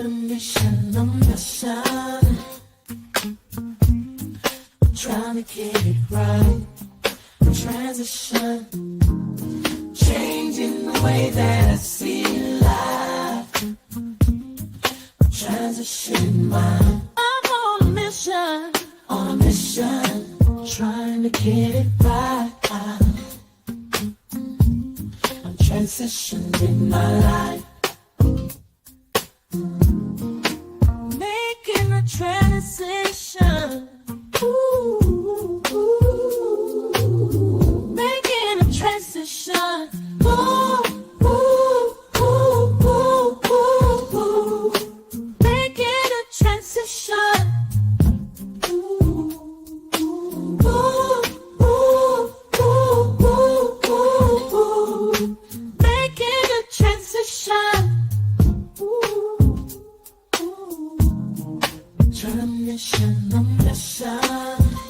Mission, trying to get it right. Transition, changing the way that I see life. Transition mind. I'm on a mission, trying to get it right. I'm transitioning my life. Making a transition. Ooh, making a transition. Ooh, ooh, ooh, ooh, ooh, ooh. Making a transition. Ooh, ooh, ooh, ooh, ooh, ooh. Making a transition.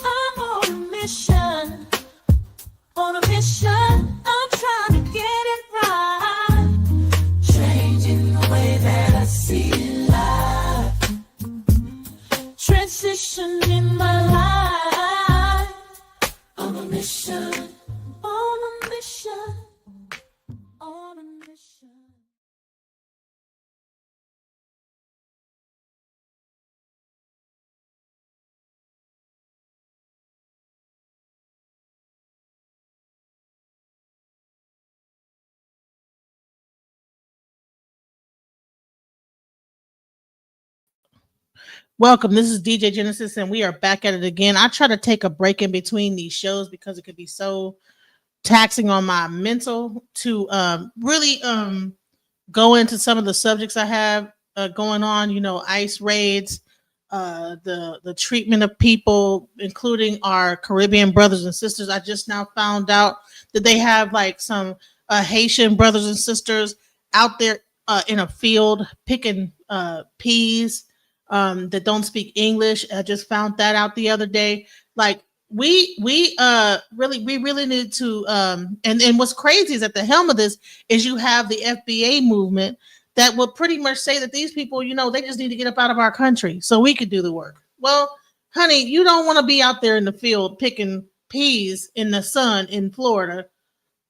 I'm on a mission, I'm trying to get it right. Changing the way that I see life. Transition in my life. On a mission, on a mission, on a mission. Welcome. This is DJ Genesis, and we are back at it again. I try to take a break in between these shows because it could be so taxing on my mental to really go into some of the subjects I have going on. You know, ICE raids, the treatment of people, including our Caribbean brothers and sisters. I just now found out that they have like some Haitian brothers and sisters out there in a field picking peas that don't speak English. I just found that out the other day. Like we really need to and what's crazy is at the helm of this is you have the FBA movement that will pretty much say that these people, you know, they just need to get up out of our country so we could do the work. Well, honey, you don't want to be out there in the field picking peas in the sun in Florida.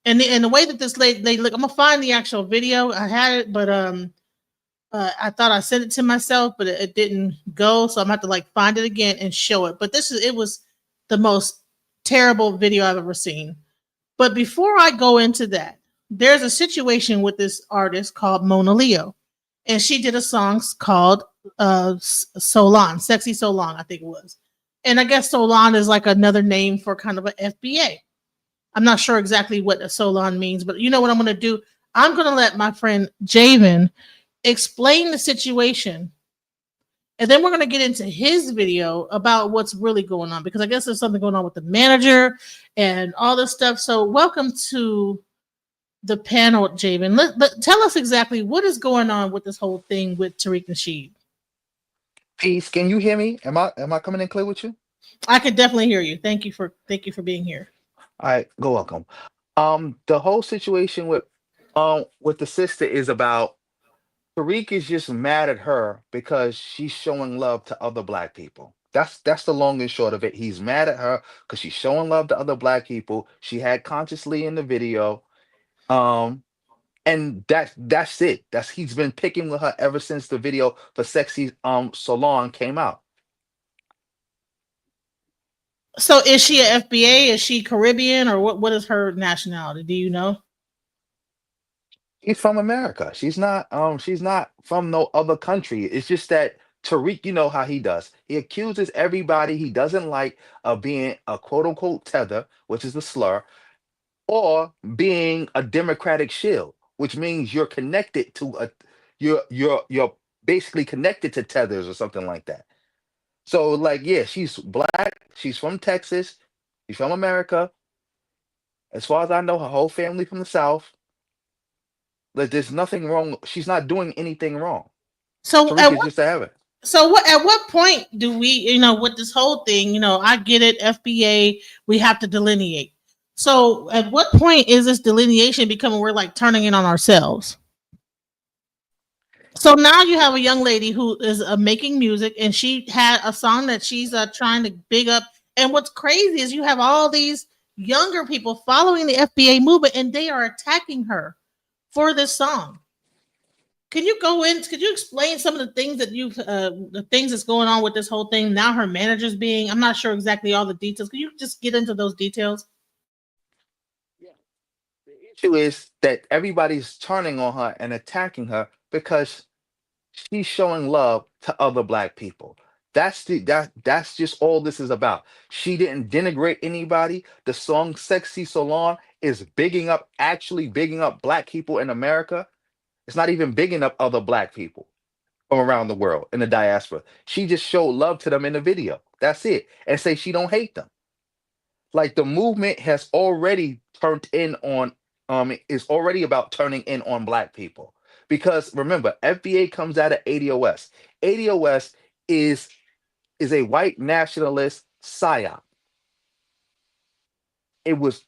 And the way that this lady look, I'm gonna find the actual video. I had it, but I thought I sent it to myself, but it didn't go. So I'm gonna have to like find it again and show it. But it was the most terrible video I've ever seen. But before I go into that, there's a situation with this artist called Mona Leo, and she did a song called So Long, Sexy So Long, I think it was. And I guess So Long is like another name for kind of an FBA. I'm not sure exactly what a So Long means, but you know what I'm going to do? I'm going to let my friend Javen explain the situation, and then we're going to get into his video about what's really going on, because I guess there's something going on with the manager and all this stuff. So welcome to the panel, Javen. Tell us exactly what is going on with this whole thing with Tariq Nasheed. Peace. Can you hear me? Am I coming in clear with you? I can definitely hear you. Thank you for being here. All right, go welcome. The whole situation with the sister is about Tariq is just mad at her because she's showing love to other black people. That's the long and short of it. He's mad at her because she's showing love to other black people. She had consciously in the video. Um, and that's it. He's been picking with her ever since the video for Sexy So Long came out. So is she a FBA? Is she Caribbean, or what is her nationality? Do you know? She's from America. She's not from no other country. It's just that Tariq, you know how he does. He accuses everybody he doesn't like of being a quote unquote tether, which is a slur, or being a democratic shield, which means you're connected to you're basically connected to tethers or something like that. So like yeah, she's black, she's from Texas, she's from America. As far as I know, her whole family from the South. Like there's nothing wrong. She's not doing anything wrong. So Tariq is just a habit. at what point do we, you know, with this whole thing, you know, I get it, FBA, we have to delineate. So at what point is this delineation becoming we're like turning in on ourselves? So now you have a young lady who is making music, and she had a song that she's trying to big up. And what's crazy is you have all these younger people following the FBA movement, and they are attacking her for this song. Can you go in? Could you explain some of the things that the things that's going on with this whole thing? Now her manager's being, I'm not sure exactly all the details. Can you just get into those details? Yeah. The issue is that everybody's turning on her and attacking her because she's showing love to other black people. That's just all this is about. She didn't denigrate anybody. The song Sexy Salon is bigging up, actually bigging up black people in America. It's not even bigging up other black people from around the world in the diaspora. She just showed love to them in the video. That's it. And say she don't hate them. Like the movement has already turned in on is already about turning in on black people. Because remember, FBA comes out of ADOS. ADOS is is a white nationalist psyop. It was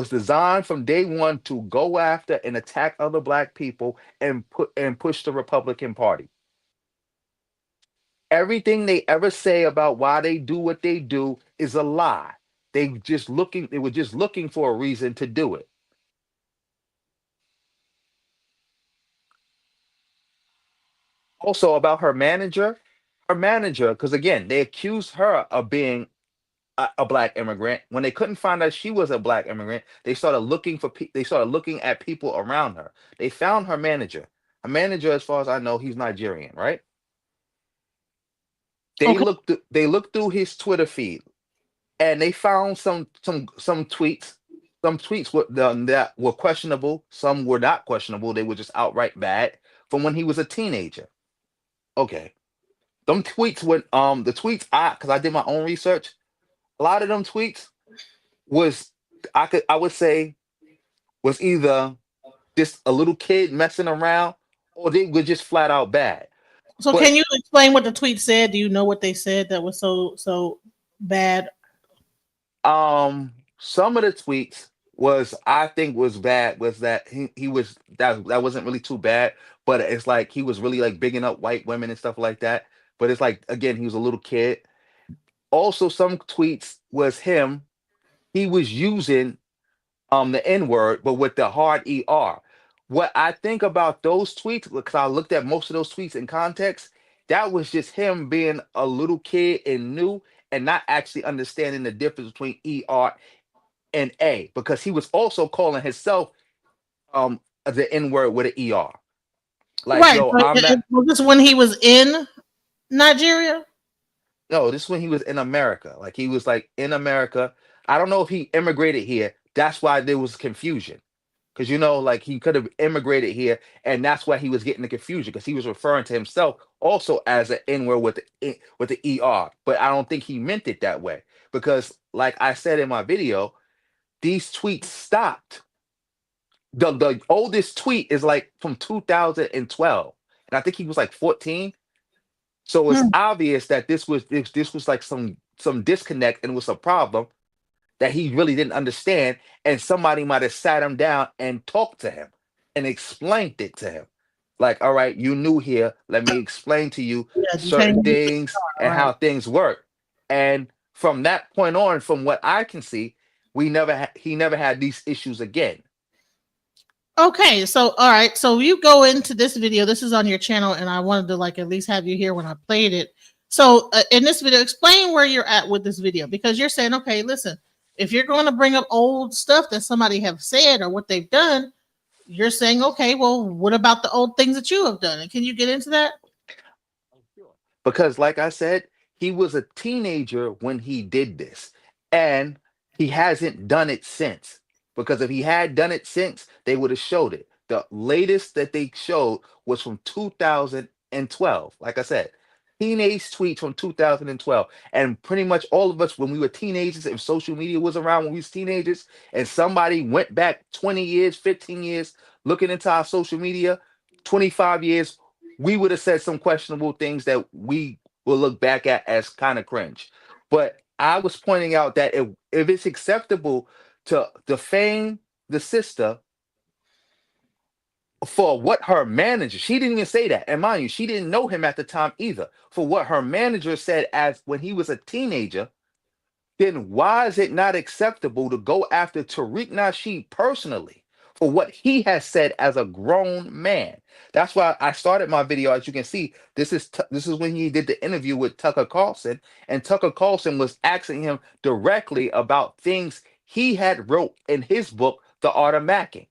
designed from day one to go after and attack other black people and push the Republican Party. Everything they ever say about why they do what they do is a lie. They were just looking for a reason to do it. Also about her manager, because again, they accused her of being a black immigrant. When they couldn't find out she was a black immigrant, they started they started looking at people around her. They found her manager. Her manager, as far as I know, he's Nigerian, right? Okay. They looked through his Twitter feed and they found some tweets that were questionable. Some were not questionable. They were just outright bad from when he was a teenager. Okay, them tweets went the tweets I because I did my own research. A lot of them tweets was I would say was either just a little kid messing around or they were just flat out bad. So can But you explain what the tweet said? Do you know what they said that was so bad? some of the tweets was I think was bad was that he was that wasn't really too bad, but it's like he was really like bigging up white women and stuff like that. But it's like again, he was a little kid. Also, some tweets was him. He was using the N word, but with the hard ER. What I think about those tweets, because I looked at most of those tweets in context, that was just him being a little kid and new and not actually understanding the difference between ER and A, because he was also calling himself the N word with an ER. Like, Right. yo, So I'm not. was this when he was in Nigeria? No, this is when he was in America. Like he was like in America. I don't know if he immigrated here. That's why there was confusion. Because like he could have immigrated here, and that's why he was getting the confusion because he was referring to himself also as an N-word with the ER. But I don't think he meant it that way. Because like I said in my video, these tweets stopped. The oldest tweet is like from 2012. And I think he was like 14. So it's Hmm. obvious that this was like some disconnect and was a problem that he really didn't understand, and somebody might have sat him down and talked to him and explained it to him. Like, all right, you new here. Let me explain to you Yeah, you certain can't use things it, and right. how things work. And from that point on, from what I can see, he never had these issues again. Okay, so all right, so you go into this video. This is on your channel, and I wanted to like at least have you here when I played it. So in this video, explain where you're at with this video because you're saying, okay, listen, if you're going to bring up old stuff that somebody have said or what they've done, you're saying, okay, well, what about the old things that you have done? And can you get into that? Sure. Because, like I said, he was a teenager when he did this, and he hasn't done it since. Because if he had done it since, they would have showed it. The latest that they showed was from 2012. Like I said, teenage tweets from 2012. And pretty much all of us, when we were teenagers, if social media was around when we was teenagers, and somebody went back 20 years, 15 years, looking into our social media, 25 years, we would have said some questionable things that we will look back at as kind of cringe. But I was pointing out that if it's acceptable to defame the sister for what her manager, she didn't even say that. And mind you, she didn't know him at the time either. For what her manager said as when he was a teenager, then why is it not acceptable to go after Tariq Nasheed personally for what he has said as a grown man? That's why I started my video. As you can see, this is when he did the interview with Tucker Carlson, and Tucker Carlson was asking him directly about things he had wrote in his book, The Art of Macking.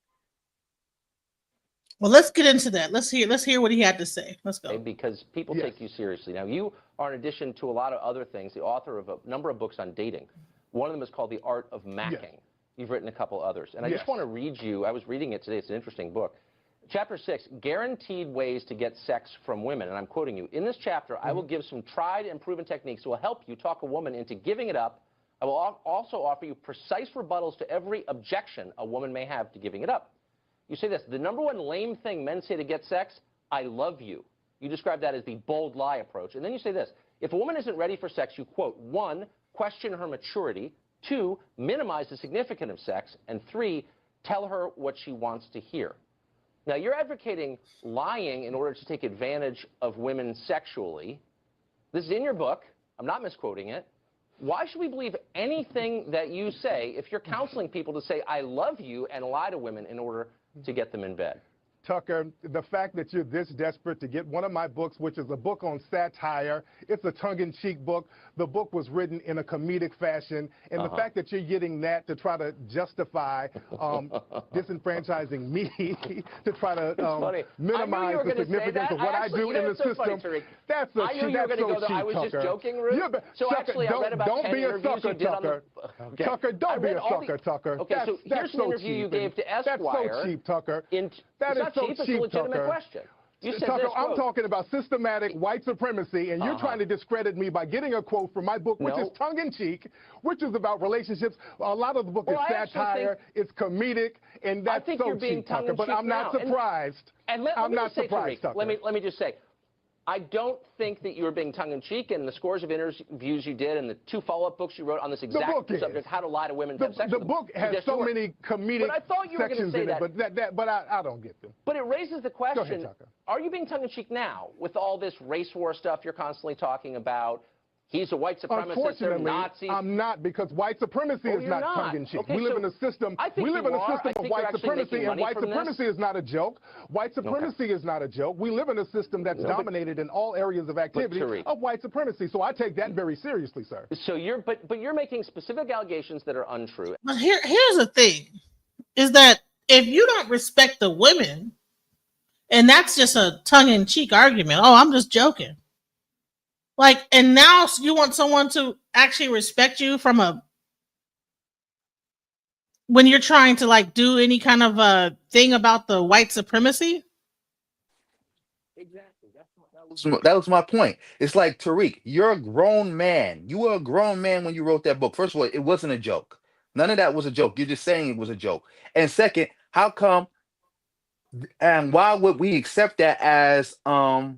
Well, let's get into that. Let's hear what he had to say. Let's go. Because people take you seriously. Now, you are, in addition to a lot of other things, the author of a number of books on dating. One of them is called The Art of Macking. Yes. You've written a couple others. And I just want to read you, I was reading it today, it's an interesting book. Chapter 6, Guaranteed Ways to Get Sex from Women. And I'm quoting you. In this chapter, I will give some tried and proven techniques that will help you talk a woman into giving it up. I will also offer you precise rebuttals to every objection a woman may have to giving it up. You say this, the number one lame thing men say to get sex, I love you. You describe that as the bold lie approach. And then you say this, if a woman isn't ready for sex, you quote, 1, question her maturity, 2, minimize the significance of sex, and 3, tell her what she wants to hear. Now, you're advocating lying in order to take advantage of women sexually. This is in your book. I'm not misquoting it. Why should we believe anything that you say if you're counseling people to say, I love you, and lie to women in order to get them in bed? Tucker, the fact that you're this desperate to get one of my books, which is a book on satire, it's a tongue-in-cheek book. The book was written in a comedic fashion, and the fact that you're getting that to try to justify disenfranchising me, to try to minimize the significance of what I do in the system, that's so cheap, Tucker. I was just joking, Ruth. So actually, I read about 10 interviews you did on the... Tucker, don't be a sucker, Tucker. Okay, so here's an interview you gave to Esquire. That's so cheap, Tucker. That is so cheap, it's a legitimate question. You said Tucker, this, I'm talking about systematic white supremacy, and you're trying to discredit me by getting a quote from my book, which is tongue-in-cheek, which is about relationships. A lot of the book is satire, it's comedic, and that's so cheap, Tucker. But I'm not surprised. I'm not surprised, Tucker. Let me just say, I don't think that you were being tongue-in-cheek, and the scores of interviews you did and the 2 follow-up books you wrote on this exact subject, how to lie to women and have sex with them. The book has so many comedic sections in it, but I don't get them. But it raises the question, go ahead, are you being tongue-in-cheek now with all this race war stuff you're constantly talking about? He's a white supremacist, they're Nazis. I'm not, because white supremacy is not tongue-in-cheek. Okay, we live in a system. We live in a system of white supremacy, and white supremacy is not a joke. White supremacy is not a joke. We live in a system that's dominated in all areas of activity of white supremacy. So I take that very seriously, sir. So you're making specific allegations that are untrue. But here's the thing, is that if you don't respect the women, and that's just a tongue-in-cheek argument. Oh, I'm just joking. Like, and now you want someone to actually respect you from when you're trying to like do any kind of a thing about the white supremacy? Exactly. That was my point. It's like, Tariq, you're a grown man. You were a grown man when you wrote that book. First of all, it wasn't a joke. None of that was a joke. You're just saying it was a joke. And second, how come and why would we accept that as a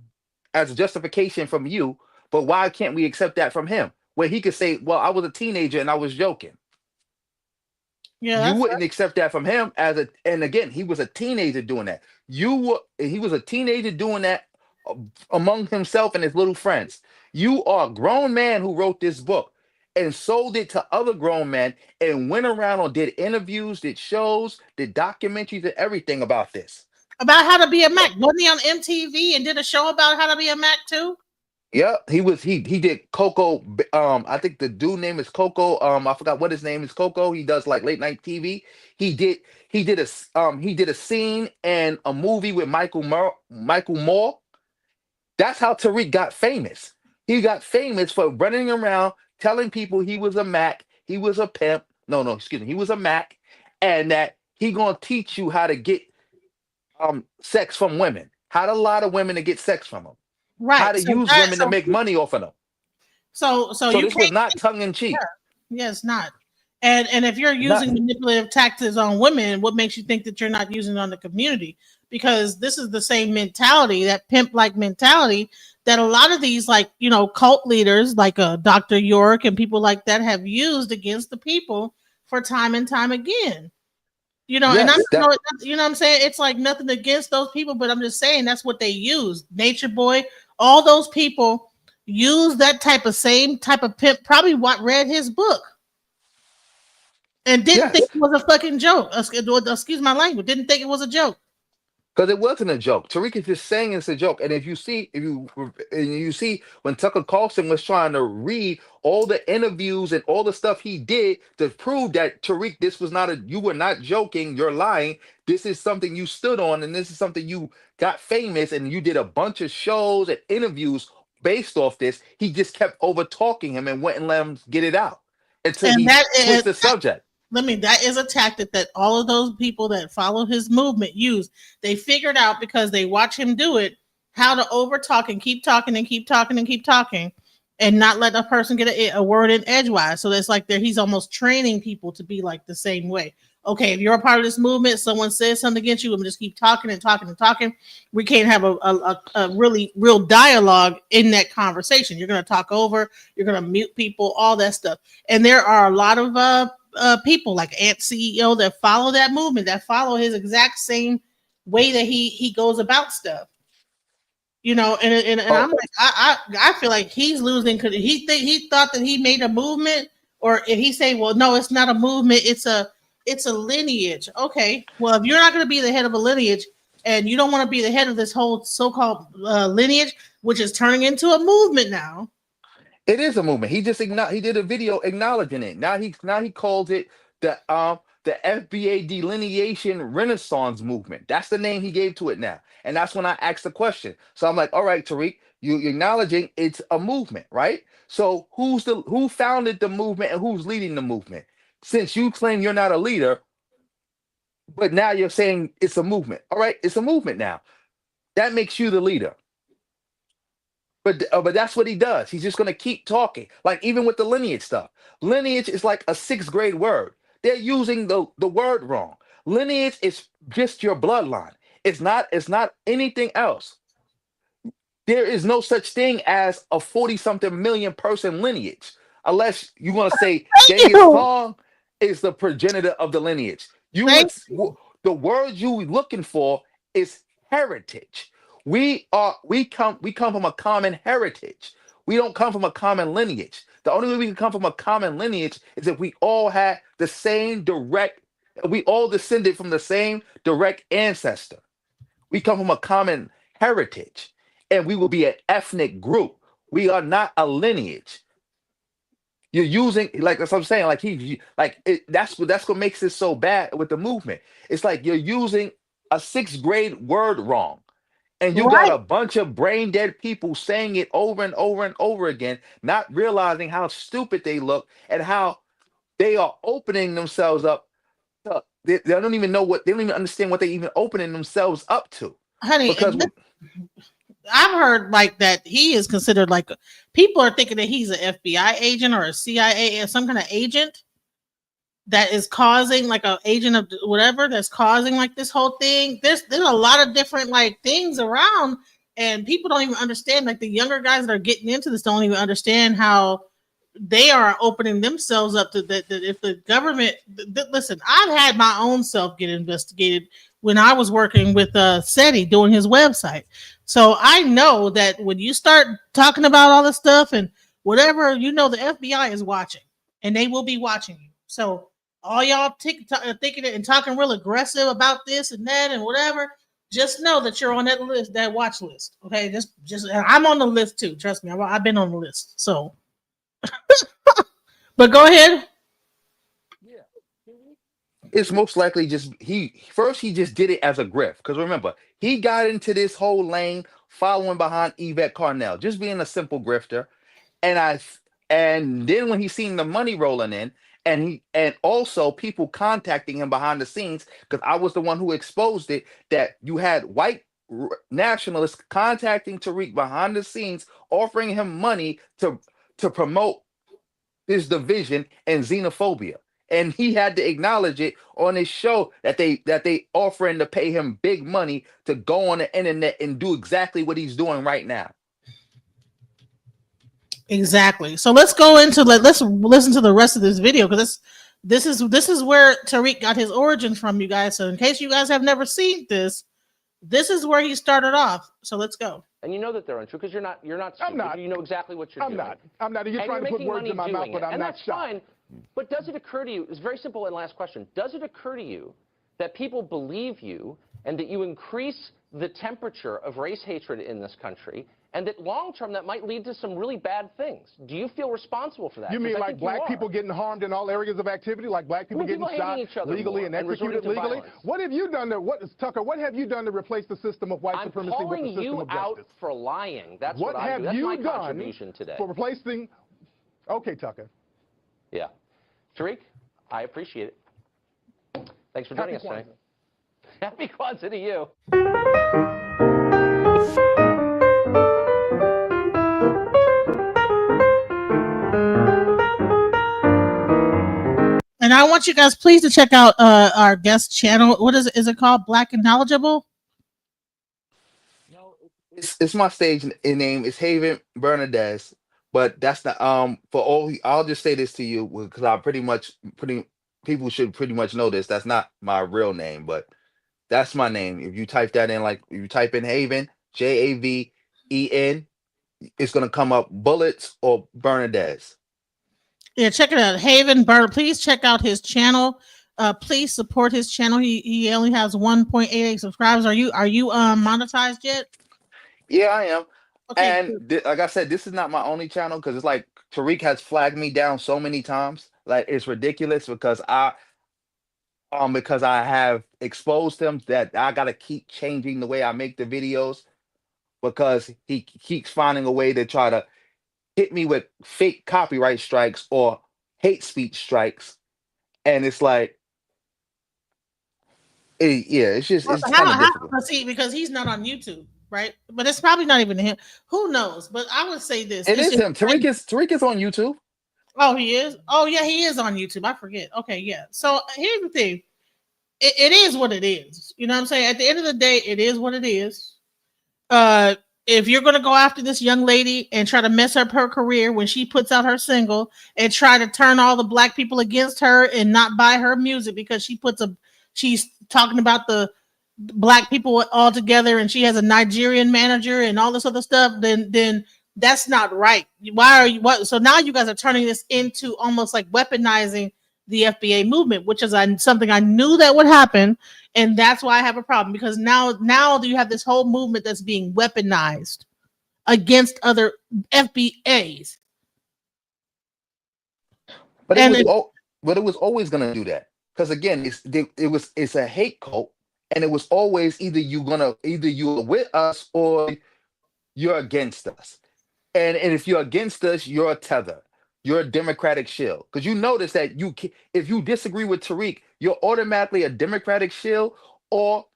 justification from you? But why can't we accept that from him? Where he could say, well, I was a teenager and I was joking. Yeah, you wouldn't accept that from him and again, he was a teenager doing that. He was a teenager doing that among himself and his little friends. You are a grown man who wrote this book and sold it to other grown men and went around and did interviews, did shows, did documentaries and everything about this. About how to be a Mac. Wasn't he on MTV and did a show about how to be a Mac too? Yeah, he did Coco. I think the dude name is Coco. I forgot what his name is. Coco. He does like late night TV. He did a scene in a movie with Michael Moore. That's how Tariq got famous. He got famous for running around telling people he was a Mac, he was a pimp. He was a Mac, and that he gonna teach you how to get sex from women, how to lie to women to get sex from them. Right. How to use women to make money off of them. So this was not tongue-in-cheek. Yeah, it's not. And if you're using manipulative tactics on women, what makes you think that you're not using it on the community? Because this is the same mentality, that pimp-like mentality, that a lot of these, like, cult leaders, like Dr. York and people like that, have used against the people for time and time again. You know, Yes, and I'm, that, you know what I'm saying? It's like nothing against those people, but I'm just saying that's what they use. Nature Boy, all those people use that same type of pimp, probably what read his book and didn't think yes. it was a fucking joke. Excuse my language, didn't think it was a joke. Because it wasn't a joke. Tariq is just saying it's a joke. And if you see when Tucker Carlson was trying to read all the interviews and all the stuff he did to prove that Tariq, this was not you were not joking, you're lying. This is something you stood on, and this is something you got famous, and you did a bunch of shows and interviews based off this. He just kept over talking him and wouldn't let him get it out until And he that switched is, the subject. that is a tactic that all of those people that follow his movement use. They figured out because they watch him do it how to over talk and keep talking and keep talking and keep talking and not let a person get a word in edgewise. So it's like he's almost training people to be like the same way. Okay, if you're a part of this movement, someone says something against you, and just keep talking and talking and talking. We can't have a really real dialogue in that conversation. You're going to talk over, you're going to mute people, all that stuff. And there are a lot of people like Ant CEO that follow that movement, that follow his exact same way that he goes about stuff. You know, and I'm like, I feel like he's losing because he thought that he made a movement, or if he say, well, no, it's not a movement, it's a lineage. Okay, well, if you're not going to be the head of a lineage, and you don't want to be the head of this whole so-called lineage, which is turning into a movement now. It is a movement. He did a video acknowledging it. Now he calls it the FBA delineation Renaissance movement. That's the name he gave to it now. And that's when I asked the question. So I'm like, all right, Tariq, you're acknowledging it's a movement, right? So who founded the movement and who's leading the movement? Since you claim you're not a leader, but now you're saying it's a movement. All right, it's a movement now. That makes you the leader. But that's what he does. He's just gonna keep talking. Like even with the lineage stuff. Lineage is like a sixth grade word. They're using the word wrong. Lineage is just your bloodline. It's not anything else. There is no such thing as a 40-something million person lineage, unless you want to say Genghis Khan is the progenitor of the lineage. The word you looking for is heritage. We come from a common heritage. We don't come from a common lineage. The only way we can come from a common lineage is if we all had the same we all descended from the same direct ancestor. We come from a common heritage, and we will be an ethnic group. We are not a lineage. You're using, like, that's what I'm saying. That's what makes it so bad with the movement. It's like you're using a sixth grade word wrong. And you got a bunch of brain dead people saying it over and over and over again, not realizing how stupid they look and how they are opening themselves up. They don't even understand what they even opening themselves up to. Honey, because I've heard like that he is considered like, people are thinking that he's an FBI agent or a CIA or some kind of agent that is causing, like an agent of whatever that's causing like this whole thing. There's a lot of different like things around, and people don't even understand. Like the younger guys that are getting into this don't even understand how they are opening themselves up to that. If the government, listen, I've had my own self get investigated when I was working with SETI doing his website. So I know that when you start talking about all this stuff and whatever, the FBI is watching, and they will be watching you. So all y'all thinking it and talking real aggressive about this and that and whatever, just know that you're on that list, that watch list. Okay, just I'm on the list too. Trust me, I've been on the list. So, but go ahead. It's most likely just he just did it as a grift. Because remember, he got into this whole lane following behind Yvette Carnell, just being a simple grifter. And then when he seen the money rolling in, and also people contacting him behind the scenes, because I was the one who exposed it, that you had white nationalists contacting Tariq behind the scenes, offering him money to promote his division and xenophobia. And he had to acknowledge it on his show that they offering to pay him big money to go on the internet and do exactly what he's doing right now. Exactly. So let's go into let's listen to the rest of this video, because This is where Tariq got his origins from, you guys. So in case you guys have never seen this, this is where he started off. So let's go. And you know that they're untrue because you're not stupid. I'm not. You know exactly what you're doing. I'm not. You're trying to put words in my mouth, but I'm not shocked. Fine. But does it occur to you, it's very simple and last question, does it occur to you that people believe you and that you increase the temperature of race hatred in this country and that long-term that might lead to some really bad things? Do you feel responsible for that? You mean like black people getting harmed in all areas of activity, like black people getting shot legally and executed legally? What have you done to, Tucker, what have you done to replace the system of white supremacy with the system of justice? I'm calling you out for lying. That's what I do. That's my contribution contribution today. For replacing, okay, Tucker. Yeah. Tariq, I appreciate it. Thanks for joining us today. Happy Kwanzaa to you. And I want you guys please to check out our guest channel. What is it? Is it called Black and Knowledgeable? No, it's my stage name. It's Haven Bernadette, but that's not for all. I'll just say this to you because I people should pretty much know this. That's not my real name, but that's my name. If you type that in, like if you type in Haven, Javen, it's gonna come up Bullets or Bernadette. Yeah, check it out. Haven Burr. Please check out his channel. Please support his channel. He only has 1.88 subscribers. Are you monetized yet? Yeah, I am. Okay, and like I said, this is not my only channel because it's like Tariq has flagged me down so many times. Like it's ridiculous because I have exposed him that I gotta keep changing the way I make the videos because he keeps finding a way to try to hit me with fake copyright strikes or hate speech strikes, and it's like, it's kind of difficult. See, because he's not on YouTube, right? But it's probably not even him. Who knows? But I would say this: it is him. Tariq is on YouTube. Oh, he is. Oh, yeah, he is on YouTube. I forget. Okay, yeah. So here's the thing: it is what it is. You know what I'm saying? At the end of the day, it is what it is. If you're going to go after this young lady and try to mess up her career when she puts out her single and try to turn all the black people against her and not buy her music because she's talking about the black people all together and she has a Nigerian manager and all this other stuff, then that's not right. Why are you what? So now you guys are turning this into almost like weaponizing the FBA movement, which is something I knew that would happen. And that's why I have a problem, because now you have this whole movement that's being weaponized against other FBAs. But it was always going to do that, because again, it's a hate cult, and it was always either you're with us or you're against us, and if you're against us, you're a tether. You're a Democratic shield, because you notice that if you disagree with Tariq, you're automatically a Democratic shield or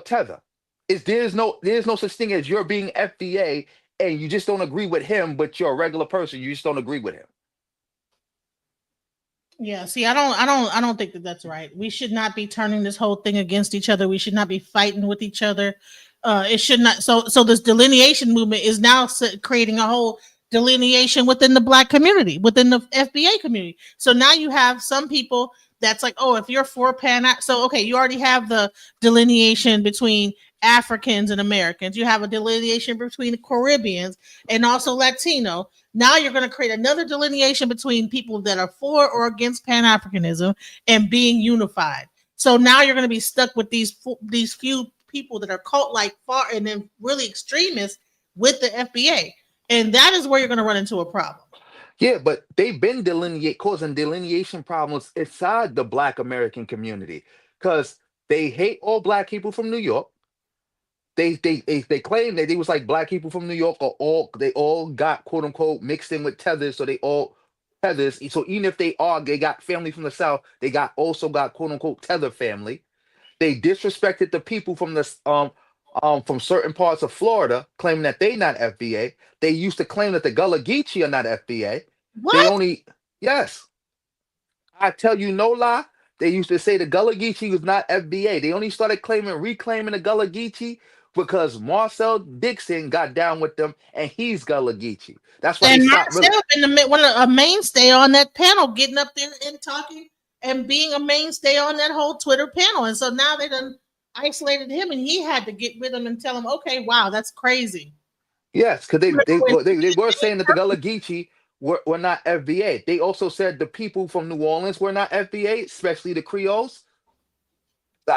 tether. There's no such thing as you're being FBA and you just don't agree with him, but you're a regular person. You just don't agree with him. Yeah, see, I don't think that that's right. We should not be turning this whole thing against each other. We should not be fighting with each other. It should not. So this delineation movement is now creating a whole delineation within the black community, within the FBA community. So now you have some people that's like, oh, if you're for so okay, you already have the delineation between Africans and Americans. You have a delineation between the Caribbeans and also Latino. Now you're going to create another delineation between people that are for or against Pan-Africanism and being unified. So now you're going to be stuck with these few people that are cult-like far and then really extremists with the FBA. And that is where you're going to run into a problem. Yeah, but they've been causing delineation problems inside the Black American community, because they hate all black people from New York. They claim that they was like black people from New York they all got quote unquote mixed in with tethers, so they all tethers. So even if they got family from the South, they also got quote unquote tether family. They disrespected the people from the from certain parts of Florida, claiming that they not FBA. They used to claim that the Gullah Geechee are not FBA. What? Yes. I tell you no lie. They used to say the Gullah Geechee was not FBA. They only started reclaiming the Gullah Geechee because Marcel Dixon got down with them, and he's Gullah Geechee. That's why Marcel been a mainstay on that panel, getting up there and talking and being a mainstay on that whole Twitter panel. And so now they done isolated him, and he had to get with him and tell him, okay, wow, that's crazy. Yes, because they were saying that the Gullah Geechee were not FBA. They also said the people from New Orleans were not FBA, especially the Creoles.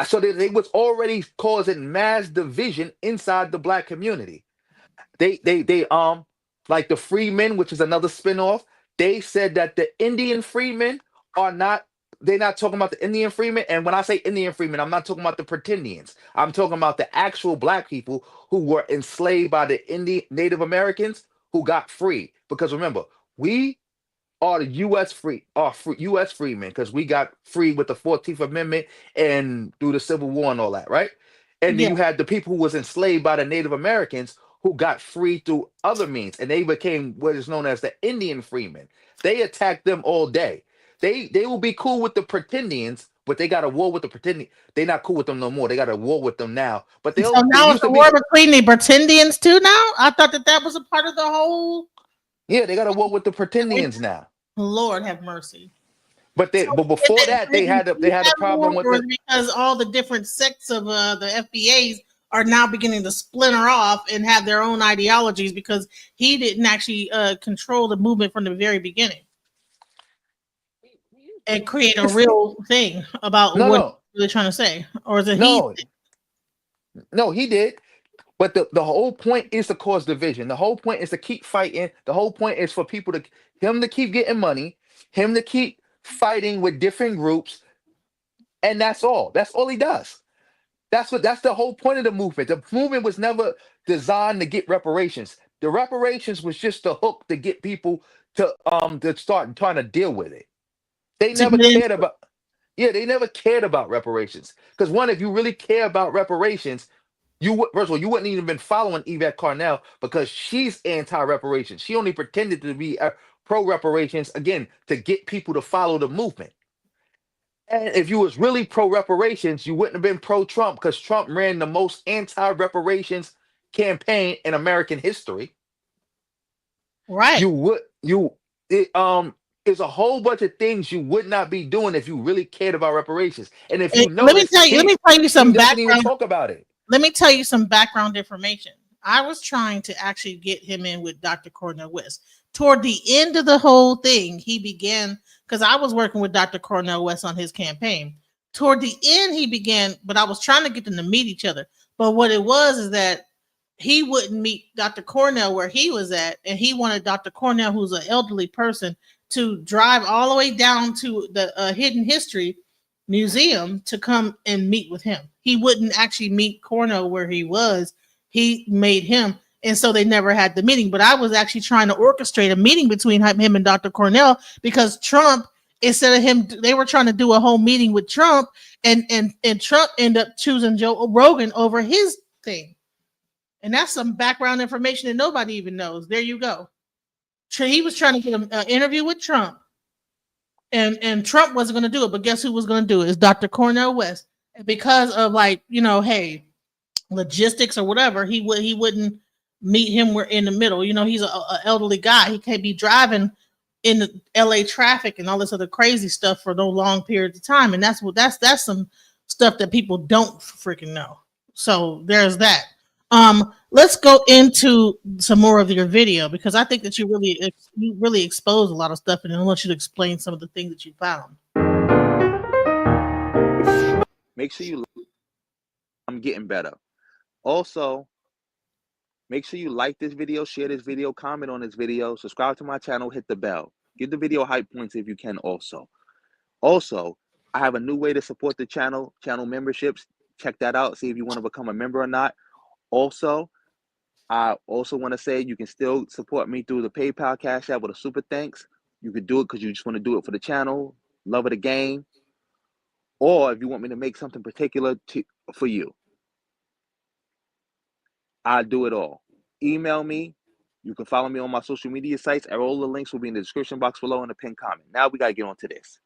So they was already causing mass division inside the black community. They like the freemen, which is another spinoff. They said that the Indian freemen are not. They're not talking about the Indian freemen. And when I say Indian freemen, I'm not talking about the pretendians. I'm talking about the actual black people who were enslaved by the Native Americans who got free. Because remember, we are the U.S. freemen because we got free with the 14th Amendment and through the Civil War and all that, right? And then Yeah. you had the people who was enslaved by the Native Americans who got free through other means, and they became what is known as the Indian freemen. They attacked them all day. They will be cool with the pretendians, but they got a war with the pretendians. They're not cool with them no more. They got a war with them now. But So they now it's used a to war be. between the pretendians too now? I thought that was a part of the whole. Yeah, they got a war with the pretendians now. Lord have mercy. But before that they had a problem with it. Because all the different sects of the FBAs are now beginning to splinter off and have their own ideologies because he didn't actually control the movement from the very beginning and create a real thing about what they're trying to say. Or is it No, he did. But the whole point is to cause division. The whole point is to keep fighting. The whole point is for him to keep getting money, him to keep fighting with different groups, and that's all. That's all he does. That's the whole point of the movement. The movement was never designed to get reparations. The reparations was just the hook to get people to start trying to deal with it. They never cared about. Yeah, they never cared about reparations. Because one, if you really care about reparations, first of all, you wouldn't even been following Yvette Carnell because she's anti-reparations. She only pretended to be pro-reparations again to get people to follow the movement. And if you was really pro-reparations, you wouldn't have been pro-Trump because Trump ran the most anti-reparations campaign in American history. Right. There's a whole bunch of things you would not be doing if you really cared about reparations. And if you let me tell you some background. Even talk about it. Let me tell you some background information. I was trying to actually get him in with Dr. Cornel West. Toward the end of the whole thing, he began, because I was working with Dr. Cornel West on his campaign. Toward the end, he began, but I was trying to get them to meet each other. But what it was is that he wouldn't meet Dr. Cornell where he was at, and he wanted Dr. Cornell, who's an elderly person, to drive all the way down to the Hidden History Museum to come and meet with him. He wouldn't actually meet Cornell where he was. He made him, and so they never had the meeting. But I was actually trying to orchestrate a meeting between him and Dr. Cornell because Trump, instead of him, they were trying to do a whole meeting with Trump, and Trump ended up choosing Joe Rogan over his thing. And that's some background information that nobody even knows. There you go. He was trying to get an interview with Trump, and Trump wasn't going to do it. But guess who was going to do it? Is Dr. Cornel West. And because of hey, logistics or whatever, he wouldn't meet him. We're in the middle. He's an elderly guy. He can't be driving in the LA traffic and all this other crazy stuff for no long periods of time. And that's some stuff that people don't freaking know. So there's that. Let's go into some more of your video because I think that you really expose a lot of stuff, and I want you to explain some of the things that you found. Make sure I'm getting better. Also, make sure you like this video, share this video, comment on this video, subscribe to my channel, hit the bell. Give the video hype points if you can also. Also, I have a new way to support the channel memberships. Check that out. See if you want to become a member or not. Also, I also want to say you can still support me through the PayPal Cash App with a super thanks. You could do it because you just want to do it for the channel, love of the game, or if you want me to make something particular for you. I'll do it all. Email me. You can follow me on my social media sites. All the links will be in the description box below in the pinned comment. Now we got to get on to this.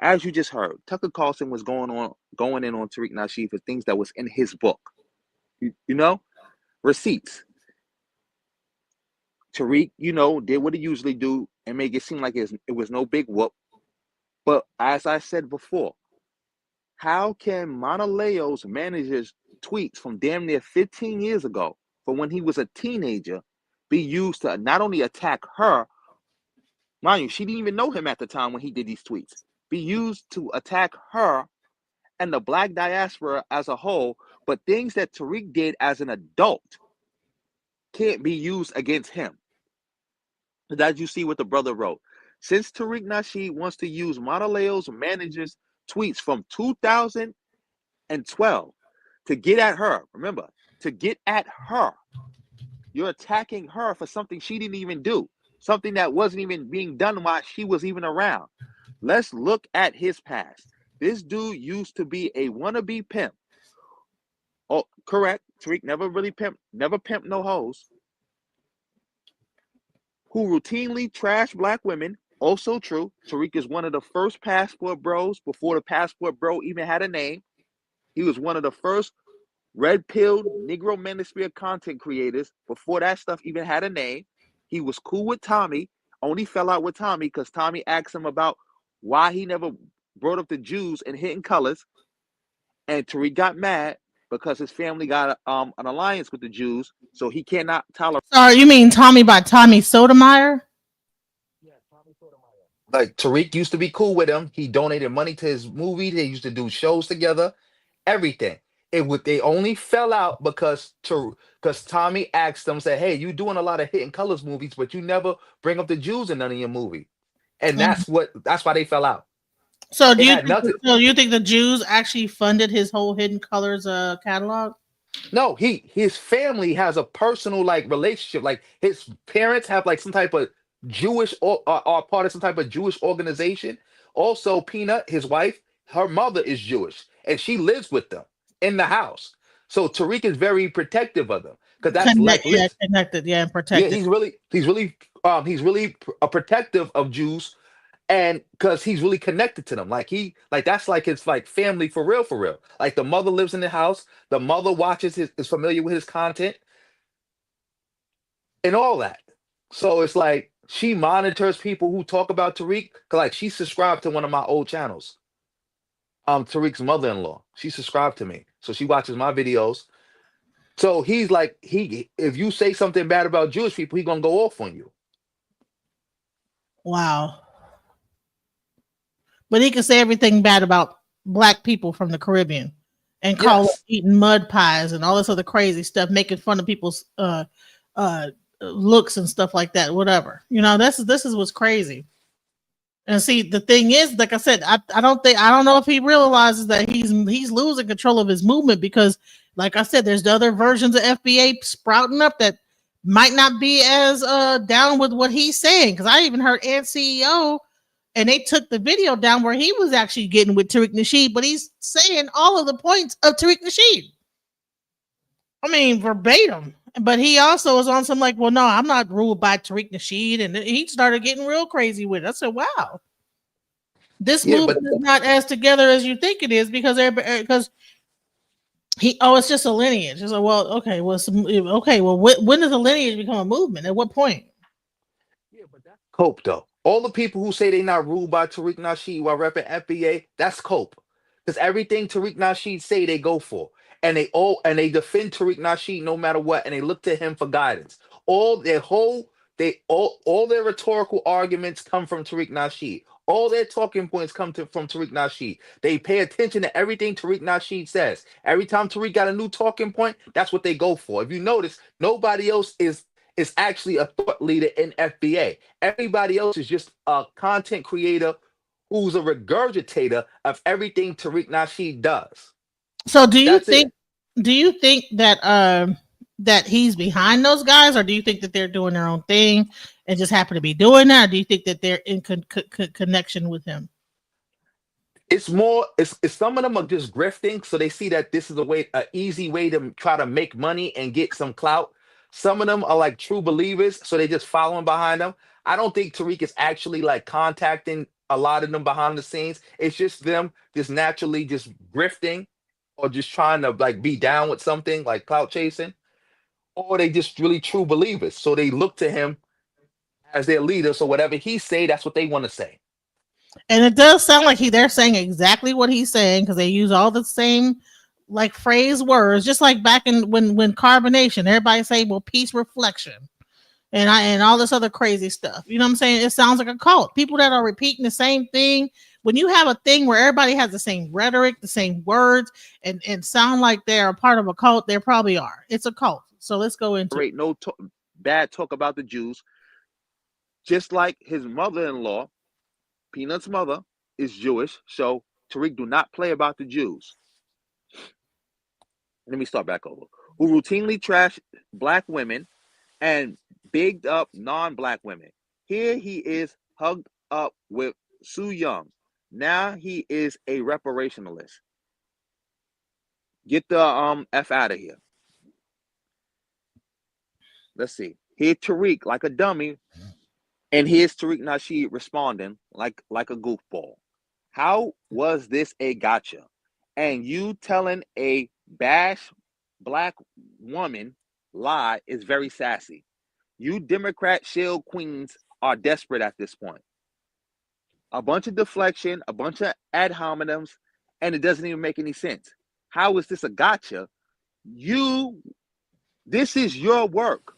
As you just heard, Tucker Carlson was going in on Tariq Nasheed for things that was in his book. Receipts. Tariq, did what he usually do and make it seem like it was no big whoop. But as I said before, how can Monaleo's manager's tweets from damn near 15 years ago, from when he was a teenager, be used to not only attack her, mind you, she didn't even know him at the time when he did these tweets, be used to attack her and the Black diaspora as a whole, but things that Tariq did as an adult can't be used against him? As you see what the brother wrote, since Tariq Nasheed wants to use Monaleo's manager's tweets from 2012 to get at her, remember, to get at her, you're attacking her for something she didn't even do, something that wasn't even being done while she was even around. Let's look at his past. This dude used to be a wannabe pimp. Oh, correct. Tariq never really pimped no hoes. Who routinely trashed black women. Also true. Tariq is one of the first passport bros before the passport bro even had a name. He was one of the first red-pilled Negro Manosphere content creators before that stuff even had a name. He was cool with Tommy, only fell out with Tommy because Tommy asked him about why he never brought up the Jews in Hidden Colors. And Tariq got mad because his family got an alliance with the Jews, so he cannot tolerate. Sorry, you mean Tommy by Tommy Sotomayor? Like Tariq used to be cool with him. He donated money to his movie. They used to do shows together, everything. They only fell out because Tommy asked them, said, "Hey, you doing a lot of Hidden Colors movies, but you never bring up the Jews in none of your movie," and that's why they fell out. So do you think the Jews actually funded his whole Hidden Colors catalog? No, his family has a personal like relationship. Like his parents have like some type of Jewish or are part of some type of Jewish organization. Also, Peanut, his wife, her mother is Jewish, and she lives with them in the house. So Tariq is very protective of them because that's connected, and protected. Yeah, he's really protective of Jews, and because he's really connected to them, that's like his like family for real, for real. Like the mother lives in the house, the mother is familiar with his content, and all that. So it's like she monitors people who talk about Tariq, cause like she subscribed to one of my old channels. Tariq's mother-in-law, she subscribed to me, so she watches my videos. So he's like, if you say something bad about Jewish people, he's gonna go off on you. Wow. But he can say everything bad about black people from the Caribbean and call them eating mud pies and all this other crazy stuff, making fun of people's looks and stuff like that, whatever. This is what's crazy. And see, the thing is, like I said, I don't know if he realizes that he's losing control of his movement because, like I said, there's the other versions of FBA sprouting up that might not be as down with what he's saying. Because I even heard Ant CEO, and they took the video down where he was actually getting with Tariq Nasheed, but he's saying all of the points of Tariq Nasheed. I mean, verbatim. But he also was on some like, well, no, I'm not ruled by Tariq Nasheed. And he started getting real crazy with it. I said, wow. This movement is not as together as you think it is because it's just a lineage. It's like, well, okay, well, when does a lineage become a movement? At what point? Yeah, but that's cope though. All the people who say they're not ruled by Tariq Nasheed while repping FBA, that's cope. Because everything Tariq Nasheed say they go for. And they defend Tariq Nasheed no matter what, and they look to him for guidance. All their rhetorical arguments come from Tariq Nasheed. All their talking points come from Tariq Nasheed. They pay attention to everything Tariq Nasheed says. Every time Tariq got a new talking point, that's what they go for. If you notice, nobody else is actually a thought leader in FBA. Everybody else is just a content creator who's a regurgitator of everything Tariq Nasheed does. So do you think that that he's behind those guys, or do you think that they're doing their own thing and just happen to be doing that, or do you think that they're in connection with him? It's more, it's some of them are just grifting, so they see that this is an easy way to try to make money and get some clout. Some of them are like true believers, so they just following behind them. I don't think Tariq is actually like contacting a lot of them behind the scenes. It's just them just naturally just grifting or just trying to like be down with something like clout chasing, or they just really true believers. So they look to him as their leader. So whatever he say, that's what they want to say. And it does sound like they're saying exactly what he's saying because they use all the same like phrase words, just like back in when carbonation, everybody say, well, peace reflection and all this other crazy stuff. You know what I'm saying? It sounds like a cult. People that are repeating the same thing. When you have a thing where everybody has the same rhetoric, the same words, and sound like they're a part of a cult, they probably are. It's a cult. So let's go into no bad talk about the Jews. Just like his mother-in-law, Peanut's mother, is Jewish. So Tariq, do not play about the Jews. Let me start back over. Who routinely trash black women and bigged up non-black women. Here he is hugged up with Sue Young. Now he is a reparationalist. Get the F out of here. Let's see. Here Tariq like a dummy, and here's Tariq Nasheed responding like a goofball. How was this a gotcha? And you telling a bash black woman lie is very sassy. You Democrat shield queens are desperate at this point. A bunch of deflection, a bunch of ad hominems, and it doesn't even make any sense. How is this a gotcha? This is your work.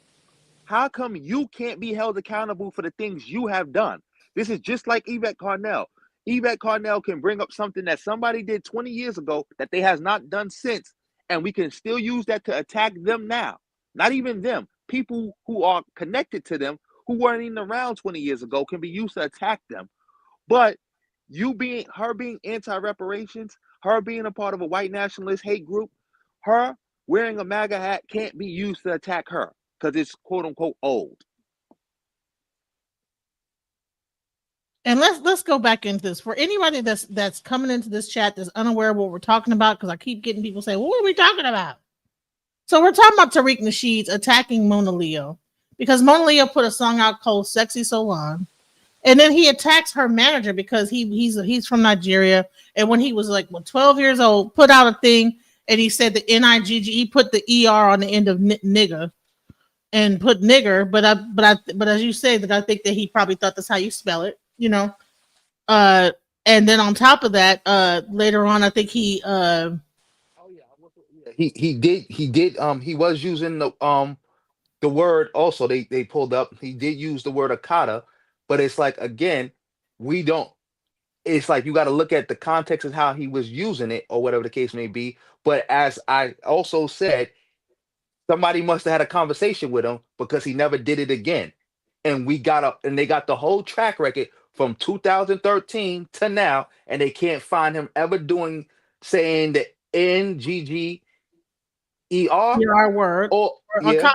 How come you can't be held accountable for the things you have done? This is just like Yvette Carnell. Yvette Carnell can bring up something that somebody did 20 years ago that they has not done since, and we can still use that to attack them now. Not even them. People who are connected to them who weren't even around 20 years ago can be used to attack them. But her being anti-reparations, her being a part of a white nationalist hate group, her wearing a MAGA hat can't be used to attack her because it's quote unquote old. And let's go back into this for anybody that's coming into this chat that's unaware of what we're talking about, because I keep getting people saying, well, what are we talking about? So we're talking about Tariq Nasheed attacking Mona Leo because Mona Leo put a song out called Sexy Solon. And then he attacks her manager because he's from Nigeria. And when he was like 12 years old, put out a thing and he said the NIGG, he put the ER on the end of nigger and put nigger. But as you say, that I think that he probably thought that's how you spell it, you know. And then on top of that, later on, I think he did he was using the word also they pulled up. He did use the word akata, but it's like again, we don't. It's like you got to look at the context of how he was using it or whatever the case may be. But as I also said, somebody must have had a conversation with him because he never did it again. And they got the whole track record from 2013 to now, and they can't find him ever saying the NGGER ER word or akata.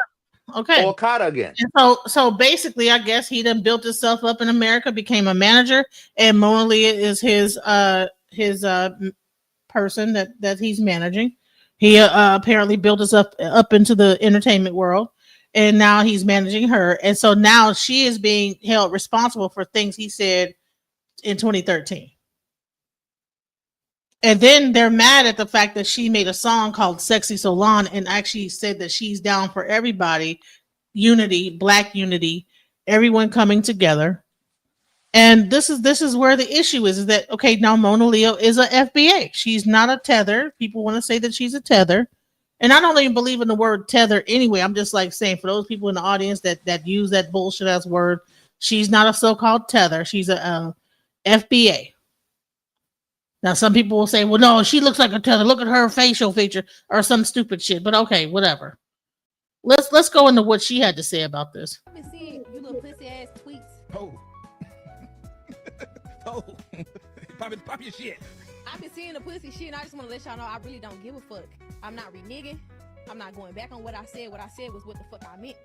Okay. Or Okada again. And so basically, I guess he then built himself up in America, became a manager, and Mona Leo is his person that he's managing. He apparently built us up into the entertainment world, and now he's managing her. And so now she is being held responsible for things he said in 2013. And then they're mad at the fact that she made a song called Sexy Solon and actually said that she's down for everybody. Unity, black unity, everyone coming together. And this is where the issue is that, okay, now Mona Leo is a FBA. She's not a tether. People want to say that she's a tether. And I don't even believe in the word tether anyway. I'm just like saying for those people in the audience that use that bullshit ass word, she's not a so-called tether. She's a FBA. Now, some people will say, well, no, she looks like a tether. Look at her facial feature or some stupid shit. But okay, whatever. Let's go into what she had to say about this. I've been seeing you little pussy ass tweets. Oh. Pop your shit. I've been seeing the pussy shit, and I just want to let y'all know I really don't give a fuck. I'm not reneging. I'm not going back on what I said. What I said was what the fuck I meant.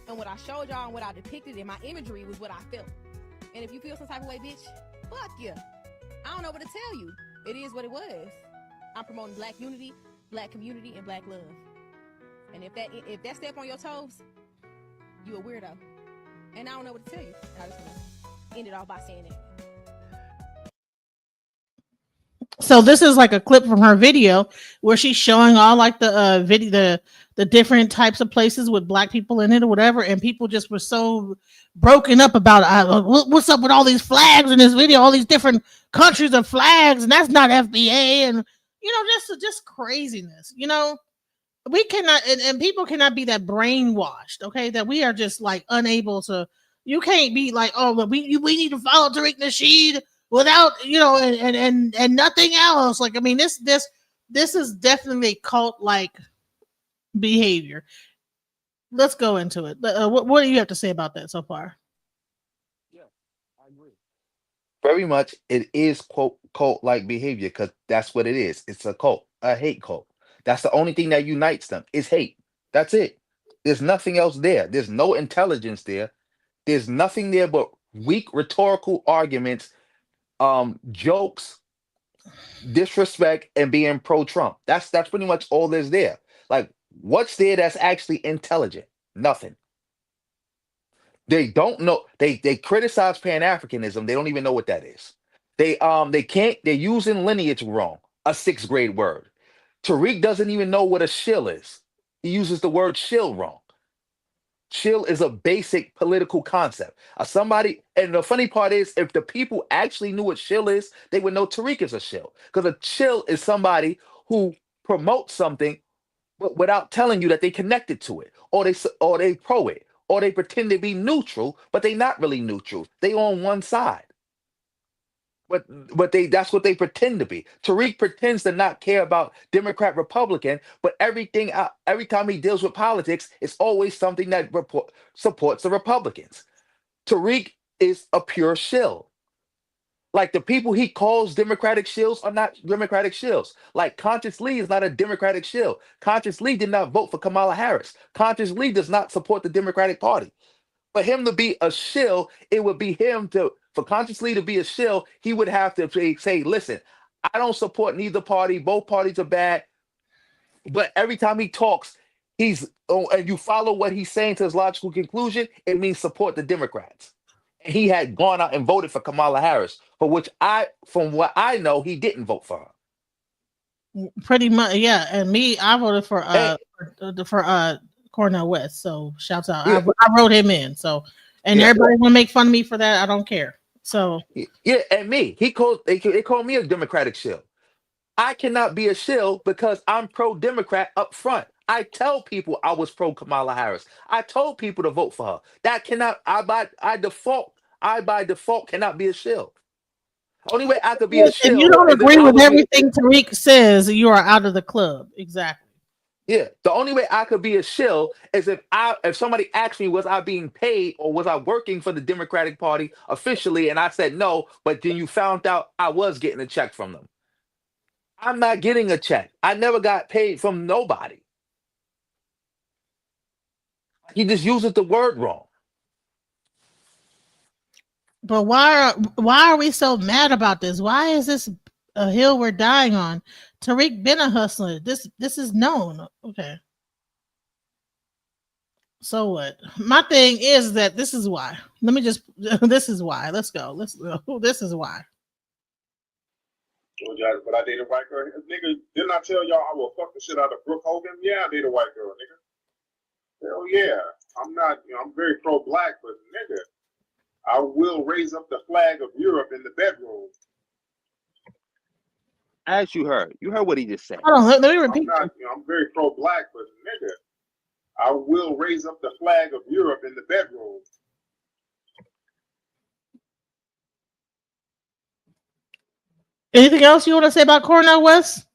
And what I showed y'all and what I depicted in my imagery was what I felt. And if you feel some type of way, bitch, fuck you. I don't know what to tell you. It is what it was. I'm promoting black unity, black community, and black love. And if that step on your toes, you a weirdo. And I don't know what to tell you. And I just want to end it off by saying that. So this is like a clip from her video where she's showing all like the video, the different types of places with black people in it or whatever, and people just were so broken up about what's up with all these flags in this video, all these different countries of flags, and that's not FBA, and just craziness. We cannot, and people cannot be that brainwashed, okay? That we are just like unable to. You can't be like, oh, but we need to follow Tariq Nasheed without, and nothing else. Like, I mean, this is definitely cult like behavior. Let's go into it. What do you have to say about that so far? Yeah, I agree. Very much, it is cult like behavior because that's what it is. It's a cult, a hate cult. That's the only thing that unites them is hate. That's it. There's nothing else there. There's no intelligence there. There's nothing there but weak rhetorical arguments, jokes, disrespect, and being pro-Trump. That's pretty much all there's there. Like, what's there that's actually intelligent? Nothing. They don't know. They criticize Pan-Africanism. They don't even know what that is. They're using lineage wrong, a 6th grade word. Tariq doesn't even know what a shill is. He uses the word shill wrong. Shill is a basic political concept. And the funny part is, if the people actually knew what shill is, they would know Tariq is a shill. Because a shill is somebody who promotes something, but without telling you that they connected to it, or they pro it, or they pretend to be neutral, but they're not really neutral. They on one side. But that's what they pretend to be. Tariq pretends to not care about Democrat, Republican, but every time he deals with politics, it's always something that supports the Republicans. Tariq is a pure shill. Like, the people he calls Democratic shills are not Democratic shills. Like, Conscious Lee is not a Democratic shill. Conscious Lee did not vote for Kamala Harris. Conscious Lee does not support the Democratic Party. For him to be a shill, it would be for Conscious Lee to be a shill, he would have to say, listen, I don't support neither party. Both parties are bad. But every time he talks, and you follow what he's saying to his logical conclusion, it means support the Democrats. And he had gone out and voted for Kamala Harris, from what I know, he didn't vote for her. Pretty much, yeah. And me, I voted for Cornel West. So shouts out. Yeah. I wrote him in. So, and everybody want to make fun of me for that. I don't care. So yeah, and me, they call me a Democratic shill. I cannot be a shill because I'm pro-Democrat up front. I tell people I was pro Kamala Harris. I told people to vote for her. That cannot. I by default cannot be a shill. Only way I could be a shill. If you don't agree with everything Tariq says, you are out of the club. Exactly. Yeah, the only way I could be a shill is if somebody asked me, was I being paid or was I working for the Democratic Party officially, and I said no, but then you found out I was getting a check from them. I'm not getting a check. I never got paid from nobody. He just uses the word wrong. But why are we so mad about this? Why is this a hill we're dying on? Tariq been a hustler. This is known. Okay. So what? My thing is that this is why. This is why. Let's go. This is why. But I dated a white girl. Nigga, didn't I tell y'all I will fuck the shit out of Brooke Hogan? Yeah, I dated a white girl, nigga. Hell yeah. I'm very pro-black, but nigga, I will raise up the flag of Europe in the bedroom. As you heard what he just said. Hold on, let me repeat. I'm very pro-black, but nigga, I will raise up the flag of Europe in the bedroom. Anything else you want to say about Cornel West?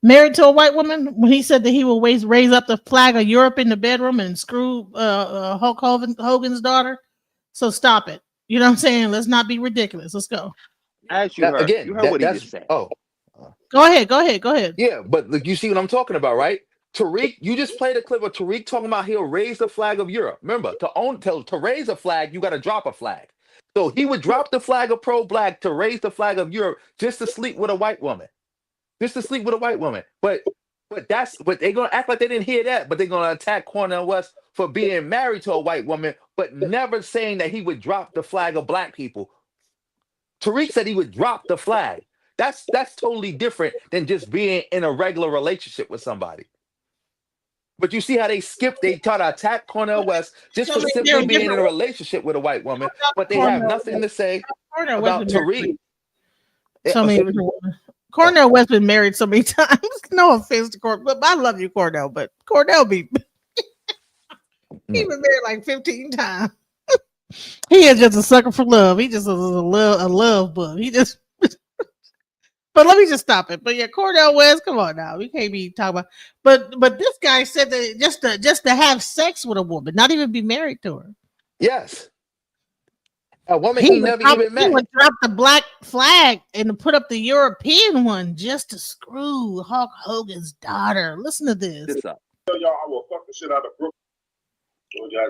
Married to a white woman, when he said that he will raise up the flag of Europe in the bedroom and screw Hulk Hogan's daughter. So stop it. You know what I'm saying? Let's not be ridiculous. Let's go. As you heard, you heard what he just said. Oh. Go ahead. Yeah, but look, you see what I'm talking about, right? Tariq, you just played a clip of Tariq talking about he'll raise the flag of Europe. Remember, to raise a flag, you got to drop a flag. So he would drop the flag of pro-black to raise the flag of Europe just to sleep with a white woman. But they're gonna act like they didn't hear that, but they're gonna attack Cornel West for being married to a white woman, but never saying that he would drop the flag of black people. Tariq said he would drop the flag. That's totally different than just being in a regular relationship with somebody. But you see how they try to attack Cornel West just for simply being in a relationship with a white woman, but they have nothing to say about Tariq. So many different women. Cornel West been married so many times. No offense to Cornel, but I love you, Cornel. But Cornel he been married like 15 times. He is just a sucker for love. He just is a love book. He just. But let me just stop it. But yeah, Cornel West, come on now. We can't be talking about. But this guy said that just to have sex with a woman, not even be married to her. Yes. A woman he never even met. He would drop the black flag and put up the European one just to screw Hulk Hogan's daughter. Listen to this. Tell y'all I will fuck the shit out of Brooke.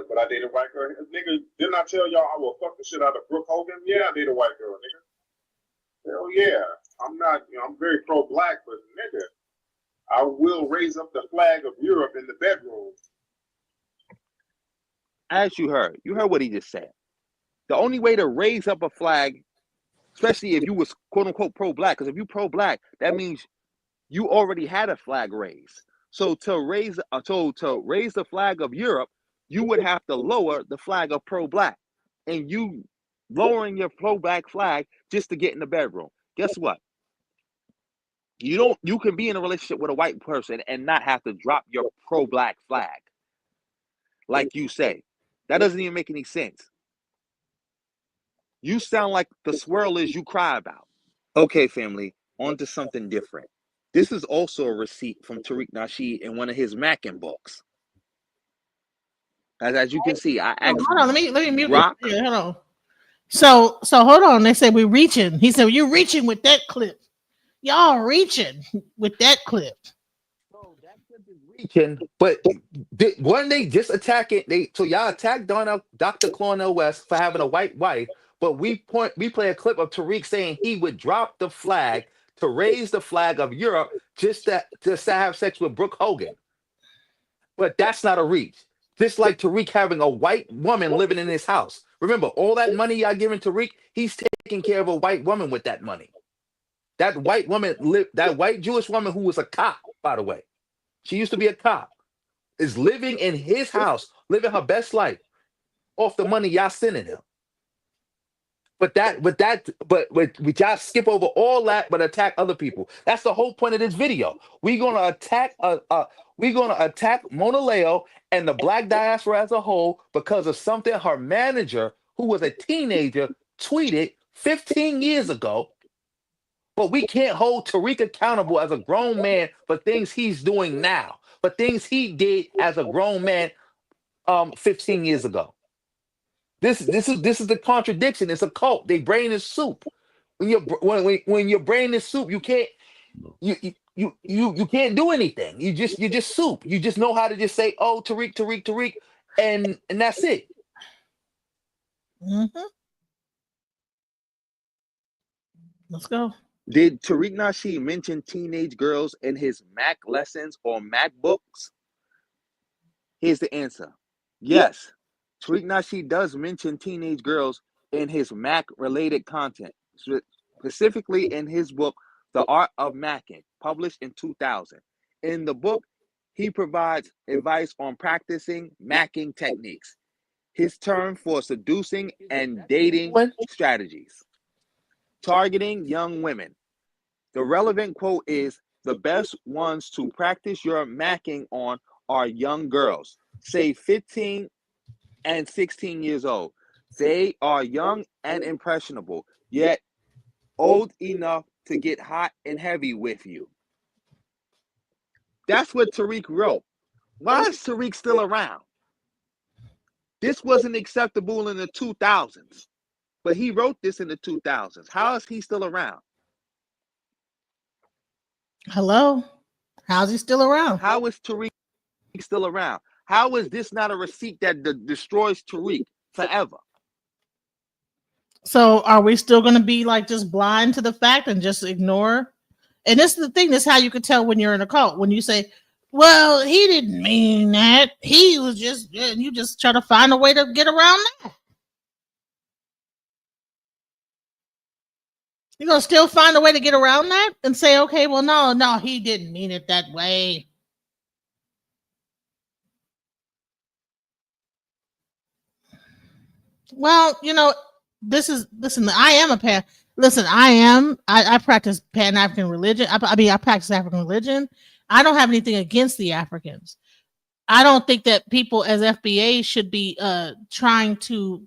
But I dated a white girl. Nigga, didn't I tell y'all I will fuck the shit out of Brooke Hogan? Yeah, I dated a white girl, nigga. Hell yeah. I'm not, I'm very pro-black, but nigga, I will raise up the flag of Europe in the bedroom. As you heard what he just said. The only way to raise up a flag, especially if you was quote unquote pro-black, because if you pro-black, that means you already had a flag raised. So to raise the flag of Europe, you would have to lower the flag of pro-black, and you lowering your pro-black flag just to get in the bedroom. Guess what? You can be in a relationship with a white person and not have to drop your pro-black flag, like you say. That doesn't even make any sense. You sound like the swirlers you cry about. Okay, family, on to something different. This is also a receipt from Tariq Nasheed in one of his Mackin books. As you can see, I asked. Hold on, let me mute Rock. Yeah, hold on. So hold on. They said we're reaching. He said, you're reaching with that clip. Y'all reaching with that clip. Bro, that clip is reaching, but weren't they just attacking? So y'all attacked Dr. Cornel West for having a white wife. But we play a clip of Tariq saying he would drop the flag to raise the flag of Europe just to have sex with Brooke Hogan. But that's not a reach. Just like Tariq having a white woman living in his house. Remember, all that money y'all giving Tariq, he's taking care of a white woman with that money. That white woman, that white Jewish woman who was a cop, by the way. She used to be a cop, is living in his house, living her best life off the money y'all sending him. But we just skip over all that, but attack other people. That's the whole point of this video. We're gonna attack Mona Leo and the Black diaspora as a whole because of something her manager, who was a teenager, tweeted 15 years ago. But we can't hold Tariq accountable as a grown man for things he's doing now, for things he did as a grown man 15 years ago. This is the contradiction. It's a cult. They brain is soup. When your brain is soup, you can't can't do anything. You just soup. You just know how to just say, oh, Tariq, and that's it. Mm-hmm. Let's go. Did Tariq Nasheed mention teenage girls in his Mac lessons or Mac books? Here's the answer. Yes. Tariq Nasheed does mention teenage girls in his Mac-related content, specifically in his book, The Art of Macking, published in 2000. In the book, he provides advice on practicing Macking techniques, his term for seducing and dating strategies, targeting young women. The relevant quote is, the best ones to practice your Macking on are young girls, say 15 and 16 years old. They are young and impressionable, yet old enough to get hot and heavy with you. That's what Tariq wrote. Why is Tariq still around? This wasn't acceptable in the 2000s, but he wrote this in the 2000s. How is he still around? Hello? How's he still around? How is Tariq still around? How is this not a receipt that destroys Tariq forever? So are we still going to be like just blind to the fact and just ignore? And this is the thing. This is how you can tell when you're in a cult. When you say, well, he didn't mean that. He was just, and you just try to find a way to get around that. You're gonna still find a way to get around that and say, okay, well, no, he didn't mean it that way. Well, I practice Pan-African religion. I practice African religion. I don't have anything against the Africans. I don't think that people as FBA should be trying to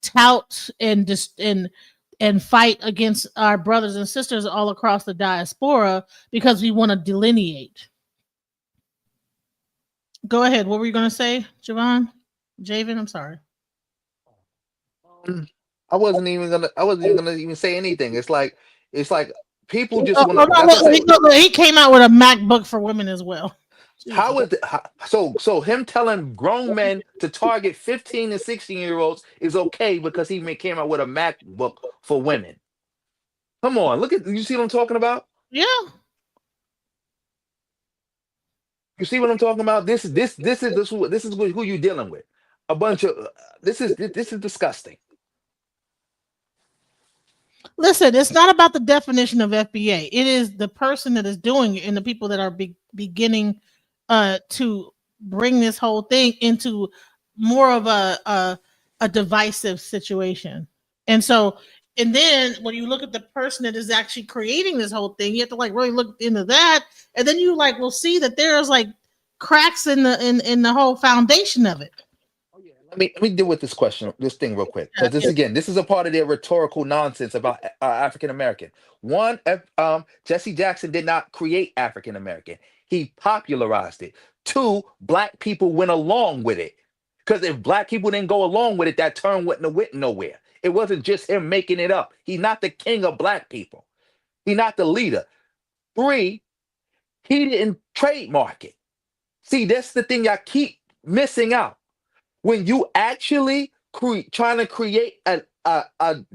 tout and fight against our brothers and sisters all across the diaspora because we want to delineate. Go ahead. What were you going to say, Javon? Javen, I'm sorry. I wasn't even gonna even say anything. It's like people just want to. He came out with a MacBook for women as well. How is so him telling grown men to target 15 and 16-year-olds is okay because he came out with a MacBook for women? Come on, look at, you see what I'm talking about? Yeah. You see what I'm talking about? This is who you're dealing with. A bunch of this is disgusting. Listen, it's not about the definition of FBA. It is the person that is doing it and the people that are beginning to bring this whole thing into more of a divisive situation. And then when you look at the person that is actually creating this whole thing, you have to like really look into that, and then you like will see that there's like cracks in the whole foundation of it. Let me deal with this thing real quick, because this is a part of their rhetorical nonsense about African American. One, Jesse Jackson did not create African American; he popularized it. Two, black people went along with it, because if black people didn't go along with it, that term wouldn't have went nowhere. It wasn't just him making it up. He's not the king of black people. He's not the leader. Three, he didn't trademark it. See, that's the thing y'all keep missing out. When you actually trying to create a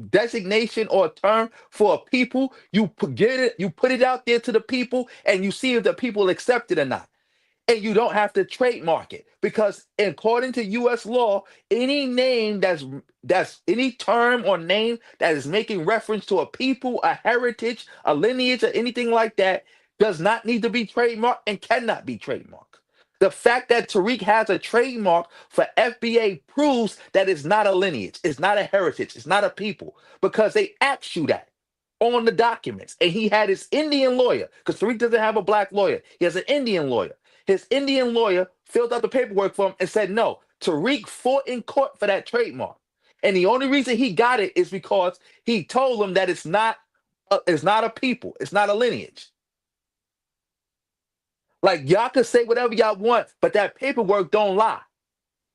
designation or a term for a people, you put it out there to the people, and you see if the people accept it or not. And you don't have to trademark it, because according to U.S. law, any name that's any term or name that is making reference to a people, a heritage, a lineage, or anything like that does not need to be trademarked and cannot be trademarked. The fact that Tariq has a trademark for FBA proves that it's not a lineage, it's not a heritage, it's not a people, because they asked you that on the documents. And he had his Indian lawyer, because Tariq doesn't have a black lawyer. He has an Indian lawyer. His Indian lawyer filled out the paperwork for him and said, no, Tariq fought in court for that trademark. And the only reason he got it is because he told him that it's not a people, it's not a lineage. Like, y'all can say whatever y'all want, but that paperwork don't lie.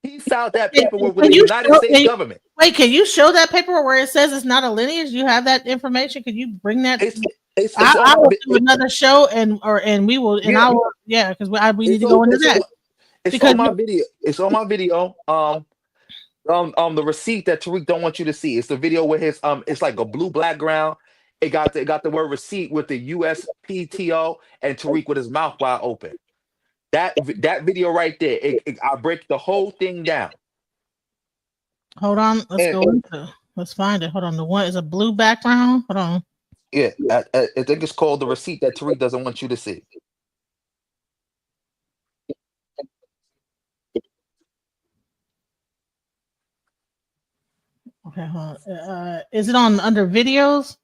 He filed that paperwork with the United States government. Wait, can you show that paperwork where it says it's not a lineage? You have that information? Can you bring that? I will do another show and we will, and I will, because we need to go into that. It's on my video. It's on my video. The receipt that Tariq don't want you to see. It's the video with his it's like a blue background. It got the word receipt with the USPTO and Tariq with his mouth wide open. That video right there, I break the whole thing down. Hold on, let's find it. Hold on, the one is a blue background. Hold on. Yeah, I think it's called the receipt that Tariq doesn't want you to see. Okay, hold on. Is it on under videos?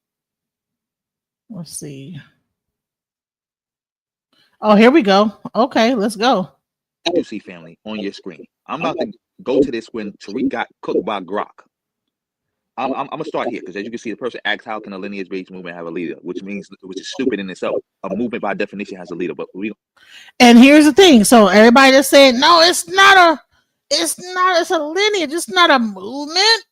Let's see. Oh, here we go. Okay, let's go. You see, family, on your screen. I'm about to go to this when Tariq got cooked by Grok. I'm gonna start here, because as you can see, the person asks, how can a lineage-based movement have a leader? Which is stupid in itself. A movement by definition has a leader, but and here's the thing. So everybody that's saying, no, it's a lineage, it's not a movement.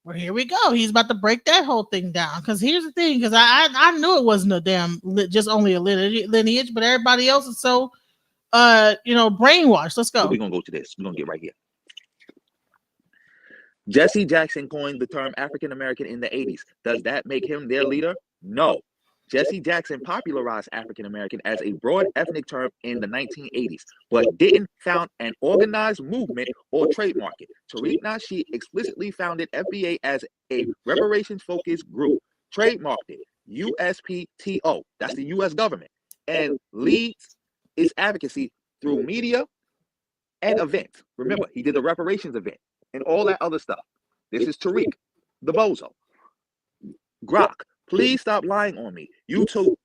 Well, here we go. He's about to break that whole thing down. Because here's the thing, because I knew it wasn't a damn just only a lineage, but everybody else is so brainwashed. Let's go. We're gonna go to this. We're gonna get right here. Jesse Jackson coined the term African American in the 80s. Does that make him their leader? No. Jesse Jackson popularized African American as a broad ethnic term in the 1980s, but didn't found an organized movement or trademark it. Tariq Nasheed explicitly founded FBA as a reparations-focused group. trademarked it, USPTO. That's the U.S. government, and leads its advocacy through media and events. Remember, he did the reparations event and all that other stuff. This is Tariq, the bozo. Grok, please stop lying on me. You told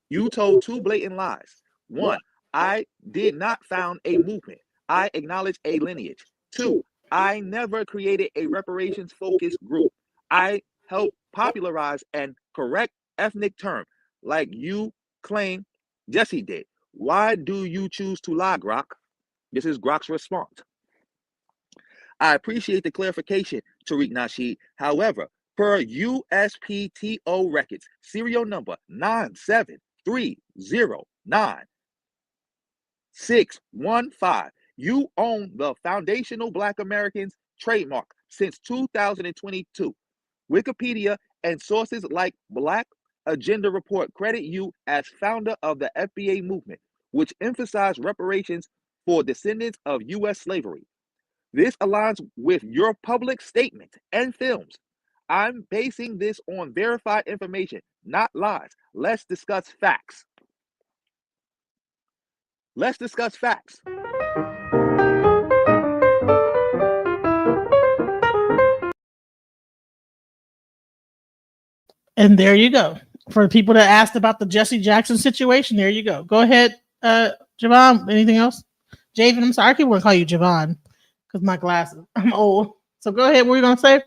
two blatant lies. One, I did not found a movement. I acknowledge a lineage. Two, I never created a reparations focused group. I helped popularize and correct ethnic term like you claim Jesse did. Why do you choose to lie, Grok? This is Grok's response. I appreciate the clarification, Tariq Nasheed. However, per USPTO records, serial number 97309-615, you own the Foundational Black Americans trademark since 2022. Wikipedia and sources like Black Agenda Report credit you as founder of the FBA movement, which emphasized reparations for descendants of U.S. slavery. This aligns with your public statement and films. I'm basing this on verified information, not lies. Let's discuss facts. Let's discuss facts. And there you go. For people that asked about the Jesse Jackson situation, there you go. Go ahead, Javon. Anything else? Javen, I'm sorry. I keep want to call you Javon because my glasses. I'm old. So go ahead. What are you going to say?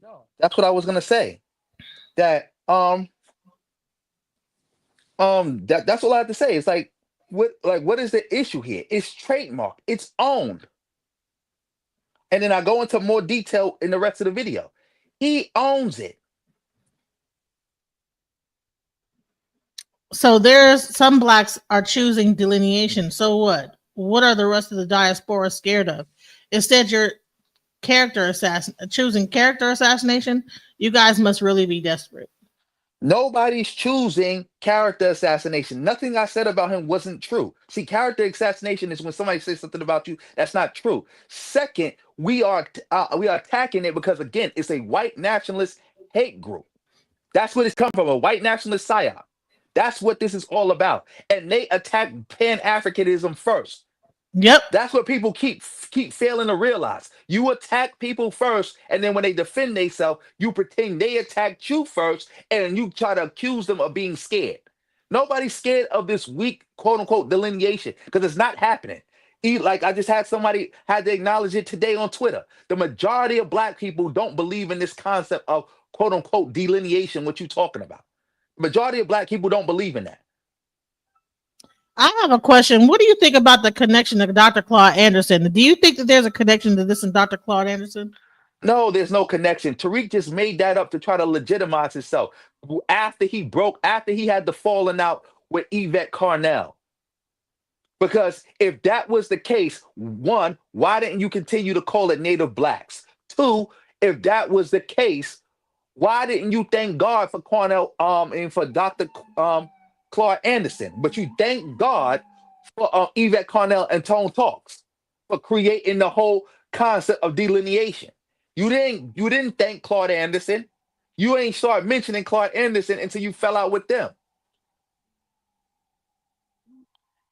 No, that's what I was going to say. That that's all I have to say. It's like what is the issue here? It's trademark. It's owned. And then I go into more detail in the rest of the video. He owns it. So there's some blacks are choosing delineation. So what? What are the rest of the diaspora scared of? Instead, you're choosing character assassination. You guys must really be desperate. Nobody's choosing character assassination. Nothing I said about him wasn't true. See, character assassination is when somebody says something about you that's not true. Second, we are attacking it because, again, it's a white nationalist hate group. That's what it's come from, a white nationalist psyop. That's what this is all about. And they attack Pan-Africanism first. Yep. That's what people keep failing to realize. You attack people first, and then when they defend themselves, you pretend they attacked you first, and you try to accuse them of being scared. Nobody's scared of this weak, quote-unquote, delineation, because it's not happening. Like I just had somebody had to acknowledge it today on Twitter. The majority of black people don't believe in this concept of, quote-unquote, delineation, what you're talking about. The majority of black people don't believe in that. I have a question. What do you think about the connection to Dr. Claude Anderson? Do you think that there's a connection to this and Dr. Claude Anderson? No, there's no connection. Tariq just made that up to try to legitimize himself after he had the falling out with Yvette Carnell. Because if that was the case, one, why didn't you continue to call it Native Blacks? Two, if that was the case, why didn't you thank God for Carnell and for Dr. Claude Anderson, but you thank God for Yvette Carnell and Tone Talks for creating the whole concept of delineation. You didn't thank Claude Anderson. You ain't start mentioning Claude Anderson until you fell out with them.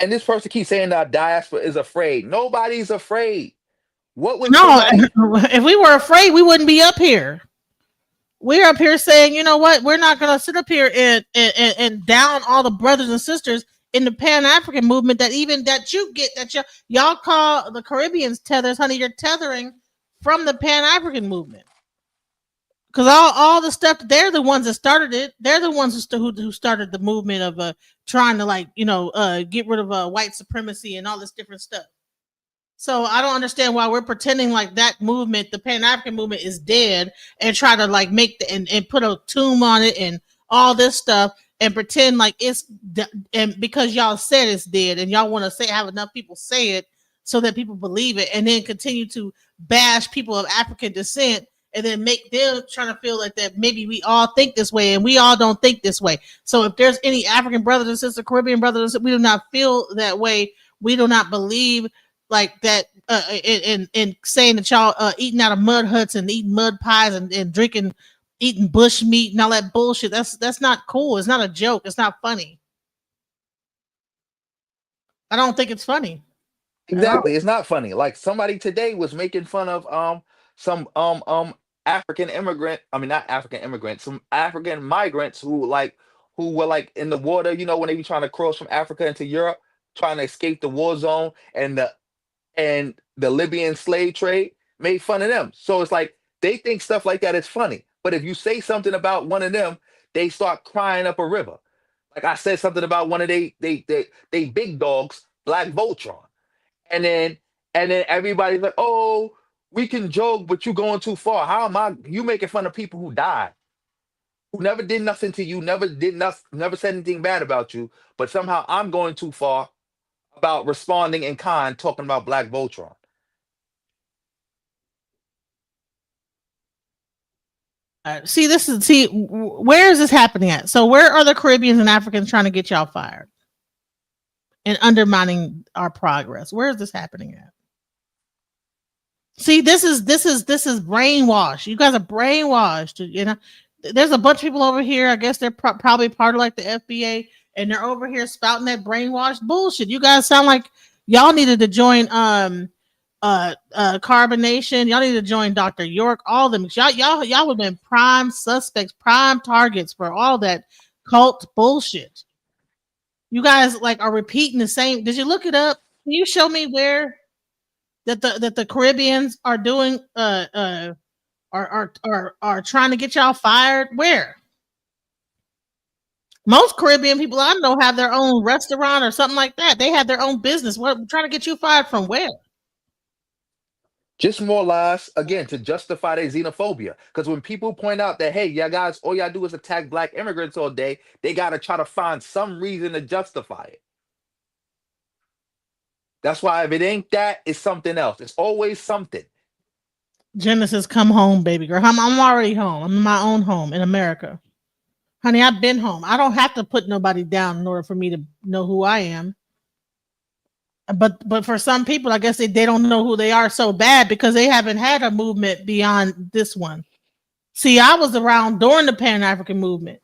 And this person keeps saying that diaspora is afraid. Nobody's afraid. If we were afraid, we wouldn't be up here. We're up here saying, you know what? We're not going to sit up here and down all the brothers and sisters in the Pan-African movement that y'all call the Caribbeans tethers. Honey, you're tethering from the Pan-African movement. Because all the stuff, they're the ones that started it. They're the ones who started the movement of trying to get rid of white supremacy and all this different stuff. So I don't understand why we're pretending like that movement, the Pan-African movement, is dead and try to make and put a tomb on it and all this stuff and pretend like it's and because y'all said it's dead and y'all want to have enough people say it so that people believe it and then continue to bash people of African descent and then make them trying to feel like that maybe we all think this way and we all don't think this way. So if there's any African brothers and sisters, Caribbean brothers and sisters, we do not feel that way. We do not believe like that in saying that y'all eating out of mud huts and eating mud pies and drinking eating bush meat and all that bullshit. That's not cool. It's not a joke. It's not funny. I don't think it's funny. Exactly. It's not funny. Like somebody today was making fun of some African immigrant, I mean not African immigrants, some African migrants who were like in the water, you know, when they be trying to cross from Africa into Europe, trying to escape the war zone, and the Libyan slave trade, made fun of them. So it's like they think stuff like that is funny. But if you say something about one of them, they start crying up a river. Like I said something about one of they big dogs, Black Voltron. And then everybody's like, oh, we can joke, but you going too far. How am I you making fun of people who died, who never did nothing to you, never said anything bad about you, but somehow I'm going too far about responding in kind, talking about Black Voltron. Where is this happening at? So where are the Caribbeans and Africans trying to get y'all fired and undermining our progress? Where is this happening at? See, this is brainwash. You guys are brainwashed. You know, there's a bunch of people over here. I guess they're probably part of like the FBA, and they're over here spouting that brainwashed bullshit. You guys sound like y'all needed to join Carbonation. Y'all need to join Dr. York. All of them. Y'all would have been prime suspects, prime targets for all that cult bullshit. You guys like are repeating the same. Did you look it up? Can you show me where that the Caribbeans are doing are trying to get y'all fired? Where? Most Caribbean people I know have their own restaurant or something like that. They have their own business. What trying to get you fired from where? Just more lies again to justify their xenophobia. Because when people point out that, hey, y'all guys, all y'all do is attack Black immigrants all day, they gotta try to find some reason to justify it. That's why if it ain't that, it's something else. It's always something. Genesis, come home, baby girl. I'm already home. I'm in my own home in America. Honey, I've been home. I don't have to put nobody down in order for me to know who I am. But for some people, I guess they don't know who they are so bad because they haven't had a movement beyond this one. See, I was around during the Pan-African movement.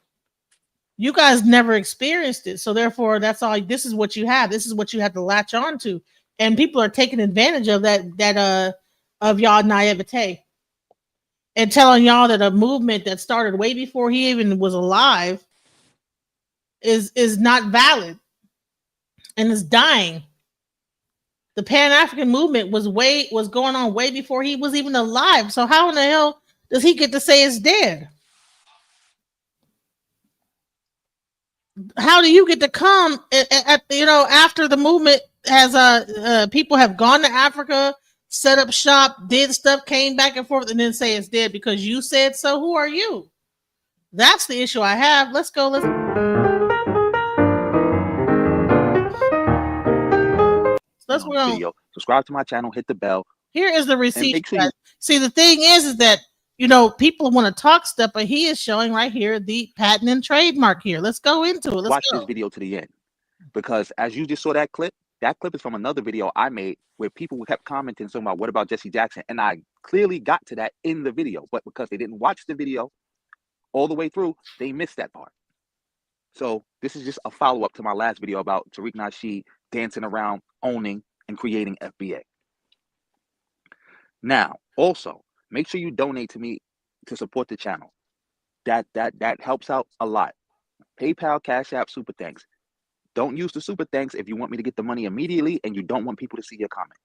You guys never experienced it. So therefore, that's all. This is what you have. This is what you have to latch on to. And people are taking advantage of that of y'all naivete and telling y'all that a movement that started way before he even was alive is not valid and is dying. The Pan-African movement was going on way before he was even alive. So how in the hell does he get to say it's dead? How do you get to come after the movement has people have gone to Africa, set up shop, did stuff, came back and forth, and then say it's dead because you said so? Who are you? That's the issue I have. Let's go. Let's go. Video. Subscribe to my channel, hit the bell. Here is the receipt. Sure See, the thing is that people want to talk stuff, but he is showing right here the patent and trademark here. Let's go into it. Watch this video to the end, because as you just saw that clip is from another video I made where people kept commenting something about what about Jesse Jackson, and I clearly got to that in the video, but because they didn't watch the video all the way through, they missed that part. So this is just a follow-up to my last video about Tariq Nasheed dancing around, owning, and creating FBA. Now, also, make sure you donate to me to support the channel. That helps out a lot. PayPal, Cash App, Super Thanks. Don't use the Super Thanks if you want me to get the money immediately and you don't want people to see your comment.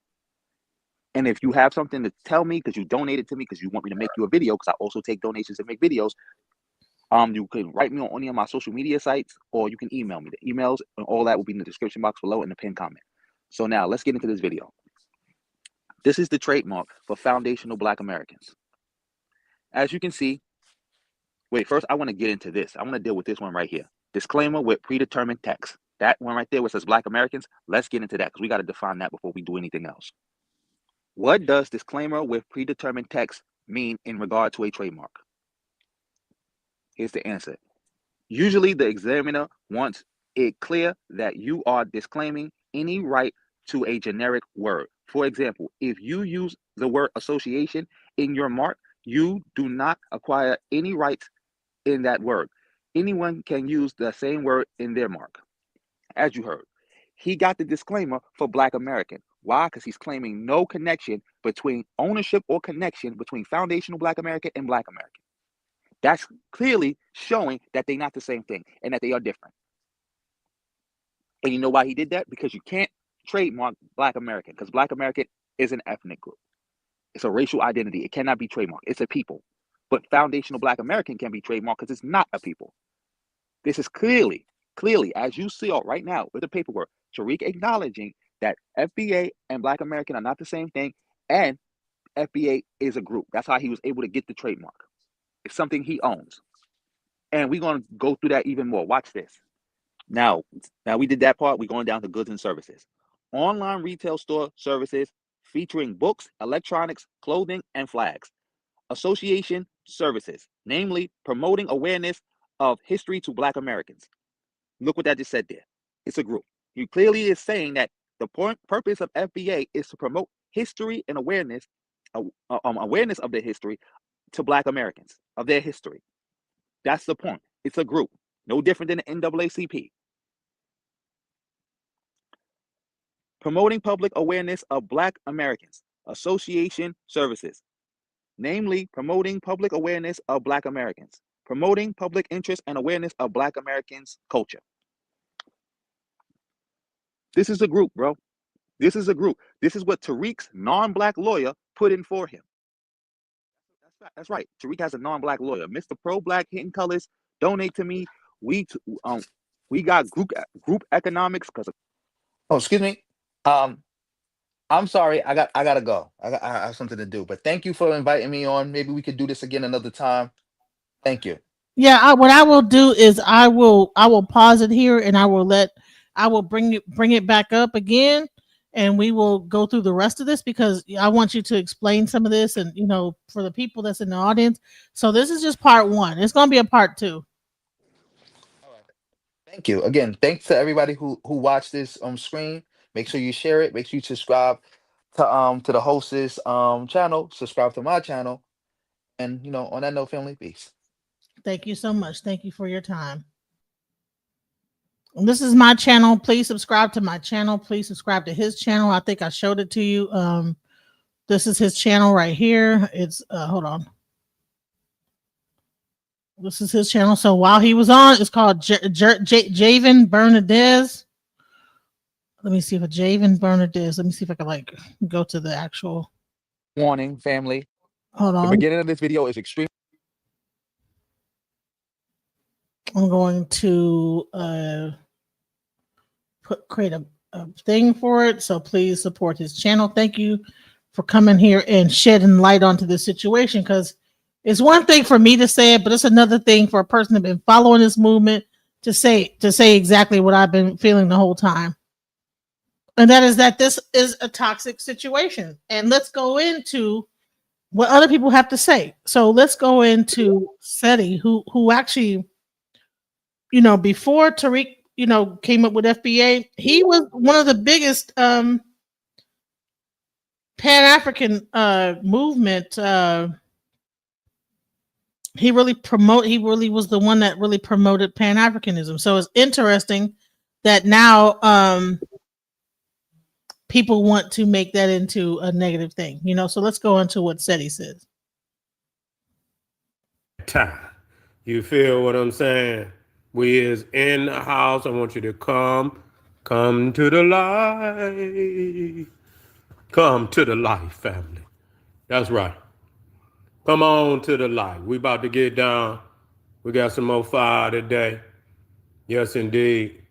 And if you have something to tell me because you donated to me because you want me to make you a video, because I also take donations and make videos, you can write me on any of my social media sites, or you can email me. The emails and all that will be in the description box below in the pinned comment. So now let's get into this video. This is the trademark for foundational Black Americans. As you can see, wait, first I want to get into this. I want to deal with this one right here. Disclaimer with predetermined text. That one right there where it says Black Americans, let's get into that because we got to define that before we do anything else. What does disclaimer with predetermined text mean in regard to a trademark? Here's the answer. Usually the examiner wants it clear that you are disclaiming any right to a generic word. For example, if you use the word association in your mark, You do not acquire any rights in that word. Anyone can use the same word in their mark. As you heard, he got the disclaimer for Black American. Why? Because he's claiming no connection between ownership or connection between foundational Black American and Black American. That's clearly showing that they're not the same thing and that they are different. And you know why he did that? Because you can't trademark Black American, because Black American is an ethnic group. It's a racial identity. It cannot be trademarked. It's a people. But foundational Black American can be trademarked because it's not a people. This is clearly, as you see right now with the paperwork, Tariq acknowledging that FBA and Black American are not the same thing, and FBA is a group. That's how he was able to get the trademark. It's something he owns. And we're going to go through that even more. Watch this. Now we did that part. We're going down to goods and services. Online retail store services featuring books, electronics, clothing, and flags. Association services, namely promoting awareness of history to Black Americans. Look what that just said there. It's a group. He clearly is saying that the purpose of FBA is to promote history and awareness of their history to Black Americans, of their history. That's the point. It's a group, no different than the NAACP. Promoting public awareness of Black Americans, association services, namely promoting public awareness of Black Americans, promoting public interest and awareness of Black Americans' culture. This is a group, bro. This is a group. This is what Tariq's non-Black lawyer put in for him. That's right. Tariq has a non-Black lawyer. Mr. Pro-Black Hidden Colors, donate to me. We got group economics because of. Oh, excuse me. I'm sorry. I gotta go. I have something to do. But thank you for inviting me on. Maybe we could do this again another time. Thank you. Yeah, what I will do is I will pause it here, and I will bring it back up again, and we will go through the rest of this, because I want you to explain some of this, and for the people that's in the audience. So this is just part 1. It's going to be a part 2. All right. Thank you again. Thanks to everybody who watched this screen. Make sure you share it. Make sure you subscribe to the hostess channel. Subscribe to my channel. And on that note, family, peace. Thank you so much. Thank you for your time. And this is my channel. Please subscribe to my channel. Please subscribe to his channel. I think I showed it to you. This is his channel right here. It's hold on. This is his channel. So while he was on, it's called Javen Bernadez. Let me see if a Javen Bernadez. Let me see if I can go to the actual warning, family. Hold on. The beginning of this video is extreme. I'm going to create a thing for it. So please support his channel. Thank you for coming here and shedding light onto this situation, because it's one thing for me to say it, but it's another thing for a person that's been following this movement to say exactly what I've been feeling the whole time. And that is that this is a toxic situation. And let's go into what other people have to say. So let's go into Seti, who actually, before Tariq, came up with FBA, he was one of the biggest Pan-African movement. He really was the one that really promoted Pan-Africanism. So it's interesting that now people want to make that into a negative thing, so let's go into what Seti says. You feel what I'm saying? We is in the house. I want you to come to the light. Come to the light, family. That's right. Come on to the light. We about to get down. We got some more fire today. Yes, indeed.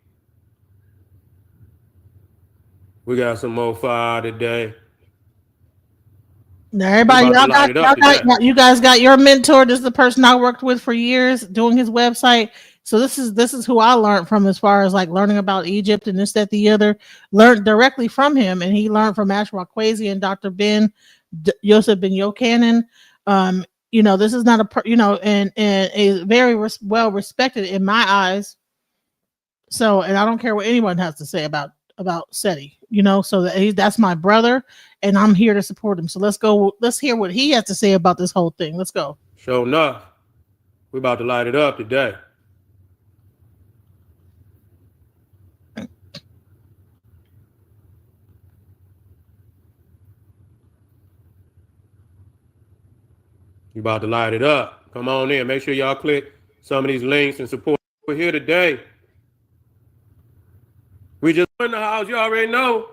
We got some more fire today. Now, everybody, you guys got your mentor. This is the person I worked with for years doing his website. So this is who I learned from, as far as learning about Egypt and this, that, the other. Learned directly from him, and he learned from Ashraf Kwesi and Dr. Yosef Ben Yochanan. This is not and a very well respected in my eyes. So, and I don't care what anyone has to say about about SETI, you know, so that's my brother and I'm here to support him. So let's hear what he has to say about this whole thing. Let's go. Sure enough, we about to light it up today. You about to light it up. Come on in. Make sure y'all click some of these links and support. We're here today. We just in the house. You already know.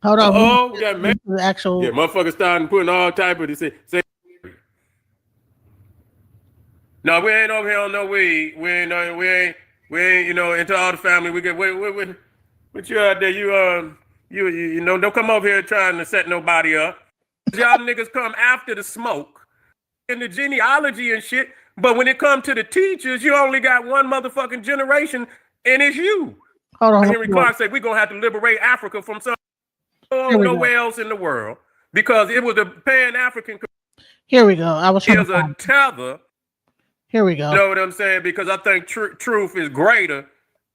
Hold on. Oh, we got the actual. Yeah, motherfuckers starting putting all type of say. No, we ain't over here on no weed. We ain't you know, into all the family. We get what you out there, you know, don't come over here trying to set nobody up. Y'all niggas come after the smoke and the genealogy and shit, but when it comes to the teachers, you only got one motherfucking generation, and it's you. Hold on. Henry Clark said we're gonna have to liberate Africa from nowhere else in the world because it was the Pan-African. Here we go. I was trying to a tether. Here we go. You know what I'm saying? Because I think truth is greater,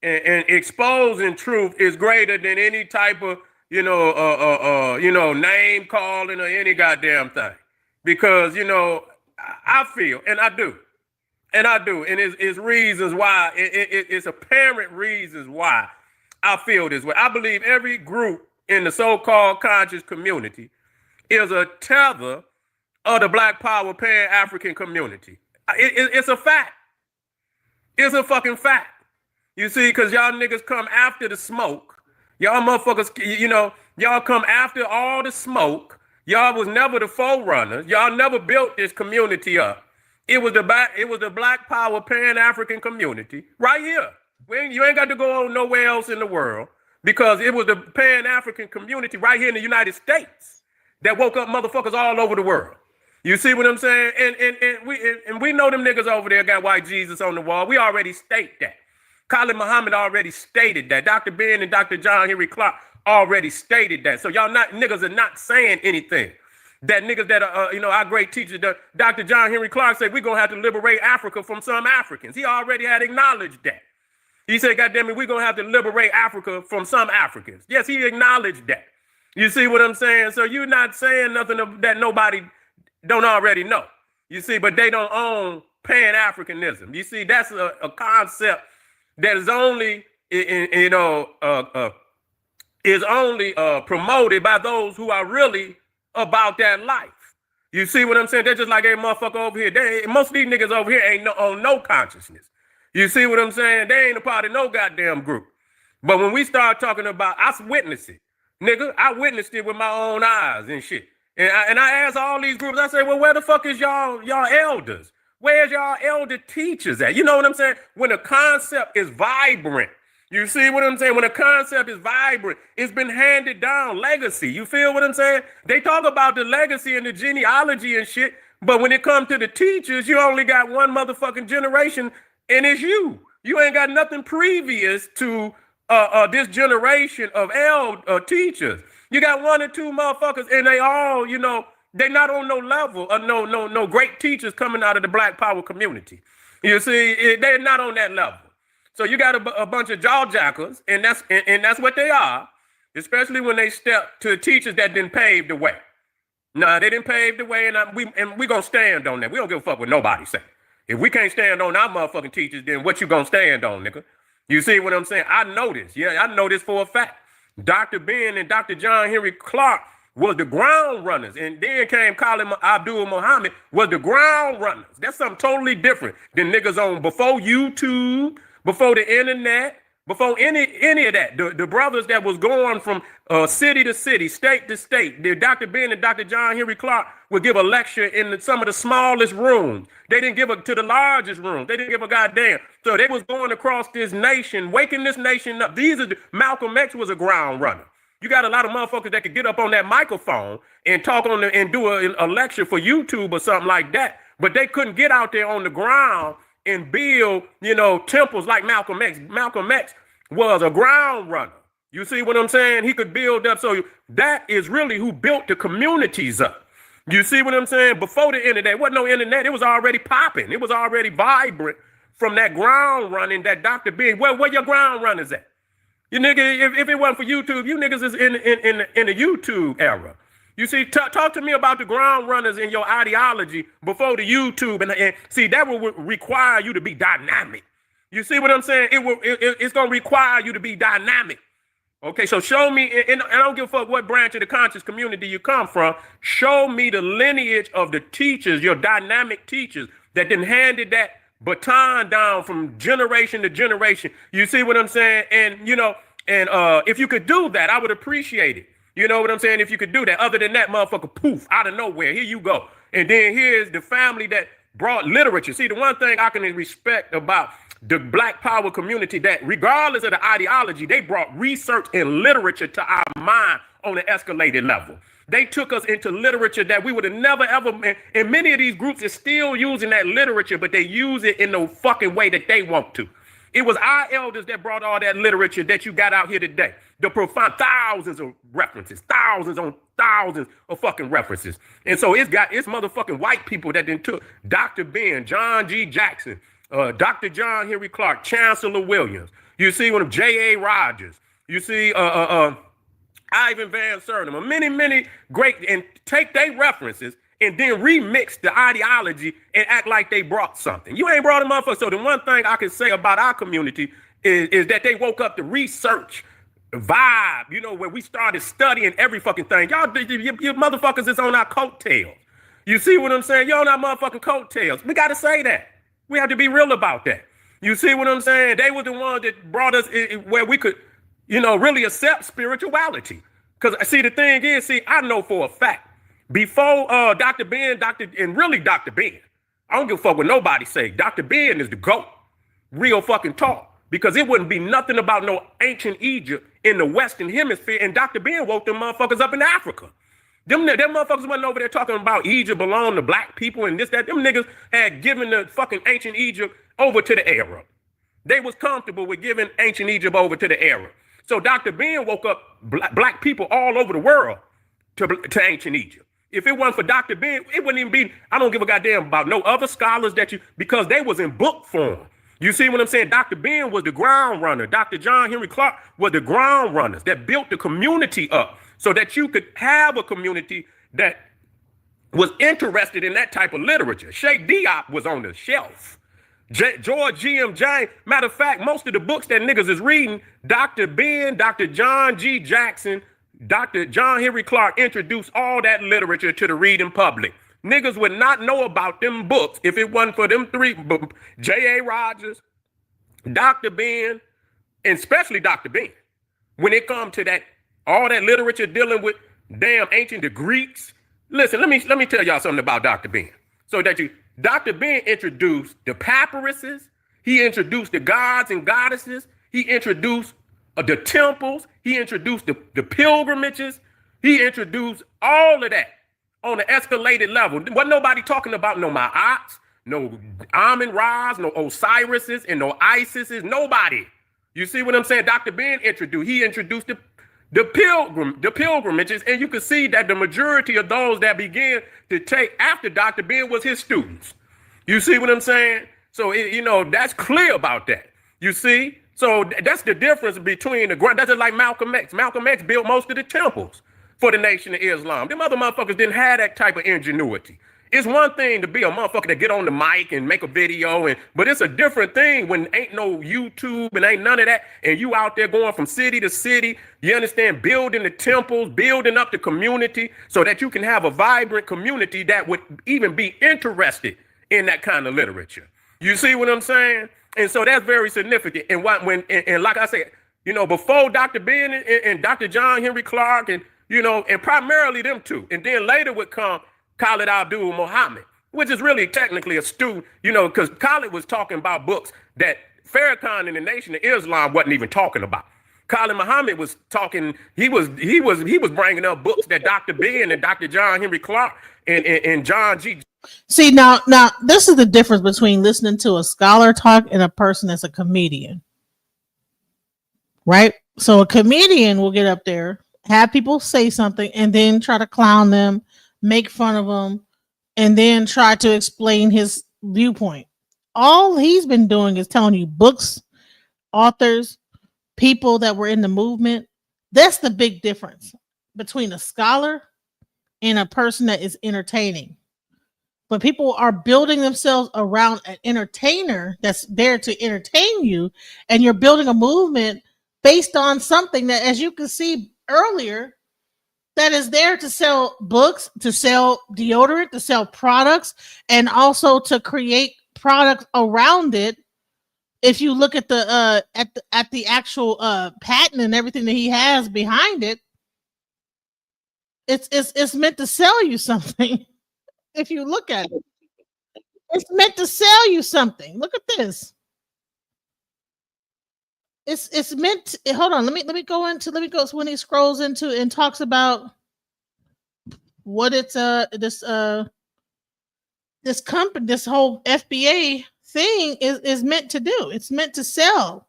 and exposing truth is greater than any type of you know name calling or any goddamn thing. Because you know I feel, and I do, and it's reasons why. It's apparent reasons why I feel this way. I believe every group in the so-called conscious community is a tether of the Black Power Pan-African community. It's a fact. It's a fucking fact. You see, because y'all niggas come after the smoke. Y'all motherfuckers, you know, y'all come after all the smoke. Y'all was never the forerunners. Y'all never built this community up. It was the Black Power Pan-African community right here. You ain't got to go on nowhere else in the world because it was the Pan-African community right here in the United States that woke up motherfuckers all over the world. You see what I'm saying? And we know them niggas over there got white Jesus on the wall. We already state that. Khalid Muhammad already stated that. Dr. Ben and Dr. John Henry Clark already stated that. So y'all niggas are not saying anything. That niggas that are, you know, our great teacher, Dr. John Henry Clark said, we're going to have to liberate Africa from some Africans. He already had acknowledged that. He said, God damn it, we're going to have to liberate Africa from some Africans. Yes, he acknowledged that. You see what I'm saying? So you're not saying nothing that nobody don't already know. You see, but they don't own Pan-Africanism. You see, that's a concept that is only, promoted by those who are really about that life. You see what I'm saying? They're just like a motherfucker over here. Most of these niggas over here ain't on no consciousness. You see what I'm saying? They ain't a part of no goddamn group. But when we start talking about, I witnessed it. Nigga, I witnessed it with my own eyes and shit. And I asked all these groups, I say, well, where the fuck is y'all elders? Where's y'all elder teachers at? You know what I'm saying? When a concept is vibrant, you see what I'm saying? When a concept is vibrant, it's been handed down, legacy. You feel what I'm saying? They talk about the legacy and the genealogy and shit, but when it comes to the teachers, you only got one motherfucking generation, and it's you. You ain't got nothing previous to this generation of teachers. You got one or two motherfuckers, and they all, you know, they not on no level of no great teachers coming out of the Black Power community. You see, they're not on that level. So you got a bunch of jawjackers, and that's what they are, especially when they step to teachers that didn't pave the way. Nah, they didn't pave the way, and we gonna stand on that. We don't give a fuck what nobody say. If we can't stand on our motherfucking teachers, then what you gonna stand on, nigga? You see what I'm saying? I know this. Yeah, I know this for a fact. Dr. Ben and Dr. John Henry Clark was the ground runners, and then came Khalid Abdul Muhammad was the ground runners. That's something totally different than niggas on before YouTube, before the internet, before any of that. The brothers that was going from city to city, state to state. Dr. Ben and Dr. John Henry Clark would give a lecture in some of the smallest rooms. They didn't give it to the largest room. They didn't give a goddamn. So they was going across this nation, waking this nation up. Malcolm X was a ground runner. You got a lot of motherfuckers that could get up on that microphone and talk on and do a lecture for YouTube or something like that. But they couldn't get out there on the ground and build, you know, temples like Malcolm X. Malcolm X was a ground runner. You see what I'm saying? He could build up. So that is really who built the communities up. You see what I'm saying? Before the internet, there wasn't no internet. It was already popping. It was already vibrant from that ground running that Dr. Ben. Where your ground runners at? You nigga, if it wasn't for YouTube, you niggas is in the YouTube era. You see, talk to me about the ground runners in your ideology before the YouTube, and see that will require you to be dynamic. You see what I'm saying? It's gonna require you to be dynamic. Okay, so show me, and I don't give a fuck what branch of the conscious community you come from. Show me the lineage of the teachers, your dynamic teachers that then handed that baton down from generation to generation. You see what I'm saying? And you know, and if you could do that, I would appreciate it. You know what I'm saying? If you could do that. Other than that, motherfucker, poof, out of nowhere, here you go. And then here's the family that brought literature. See, the one thing I can respect about the Black Power community, that regardless of the ideology, they brought research and literature to our mind on an escalated level. They took us into literature that we would have never ever, and many of these groups are still using that literature, but they use it in the fucking way that they want to. It was our elders that brought all that literature that you got out here today. The profound thousands of references, thousands on thousands of fucking references. And so it's motherfucking white people that then took Dr. Ben, John G. Jackson, Dr. John Henry Clark, Chancellor Williams. You see one of J.A. Rogers. You see Ivan Van Sertima, many great, and take their references and then remix the ideology and act like they brought something. You ain't brought a motherfucker. So the one thing I can say about our community is that they woke up to research vibe, you know, where we started studying every fucking thing. Y'all, you motherfuckers is on our coattails. You see what I'm saying? You're on our motherfucking coattails. We got to say that. We have to be real about that. You see what I'm saying? They were the ones that brought us where we could, you know, really accept spirituality. Because see, the thing is, I know for a fact, before Dr. Ben, and really Dr. Ben, I don't give a fuck what nobody say. Dr. Ben is the GOAT. Real fucking talk. Because it wouldn't be nothing about no ancient Egypt in the Western Hemisphere. And Dr. Ben woke them motherfuckers up in Africa. Them motherfuckers wasn't over there talking about Egypt belonged to black people and this, that. Them niggas had given the fucking ancient Egypt over to the Arab. They was comfortable with giving ancient Egypt over to the Arab. So Dr. Ben woke up black people all over the world to ancient Egypt. If it wasn't for Dr. Ben, it wouldn't even be, I don't give a goddamn about no other scholars because they was in book form. You see what I'm saying? Dr. Ben was the ground runner. Dr. John Henry Clark was the ground runners that built the community up so that you could have a community that was interested in that type of literature. Sheikh Diop was on the shelf. George G.M. James, matter of fact, most of the books that niggas is reading, Dr. Ben, Dr. John G. Jackson, Dr. John Henry Clark introduced all that literature to the reading public. Niggas would not know about them books if it wasn't for them three, J.A. Rogers, Dr. Ben, and especially Dr. Ben. When it comes to that, all that literature dealing with damn ancient, the Greeks. Listen, let me tell y'all something about Dr. Ben. Dr. Ben introduced the papyruses. He introduced the gods and goddesses. He introduced the temples. He introduced the pilgrimages. He introduced all of that on an escalated level. Wasn't nobody talking about no Ma'ats, no Amun-Ra's, no Osiris's, and no Isis's, nobody. You see what I'm saying? Dr. Ben introduced the pilgrimages, and you can see that the majority of those that began to take after Dr. Ben was his students. You see what I'm saying? So, that's clear about that. You see? So that's the difference between that's just like Malcolm X. Malcolm X built most of the temples for the Nation of Islam. Them other motherfuckers didn't have that type of ingenuity. It's one thing to be a motherfucker that get on the mic and make a video, but it's a different thing when ain't no YouTube and ain't none of that, and you out there going from city to city, you understand, building the temples, building up the community so that you can have a vibrant community that would even be interested in that kind of literature. You see what I'm saying? And so that's very significant. And like I said, before Dr. Ben and Dr. John Henry Clark and primarily them two, and then later would come Khalid Abdul Muhammad, which is really technically a student, because Khalid was talking about books that Farrakhan and the Nation of Islam wasn't even talking about. Khalid Muhammad was talking, he was bringing up books that Dr. Ben and Dr. John Henry Clark and John G. See, now this is the difference between listening to a scholar talk and a person that's a comedian, right? So a comedian will get up there, have people say something, and then try to clown them, make fun of them, and then try to explain his viewpoint. All he's been doing is telling you books, authors, people that were in the movement. That's the big difference between a scholar and a person that is entertaining. But people are building themselves around an entertainer that's there to entertain you, and you're building a movement based on something that, as you can see earlier, that is there to sell books, to sell deodorant, to sell products, and also to create products around it. If you look at the actual patent and everything that he has behind it, it's meant to sell you something. If you look at it, it's meant to sell you something. Look at this. It's meant to, hold on, let me go so when he scrolls into and talks about what it's this company, this whole FBA thing is meant to do. It's meant to sell.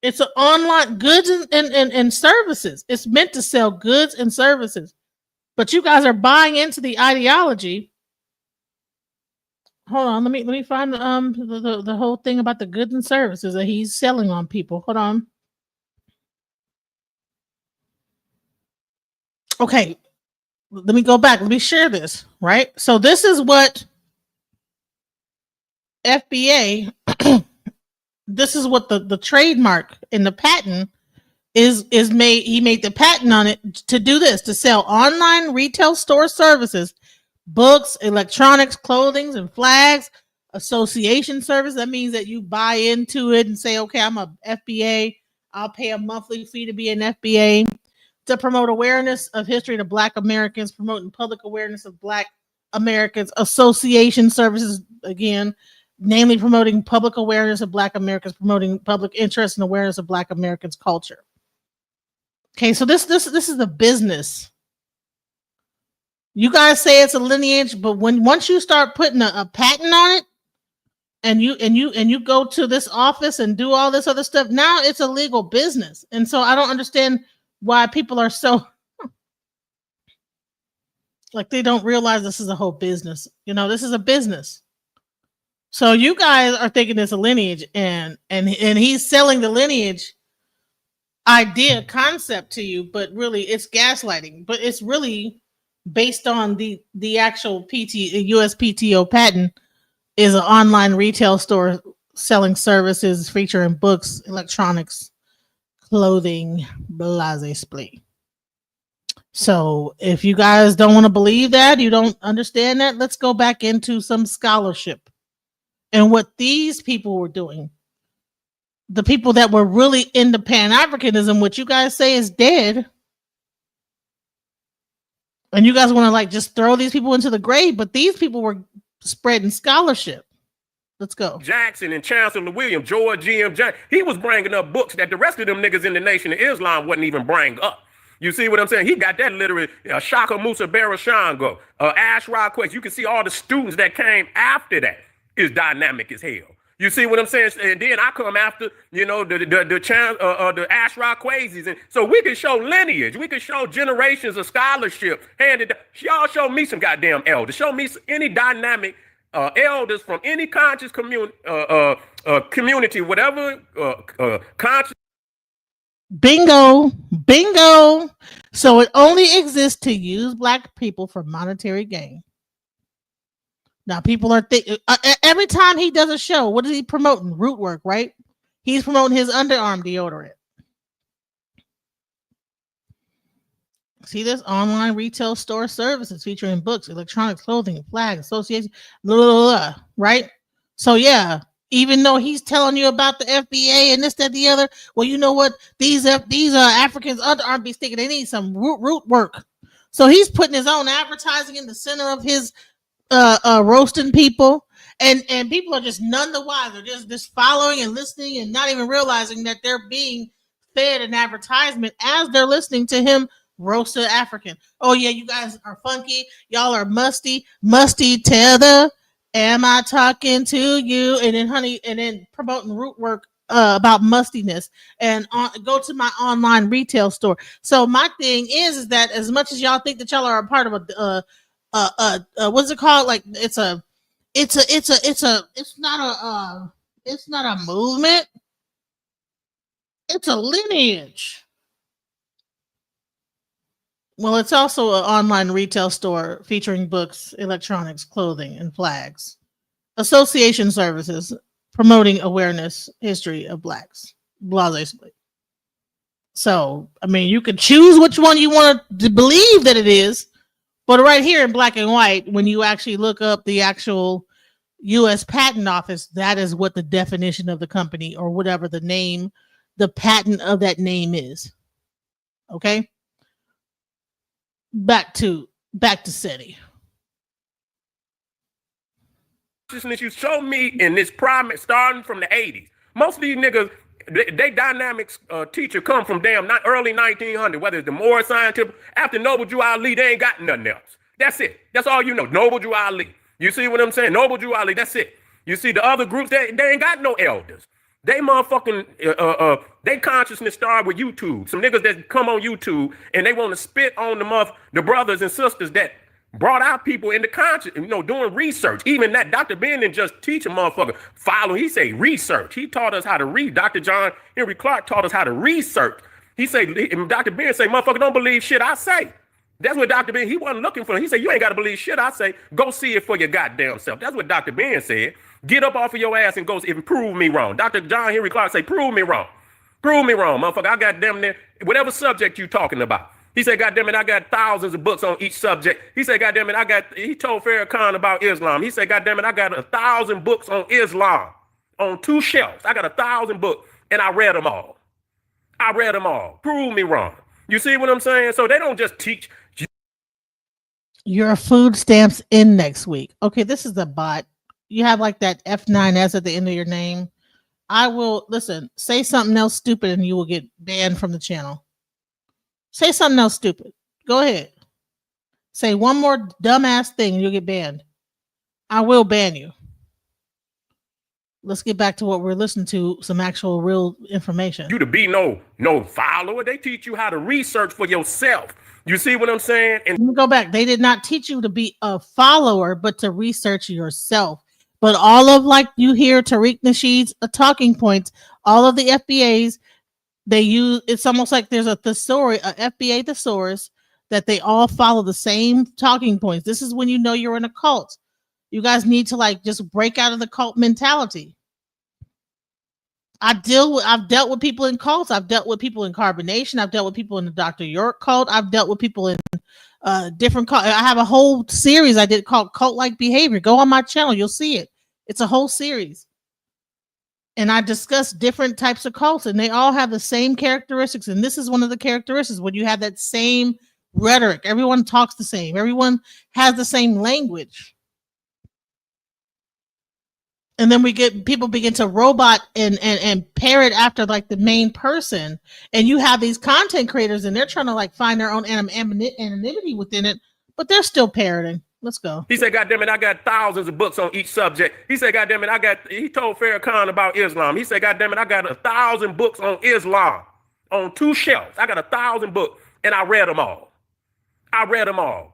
It's an online goods and services. It's meant to sell goods and services. But you guys are buying into the ideology. Hold on, let me find the whole thing about the goods and services that he's selling on people. Hold on. Okay, let me go back. Let me share this, right? So this is what FBA, this is what the trademark in the patent is made. He made the patent on it to do this, to sell online retail store services, books, electronics, clothing, and flags, association service. That means that you buy into it and say, okay, I'm a FBA. I'll pay a monthly fee to be an FBA. To promote awareness of history to Black Americans, promoting public awareness of Black Americans, association services, again, namely promoting public awareness of Black Americans, promoting public interest and awareness of Black Americans' culture. Okay, so this is the business. You guys say it's a lineage, but once you start putting a patent on it, and you go to this office and do all this other stuff, now it's a legal business. And so I don't understand why people are so like they don't realize this is a whole business. You know, this is a business. So you guys are thinking it's a lineage, and he's selling the lineage idea concept to you, but really it's gaslighting. But it's really based on the actual USPTO patent is an online retail store selling services featuring books, electronics, clothing, blase splee. So if you guys don't want to believe that, you don't understand that, let's go back into some scholarship and what these people were doing. The people that were really into Pan-Africanism, which you guys say is dead, and you guys want to like just throw these people into the grave, but these people were spreading scholarship. Let's go. Jackson and Chancellor William, George G.M. Jackson, he was bringing up books that the rest of them niggas in the Nation of Islam wouldn't even bring up. You see what I'm saying? He got that literally, Shaka Musa Barashango, Ashraf Quest. You can see all the students that came after that is dynamic as hell. You see what I'm saying? And then I come after, you know, the Ashraf Quazies. And so we can show lineage. We can show generations of scholarship handed down. Y'all show me some goddamn elders. Show me any dynamic elders from any conscious community, whatever conscious. Bingo. So it only exists to use Black people for monetary gain. Now people are thinking every time he does a show, what is he promoting? Root work, right? He's promoting his underarm deodorant. See this? Online retail store services featuring books, electronics, clothing, flags, association, blah, blah, blah, right? So yeah, even though he's telling you about the FBA and this, that, the other, well, you know what? These Africans underarm be sticking. They need some root work. So he's putting his own advertising in the center of his roasting people, and people are just none the wiser, just following and listening and not even realizing that they're being fed an advertisement as they're listening to him roast the African. Oh yeah, you guys are funky, y'all are musty tether. Am I talking to you? And then honey, and then promoting root work about mustiness and go to my online retail store. So my thing is that as much as y'all think that y'all are a part of what's it called? Like it's not a movement. It's a lineage. Well, it's also an online retail store featuring books, electronics, clothing, and flags. Association services promoting awareness, history of blacks. Blase. So, I mean, you can choose which one you want to believe that it is, but right here in black and white, when you actually look up the actual U.S. Patent Office, that is what the definition of the company or whatever the name, the patent of that name is. Okay. Back to SETI. You show me in this primate starting from the 80s. Most of these niggas, they dynamics teacher come from not early 1900, whether it's the Moore Scientific, after Noble Drew Ali, they ain't got nothing else. That's it. That's all you know. Noble Drew Ali. You see what I'm saying? Noble Drew Ali, that's it. You see the other groups, they ain't got no elders. They motherfucking, they consciousness started with YouTube. Some niggas that come on YouTube and they want to spit on the brothers and sisters that brought our people into conscious, doing research. Even that Dr. Ben didn't just teach a motherfucker follow. He say research. He taught us how to read. Dr. John Henry Clark taught us how to research. He say, Dr. Ben say, motherfucker, don't believe shit I say. That's what Dr. Ben, he wasn't looking for. He said, you ain't got to believe shit I say. Go see it for your goddamn self. That's what Dr. Ben said. Get up off of your ass and go and prove me wrong. Dr. John Henry Clark say, prove me wrong. Prove me wrong, motherfucker. I got damn near whatever subject you talking about. He said, goddamn it, I got thousands of books on each subject. He said, goddamn it, he told Farrakhan about Islam. He said, goddamn it, I got 1,000 books on Islam on 2 shelves. I got 1,000 books and I read them all. Prove me wrong. You see what I'm saying? So they don't just teach. Your food stamps in next week. Okay, this is a bot. You have like that F9S at the end of your name. I will, listen, say something else stupid and you will get banned from the channel. Say something else stupid. Go ahead. Say one more dumbass thing and you'll get banned. I will ban you. Let's get back to what we're listening to, some actual real information. You to be no follower. They teach you how to research for yourself. You see what I'm saying? And let me go back. They did not teach you to be a follower, but to research yourself. But all of, like you hear Tariq Nasheed's talking points, all of the FBAs, they use, it's almost like there's a thesaurus, a FBA thesaurus, that they all follow the same talking points. This is when you know you're in a cult. You guys need to like just break out of the cult mentality. I've dealt with people in cults. I've dealt with people in carbonation. I've dealt with people in the Dr. York cult. I've dealt with people in different cults. I have a whole series I did called Cult-Like Behavior. Go on my channel. You'll see it. It's a whole series. And I discuss different types of cults, and they all have the same characteristics. And this is one of the characteristics when you have that same rhetoric. Everyone talks the same. Everyone has the same language. And then we get people begin to robot and parrot after like the main person. And you have these content creators and they're trying to like find their own anonymity within it, but they're still parroting. Let's go. He said, goddamn it, I got thousands of books on each subject. He said, goddamn it, he told Farrakhan about Islam. He said, goddamn it, I got 1,000 books on Islam on 2 shelves. I got 1,000 books and I read them all.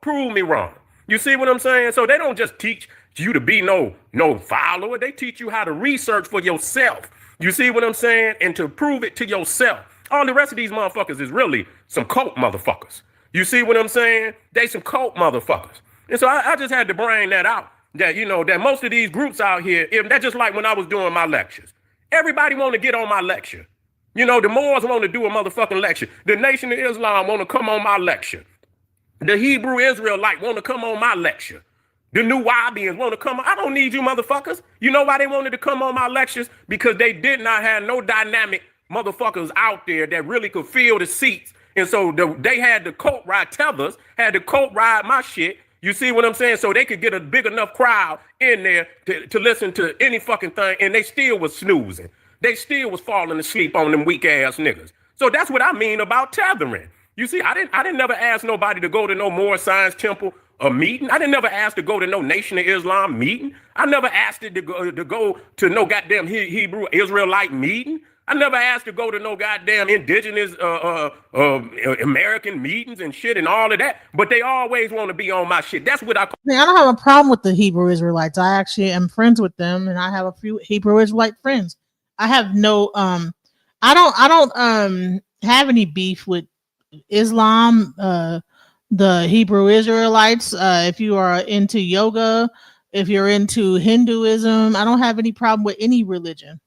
Prove me wrong. You see what I'm saying? So they don't just teach you to be no follower. They teach you how to research for yourself. You see what I'm saying? And to prove it to yourself. All the rest of these motherfuckers is really some cult motherfuckers. You see what I'm saying? They some cult motherfuckers. And so I just had to bring that out. That, that most of these groups out here, that's just like when I was doing my lectures. Everybody want to get on my lecture. The Moors want to do a motherfucking lecture. The Nation of Islam want to come on my lecture. The Hebrew Israelite want to come on my lecture. The New Wahabians want to come on. I don't need you motherfuckers. You know why they wanted to come on my lectures? Because they did not have no dynamic motherfuckers out there that really could fill the seats. And so they had the cult ride tethers, had the cult ride my shit. You see what I'm saying? So they could get a big enough crowd in there to listen to any fucking thing. And they still was snoozing. They still was falling asleep on them weak ass niggas. So that's what I mean about tethering. You see, I didn't never ask nobody to go to no Moore Science Temple a meeting. I didn't never ask to go to no Nation of Islam meeting. I never asked it to go to no goddamn Hebrew Israelite meeting. I never asked to go to no goddamn indigenous American meetings and shit and all of that. But they always want to be on my shit. That's what I don't have a problem with the Hebrew Israelites. I actually am friends with them, and I have a few Hebrew Israelite friends. I have no I don't have any beef with Islam, the Hebrew Israelites. If you are into yoga, if you're into Hinduism, I don't have any problem with any religion.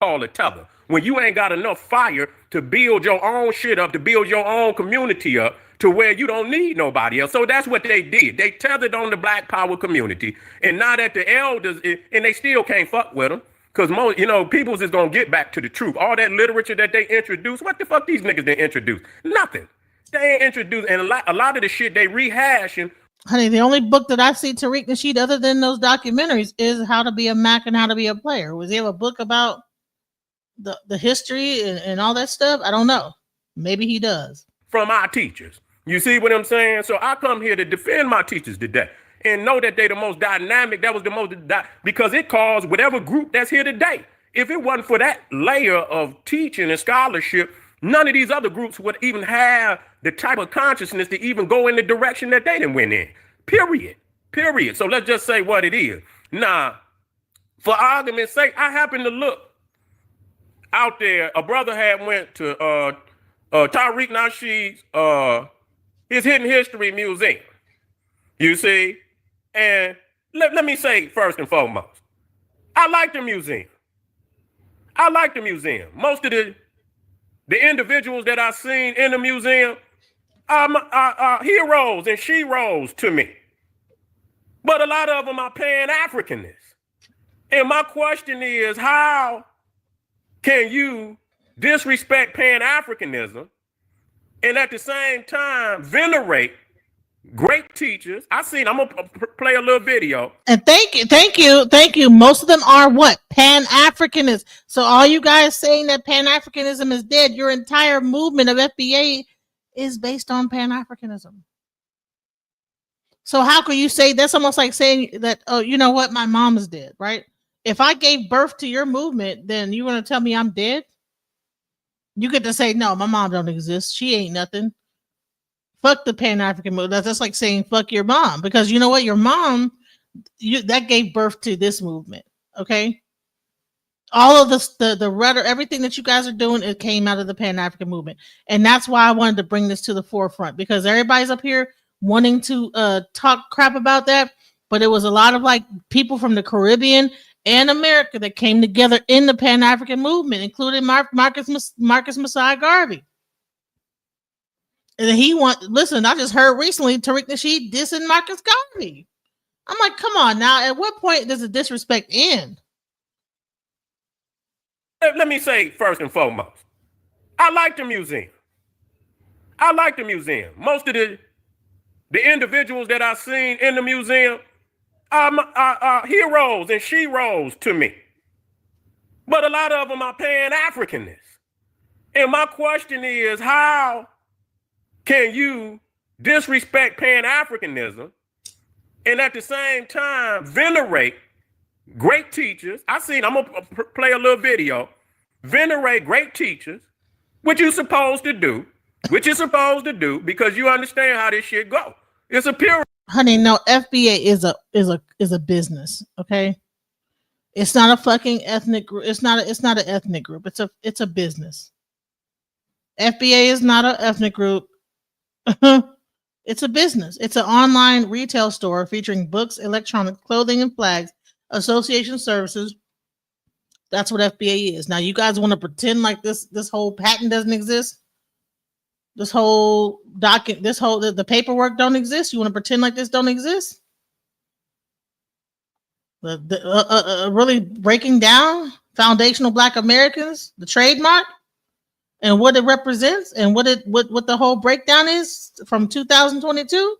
Call it tether. When you ain't got enough fire to build your own shit up, to build your own community up, to where you don't need nobody else. So that's what they did. They tethered on the Black Power community, and now that the elders, and they still can't fuck with them, because most, peoples is gonna get back to the truth. All that literature that they introduced, what the fuck these niggas didn't introduce? Nothing. They ain't introduced, and a lot of the shit they rehashing. Honey, the only book that I see Tariq Nasheed other than those documentaries is How to Be a Mac and How to Be a Player. Was he have a book about the history and all that stuff? I don't know. Maybe he does. From our teachers. You see what I'm saying? So I come here to defend my teachers today and know that they the most dynamic. That was the most, because it caused whatever group that's here today. If it wasn't for that layer of teaching and scholarship, none of these other groups would even have the type of consciousness to even go in the direction that they done went in. Period. So let's just say what it is. Now, for argument's sake, I happen to look out there. A brother had went to Tariq Nasheed's his Hidden History Museum. You see? And let me say first and foremost, I like the museum. Most of the individuals that I've seen in the museum are heroes and sheroes to me. But a lot of them are Pan-Africanists. And my question is, how can you disrespect Pan-Africanism and at the same time venerate great teachers? I'm gonna play a little video. And thank you. Most of them are what? Pan-Africanists. So all you guys saying that Pan-Africanism is dead, your entire movement of FBA is based on Pan-Africanism. So how can you say that's almost like saying that, oh, you know what, my mom is dead, right? If I gave birth to your movement, then you want to tell me I'm dead? You get to say, no, my mom don't exist. She ain't nothing. Fuck the Pan-African movement. That's like saying fuck your mom, because you know what? Your mom, that gave birth to this movement. Okay. All of this, the rhetoric, everything that you guys are doing, it came out of the Pan-African movement. And that's why I wanted to bring this to the forefront, because everybody's up here wanting to talk crap about that. But it was a lot of like people from the Caribbean and America that came together in the Pan-African movement, including Marcus Messiah Garvey. And listen, I just heard recently Tariq Nasheed dissing Marcus Garvey. I'm like, come on now. At what point does the disrespect end? Let me say first and foremost, I like the museum. Most of the individuals that I've seen in the museum are heroes and sheroes to me. But a lot of them are Pan-Africanists. And my question is, how can you disrespect Pan-Africanism and at the same time venerate great teachers? I'm gonna play a little video. Venerate great teachers, which you're supposed to do, because you understand how this shit go. It's a pure. Honey, no, FBA is a business, okay? It's not a fucking ethnic group. It's not an ethnic group. It's a business. FBA is not an ethnic group. It's a business. It's an online retail store featuring books, electronic clothing, and flags, association services. That's what FBA is. Now, you guys want to pretend like this whole patent doesn't exist? This whole the paperwork don't exist? You want to pretend like this don't exist? Really breaking down foundational Black Americans, the trademark, and what it represents, and what the whole breakdown is from 2022.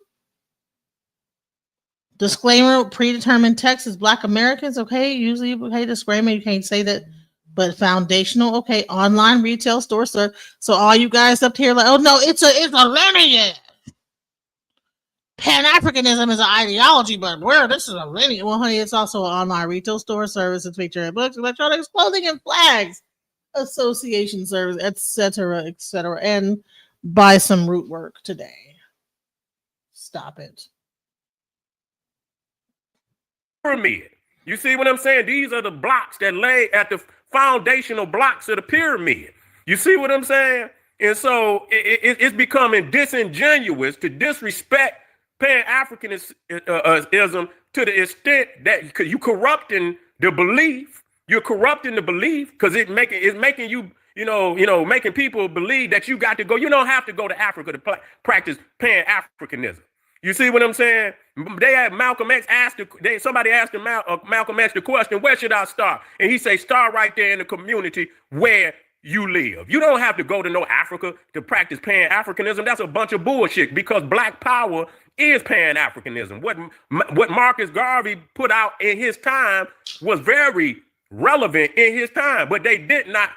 Disclaimer: predetermined text is Black Americans. Okay, usually disclaimer, you can't say that. But foundational, okay, online retail store. So all you guys up here like, oh no, it's a lineage. Pan-Africanism is an ideology, but this is a lineage. Well, honey, it's also an online retail store service that features books, electronics, clothing, and flags, association service, etc., and buy some root work today. Stop it. Pyramid. You see what I'm saying? These are the blocks that lay at the foundational blocks of the pyramid. You see what I'm saying? And so it's becoming disingenuous to disrespect Pan-Africanism to the extent that cause you corrupting the belief. You're corrupting the belief because it's making you making people believe that you got to go. You don't have to go to Africa to practice Pan-Africanism. You see what I'm saying? They had Malcolm X somebody asked him Malcolm X the question, where should I start? And he say, start right there in the community where you live. You don't have to go to no Africa to practice Pan-Africanism. That's a bunch of bullshit because Black Power is Pan-Africanism. What Marcus Garvey put out in his time was very relevant in his time, but they did not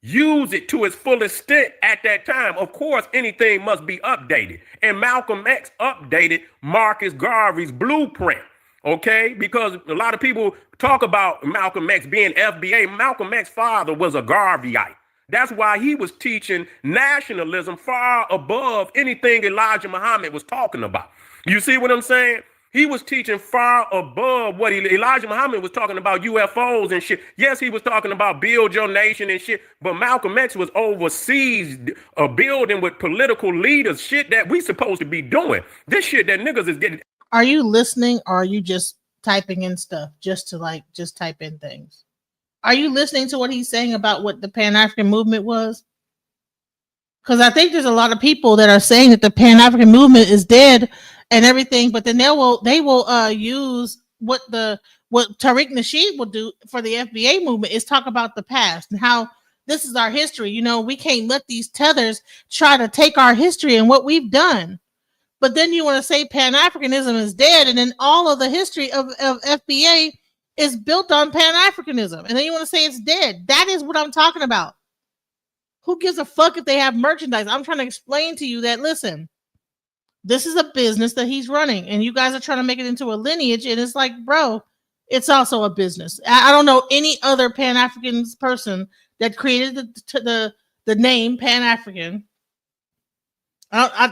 use it to its full extent at that time. Of course, anything must be updated. And Malcolm X updated Marcus Garvey's blueprint, okay? Because a lot of people talk about Malcolm X being FBA. Malcolm X's father was a Garveyite. That's why he was teaching nationalism far above anything Elijah Muhammad was talking about. You see what I'm saying? He was teaching far above what Elijah Muhammad was talking about, UFOs and shit. Yes, he was talking about build your nation and shit, but Malcolm X was overseas building with political leaders, shit that we supposed to be doing. This shit that niggas is getting. Are you listening or are you just typing in stuff just type in things? Are you listening to what he's saying about what the Pan-African movement was? Because I think there's a lot of people that are saying that the Pan-African movement is dead and everything, but then they will use what Tariq Nasheed will do for the FBA movement is talk about the past and how this is our history. You know, we can't let these tethers try to take our history and what we've done. But then you want to say Pan-Africanism is dead, and then all of the history of FBA is built on Pan-Africanism, and then you want to say it's dead. That is what I'm talking about. Who gives a fuck if they have merchandise? I'm trying to explain to you that, listen, this is a business that he's running, and you guys are trying to make it into a lineage, and it's like, bro, it's also a business. I don't know any other Pan-African person that created the name Pan-African.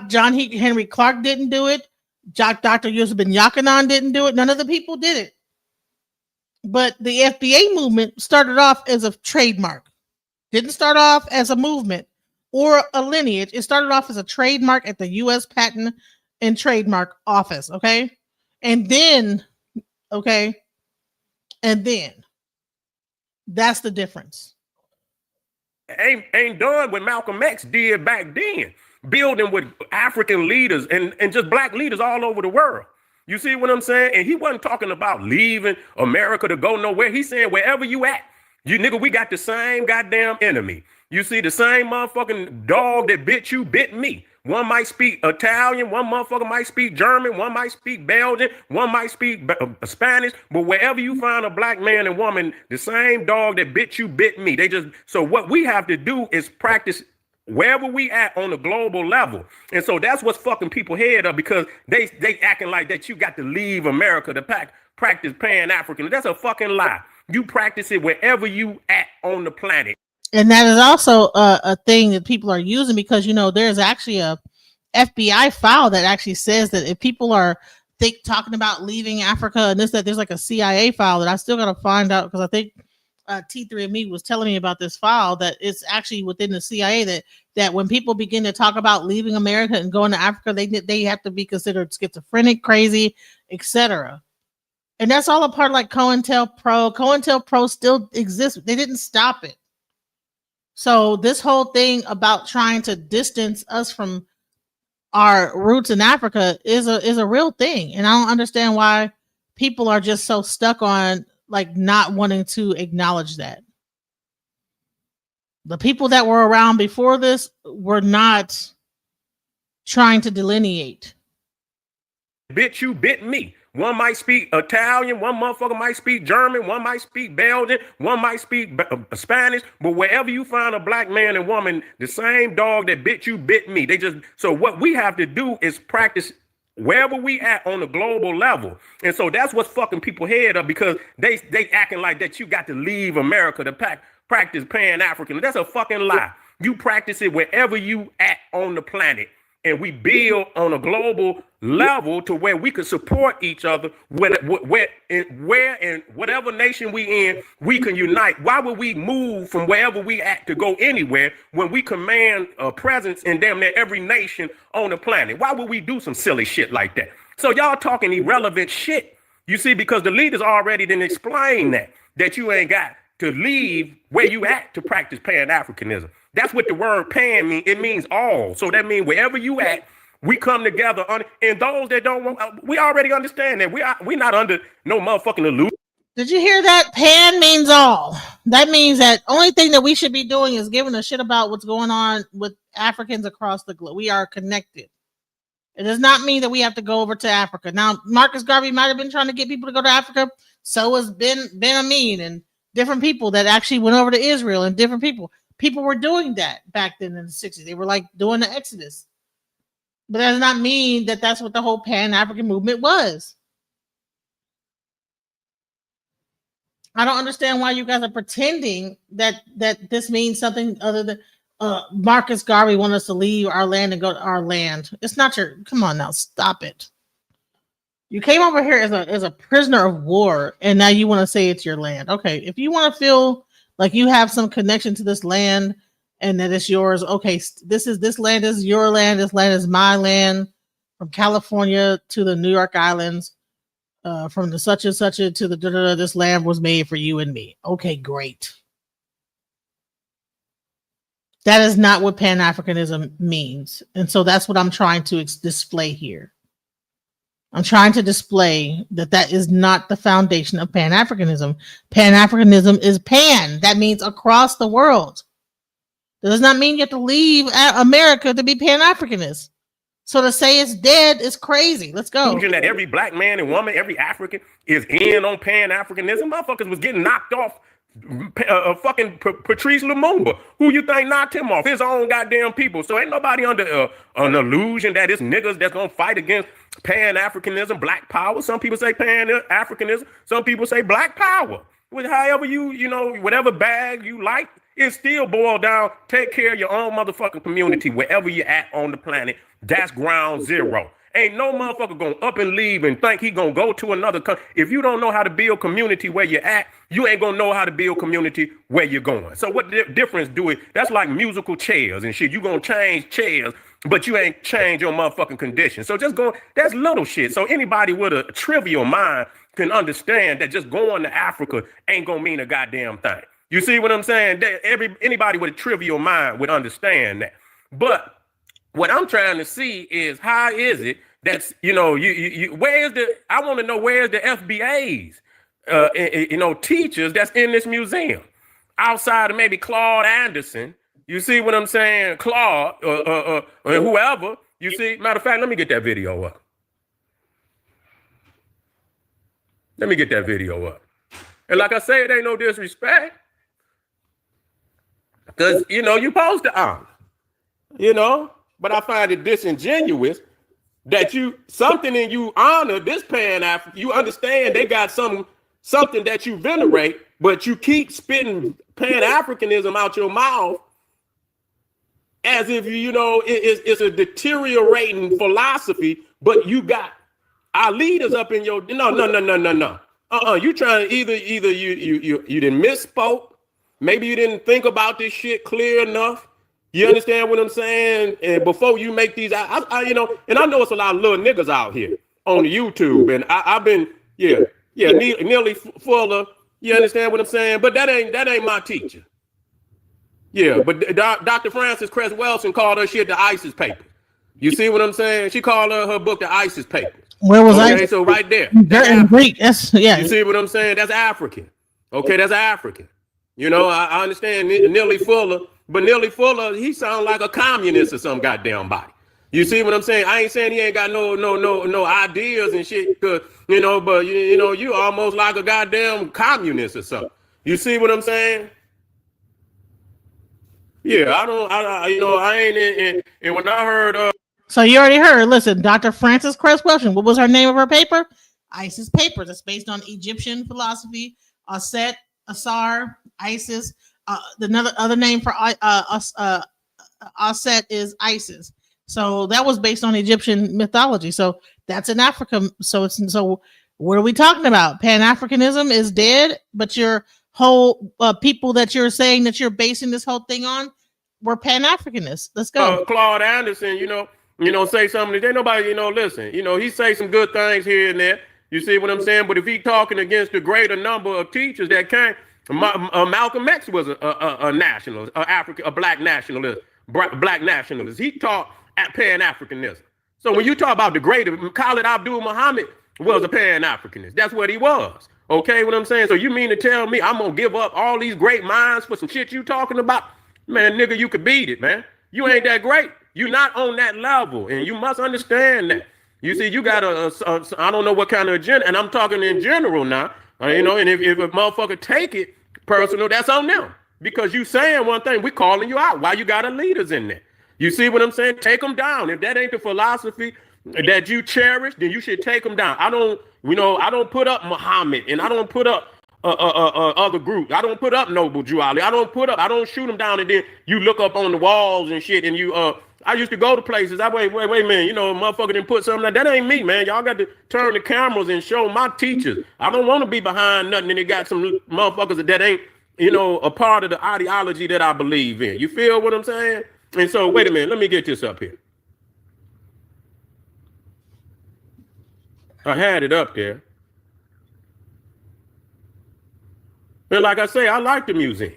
John Henry Clark didn't do it. Dr. Yusuf bin Yakanan didn't do it. None of the people did it. But the FBA movement started off as a trademark. Didn't start off as a movement or a lineage. It started off as a trademark at the U.S. Patent and Trademark Office, okay? And then that's the difference. Ain't done what Malcolm X did back then, building with African leaders and just Black leaders all over the world. You see what I'm saying? And he wasn't talking about leaving America to go nowhere. He's saying wherever you at, you nigga, we got the same goddamn enemy. You see, the same motherfucking dog that bit you bit me. One might speak Italian, one motherfucker might speak German, one might speak Belgian, one might speak Spanish. But wherever you find a Black man and woman, the same dog that bit you bit me. So what we have to do is practice wherever we at on the global level. And so that's what's fucking people head up, because they acting like that you got to leave America to practice Pan-African. That's a fucking lie. You practice it wherever you at on the planet. And that is also a thing that people are using, because, you know, there's actually a FBI file that actually says that if people are talking about leaving Africa and this, that, there's like a CIA file that I still got to find out, because I think T3andMe was telling me about this file that it's actually within the CIA that when people begin to talk about leaving America and going to Africa, they have to be considered schizophrenic, crazy, etc. And that's all a part of like COINTELPRO. COINTELPRO still exists. They didn't stop it. So this whole thing about trying to distance us from our roots in Africa is a real thing. And I don't understand why people are just so stuck on like not wanting to acknowledge that. The people that were around before this were not trying to delineate. Bit you, bit me. One might speak Italian, one motherfucker might speak German, one might speak Belgian, one might speak Spanish. But wherever you find a Black man and woman, the same dog that bit you bit me. So what we have to do is practice wherever we at on the global level. And so that's what's fucking people head up, because they acting like that you got to leave America to practice Pan-African. That's a fucking lie. You practice it wherever you at on the planet. and we build on a global level to where we can support each other, where in whatever nation we in, we can unite. Why would we move from wherever we at to go anywhere when we command a presence in damn near every nation on the planet? Why would we do some silly shit like that? So y'all talking irrelevant shit, you see, because the leaders already didn't explain that you ain't got to leave where you at to practice Pan-Africanism. That's what the word pan means. It means all. So that means wherever you at, we come together. And those that don't want, we already understand that we not under no motherfucking illusion. Did you hear that? Pan means all. That means that only thing that we should be doing is giving a shit about what's going on with Africans across the globe. We are connected. It does not mean that we have to go over to Africa. Now, Marcus Garvey might have been trying to get people to go to Africa. So has Ben Amin and different people that actually went over to Israel, and different people. People were doing that back then in the 60s. They were like doing the Exodus. But that does not mean that that's what the whole Pan-African movement was. I don't understand why you guys are pretending that this means something other than Marcus Garvey want us to leave our land and go to our land. It's not your, come on now, stop it. You came over here as a prisoner of war, and now you want to say it's your land. Okay, if you want to feel like you have some connection to this land and that it's yours, okay, this land is your land, this land is my land, from California to the New York Islands, from the such and such to the this land was made for you and me. Okay, great. That is not what Pan-Africanism means. And so that's what I'm trying to display here. I'm trying to display that is not the foundation of Pan-Africanism. Pan-Africanism is pan. That means across the world. That does not mean you have to leave America to be Pan-Africanist. So to say it's dead is crazy. Let's go. That every black man and woman, every African is in on Pan-Africanism. Motherfuckers was getting knocked off. Fucking Patrice Lumumba, who you think knocked him off? His own goddamn people. So ain't nobody under an illusion that it's niggas that's gonna fight against Pan-Africanism, black power. Some people say Pan-Africanism, some people say black power. However you know, whatever bag you like, it still boils down, take care of your own motherfucking community wherever you're at on the planet. That's ground zero. Ain't no motherfucker gonna up and leave and think he gonna go to another country. If you don't know how to build community where you're at, you ain't gonna know how to build community where you're going. So what difference do it? That's like musical chairs and shit. You gonna change chairs, but you ain't change your motherfucking condition. So just go, that's little shit. So anybody with a trivial mind can understand that just going to Africa ain't gonna mean a goddamn thing. You see what I'm saying? Anybody with a trivial mind would understand that. But what I'm trying to see is how is it that's, you know, I want to know where's the FBA's, teachers that's in this museum outside of maybe Claude Anderson. You see what I'm saying? Claude or whoever, you see. Matter of fact, let me get that video up. Let me get that video up. And like I say, it ain't no disrespect. Because, you know, you're supposed to honor, you know. But I find it disingenuous that something in you honor this Pan-African. You understand they got something that you venerate, but you keep spitting Pan-Africanism out your mouth as if it's a deteriorating philosophy. But you got our leaders up in your no. You trying to either you didn't misspoke, maybe you didn't think about this shit clear enough. You understand what I'm saying? And before you make these, and I know it's a lot of little niggas out here on YouTube, and I've been, nearly fuller. You understand what I'm saying? But that ain't my teacher. Yeah, but Dr. Frances Cress Welsing called her shit the ISIS paper. You see what I'm saying? She called her book the ISIS paper. Where was I? Okay, so right there. In Greek. Yes, yeah. You see what I'm saying? That's African. Okay, that's African. You know, I understand Nearly Fuller. But Nearly Fuller, he sound like a communist or some goddamn body. You see what I'm saying? I ain't saying he ain't got no ideas and shit, cause but you almost like a goddamn communist or something. You see what I'm saying? Yeah, I ain't in, and when I heard So you already heard. Listen, Dr. Frances Cress Welsing. What was her name of her paper? ISIS paper. That's based on Egyptian philosophy. Aset, Asar, ISIS. The other name for Aset is ISIS. So that was based on Egyptian mythology. So that's in Africa. So what are we talking about? Pan-Africanism is dead, but your whole people that you're saying that you're basing this whole thing on were Pan-Africanists. Let's go. Claude Anderson, say something. Ain't nobody, listen. He say some good things here and there. You see what I'm saying? But if he talking against the greater number of teachers that came, Malcolm X was a nationalist, a black nationalist, black nationalist. He taught at Pan-Africanism. So when you talk about the greater, Khalid Abdul Muhammad was a Pan-Africanist. That's what he was. Okay, what I'm saying? So you mean to tell me I'm gonna give up all these great minds for some shit you talking about? Man, nigga, you could beat it, man. You ain't that great. You're not on that level, and you must understand that. You see, you got I don't know what kind of agenda, and I'm talking in general now, and if a motherfucker take it personal, that's on them. Because you saying one thing, we calling you out. Why you got a leaders in there? You see what I'm saying? Take them down. If that ain't the philosophy that you cherish, then you should take them down. I don't put up Muhammad, and I don't put up other groups. I don't put up Noble Jew Ali. I don't shoot them down, and then you look up on the walls and shit, and I used to go to places. Wait a minute, motherfucker didn't put something like that. Ain't me, man. Y'all got to turn the cameras and show my teachers. I don't want to be behind nothing, and they got some motherfuckers that ain't, a part of the ideology that I believe in. You feel what I'm saying? And so, wait a minute, let me get this up here. I had it up there. And like I say, I like the museum.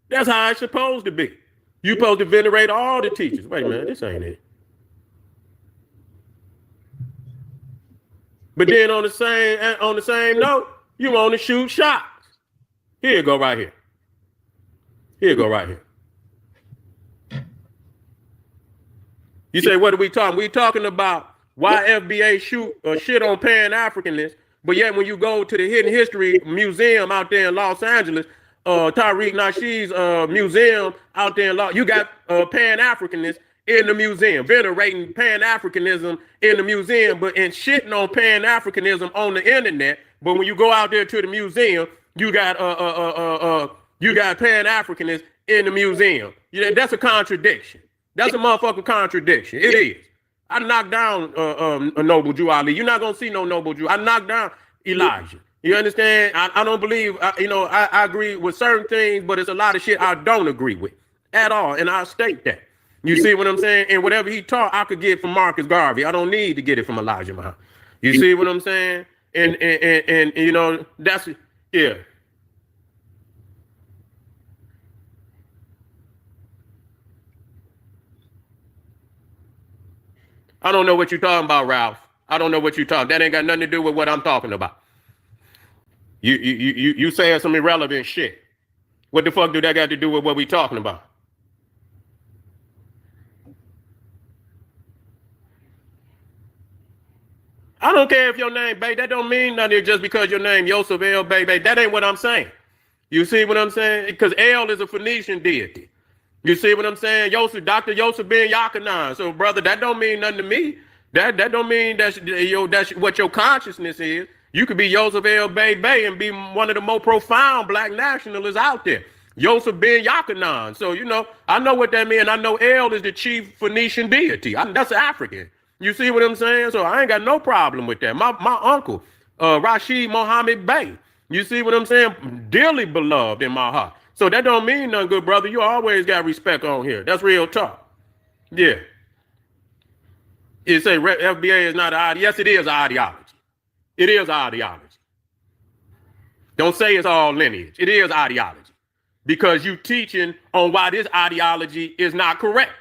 That's how it's supposed to be. You supposed to venerate all the teachers. Wait a minute, this ain't it. But then on the same note, you want to shoot shots. Here you go right here. Here you go right here. You say, what are we talking? We talking about why FBA shoot or shit on Pan-Africanists, but yet when you go to the Hidden History Museum out there in Los Angeles, Tariq Nasheed's museum out there in you got Pan-Africanists in the museum, venerating Pan-Africanism in the museum, and shitting on Pan-Africanism on the internet. But when you go out there to the museum, you got Pan-Africanists in the museum. That's a contradiction. That's a motherfucking contradiction. It is. I knocked down a Noble Jew Ali. You're not gonna see no Noble Jew. I knocked down Elijah. You understand? I don't believe. I agree with certain things, but it's a lot of shit I don't agree with at all, and I state that. You see what I'm saying? And whatever he taught, I could get from Marcus Garvey. I don't need to get it from Elijah Muhammad. You see what I'm saying? And that's yeah. I don't know what you're talking about, Ralph. I don't know what you're talking. That ain't got nothing to do with what I'm talking about. You saying some irrelevant shit. What the fuck do that got to do with what we talking about? I don't care if your name Bay. That don't mean nothing just because your name Yosef El Bay. That ain't what I'm saying. You see what I'm saying? Because El is a Phoenician deity. You see what I'm saying? Dr. Yosef ben Yochanan. So, brother, that don't mean nothing to me. That don't mean that's what your consciousness is. You could be Yosef El Bay and be one of the more profound black nationalists out there. Yosef ben Yochanan. So, I know what that means. I know El is the chief Phoenician deity. That's African. You see what I'm saying? So I ain't got no problem with that. My uncle, Rashid Mohammed Bey. You see what I'm saying? Dearly beloved in my heart. So that don't mean nothing, good brother. You always got respect on here. That's real talk. Yeah. It say FBA is not an ideology. Yes, it is an ideology. It is ideology. Don't say it's all lineage. It is ideology. Because you teaching on why this ideology is not correct.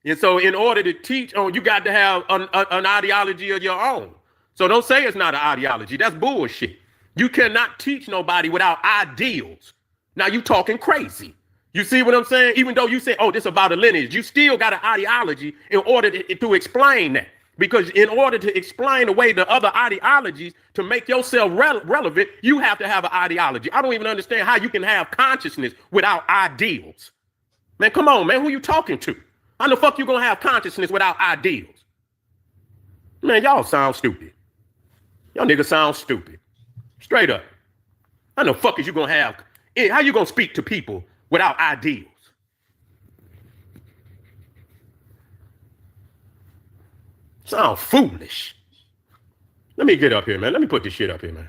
And so in order to teach on, you got to have an ideology of your own. So don't say it's not an ideology. That's bullshit. You cannot teach nobody without ideals. Now you talking crazy. You see what I'm saying? Even though you say, oh, this is about a lineage, you still got an ideology in order to explain that. Because in order to explain away the other ideologies to make yourself relevant, you have to have an ideology. I don't even understand how you can have consciousness without ideals. Man, come on, man. Who you talking to? How the fuck you gonna have consciousness without ideals? Man, y'all sound stupid. Y'all niggas sound stupid. Straight up. How the fuck is you gonna have? How you gonna speak to people without ideals? Sound foolish. Let me get up here, man. Let me put this shit up here, man.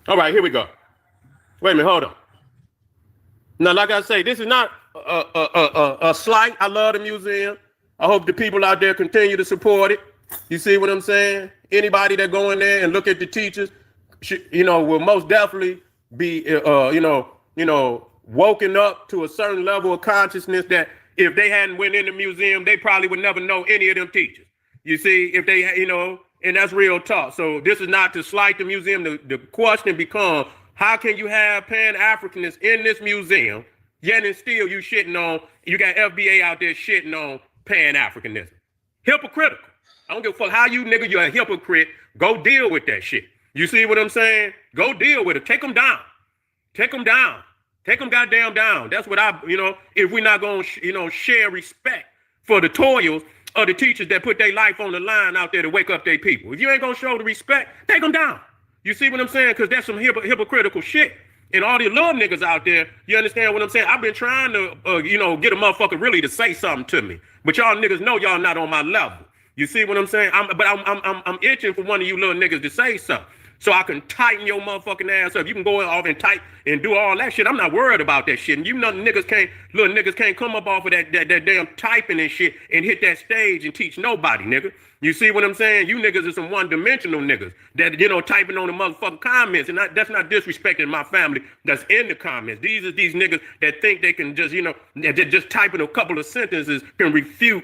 All right, here we go. Wait a minute, hold on. Now, like I say, this is not a slight. I love the museum. I hope the people out there continue to support it. You see what I'm saying? Anybody that go in there and look at the teachers, will most definitely be, woken up to a certain level of consciousness that if they hadn't went in the museum, they probably would never know any of them teachers. You see, if they, and that's real talk. So this is not to slight the museum. The question becomes, how can you have Pan-Africanists in this museum, yet and still you got FBA out there shitting on Pan-Africanism? Hypocritical. I don't give a fuck how you're a hypocrite. Go deal with that shit. You see what I'm saying? Go deal with it. Take them down. Take them down. Take them goddamn down. That's what if we're not going to, share respect for the toils of the teachers that put their life on the line out there to wake up their people. If you ain't going to show the respect, take them down. You see what I'm saying? Because that's some hypocritical shit. And all these little niggas out there, you understand what I'm saying? I've been trying to, get a motherfucker really to say something to me. But y'all niggas know y'all not on my level. You see what I'm saying? I'm itching for one of you little niggas to say something, so I can tighten your motherfucking ass up. You can go off and type and do all that shit. I'm not worried about that shit. And little niggas can't come up off of that damn typing and shit and hit that stage and teach nobody, nigga. You see what I'm saying? You niggas are some one-dimensional niggas that, typing on the motherfucking comments. And that's not disrespecting my family that's in the comments. These are these niggas that think they can just, just typing a couple of sentences can refute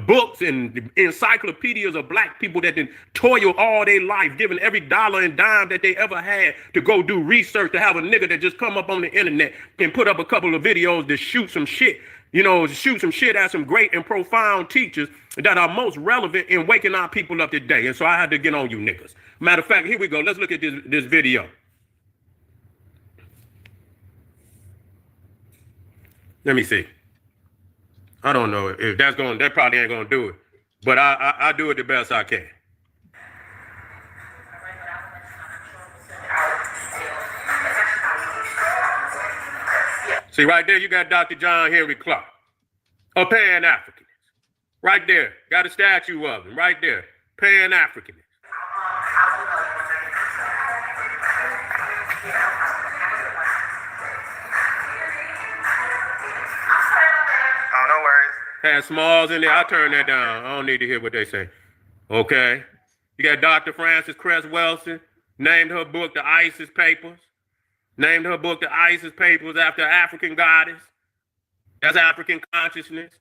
books and encyclopedias of black people that did toil all their life, giving every dollar and dime that they ever had to go do research, to have a nigga that just come up on the internet and put up a couple of videos to shoot some shit. Shoot some shit at some great and profound teachers that are most relevant in waking our people up today. And so I had to get on you niggas. Matter of fact, here we go. Let's look at this video. Let me see. I don't know if that probably ain't gonna do it, but I do it the best I can. See, right there, you got Dr. John Henry Clark, a Pan-Africanist. Right there, got a statue of him, right there, Pan-Africanist. Oh, no worries. Had Smalls in there, I turn that down. I don't need to hear what they say. Okay. You got Dr. Frances Cress Welsing, named her book The ISIS Papers. Named her book The ISIS Papers after an African goddess. That's African consciousness.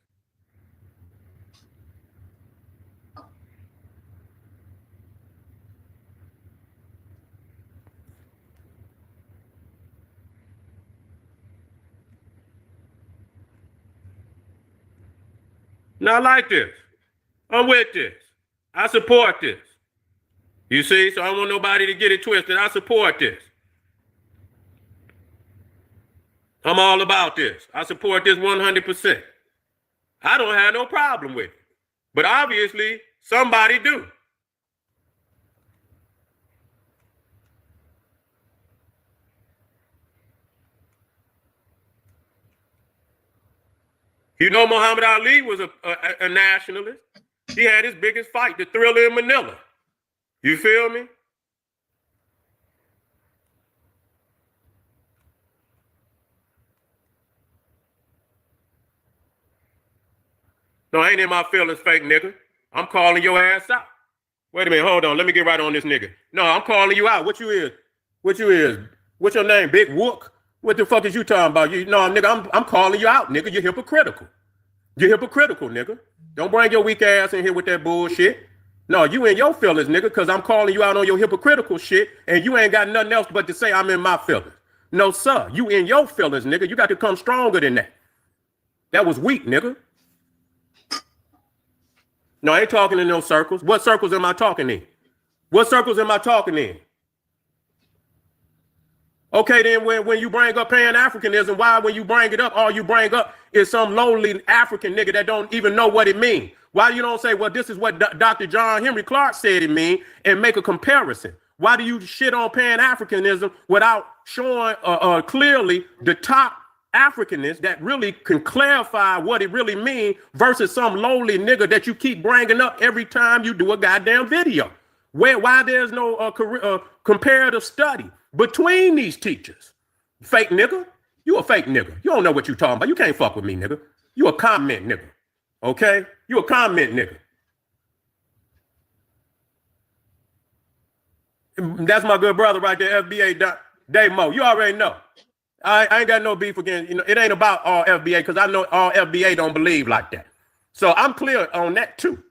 Now, I like this. I'm with this. I support this. You see? So I don't want nobody to get it twisted. I support this. I'm all about this. I support this 100%. I don't have no problem with it. But obviously, somebody do. Muhammad Ali was a nationalist. He had his biggest fight, the Thriller in Manila. You feel me? No, I ain't in my feelings, fake nigga. I'm calling your ass out. Wait a minute, hold on. Let me get right on this nigga. No, I'm calling you out. What you is? What's your name, Big Wook? What the fuck is you talking about? Nigga, I'm calling you out, nigga. You're hypocritical. You're hypocritical, nigga. Don't bring your weak ass in here with that bullshit. No, you in your feelings, nigga, because I'm calling you out on your hypocritical shit, and you ain't got nothing else but to say I'm in my feelings. No, sir. You in your feelings, nigga. You got to come stronger than that. That was weak, nigga. No, I ain't talking in no circles. What circles am I talking in? What circles am I talking in? Okay, then when you bring up Pan-Africanism, why when you bring it up, all you bring up is some lowly African nigga that don't even know what it means? Why you don't say, well, this is what Dr. John Henry Clark said it mean and make a comparison? Why do you shit on Pan-Africanism without showing clearly the top Africanists that really can clarify what it really means versus some lowly nigga that you keep bringing up every time you do a goddamn video. Why there's no comparative study between these teachers? Fake nigga, you a fake nigga. You don't know what you talking about. You can't fuck with me, nigga. You a comment nigga, okay? You a comment nigga. That's my good brother right there, FBA Dave Mo. You already know. I ain't got no beef against, it ain't about all FBA because I know all FBA don't believe like that. So I'm clear on that too.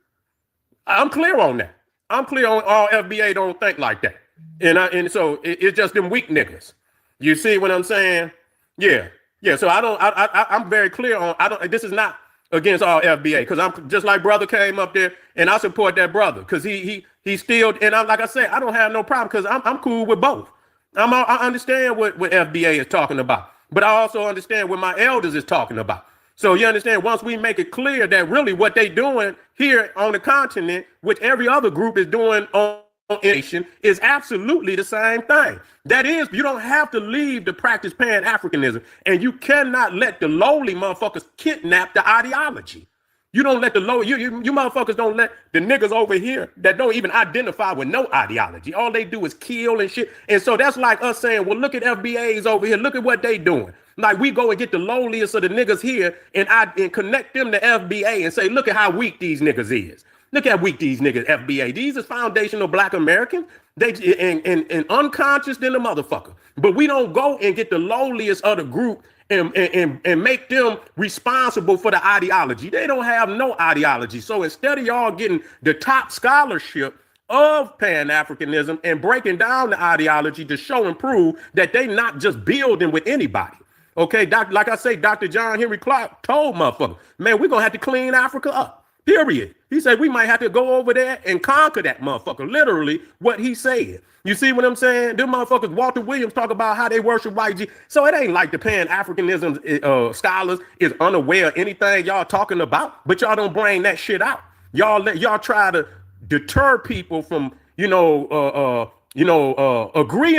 I'm clear on that. I'm clear on all FBA don't think like that. And so it's just them weak niggas. You see what I'm saying? Yeah. Yeah. So I'm very clear on, this is not against all FBA because I'm just like brother came up there and I support that brother because he still, and like I said, I don't have no problem because I'm cool with both. I understand what FBA is talking about, but I also understand what my elders is talking about. So you understand, once we make it clear that really what they doing here on the continent, which every other group is doing on nation, is absolutely the same thing. That is, you don't have to leave to practice Pan-Africanism, and you cannot let the lowly motherfuckers kidnap the ideology. You don't let the low, you motherfuckers don't let the niggas over here that don't even identify with no ideology. All they do is kill and shit. And so that's like us saying, well, look at FBAs over here. Look at what they doing. Like we go and get the lowliest of the niggas here and connect them to FBA and say, look at how weak these niggas is. Look how weak these niggas, FBA. These is foundational black Americans. They and unconscious than the motherfucker. But we don't go and get the lowliest of the group and make them responsible for the ideology. They don't have no ideology. So instead of y'all getting the top scholarship of Pan-Africanism and breaking down the ideology to show and prove that they not just building with anybody. Okay, like I say, Dr. John Henry Clark told motherfuckers, man, we're gonna have to clean Africa up. Period. He said we might have to go over there and conquer that motherfucker. Literally what he said. You see what I'm saying? Them motherfuckers, Walter Williams, talk about how they worship white Jesus. So it ain't like the Pan-Africanism scholars is unaware of anything y'all talking about, but y'all don't bring that shit out. Y'all try to deter people from, agreeing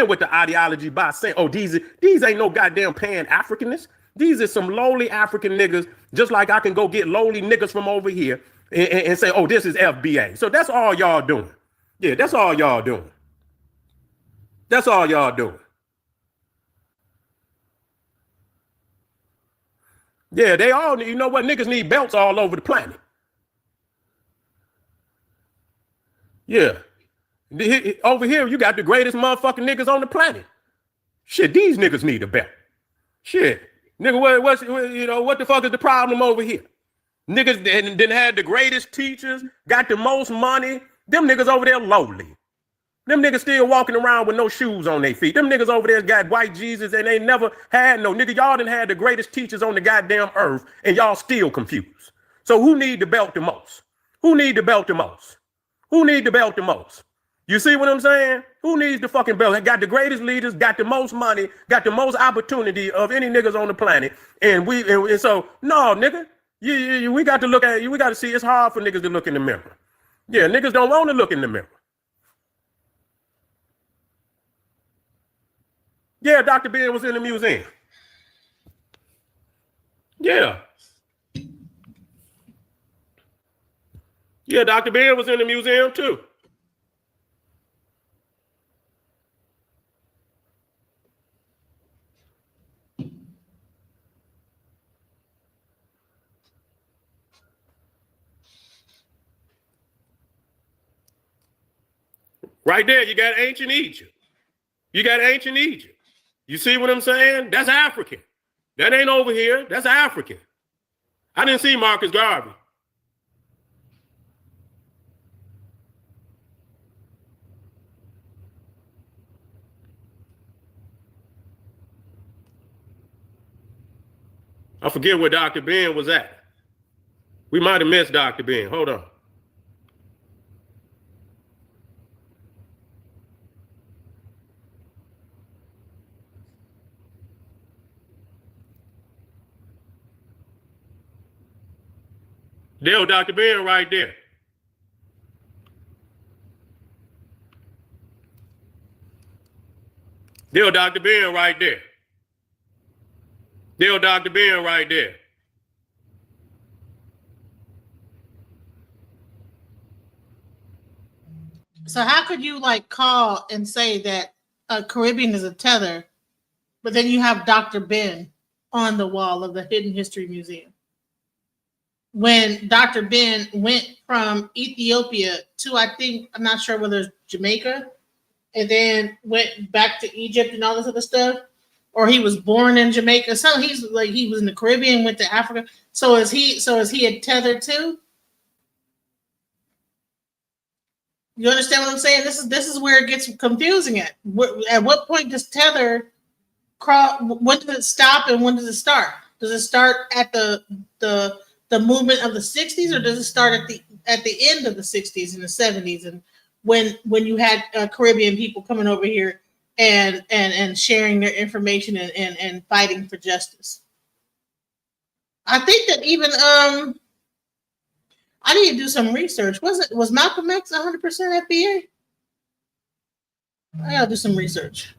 with the ideology by saying, oh, these ain't no goddamn Pan-Africanists. These are some lowly African niggas, just like I can go get lowly niggas from over here and say, oh, this is FBA. So that's all y'all doing. Yeah, that's all y'all doing. That's all y'all doing. Yeah, they all, you know what? Niggas need belts all over the planet. Yeah. Over here, you got the greatest motherfucking niggas on the planet. Shit, these niggas need a belt. Shit. Nigga, what the fuck is the problem over here? Niggas didn't have the greatest teachers, got the most money. Them niggas over there lowly. Them niggas still walking around with no shoes on their feet. Them niggas over there got white Jesus and they never had no. Nigga, y'all done had the greatest teachers on the goddamn earth and y'all still confused. So who need the belt the most? Who need the belt the most? Who need the belt the most? You see what I'm saying? Who needs the fucking belt? Got the greatest leaders, got the most money, got the most opportunity of any niggas on the planet. And so, no, nigga, we got to look at you. We got to see it's hard for niggas to look in the mirror. Yeah, niggas don't want to look in the mirror. Yeah, Dr. Ben was in the museum. Yeah. Yeah, Dr. Ben was in the museum too. Right there, you got ancient Egypt. You got ancient Egypt. You see what I'm saying? That's African. That ain't over here. That's African. I didn't see Marcus Garvey. I forget where Dr. Ben was at. We might have missed Dr. Ben. Hold on. There, Dr. Ben right there. Deal Dr. Ben right there. Deal Dr. Ben right there. So how could you like call and say that Caribbean is a tether, but then you have Dr. Ben on the wall of the Hidden History Museum? When Dr. Ben went from Ethiopia to, I think, I'm not sure whether it's Jamaica, and then went back to Egypt and all this other stuff, or he was born in Jamaica. So he's like he was in the Caribbean, went to Africa. So is he a tether too? You understand what I'm saying? This is where it gets confusing at. At what point does tether when does it stop and when does it start? Does it start at the movement of the 60s, or does it start at the end of the 60s and the 70s, and when you had Caribbean people coming over here and sharing their information and fighting for justice? I think that even I need to do some research. Was Malcolm X 100% FBA? I gotta do some research.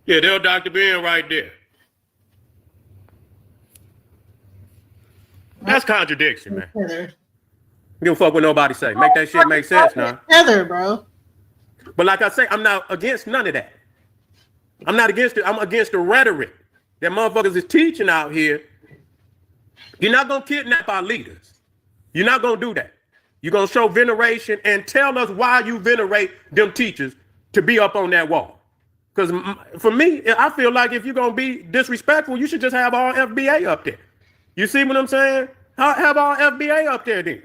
Yeah, there's Dr. Ben right there. That's contradiction, man. Heather. You don't fuck with nobody say. Make that shit make sense now. Heather, bro. But like I say, I'm not against none of that. I'm not against it. I'm against the rhetoric that motherfuckers is teaching out here. You're not gonna kidnap our leaders. You're not gonna do that. You're gonna show veneration and tell us why you venerate them teachers to be up on that wall. Because for me, I feel like if you're gonna be disrespectful, you should just have all FBA up there. You see what I'm saying? Have all FBA up there then.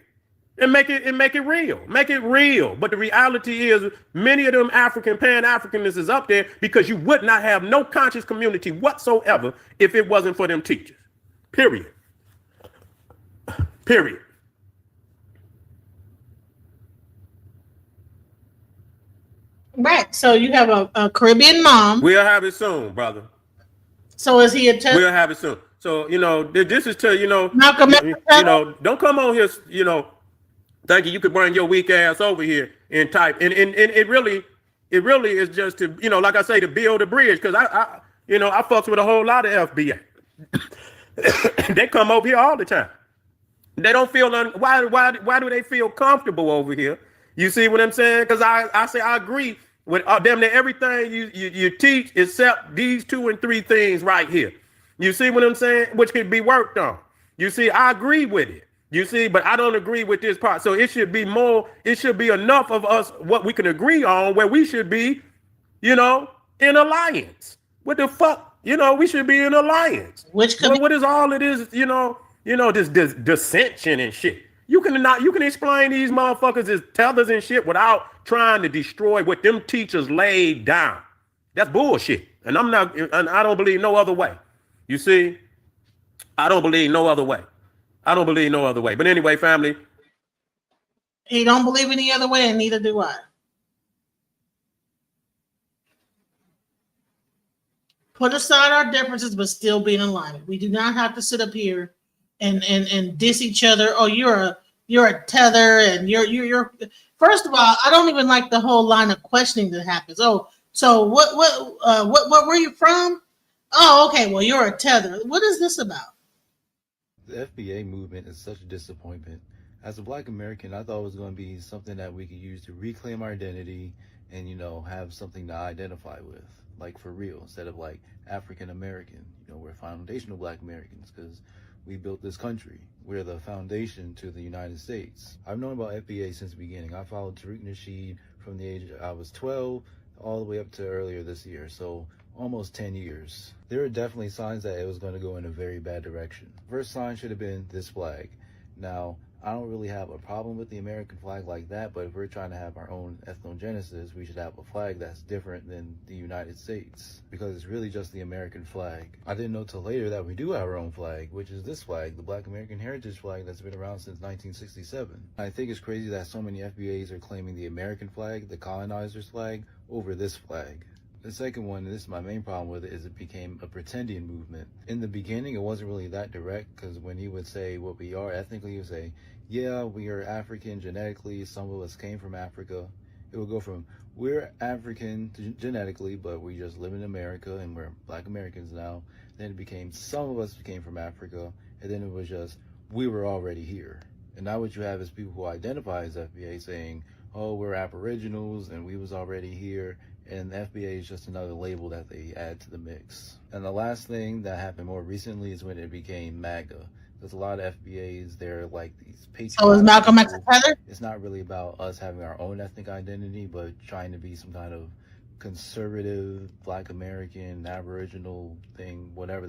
And make it real. Make it real. But the reality is many of them Pan-Africanists is up there because you would not have no conscious community whatsoever if it wasn't for them teachers. Period. Period. Right. So you have a Caribbean mom. We'll have it soon, brother. So is he a tether? We'll have it soon. So, this is to, Malcolm X, don't come on here, thinking you could bring your weak ass over here and type. And it really is just to, like I say, to build a bridge. Because I fucks with a whole lot of FBA. They come over here all the time. They don't feel why do they feel comfortable over here? You see what I'm saying? Because I say I agree with damn near everything you teach except these 2 and 3 things right here. You see what I'm saying? Which can be worked on. You see, I agree with it. You see, but I don't agree with this part. So it should be enough of us what we can agree on where we should be, in alliance. What the fuck? We should be in alliance. Which what is all it is, this dissension and shit. You can explain these motherfuckers as tethers and shit without trying to destroy what them teachers laid down. That's bullshit. And I don't believe no other way. You see, I don't believe no other way. But anyway, family. He don't believe any other way, and neither do I. Put aside our differences, but still be in alignment. We do not have to sit up here and diss each other. Oh, you're a tether, and you're. First of all, I don't even like the whole line of questioning that happens. Oh, so what were you from? Oh, okay. Well, you're a tether. What is this about? The FBA movement is such a disappointment. As a Black American, I thought it was going to be something that we could use to reclaim our identity and, have something to identify with, like for real, instead of like African American. We're foundational Black Americans because we built this country. We're the foundation to the United States. I've known about FBA since the beginning. I followed Tariq Nasheed from the age I was 12 all the way up to earlier this year. So almost 10 years. There are definitely signs that it was going to go in a very bad direction. First sign should have been this flag. Now, I don't really have a problem with the American flag like that, but if we're trying to have our own ethnogenesis, we should have a flag that's different than the United States, because it's really just the American flag. I didn't know till later that we do have our own flag, which is this flag, the Black American Heritage flag that's been around since 1967. I think it's crazy that so many FBAs are claiming the American flag, the colonizer's flag, over this flag. The second one, and this is my main problem with it, is it became a pretending movement. In the beginning, it wasn't really that direct, because when he would say what we are ethnically, he would say, yeah, we are African genetically, some of us came from Africa, It would go from we're African genetically, but we just live in America and we're Black Americans now. Then it became some of us came from Africa, and then it was just we were already here. And now what you have is people who identify as FBA saying, oh, we're Aboriginals and we was already here. And FBA is just another label that they add to the mix. And the last thing that happened more recently is when it became MAGA. There's a lot of FBAs, they're like these patriotic. So is Malcolm X a feather? It's not really about us having our own ethnic identity, but trying to be some kind of conservative, Black American, Aboriginal thing, whatever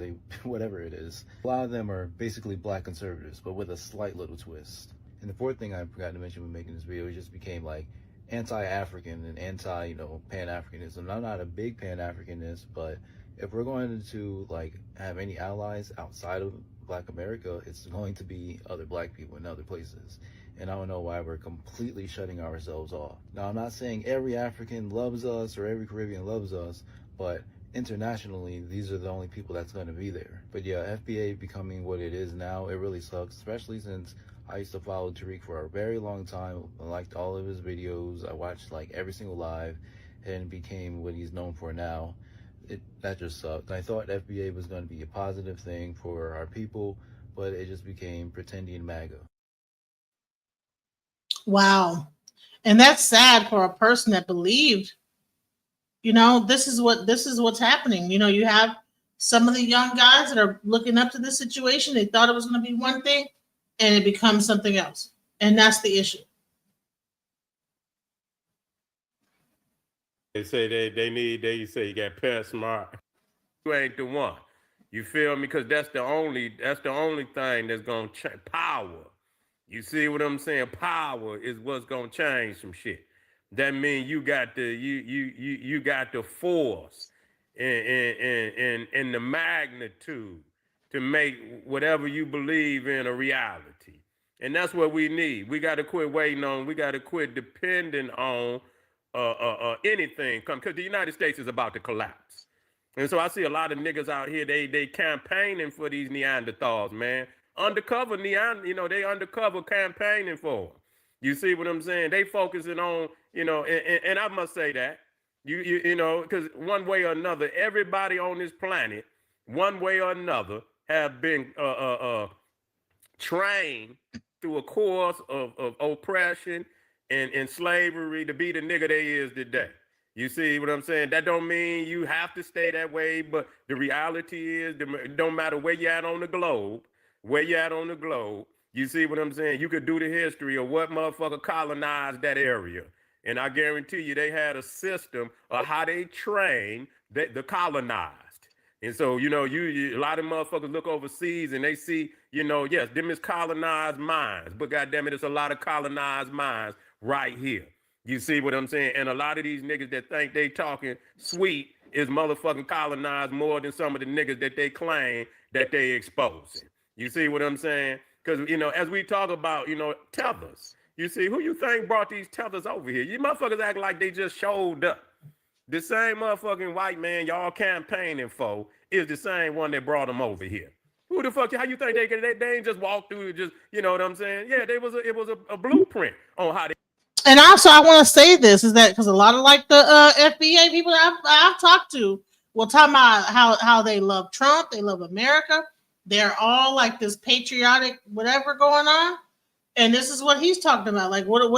it is. A lot of them are basically Black conservatives, but with a slight little twist. And the fourth thing I forgot to mention when making this video, it just became like anti-African and anti, Pan-Africanism. I'm not a big Pan-Africanist, but if we're going to like have any allies outside of Black America, it's going to be other Black people in other places. And I don't know why we're completely shutting ourselves off. Now, I'm not saying every African loves us or every Caribbean loves us, but internationally, these are the only people that's going to be there. But yeah, FBA becoming what it is now, it really sucks, especially since I used to follow Tariq for a very long time. I liked all of his videos. I watched like every single live, and became what he's known for now. That just sucked. I thought FBA was going to be a positive thing for our people, but it just became pretending MAGA. Wow. And that's sad for a person that believed, this is what's happening. You have some of the young guys that are looking up to this situation. They thought it was going to be one thing and it becomes something else. And that's the issue. They say they say you got pet smart. You ain't the one. You feel me? Because that's the only thing that's gonna change. Power. You see what I'm saying? Power is what's gonna change some shit. That means you got the force and the magnitude to make whatever you believe in a reality. And that's what we need. We got to quit waiting on. We got to quit depending on anything come, because the United States is about to collapse. And so I see a lot of niggas out here, they campaigning for these Neanderthals, man. Undercover they undercover campaigning for them. You see what I'm saying? They focusing on, and I must say that, because one way or another, everybody on this planet, one way or another, have been trained through a course of oppression and slavery to be the nigga they is today. You see what I'm saying? That don't mean you have to stay that way, but the reality is, it don't matter where you're at on the globe, you see what I'm saying? You could do the history of what motherfucker colonized that area. And I guarantee you they had a system of how they trained the colonized. And so, a lot of motherfuckers look overseas and they see, yes, them is colonized minds, but goddamn it, it's a lot of colonized minds right here. You see what I'm saying? And a lot of these niggas that think they talking sweet is motherfucking colonized more than some of the niggas that they claim that they exposing. You see what I'm saying? Because, as we talk about, tethers, you see, who you think brought these tethers over here? You motherfuckers act like they just showed up. The same motherfucking white man y'all campaigning for is the same one that brought them over here. Who the fuck, how you think they ain't just walk through it, just, you know what I'm saying? Yeah, it was a blueprint on how they. And also, I want to say this is that because a lot of like the FBA people I've talked to will talk about how they love Trump, they love America. They're all like this patriotic whatever going on, and this is what he's talking about. Like what's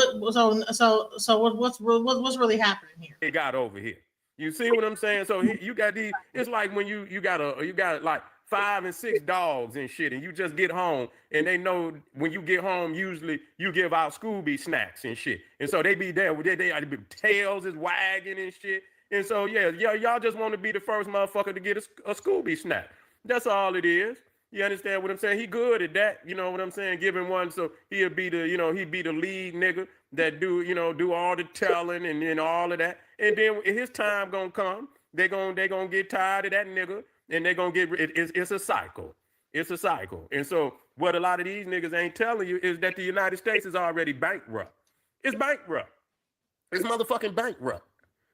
really happening here? It got over here. You see what I'm saying? So you got these. It's like when you got like 5 and 6 dogs and shit, and you just get home, and they know when you get home, usually you give out Scooby snacks and shit, and so they be there with they tails is wagging and shit, and so y'all just want to be the first motherfucker to get a Scooby snack. That's all it is. You understand what I'm saying? He good at that. You know what I'm saying? Giving one, so he'll be the he'd be the lead nigga that do all the telling and all of that, and then his time gonna come. They gonna get tired of that nigga. And they're going to get it's a cycle. It's a cycle. And so what a lot of these niggas ain't telling you is that the United States is already bankrupt. It's bankrupt. It's motherfucking bankrupt.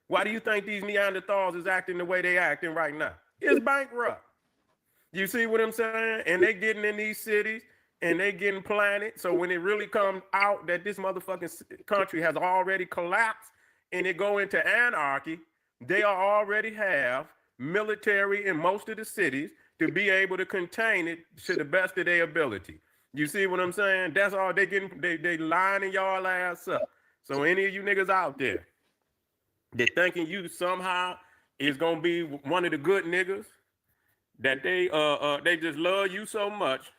Why do you think these Neanderthals is acting the way they acting right now? It's bankrupt. You see what I'm saying? And they getting in these cities and they getting planted. So when it really comes out that this motherfucking country has already collapsed and it go into anarchy, they already have military in most of the cities to be able to contain it to the best of their ability. You see what I'm saying? That's all they getting. They lining y'all ass up. So any of you niggas out there that thinking you somehow is gonna be one of the good niggas, that they just love you so much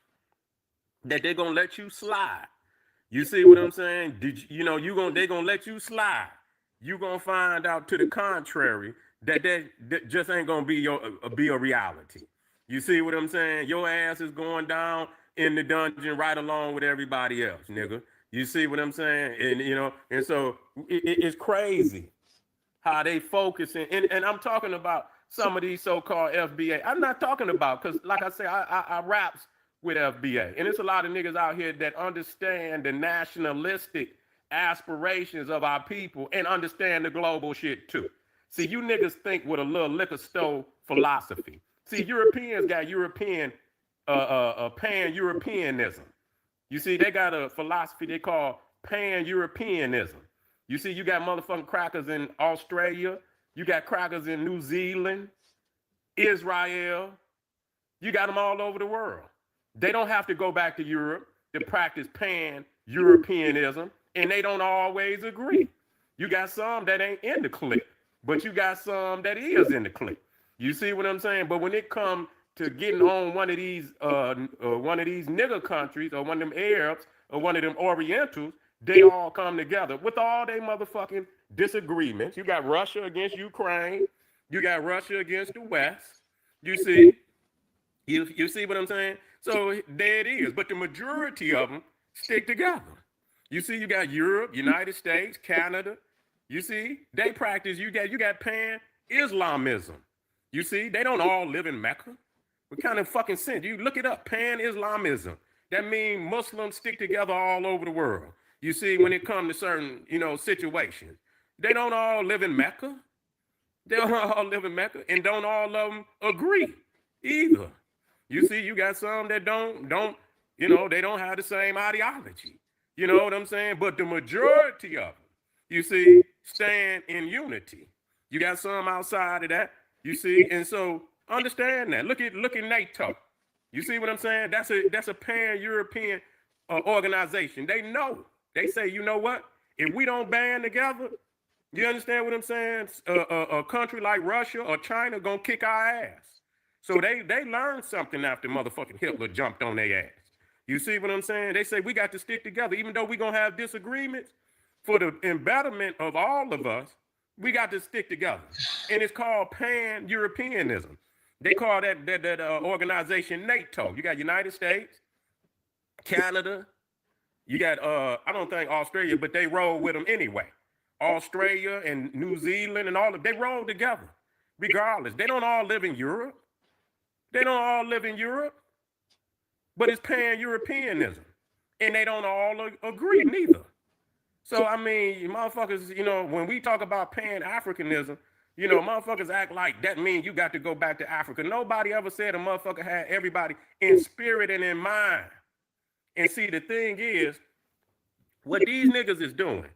that they gonna let you slide. You see what I'm saying? They gonna let you slide. You gonna find out to the contrary that just ain't gonna be a reality. You see what I'm saying? Your ass is going down in the dungeon right along with everybody else, nigga. You see what I'm saying? And so it's crazy how they focusing. And I'm talking about some of these so-called FBA. I'm not talking about, because like I say, I raps with FBA. And it's a lot of niggas out here that understand the nationalistic aspirations of our people and understand the global shit too. See, you niggas think with a little liquor store philosophy. See, Europeans got European, pan-Europeanism. You see, they got a philosophy they call pan-Europeanism. You see, you got motherfucking crackers in Australia. You got crackers in New Zealand, Israel. You got them all over the world. They don't have to go back to Europe to practice pan-Europeanism, and they don't always agree. You got some that ain't in the clique, but you got some that is in the clique. You see what I'm saying? But when it comes to getting on one of these nigger countries, or one of them Arabs, or one of them Orientals, they all come together with all they motherfucking disagreements. You got Russia against Ukraine. You got Russia against the West. You see? You see what I'm saying? So there it is. But the majority of them stick together. You see, you got Europe, United States, Canada. You see, they practice, you got pan-Islamism. You see, they don't all live in Mecca. What kind of fucking sense? You look it up, pan-Islamism. That means Muslims stick together all over the world. You see, when it comes to certain, situations, they don't all live in Mecca. They don't all live in Mecca, and don't all of them agree either. You see, you got some that don't, they don't have the same ideology. You know what I'm saying? But the majority of them, you see, stand in unity. You got some outside of that, you see, and so understand that. Look at NATO. You see what I'm saying? That's a pan-European organization. They know. They say, you know what? If we don't band together, you understand what I'm saying? A country like Russia or China gonna kick our ass. So they learned something after motherfucking Hitler jumped on their ass. You see what I'm saying? They say we got to stick together, even though we're gonna have disagreements. For the embetterment of all of us, we got to stick together. And it's called pan-Europeanism. They call that organization NATO. You got United States, Canada, you got I don't think Australia, but they roll with them anyway. Australia and New Zealand and all of they roll together, regardless. They don't all live in Europe. But it's pan-Europeanism. And they don't all agree neither. So, I mean, motherfuckers, when we talk about pan-Africanism, motherfuckers act like that means you got to go back to Africa. Nobody ever said a motherfucker had everybody in spirit and in mind. And see, the thing is, what these niggas is doing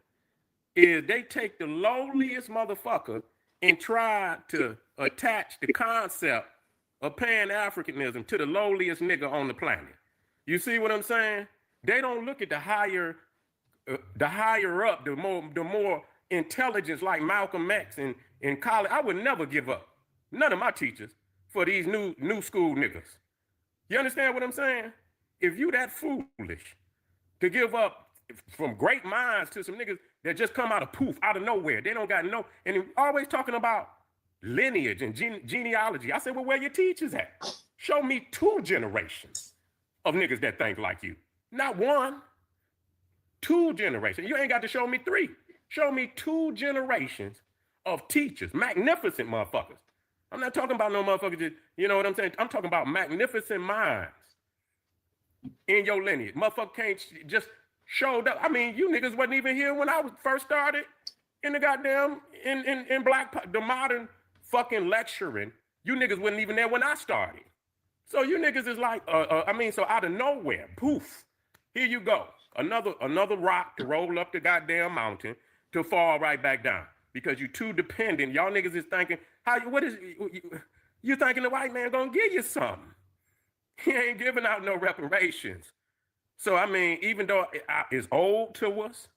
is they take the lowliest motherfucker and try to attach the concept of pan-Africanism to the lowliest nigga on the planet. You see what I'm saying? They don't look at the higher up, the more intelligence, like Malcolm X in college. I would never give up, none of my teachers, for these new school niggas. You understand what I'm saying? If you that foolish to give up from great minds to some niggas that just come out of poof, out of nowhere, they don't got and always talking about lineage and genealogy. I said, well, where your teachers at? Show me 2 generations of niggas that think like you. Not 1, 2 generations. You ain't got to show me 3. Show me 2 generations of teachers, magnificent motherfuckers. I'm not talking about no motherfuckers that, you know what I'm saying? I'm talking about magnificent minds in your lineage. Motherfucker can't just showed up. I mean, you niggas wasn't even here when I was first started in the goddamn, in the modern fucking lecturing. You niggas wasn't even there when I started. So you niggas is like, so out of nowhere, poof, here you go. Another rock to roll up the goddamn mountain to fall right back down. because you too dependent. Y'all niggas is thinking, you thinking the white man gonna give you something? He ain't giving out no reparations. So, I mean, even though it's old to us,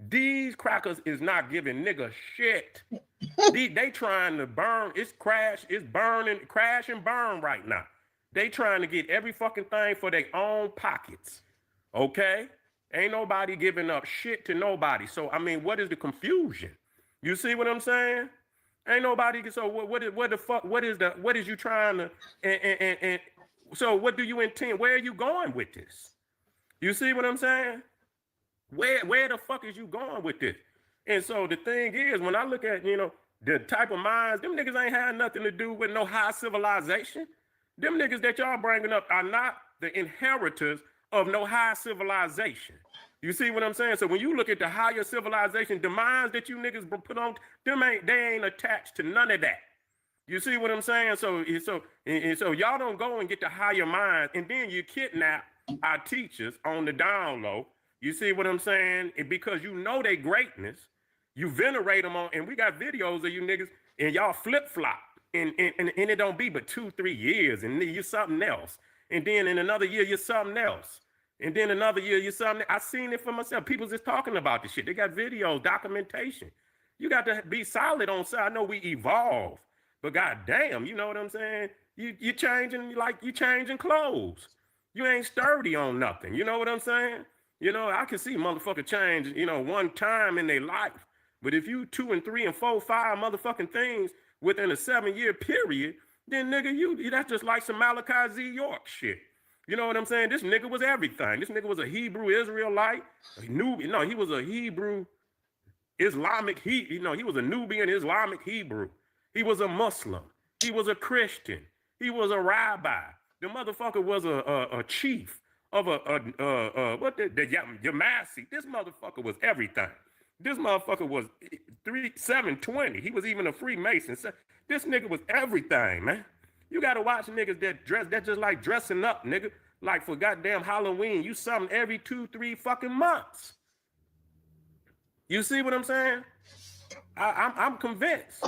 these crackers is not giving nigga shit. They trying to burn, it's burning, crash and burn right now. They trying to get every fucking thing for their own pockets, okay? Ain't nobody giving up shit to nobody. So, I mean, what is the confusion? You see what I'm saying? Ain't nobody, so what is you trying to, and so what do you intend? Where are you going with this? You see what I'm saying? Where the fuck is you going with this? And so the thing is, when I look at, the type of minds, them niggas ain't had nothing to do with no high civilization. Them niggas that y'all bringing up are not the inheritors of no high civilization. You see what I'm saying? So when you look at the higher civilization, the minds that you niggas put on, they ain't attached to none of that. You see what I'm saying? So y'all don't go and get the higher minds, and then you kidnap our teachers on the down low. You see what I'm saying? And because you know they greatness, you venerate them on, and we got videos of you niggas, and y'all flip-flop, and it don't be but 2-3 years, and then you're something else. And then in another year, you're something else. And then another year, you're something. I seen it for myself. People just talking about this shit. They got videos, documentation. You got to be solid on side. I know we evolve, but goddamn, you know what I'm saying? You changing like you changing clothes. You ain't sturdy on nothing. You know what I'm saying? I can see motherfucker change, one time in their life. But if you 2 and 3 and 4, 5 motherfucking things within a 7-year period, then nigga, that's just like some Malachi Z. York shit. You know what I'm saying? This nigga was everything. This nigga was a Hebrew Israelite. He was a Hebrew Islamic. He was a Nubian Islamic Hebrew. He was a Muslim. He was a Christian. He was a rabbi. The motherfucker was a chief of the Yamasi. This motherfucker was everything. This motherfucker was 720. He was even a Freemason. This nigga was everything, man. You gotta watch niggas that just like dressing up, nigga. Like for goddamn Halloween, you something every 2-3 fucking months. You see what I'm saying? I'm convinced.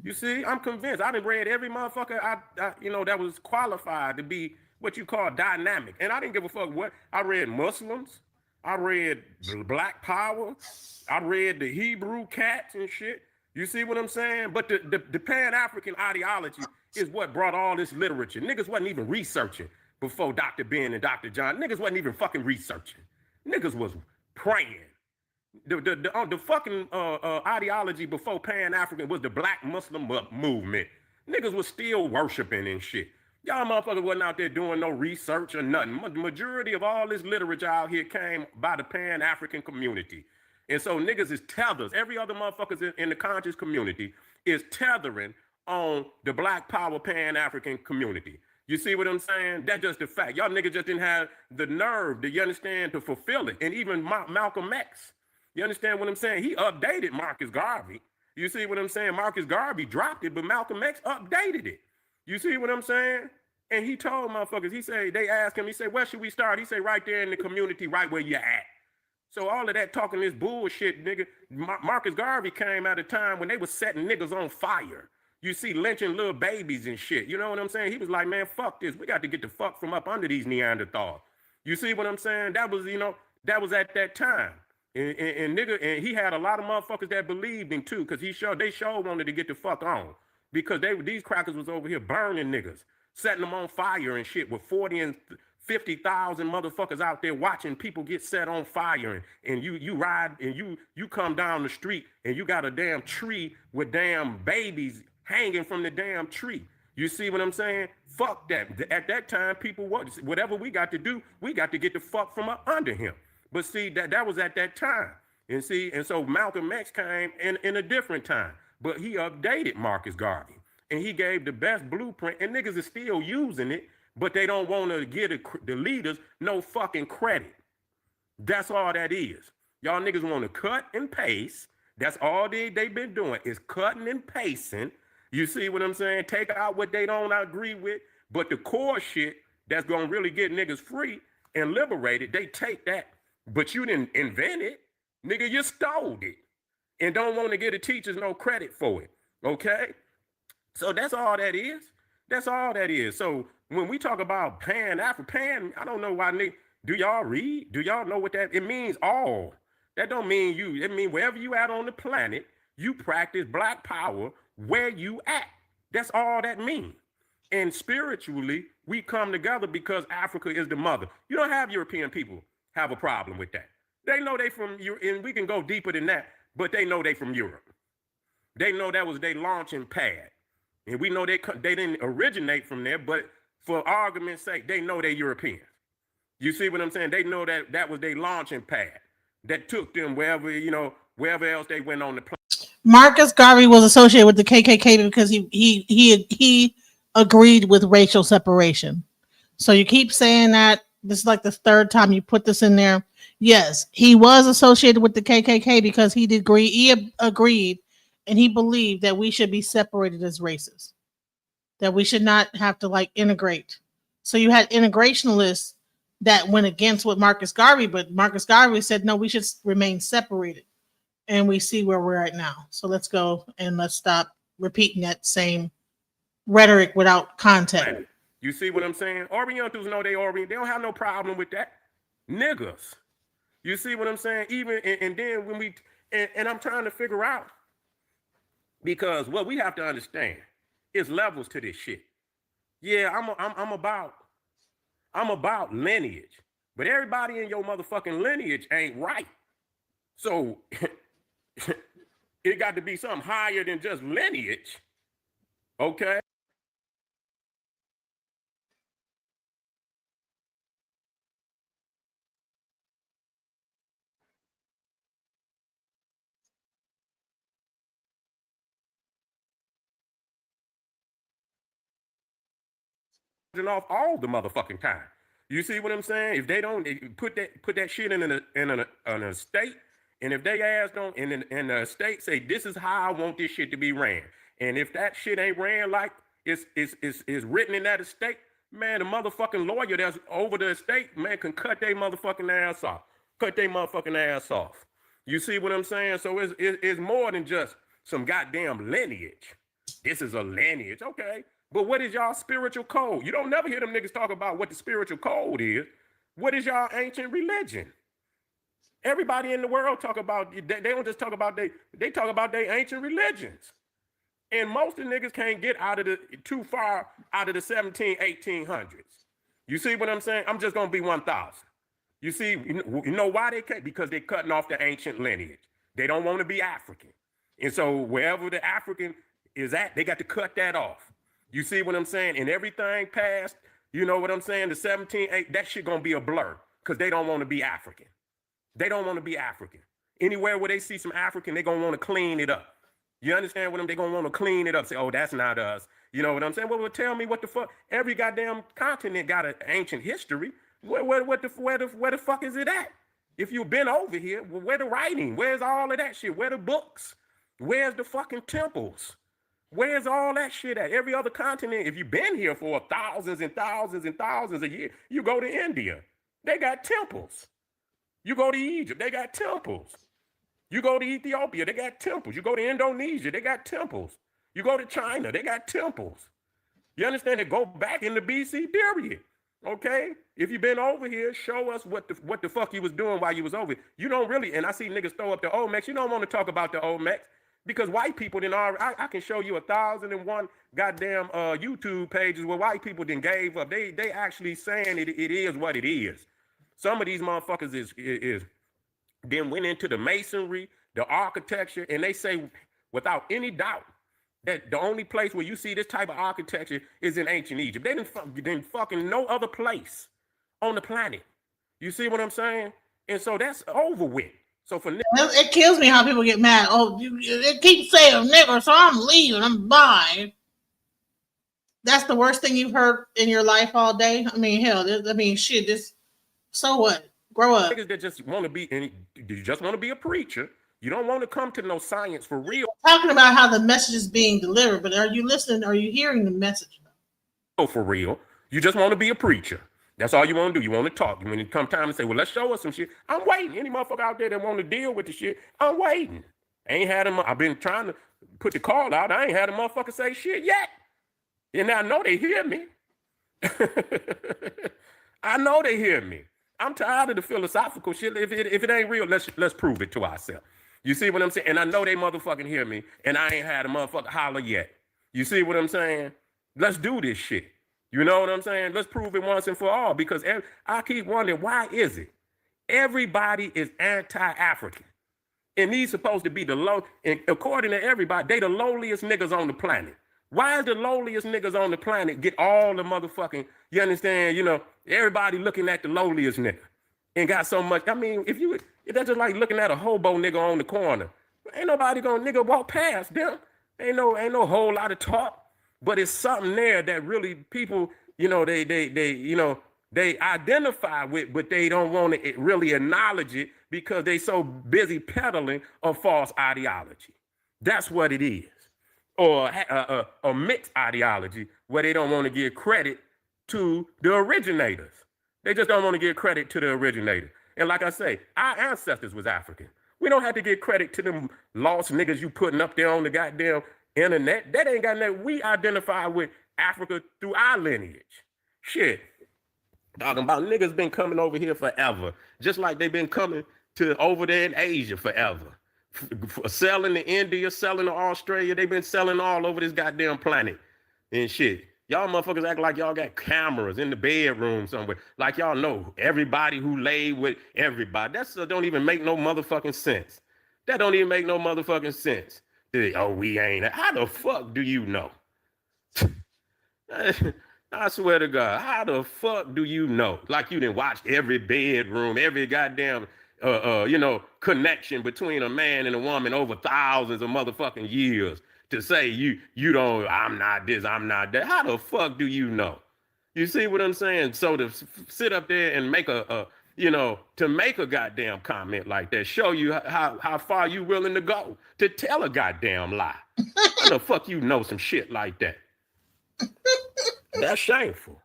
You see, I'm convinced. I done read every motherfucker that was qualified to be what you call dynamic. And I didn't give a fuck what. I read Muslims. I read Black Power. I read the Hebrew cats and shit. You see what I'm saying? But the Pan-African ideology is what brought all this literature. Niggas wasn't even researching before Dr. Ben and Dr. John. Niggas wasn't even fucking researching. Niggas was praying. The fucking ideology before Pan-African was the Black Muslim movement. Niggas was still worshiping and shit. Y'all motherfuckers wasn't out there doing no research or nothing. The majority of all this literature out here came by the Pan-African community. And so niggas is tethers. Every other motherfuckers in the conscious community is tethering on the Black Power Pan-African community. You see what I'm saying? That's just the fact. Y'all niggas just didn't have the nerve, do you understand, to fulfill it. And even Malcolm X, you understand what I'm saying? He updated Marcus Garvey. You see what I'm saying? Marcus Garvey dropped it, but Malcolm X updated it. You see what I'm saying? And he told motherfuckers, they asked him, he said, where should we start? He said, right there in the community, right where you're at. So all of that talking this bullshit, nigga, Marcus Garvey came at a time when they was setting niggas on fire. You see, lynching little babies and shit. You know what I'm saying? He was like, man, fuck this. We got to get the fuck from up under these Neanderthals. You see what I'm saying? That was, that was at that time. And he had a lot of motherfuckers that believed him too, because they sure wanted to get the fuck on. Because these crackers was over here burning niggas, setting them on fire and shit with 40 and 50,000 motherfuckers out there watching people get set on fire. And you ride and you come down the street and you got a damn tree with damn babies hanging from the damn tree. You see what I'm saying? Fuck that. At that time, people, whatever we got to do, we got to get the fuck from up under him. But see, that was at that time. And so Malcolm X came in a different time. But he updated Marcus Garvey. And he gave the best blueprint. And niggas is still using it, but they don't want to give the leaders no fucking credit. That's all that is. Y'all niggas want to cut and paste. That's all they've been doing is cutting and pasting. You see what I'm saying? Take out what they don't agree with. But the core shit that's going to really get niggas free and liberated, they take that. But you didn't invent it. Nigga, you stole it. and don't want to give the teachers no credit for it. Okay? So that's all that is. That's all that is. So when we talk about Pan, I don't know why do y'all read? Do y'all know what that it means? All. That don't mean you. It means wherever you at on the planet, you practice black power where you at. That's all that means. And spiritually, we come together because Africa is the mother. You don't have European people have a problem with that. They know they from Europe, and we can go deeper than that, but they know they from Europe. They know that was their launching pad. And we know they didn't originate from there, but for argument's sake, they know they're Europeans. You see what I'm saying? They know that that was their launching pad that took them wherever, wherever else they went on the planet. Marcus Garvey was associated with the KKK because he agreed with racial separation. So you keep saying that. This is like the third time you put this in there. Yes, he was associated with the KKK because he agreed and he believed that we should be separated as races, that we should not have to integrate. So you had integrationalists that went against what Marcus Garvey, but Marcus Garvey said, no, we should remain separated. And we see where we're at now. So let's go and let's stop repeating that same rhetoric without context. You see what I'm saying? Orientals know they Orient. They don't have no problem with that. Niggas. You see what I'm saying? Even and then when we and I'm trying to figure out, because what we have to understand is levels to this shit. Yeah, I'm about lineage, but everybody in your motherfucking lineage ain't right. So it got to be something higher than just lineage. Okay. Off all the motherfucking time. You see what I'm saying? If they don't put that shit in an estate, and if they ass don't in the estate say this is how I want this shit to be ran, and if that shit ain't ran like it's written in that estate, man, the motherfucking lawyer that's over the estate, man, can cut their motherfucking ass off. Cut their motherfucking ass off. You see what I'm saying? So it's more than just some goddamn lineage. This is a lineage, okay? But what is y'all spiritual code? You don't never hear them niggas talk about what the spiritual code is. What is y'all ancient religion? Everybody in the world talk about, they don't just talk about they talk about their ancient religions. And most of the niggas can't get too far out of the 1800s. You see what I'm saying? I'm just gonna be 1,000. You see, you know why they can't? Because they're cutting off the ancient lineage. They don't want to be African. And so wherever the African is at, they got to cut that off. You see what I'm saying? And everything past, you know what I'm saying? The 17, that shit gonna be a blur because they don't want to be African. They don't want to be African. Anywhere where they see some African, they gonna want to clean it up. You understand what I'm? They gonna want to clean it up. Say, oh, that's not us. You know what I'm saying? Well, tell me what the fuck. Every goddamn continent got an ancient history. Where the fuck is it at? If you've been over here, where the writing? Where's all of that shit? Where the books? Where's the fucking temples? Where's all that shit at? Every other continent, if you've been here for thousands and thousands and thousands of years, you go to India, they got temples. You go to Egypt, they got temples. You go to Ethiopia, they got temples. You go to Indonesia, they got temples. You go to China, they got temples. You understand? They go back in the BC period. Okay? If you've been over here, show us what the fuck you was doing while you was over here. You don't really, and I see niggas throw up the Olmecs. You don't want to talk about the Olmecs. Because white people didn't already, I can show you 1,001 goddamn YouTube pages where white people didn't gave up. They actually saying it is what it is. Some of these motherfuckers is then went into the masonry, the architecture, and they say without any doubt that the only place where you see this type of architecture is in ancient Egypt. They didn't fucking no other place on the planet. You see what I'm saying? And so that's over with. So for it kills me how people get mad. Oh, they keep saying nigger, so I'm leaving. I'm buying. That's the worst thing you've heard in your life all day. I mean, hell, shit. This. So what? Grow up. Niggas that just want to be, and you just want to be a preacher. You don't want to come to no science for real. Talking about how the message is being delivered, but are you listening? Are you hearing the message? Oh, for real. You just want to be a preacher. That's all you want to do. You want to talk. When it come time to say, well, let's show us some shit. I'm waiting. Any motherfucker out there that want to deal with the shit, I'm waiting. Ain't had him. I've been trying to put the call out. I ain't had a motherfucker say shit yet. And I know they hear me. I know they hear me. I'm tired of the philosophical shit. If it ain't real, let's prove it to ourselves. You see what I'm saying? And I know they motherfucking hear me, and I ain't had a motherfucker holler yet. You see what I'm saying? Let's do this shit. You know what I'm saying? Let's prove it once and for all, because I keep wondering, why is it? Everybody is anti-African. And these supposed to be the low, and according to everybody, they the lowliest niggas on the planet. Why is the lowliest niggas on the planet get all the motherfucking, you understand, you know, everybody looking at the lowliest nigga and got so much. I mean, if that's just like looking at a hobo nigga on the corner. Ain't nobody gonna nigga walk past them. Ain't no whole lot of talk, but it's something there that really people, you know, they identify with, but they don't want to really acknowledge it because they so busy peddling a false ideology. That's what it is. Or a mixed ideology where they don't want to give credit to the originators. They just don't want to give credit to the originator. And like I say, our ancestors was African. We don't have to give credit to them lost niggas you putting up there on the goddamn internet. That ain't got nothing. We identify with Africa through our lineage. Shit. Talking about niggas been coming over here forever. Just like they've been coming to over there in Asia forever. Selling to India, selling to Australia. They've been selling all over this goddamn planet and shit. Y'all motherfuckers act like y'all got cameras in the bedroom somewhere. Like y'all know everybody who laid with everybody. That don't even make no motherfucking sense. That don't even make no motherfucking sense. Oh, we ain't. How the fuck do you know? I swear to God, how the fuck do you know? Like you didn't watch every bedroom, every goddamn connection between a man and a woman over thousands of motherfucking years to say you don't, I'm not this, I'm not that. How the fuck do you know? You see what I'm saying? So to sit up there and make to make a goddamn comment like that, show you how far you willing to go to tell a goddamn lie. How the fuck you know some shit like that? That's shameful.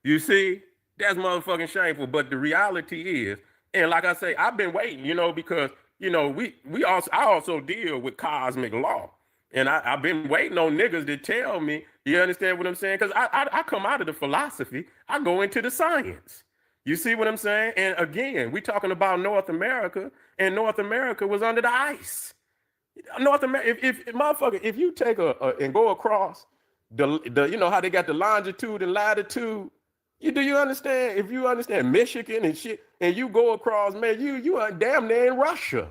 You see, that's motherfucking shameful. But the reality is, and like I say, I've been waiting, because I also deal with cosmic law, and I've been waiting on niggas to tell me. You understand what I'm saying? Because I come out of the philosophy, I go into the science. You see what I'm saying? And again, we talking about North America, and North America was under the ice. North America, if you take and go across the how they got the longitude and latitude. Do you understand? If you understand Michigan and shit, and you go across, man, you are damn near in Russia.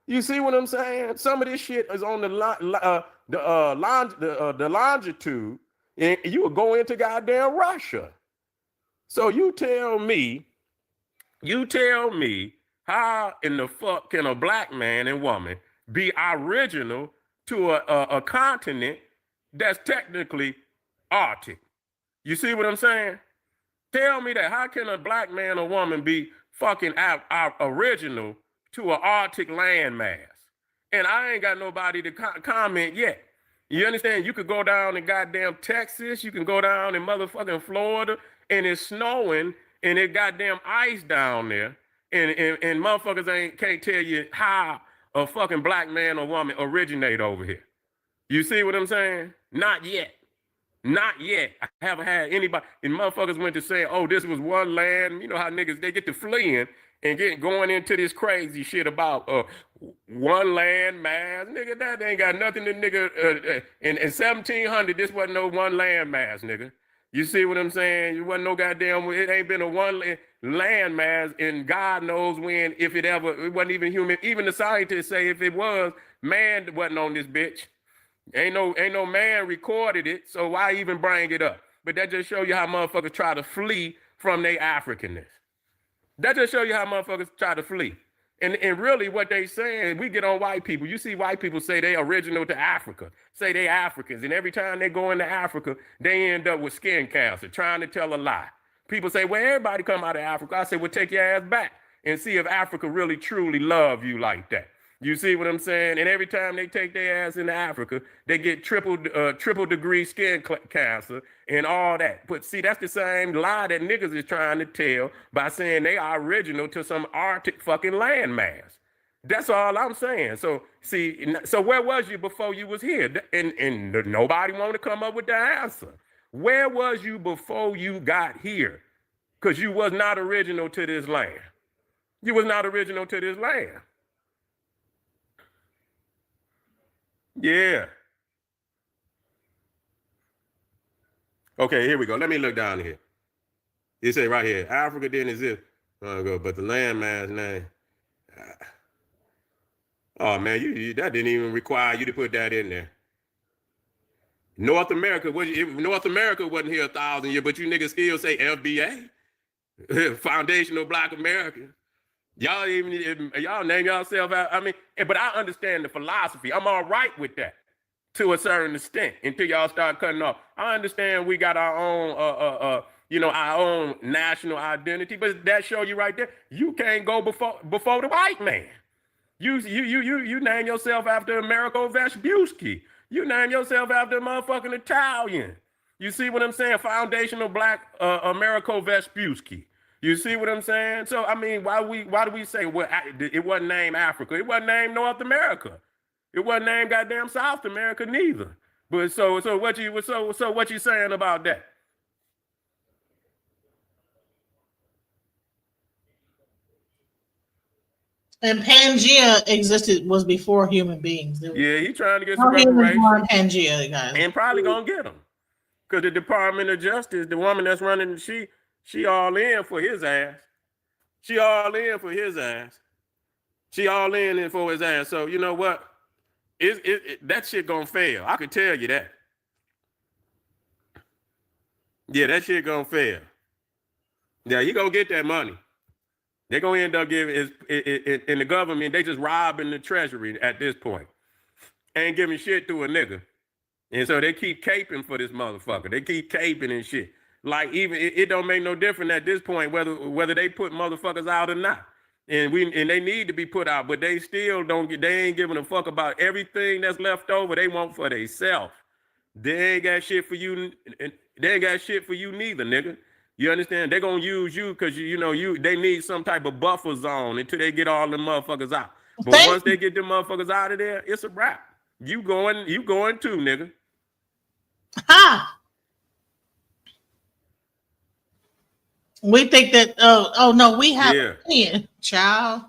You see what I'm saying? Some of this shit is on the longitude, and you will go into goddamn Russia. So you tell me how in the fuck can a black man and woman be original to a continent that's technically Arctic? You see what I'm saying? Tell me that. How can a black man or woman be fucking original to an Arctic landmass? And I ain't got nobody to comment yet. You understand? You could go down in goddamn Texas. You can go down in motherfucking Florida, and it's snowing, and it goddamn ice down there. And motherfuckers can't tell you how a fucking black man or woman originate over here. You see what I'm saying? Not yet. Not yet. I haven't had anybody. And motherfuckers went to say, oh, this was one land. You know how niggas, they get to fleeing and going into this crazy shit about one land mass. Nigga, that ain't got nothing to nigga. In 1700, this wasn't no one land mass, nigga. You see what I'm saying? It wasn't no goddamn, it ain't been a one land mass, and God knows when, if it ever, it wasn't even human. Even the scientists say if it was, man wasn't on this bitch. Ain't no man recorded it, so why even bring it up? But that just show you how motherfuckers try to flee from their Africanness. That just show you how motherfuckers try to flee. And really what they saying, we get on white people. You see white people say they original to Africa, say they Africans, and every time they go into Africa, they end up with skin cancer, trying to tell a lie. People say, well, everybody come out of Africa. I say, well, take your ass back and see if Africa really truly love you like that. You see what I'm saying? And every time they take their ass into Africa, they get triple degree skin cancer and all that. But see, that's the same lie that niggas is trying to tell by saying they are original to some Arctic fucking landmass. That's all I'm saying. So see, so where was you before you was here? And nobody wanted to come up with the answer. Where was you before you got here? Because you was not original to this land. You was not original to this land. Yeah. Okay, here we go. Let me look down here. It say right here, Africa didn't exist long ago, but the landmass name. Oh man, that didn't even require you to put that in there. North America wasn't here 1,000 years, but you niggas still say FBA, Foundational Black Americans. Y'all name yourself out. I mean, but I understand the philosophy. I'm all right with that to a certain extent until y'all start cutting off. I understand we got our own, our own national identity, but that show you right there, you can't go before the white man. You name yourself after Americo Vespucci. You name yourself after a motherfucking Italian. You see what I'm saying? Foundational Black Americo Vespucci. You see what I'm saying? So I mean, why do we say it wasn't named Africa? It wasn't named North America. It wasn't named goddamn South America neither. But so what you saying about that? And Pangea was before human beings. Yeah, he trying to get some reparations. Pangea, guys. And probably gonna get them. Because the Department of Justice, the woman that's running, she all in for his ass. She all in for his ass. She all in for his ass. So you know what? That shit gonna fail. I can tell you that. Yeah, that shit gonna fail. Yeah, you gonna get that money. They're gonna end up giving in the government, they just robbing the treasury at this point. Ain't giving shit to a nigga. And so they keep caping for this motherfucker. They keep caping and shit. Like even it don't make no difference at this point whether they put motherfuckers out or not. And they need to be put out, but they still they ain't giving a fuck about everything that's left over. They want for themselves. They ain't got shit for you. They ain't got shit for you neither, nigga. You understand? They're gonna use you because they need some type of buffer zone until they get all the motherfuckers out. But once they get the motherfuckers out of there, it's a wrap. You going too, nigga. Ha! We think that no, we have child.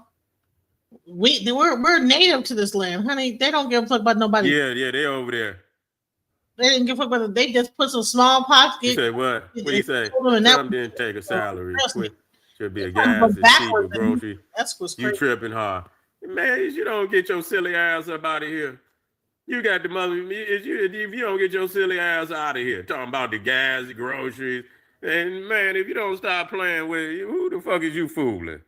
We're native to this land, honey. They don't give a fuck about nobody. Yeah, they over there. They didn't give a fuck about it. They just put some small pots. You say what? What do you say? Some didn't take a salary. Should be a gas and cheaper grocery. That's what's you tripping hard. Man, you don't get your silly ass up out of here. You got the mother. If you don't get your silly ass out of here, talking about the gas, the groceries. And man, if you don't stop playing with it, who the fuck is you fooling?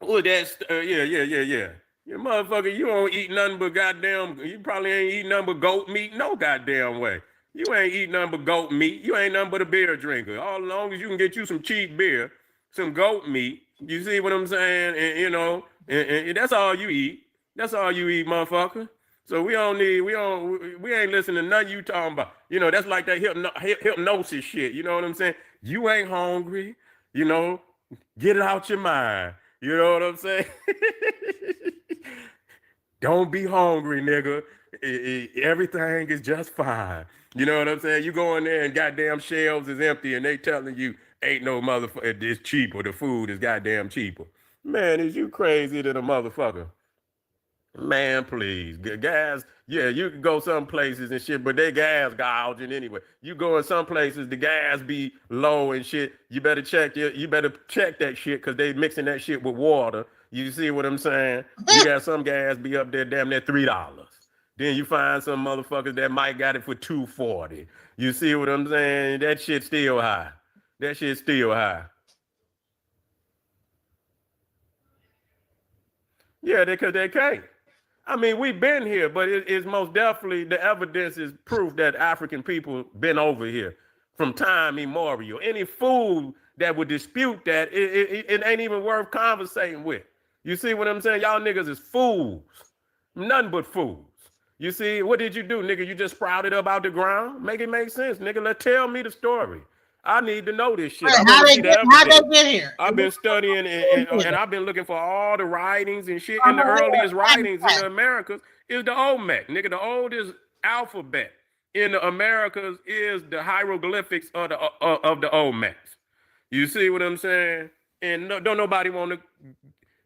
Oh, that's yeah. You motherfucker, you don't eat nothing but goddamn. You probably ain't eat nothing but goat meat, no goddamn way. You ain't eat nothing but goat meat. You ain't nothing but a beer drinker. All long as you can get you some cheap beer, some goat meat. You see what I'm saying? And that's all you eat. That's all you eat, motherfucker. So we ain't listening to nothing you talking about. That's like that hypnosis shit. You know what I'm saying? You ain't hungry. Get it out your mind. You know what I'm saying? Don't be hungry, nigga. Everything is just fine. You know what I'm saying? You go in there and goddamn shelves is empty and they telling you ain't no motherfucker, it's cheaper. The food is goddamn cheaper. Man, is you crazy than a motherfucker? Man, please. Gas, yeah, you can go some places and shit, but they gas gouging anyway. You go in some places, the gas be low and shit. You better check that shit because they mixing that shit with water. You see what I'm saying? You got some gas be up there damn near $3. Then you find some motherfuckers that might got it for $2.40. You see what I'm saying? That shit's still high. That shit's still high. Yeah, because they can't. I mean, we've been here, but it's most definitely the evidence is proof that African people been over here from time immemorial. Any fool that would dispute that, it ain't even worth conversating with. You see what I'm saying? Y'all niggas is fools. Nothing but fools. You see, what did you do, nigga? You just sprouted up out the ground? Make it make sense, nigga. Tell me the story. I need to know this shit. Right, I want to see the how evidence. they get here? I've been studying and I've been looking for all the writings and shit. And the Where? earliest writings in the Americas is the Olmec. Nigga, the oldest alphabet in the Americas is the hieroglyphics of the Olmecs. You see what I'm saying? And don't nobody want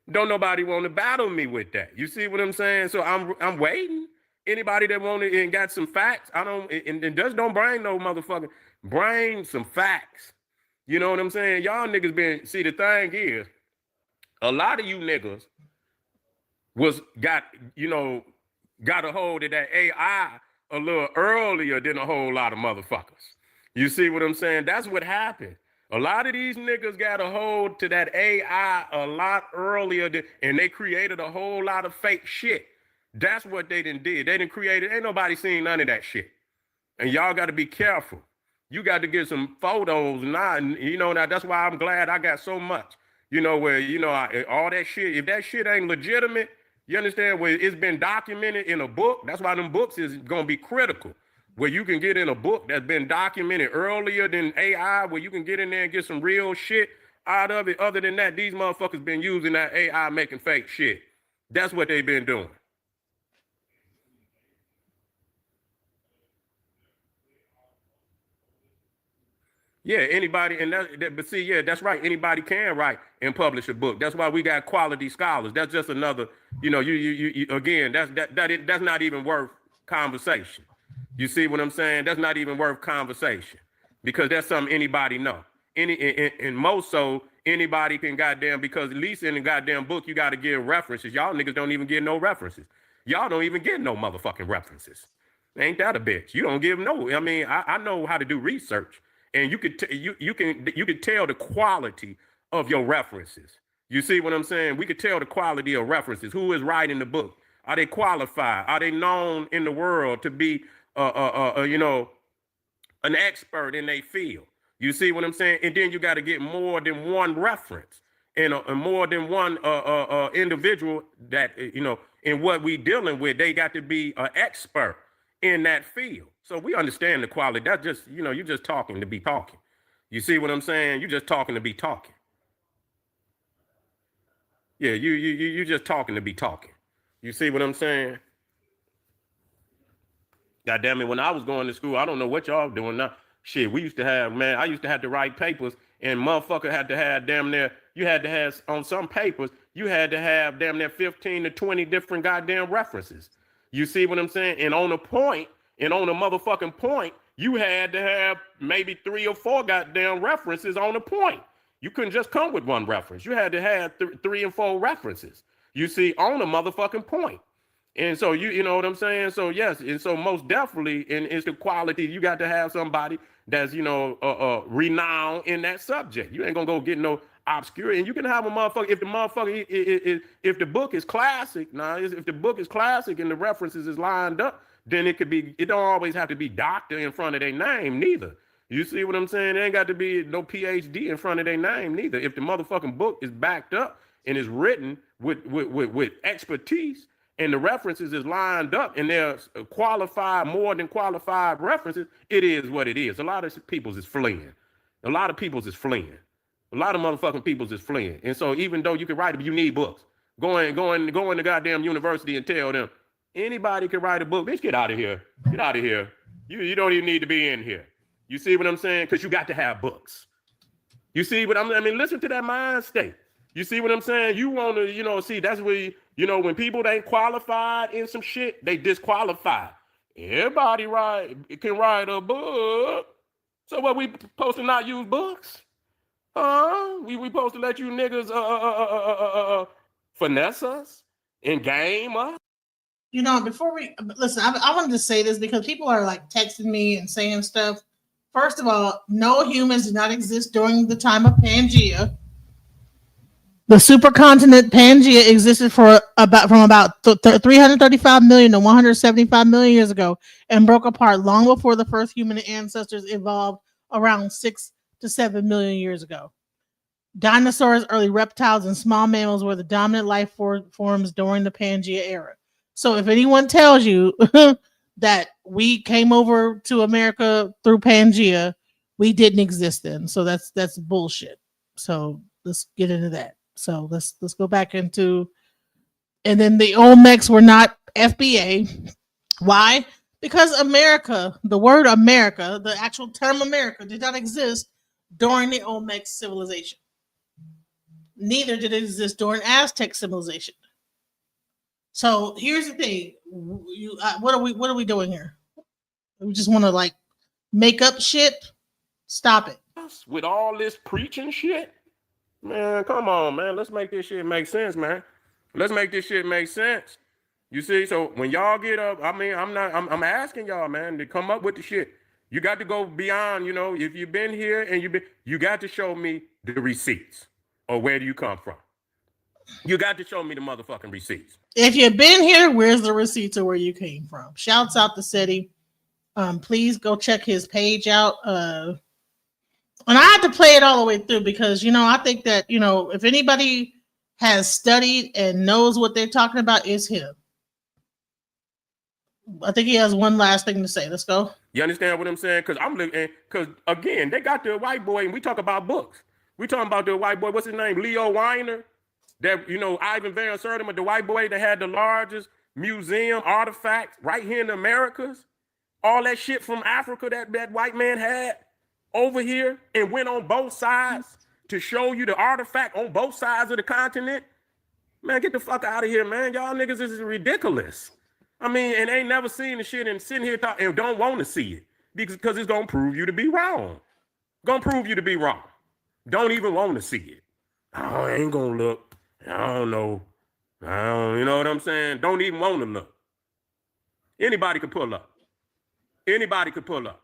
to battle me with that. You see what I'm saying? So I'm waiting. Anybody that wanted and got some facts, I don't and just don't bring no motherfucking bring some facts. You know what I'm saying? Y'all niggas been see the thing is a lot of you niggas got a hold of that AI a little earlier than a whole lot of motherfuckers. You see what I'm saying? That's what happened. A lot of these niggas got a hold to that AI a lot earlier and they created a whole lot of fake shit. That's what they done did. They done created, ain't nobody seen none of that shit. And y'all got to be careful. You got to get some photos now. Now that's why I'm glad I got so much, where, all that shit, if that shit ain't legitimate, you understand, where it's been documented in a book, that's why them books is going to be critical. Where you can get in a book that's been documented earlier than AI, where you can get in there and get some real shit out of it. Other than that, these motherfuckers been using that AI making fake shit. That's what they've been doing. Yeah, anybody, but see, yeah, that's right. Anybody can write and publish a book. That's why we got quality scholars. That's just another, you again, that's not even worth conversation. You see what I'm saying? That's not even worth conversation because that's something anybody know. And most so anybody can goddamn, because at least in the goddamn book, you got to give references. Y'all niggas don't even get no references. Y'all don't even get no motherfucking references. Ain't that a bitch? You don't give no. I mean, I know how to do research. And you could tell the quality of your references. You see what I'm saying? We could tell the quality of references. Who is writing the book? Are they qualified? Are they known in the world to be an expert in their field? You see what I'm saying? And then you got to get more than one reference and more than one individual that in what we dealing with. They got to be an expert in that field. So we understand the quality. That's just, you're just talking to be talking. You see what I'm saying? You're just talking to be talking. Yeah, you're just talking to be talking. You see what I'm saying? God damn it, when I was going to school, I don't know what y'all doing now. Shit, we used to have, man, I used to have to write papers and motherfucker had to have damn near, you had to have, on some papers, you had to have damn near 15 to 20 different goddamn references. You see what I'm saying? And on a motherfucking point, you had to have maybe 3 or 4 goddamn references on a point. You couldn't just come with one reference. You had to have 3 and 4 references. You see, on a motherfucking point. And so you know what I'm saying? So yes, and so most definitely, and it's the quality, you got to have somebody that's, renowned in that subject. You ain't gonna go get no obscure, and you can have a motherfucker, if the book is classic, if the book is classic and the references is lined up, then it don't always have to be doctor in front of their name neither. You see what I'm saying? It ain't got to be no PhD in front of their name neither. If the motherfucking book is backed up and is written with expertise, and the references is lined up and they're qualified, more than qualified references, it is what it is. A lot of people's is fleeing. A lot of motherfucking people's is fleeing. And so even though you can write it, you need books. Go in to goddamn university and tell them, anybody can write a book. Bitch, get out of here. Get out of here. You don't even need to be in here. You see what I'm saying? Because you got to have books. You see what I mean? Listen to that mind state. You see what I'm saying? You want to, see, that's where, when people ain't qualified in some shit, they disqualified. Everybody can write a book. So what, we supposed to not use books? We supposed to let you niggas finesse us and game us? Before we listen, I wanted to say this because people are like texting me and saying stuff. First of all, no humans did not exist during the time of Pangea. The supercontinent Pangea existed from about 335 million to 175 million years ago and broke apart long before the first human ancestors evolved around 6 to 7 million years ago. Dinosaurs, early reptiles, and small mammals were the dominant life forms during the Pangea era. So if anyone tells you that we came over to America through Pangea, we didn't exist then. So that's bullshit. So let's get into that. So let's go back into, and then the Olmecs were not FBA. Why? Because America, the word America, the actual term America, did not exist during the Olmec civilization. Neither did it exist during Aztec civilization. So here's the thing: what are we doing here? We just want to like make up shit. Stop it. With all this preaching shit, man, come on, man. Let's make this shit make sense, man. Let's make this shit make sense. You see, so when y'all get up, I mean, I'm asking y'all, man, to come up with the shit. You got to go beyond, you know, if you've been here and you got to show me the receipts or where do you come from. You got to show me the motherfucking receipts. If you've been here, where's the receipts of where you came from? Shouts out to Seti. Please go check his page out. And I had to play it all the way through because, you know, I think that, you know, if anybody has studied and knows what they're talking about, it's him. I think he has one last thing to say. Let's go. You understand what I'm saying? Because again, they got the white boy, and we talk about books. We talking about the white boy. What's his name? Leo Weiner. That, you know, Ivan Van Sertima, the white boy that had the largest museum artifacts right here in the Americas. All that shit from Africa that white man had over here and went on both sides to show you the artifact on both sides of the continent. Man, get the fuck out of here, man. Y'all niggas, this is ridiculous. I mean, and ain't never seen the shit and sitting here talking and don't want to see it because it's going to prove you to be wrong. Going to prove you to be wrong. Don't even want to see it. Oh, I ain't going to look. I don't know. You know what I'm saying? Don't even want to look. Anybody could pull up. Anybody could pull up.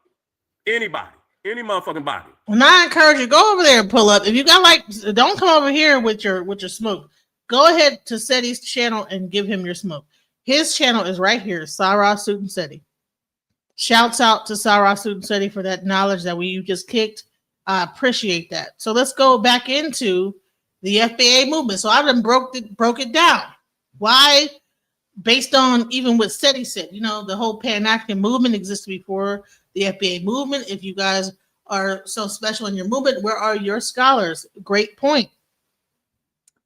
Anybody. Any motherfucking body. When I encourage you, go over there and pull up. If you got like, don't come over here with your smoke. Go ahead to Seti's channel and give him your smoke. His channel is right here, Sarah Student Seti. Shouts out to Sarah Student Seti for that knowledge that you just kicked. I appreciate that. So let's go back into the FBA movement. So I done broke it down. Why? Based on even what Seti said, you know, the whole Pan-African movement existed before the FBA movement. If you guys are so special in your movement, where are your scholars? Great point.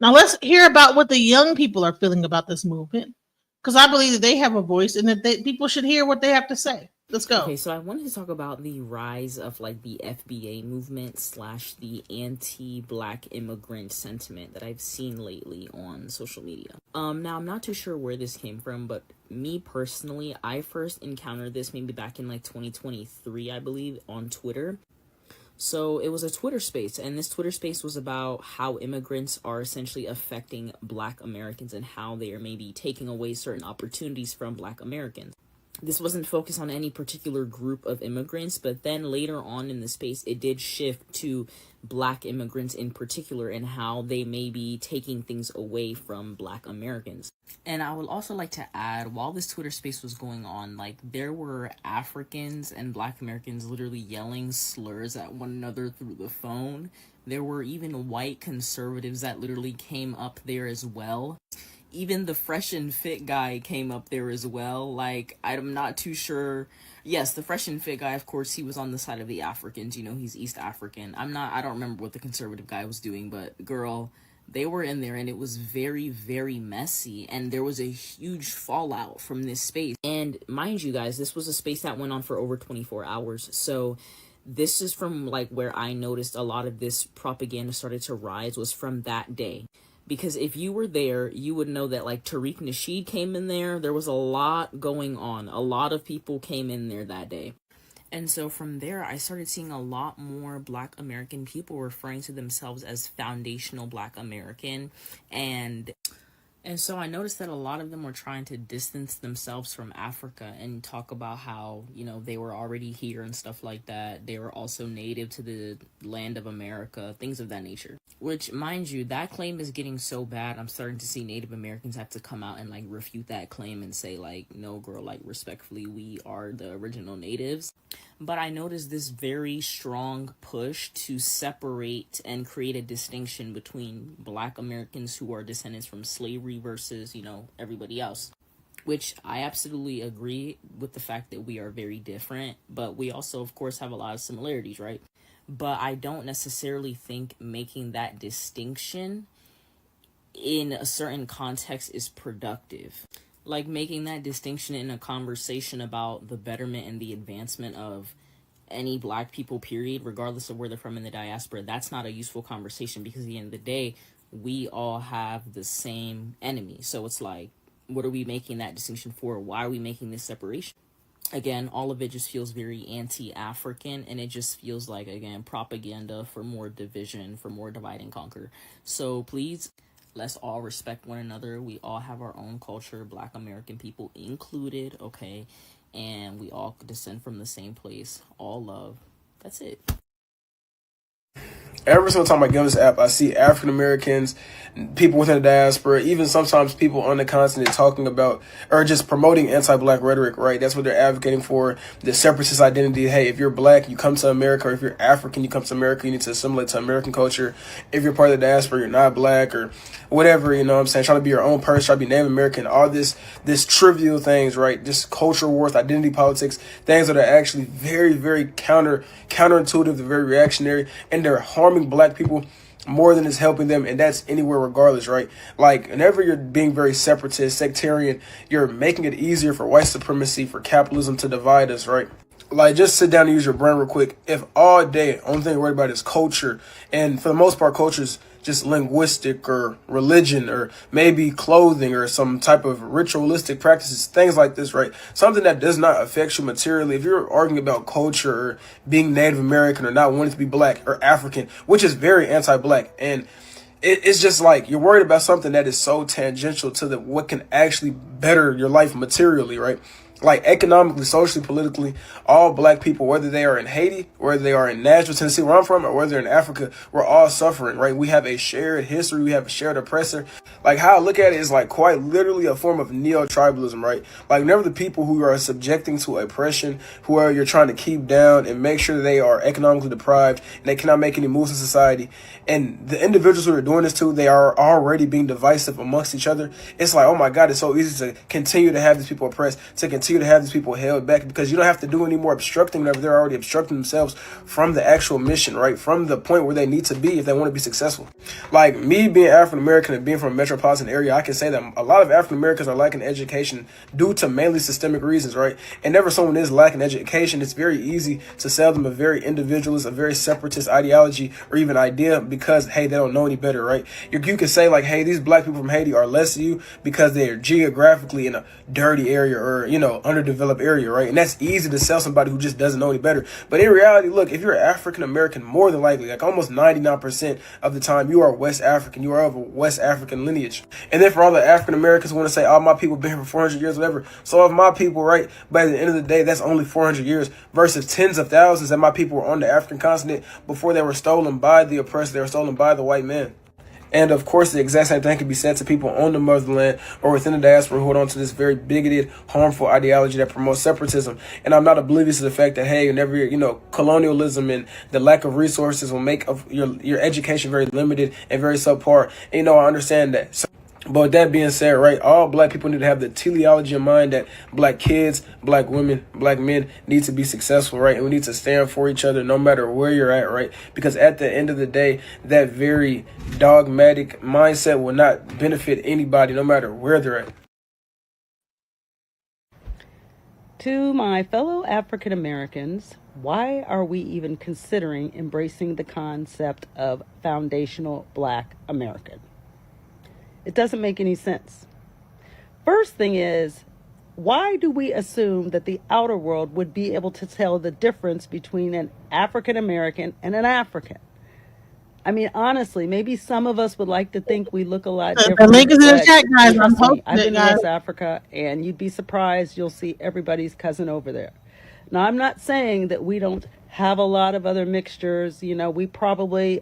Now let's hear about what the young people are feeling about this movement, because I believe that they have a voice and that people should hear what they have to say. Let's go. Okay, so I wanted to talk about the rise of like the FBA movement / the anti-Black immigrant sentiment that I've seen lately on social media. Now I'm not too sure where this came from, but me personally, I first encountered this maybe back in like 2023, I believe, on Twitter. So it was a Twitter space, and this Twitter space was about how immigrants are essentially affecting Black Americans and how they are maybe taking away certain opportunities from Black Americans. This wasn't focused on any particular group of immigrants, but then later on in the space, it did shift to Black immigrants in particular and how they may be taking things away from Black Americans. And I would also like to add, while this Twitter space was going on, like, there were Africans and Black Americans literally yelling slurs at one another through the phone. There were even white conservatives that literally came up there as well. Even the Fresh and Fit guy came up there as well. Like, I'm not too sure. Yes, the Fresh and Fit guy, of course, he was on the side of the Africans. You know, he's East African. I don't remember what the conservative guy was doing, but girl, they were in there and it was very, very messy. And there was a huge fallout from this space. And mind you guys, this was a space that went on for over 24 hours. So this is from like where I noticed a lot of this propaganda started to rise was from that day. Because if you were there, you would know that like Tariq Nasheed came in there. There was a lot going on. A lot of people came in there that day. And so from there, I started seeing a lot more Black American people referring to themselves as foundational Black American. And so I noticed that a lot of them were trying to distance themselves from Africa and talk about how, you know, they were already here and stuff like that. They were also native to the land of America, things of that nature. Which, mind you, that claim is getting so bad, I'm starting to see Native Americans have to come out and, like, refute that claim and say, like, no, girl, like, respectfully, we are the original natives. But I noticed this very strong push to separate and create a distinction between Black Americans who are descendants from slavery versus, you know, everybody else. Which I absolutely agree with the fact that we are very different, but we also, of course, have a lot of similarities, right? but I don't necessarily think making that distinction in a certain context is productive. Like making that distinction in a conversation about the betterment and the advancement of any black people, period, regardless of where they're from in the diaspora, that's not a useful conversation, because at the end of the day, we all have the same enemy. So it's like, what are we making that distinction for? Why are we making this separation? Again, all of it just feels very anti-African, and it just feels like, again, propaganda for more division, for more divide and conquer. So please, let's all respect one another. We all have our own culture, Black American people included, okay? And we all descend from the same place. All love. That's it. Every single time I get on this app, I see African Americans, people within the diaspora, even sometimes people on the continent talking about or just promoting anti-black rhetoric, right? That's what they're advocating for, the separatist identity. Hey, if you're black, you come to America, or if you're African, you come to America, you need to assimilate to American culture. If you're part of the diaspora, you're not black or whatever, you know what I'm saying? Trying to be your own person, trying to be Native American, all this trivial things, right? Just culture wars, identity politics, things that are actually very, very counterintuitive, they're very reactionary, and they're harming black people more than it's helping them, and that's anywhere regardless, right? Like, whenever you're being very separatist, sectarian, you're making it easier for white supremacy, for capitalism to divide us, right? Like, just sit down and use your brain real quick. If all day, only thing you're worried about is culture, and for the most part, culture's just linguistic or religion or maybe clothing or some type of ritualistic practices, things like this, right? Something that does not affect you materially. If you're arguing about culture or being Native American or not wanting to be black or African, which is very anti-black, and it's just like you're worried about something that is so tangential to what can actually better your life materially, right? Like economically, socially, politically, all black people, whether they are in Haiti, whether they are in Nashville, Tennessee, where I'm from, or whether they're in Africa, we're all suffering, right? We have a shared history. We have a shared oppressor. Like, how I look at it is like quite literally a form of neo-tribalism, right? Like, whenever the people who are subjecting to oppression, who are you're trying to keep down and make sure that they are economically deprived and they cannot make any moves in society, and the individuals who are doing this to, they are already being divisive amongst each other. It's like, oh my God, it's so easy to continue to have these people oppressed, to continue to have these people held back, because you don't have to do any more obstructing whenever they're already obstructing themselves from the actual mission, right? From the point where they need to be if they want to be successful. Like, me being African American and being from a metropolitan area, I can say that a lot of African Americans are lacking education due to mainly systemic reasons, right? And whenever someone is lacking education, it's very easy to sell them a very individualist, a very separatist ideology or even idea, because, hey, they don't know any better, right? You can say like, hey, these black people from Haiti are less than you because they're geographically in a dirty area or, you know, underdeveloped area, right? And that's easy to sell somebody who just doesn't know any better. But in reality, look, if you're African American, more than likely, like almost 99% of the time, you are West African. You are of a West African lineage. And then for all the African Americans who want to say, oh, my people been here for 400 years, whatever. So of my people, right? But at the end of the day, that's only 400 years versus tens of thousands that my people were on the African continent before they were stolen by the oppressor. They were stolen by the white man. And of course, the exact same thing can be said to people on the motherland or within the diaspora who hold on to this very bigoted, harmful ideology that promotes separatism. And I'm not oblivious to the fact that, hey, whenever, you know, colonialism and the lack of resources will make your education very limited and very subpar. And, you know, I understand that. So, but with that being said, right, all black people need to have the teleology in mind that black kids, black women, black men need to be successful, right? And we need to stand for each other no matter where you're at, right? Because at the end of the day, that very dogmatic mindset will not benefit anybody no matter where they're at. To my fellow African Americans, why are we even considering embracing the concept of foundational Black American? It doesn't make any sense. First thing is, why do we assume that the outer world would be able to tell the difference between an African American and an African? I mean, honestly, maybe some of us would like to think we look a lot different. The link is in the chat, guys. I'm Trust me, posting I've been it, in guys. West Africa, and you'd be surprised. You'll see everybody's cousin over there. Now, I'm not saying that we don't have a lot of other mixtures. You know, we probably,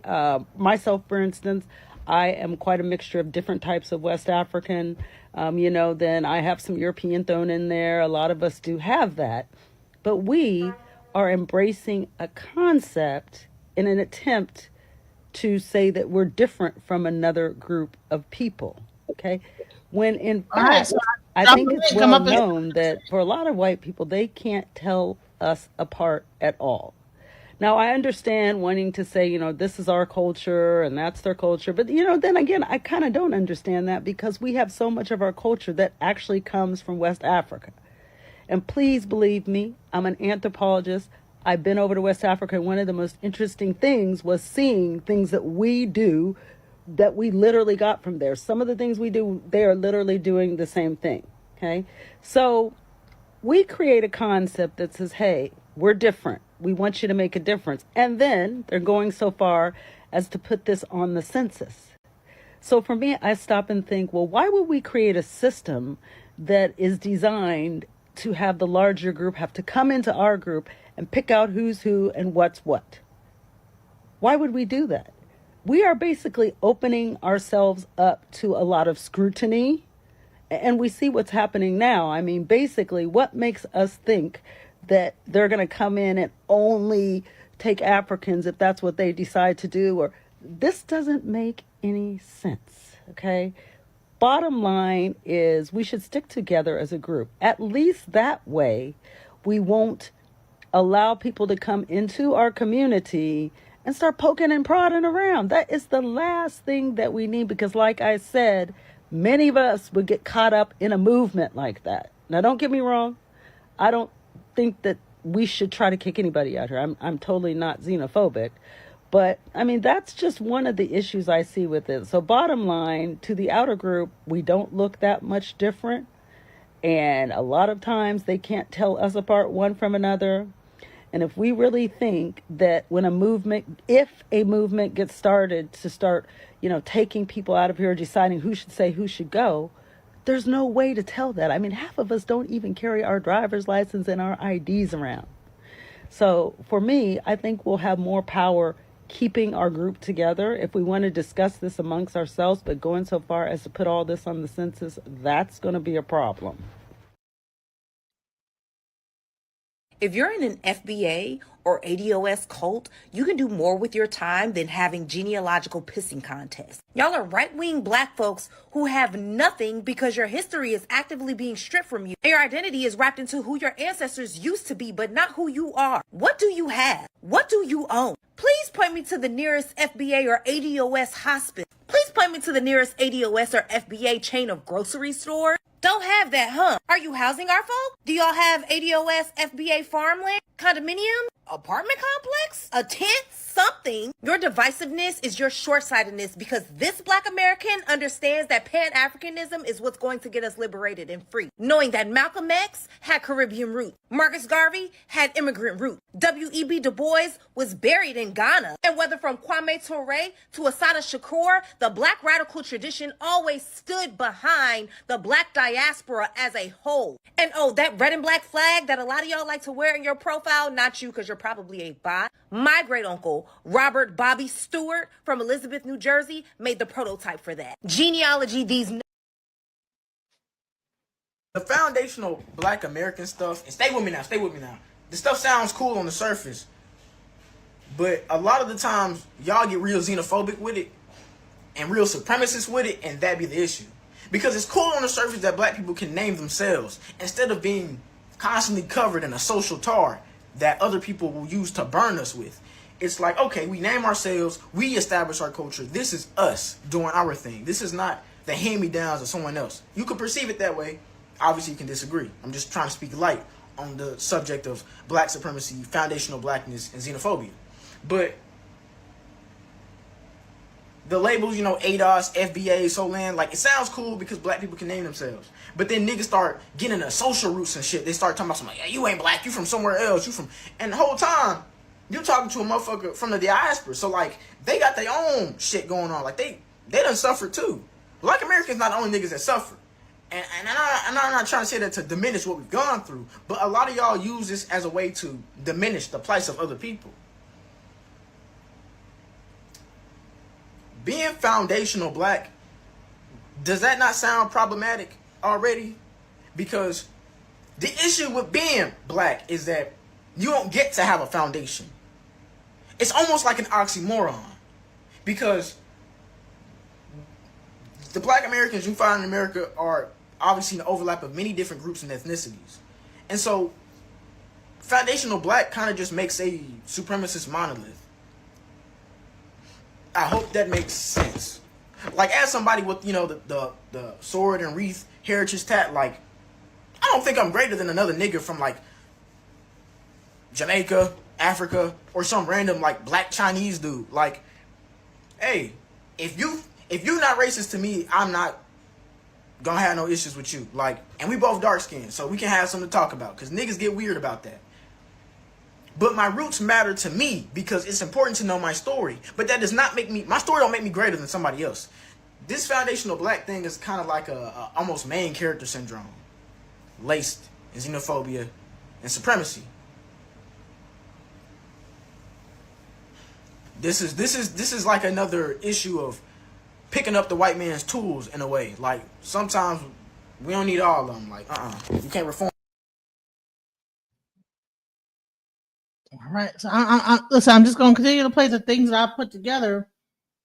myself, for instance, I am quite a mixture of different types of West African. You know, then I have some European thrown in there. A lot of us do have that. But we are embracing a concept in an attempt to say that we're different from another group of people. Okay? When in fact, I think it's well known that for a lot of white people, they can't tell us apart at all. Now, I understand wanting to say, this is our culture and that's their culture. But, then again, I kind of don't understand that because we have so much of our culture that actually comes from West Africa. And please believe me, I'm an anthropologist. I've been over to West Africa, and one of the most interesting things was seeing things that we do that we literally got from there. Some of the things we do, they are literally doing the same thing, okay? So we create a concept that says, hey, we're different. We want you to make a difference. And then they're going so far as to put this on the census. So for me, I stop and think, well, why would we create a system that is designed to have the larger group have to come into our group and pick out who's who and what's what? Why would we do that? We are basically opening ourselves up to a lot of scrutiny, and we see what's happening now. I mean, basically, what makes us think that they're going to come in and only take Africans if that's what they decide to do? Or this doesn't make any sense, okay? Bottom line is we should stick together as a group. At least that way, we won't allow people to come into our community and start poking and prodding around. That is the last thing that we need, because like I said, many of us would get caught up in a movement like that. Now, don't get me wrong. I don't think that we should try to kick anybody out here. I'm totally not xenophobic. But, I mean, that's just one of the issues I see with it. So bottom line, to the outer group, we don't look that much different. And a lot of times they can't tell us apart one from another. And if we really think that if a movement gets started to start, taking people out of here, deciding who should say who should go, there's no way to tell that. I mean, half of us don't even carry our driver's license and our IDs around. So for me, I think we'll have more power keeping our group together if we want to discuss this amongst ourselves, but going so far as to put all this on the census, that's going to be a problem. If you're in an FBA or ADOS cult, you can do more with your time than having genealogical pissing contests. Y'all are right-wing black folks who have nothing because your history is actively being stripped from you. And your identity is wrapped into who your ancestors used to be, but not who you are. What do you have? What do you own? Please point me to the nearest FBA or ADOS hospice. Please point me to the nearest ADOS or FBA chain of grocery stores. Don't have that, huh? Are you housing our folk? Do y'all have ADOS, FBA farmland, condominium, apartment complex, a tent, something? Your divisiveness is your short-sightedness, because this black American understands that Pan-Africanism is what's going to get us liberated and free. Knowing that Malcolm X had Caribbean roots, Marcus Garvey had immigrant roots, W.E.B. Du Bois was buried in Ghana, and whether from Kwame Ture to Assata Shakur, the black radical tradition always stood behind the black diaspora as a whole. And oh, that red and black flag that a lot of y'all like to wear in your profile, not you, because you're probably a bot. My great uncle, Robert Bobby Stewart from Elizabeth, New Jersey, made the prototype for that. Genealogy, the foundational black American stuff, and stay with me now. The stuff sounds cool on the surface, but a lot of the times y'all get real xenophobic with it and real supremacist with it, and that be the issue. Because it's cool on the surface that black people can name themselves instead of being constantly covered in a social tar that other people will use to burn us with. It's like, okay, we name ourselves, we establish our culture. This is us doing our thing. This is not the hand-me-downs of someone else. You can perceive it that way. Obviously, you can disagree. I'm just trying to speak light on the subject of black supremacy, foundational blackness, and xenophobia. But the labels, ADOS, FBA, Solan, like, it sounds cool because black people can name themselves. But then niggas start getting into social roots and shit. They start talking about something like, yeah, you ain't black, you from somewhere else, and the whole time, you talking to a motherfucker from the diaspora. So, like, they got their own shit going on. Like, they done suffered too. Black Americans not the only niggas that suffer. And I'm not trying to say that to diminish what we've gone through, but a lot of y'all use this as a way to diminish the plight of other people. Being foundational black, does that not sound problematic already? Because the issue with being black is that you don't get to have a foundation. It's almost like an oxymoron, because the black Americans you find in America are obviously an overlap of many different groups and ethnicities. And so foundational black kind of just makes a supremacist monolith. I hope that makes sense. Like, as somebody with, you know, the sword and wreath heritage tat, like, I don't think I'm greater than another nigga from, like, Jamaica, Africa, or some random, like, black Chinese dude. Like, hey, if you not racist to me, I'm not gonna have no issues with you. Like, and we both dark skinned, so we can have something to talk about, because niggas get weird about that. But my roots matter to me because it's important to know my story. But that does not make me, my story don't make me greater than somebody else. This foundational black thing is kind of like a almost main character syndrome, laced in xenophobia and supremacy. This is like another issue of picking up the white man's tools in a way. Like, sometimes we don't need all of them. Like, you can't reform. All right. So listen, I'm just going to continue to play the things that I put together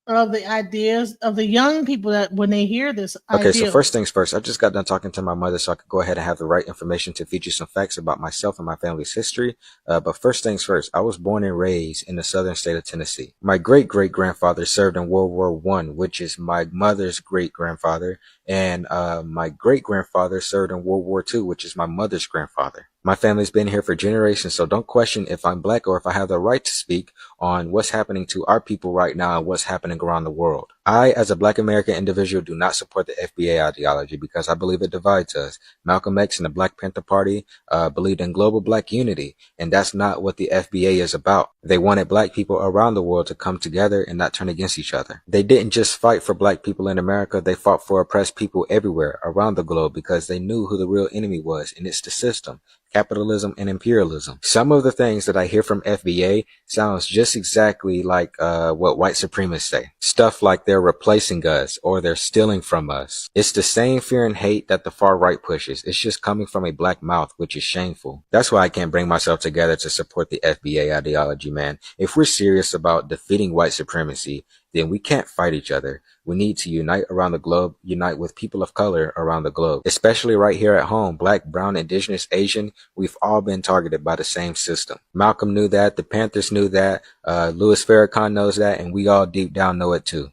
of the ideas of the young people that when they hear this Okay, so first things first, I just got done talking to my mother so I could go ahead and have the right information to feed you some facts about myself and my family's history. But first things first, I was born and raised in the southern state of Tennessee. My great-great-grandfather served in World War I, which is my mother's great-grandfather, and my great-grandfather served in World War II, which is my mother's grandfather. My family's been here for generations, so don't question if I'm black or if I have the right to speak on what's happening to our people right now and what's happening around the world. I, as a black American individual, do not support the FBA ideology because I believe it divides us. Malcolm X and the Black Panther Party believed in global black unity, and that's not what the FBA is about. They wanted black people around the world to come together and not turn against each other. They didn't just fight for black people in America, they fought for oppressed people everywhere around the globe because they knew who the real enemy was, and it's the system. Capitalism and imperialism. Some of the things that I hear from FBA sounds just exactly like what white supremacists say. Stuff like they're replacing us or they're stealing from us. It's the same fear and hate that the far right pushes. It's just coming from a black mouth, which is shameful. That's why I can't bring myself together to support the FBA ideology, man. If we're serious about defeating white supremacy, then we can't fight each other. We need to unite around the globe, unite with people of color around the globe, especially right here at home. Black, brown, indigenous, Asian, we've all been targeted by the same system. Malcolm knew that, the Panthers knew that, Louis Farrakhan knows that, and we all deep down know it too.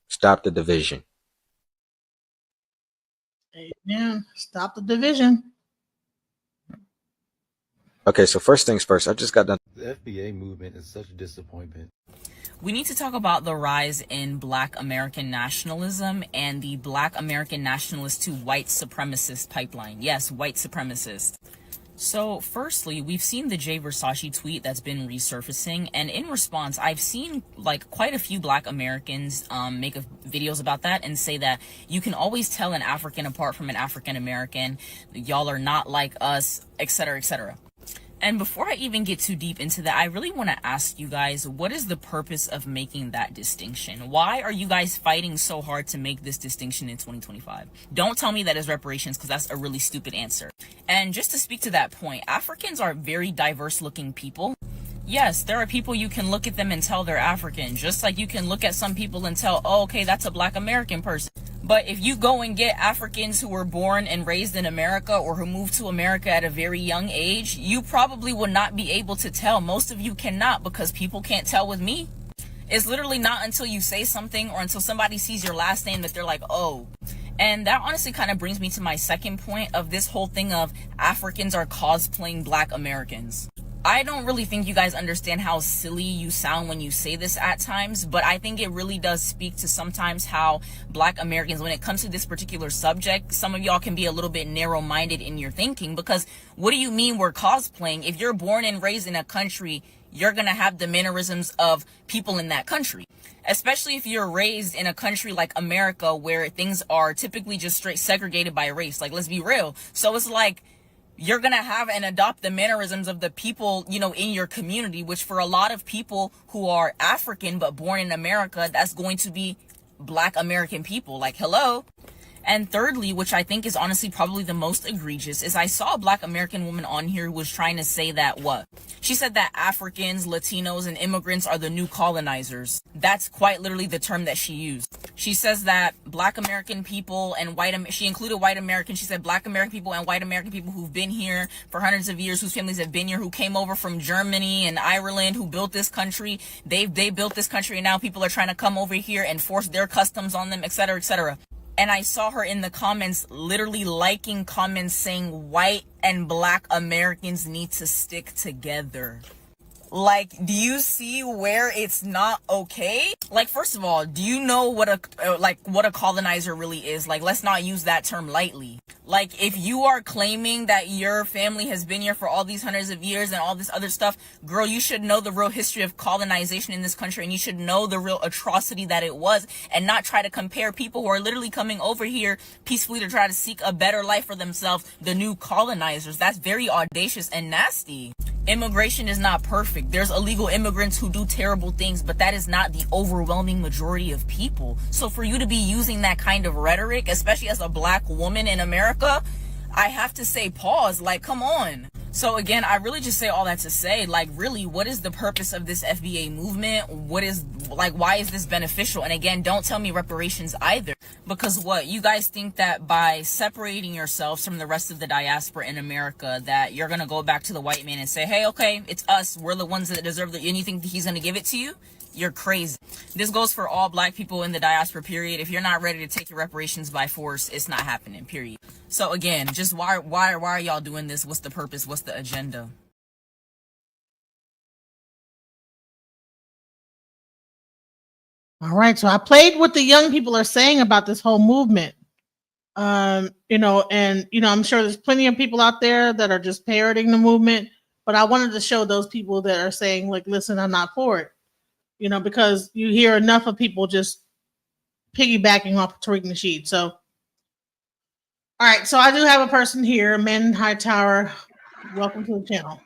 Stop the division. Amen. Stop the division. Okay, so first things first, I just got done. The FBA movement is such a disappointment. We need to talk about the rise in Black American nationalism and the Black American nationalist to white supremacist pipeline. Yes, white supremacist. So firstly, we've seen the Jay Versace tweet that's been resurfacing, and in response, I've seen like quite a few Black Americans make videos about that and say that you can always tell an African apart from an African American. Y'all are not like us, etc., etc. And before I even get too deep into that, I really want to ask you guys, what is the purpose of making that distinction? Why are you guys fighting so hard to make this distinction in 2025? Don't tell me that is reparations, because that's a really stupid answer. And just to speak to that point, Africans are very diverse looking people. Yes, there are people you can look at them and tell they're African, just like you can look at some people and tell, oh, okay, that's a Black American person. But if you go and get Africans who were born and raised in America or who moved to America at a very young age, you probably will not be able to tell. Most of you cannot, because people can't tell with me. It's literally not until you say something or until somebody sees your last name that they're like, oh. And that honestly kind of brings me to my second point of this whole thing of Africans are cosplaying Black Americans. I don't really think you guys understand how silly you sound when you say this at times, but I think it really does speak to sometimes how Black Americans, when it comes to this particular subject, some of y'all can be a little bit narrow-minded in your thinking, because what do you mean we're cosplaying? If you're born and raised in a country, you're going to have the mannerisms of people in that country. Especially if you're raised in a country like America, where things are typically just straight segregated by race. Like, let's be real. So it's like, you're going to have and adopt the mannerisms of the people, you know, in your community, which for a lot of people who are African but born in America, that's going to be Black American people. Like, hello. And thirdly, which I think is honestly probably the most egregious, is I saw a Black American woman on here who was trying to say that what? She said that Africans, Latinos, and immigrants are the new colonizers. That's quite literally the term that she used. She says that Black American people and she included white Americans. She said Black American people and white American people who've been here for hundreds of years, whose families have been here, who came over from Germany and Ireland, who built this country. They built this country, and now people are trying to come over here and force their customs on them, etc., etc. And I saw her in the comments literally liking comments saying white and Black Americans need to stick together. Like, do you see where it's not okay? Like, first of all, do you know what a colonizer really is? Like, let's not use that term lightly. Like, if you are claiming that your family has been here for all these hundreds of years and all this other stuff, girl, you should know the real history of colonization in this country, and you should know the real atrocity that it was, and not try to compare people who are literally coming over here peacefully to try to seek a better life for themselves, the new colonizers. That's very audacious and nasty. Immigration is not perfect. There's illegal immigrants who do terrible things, but that is not the overwhelming majority of people. So for you to be using that kind of rhetoric, especially as a Black woman in America, I have to say pause. Like, come on. So again, I really just say all that to say, like, really, what is the purpose of this FBA movement? Why is this beneficial? And again, don't tell me reparations either. Because what? You guys think that by separating yourselves from the rest of the diaspora in America, that you're going to go back to the white man and say, hey, okay, it's us. We're the ones that deserve it. And you think that he's going to give it to you? You're crazy. This goes for all Black people in the diaspora, period. If you're not ready to take your reparations by force, it's not happening, period. So again, just why are y'all doing this? What's the purpose? What's the agenda? All right, so I played what the young people are saying about this whole movement. I'm sure there's plenty of people out there that are just parroting the movement, but I wanted to show those people that are saying, like, listen, I'm not for it. Because you hear enough of people just piggybacking off of Tariq Nasheed. So, all right, so I do have a person here, Men Hightower. Welcome to the channel.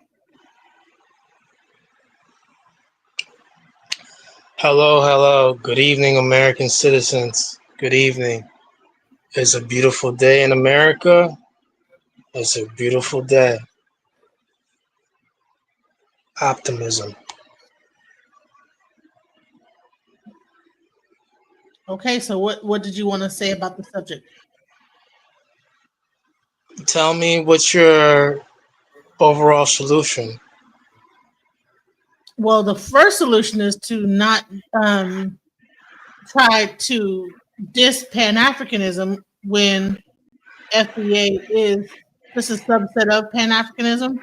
Hello. Good evening, American citizens. Good evening. It's a beautiful day in America. It's a beautiful day. Optimism. Okay, so what did you want to say about the subject? Tell me what's your overall solution? Well, the first solution is to not try to diss Pan-Africanism when FBA is just a subset of Pan-Africanism.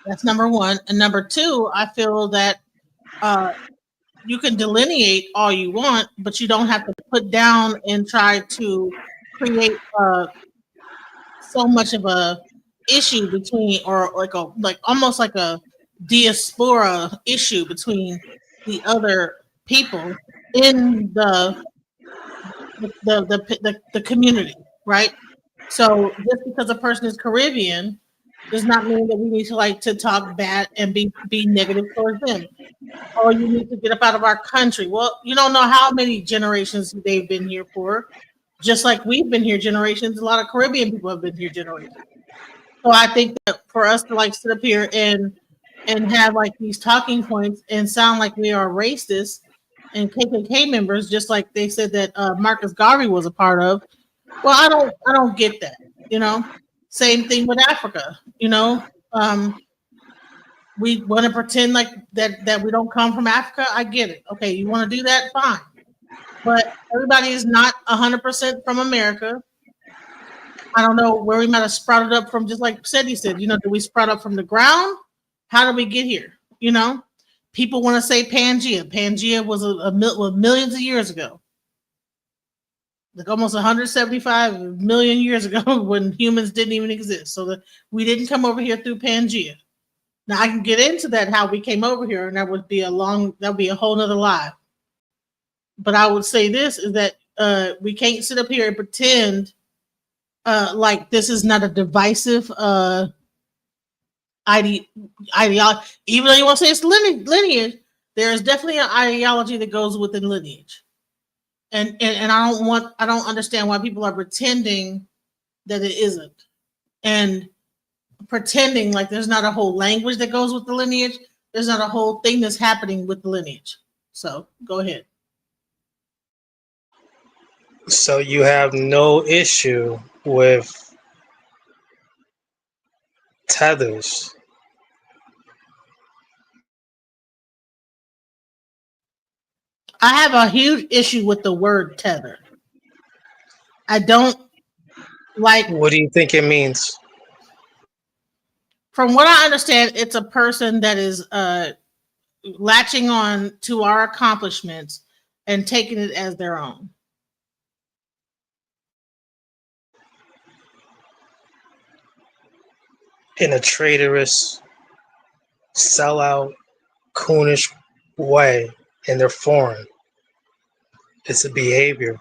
That's number one. And number two, I feel that you can delineate all you want, but you don't have to put down and try to create so much of a issue between, or almost like a diaspora issue between the other people in the community, right? So just because a person is Caribbean does not mean that we need to talk bad and be negative towards them. Oh, you need to get up out of our country. Well, you don't know how many generations they've been here for. Just like we've been here generations, a lot of Caribbean people have been here generations. So I think that for us to sit up here and have these talking points and sound like we are racist and KKK members, just like they said that Marcus Garvey was a part of. Well, I don't get that. Same thing with Africa. We want to pretend like that we don't come from Africa. I get it. Okay, you want to do that? Fine. But everybody is not 100% from America. I don't know where we might have sprouted up from, just like Seti said. Do we sprout up from the ground? How did we get here? People want to say Pangea. Pangea was was millions of years ago. Like almost 175 million years ago when humans didn't even exist. So that we didn't come over here through Pangea. Now I can get into that, how we came over here, and that would be a whole nother live. But I would say this is that we can't sit up here and pretend like this is not a divisive ideology. Even though you want to say it's lineage, there is definitely an ideology that goes within lineage. And I don't understand why people are pretending that it isn't, and pretending like there's not a whole language that goes with the lineage. There's not a whole thing that's happening with the lineage. So go ahead. So you have no issue with tethers? I have a huge issue with the word tether. I don't like. What do you think it means? From what I understand, it's a person that is latching on to our accomplishments and taking it as their own. In a traitorous, sellout, coonish way, and they're foreign. It's a behavior.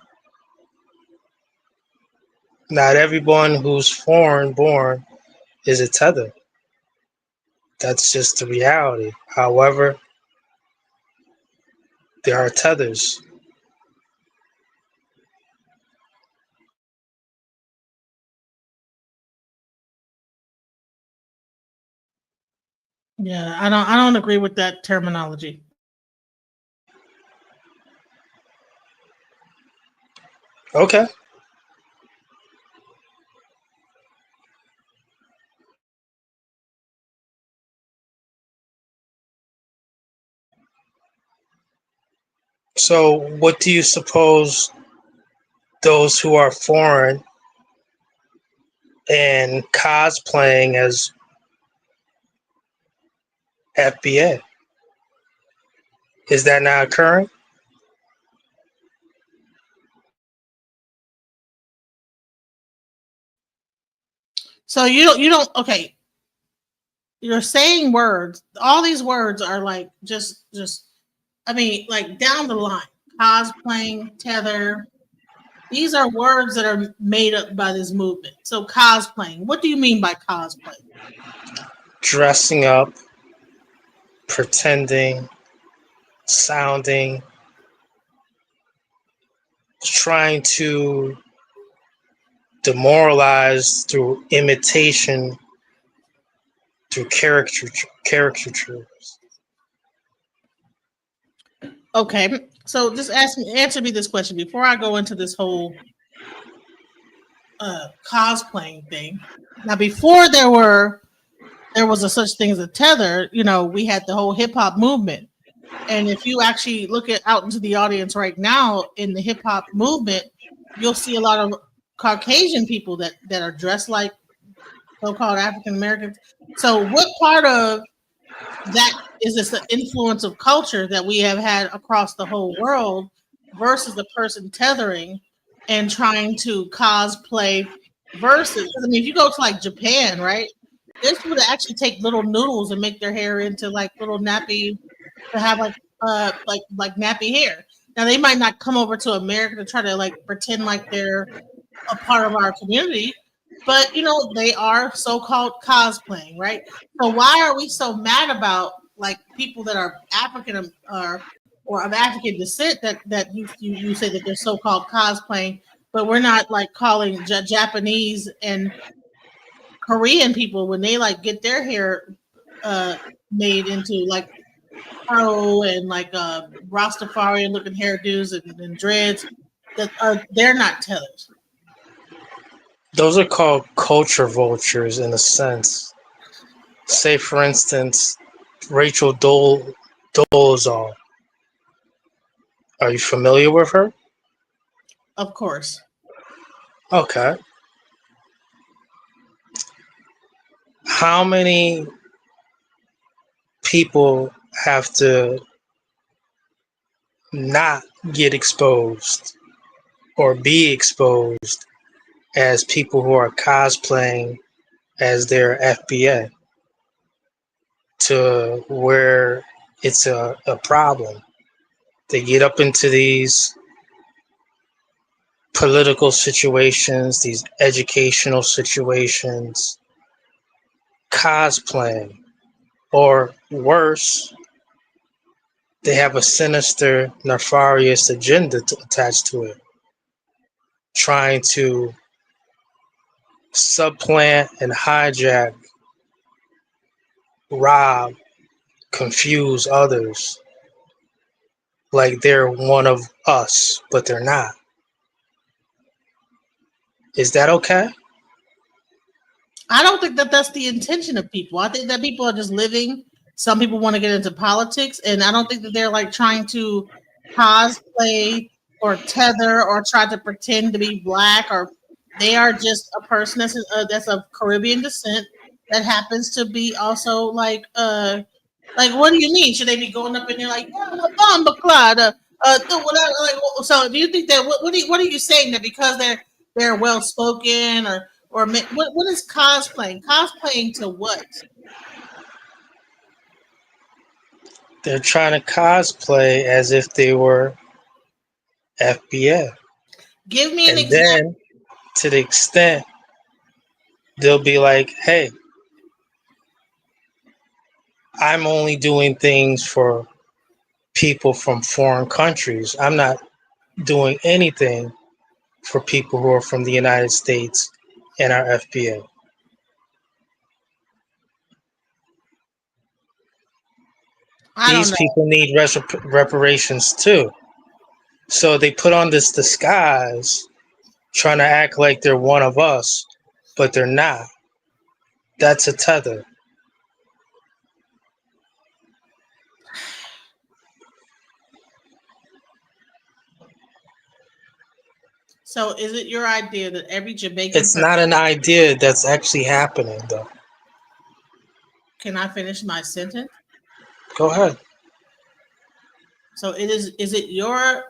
Not everyone who's foreign born is a tether. That's just the reality. However, there are tethers. Yeah, I don't agree with that terminology. Okay. So, what do you suppose those who are foreign and cosplaying as FBA, is that not occurring? So you don't okay. You're saying words. All these words are like just I mean, like down the line. Cosplaying, tether. These are words that are made up by this movement. So cosplaying. What do you mean by cosplay? Dressing up, pretending, sounding, trying to demoralize through imitation, through caricatures. Okay, so just answer me this question before I go into this whole cosplaying thing. Now, before there was a such thing as a tether, you know, we had the whole hip hop movement. And if you actually look out into the audience right now in the hip hop movement, you'll see a lot of Caucasian people that are dressed like so-called African Americans. So what part of that is this the influence of culture that we have had across the whole world versus the person tethering and trying to cosplay versus, I mean, if you go to like Japan, right? There's people that actually take little noodles and make their hair into like little nappy to have like nappy hair. Now they might not come over to America to try to like pretend like they're a part of our community, but you know they are so-called cosplaying, right? So why are we so mad about like people that are African or of African descent that you say that they're so-called cosplaying, but we're not like calling Japanese and Korean people when they like get their hair made into like pro and like Rastafarian looking hairdos and dreads that are they're not tethers. Those are called culture vultures in a sense. Say, for instance, Rachel Dolezal. Are you familiar with her? Of course. Okay. How many people have to not get exposed or be exposed as people who are cosplaying as their FBA to where it's a problem? They get up into these political situations, these educational situations, cosplaying, or worse, they have a sinister, nefarious agenda attached to it, trying to supplant and hijack, rob, confuse others like they're one of us, but they're not. Is that okay? I don't think that that's the intention of people. I think that people are just living. Some people want to get into politics, and I don't think that they're like trying to cosplay or tether or try to pretend to be black, or they are just a person that's of Caribbean descent that happens to be also like what do you mean? Should they be going up in there like whatever? Like, so do you think that what are you saying that because they're well spoken or what is cosplaying? Cosplaying to what? They're trying to cosplay as if they were FBA. Give me an And example. then, to the extent, they'll be like, hey, I'm only doing things for people from foreign countries. I'm not doing anything for people who are from the United States and our FBA. These people need reparations too. So they put on this disguise, trying to act like they're one of us, but they're not. That's a tether. So is it your idea that every Jamaican It's not an idea that's actually happening, though. Can I finish my sentence? Go ahead. So is it your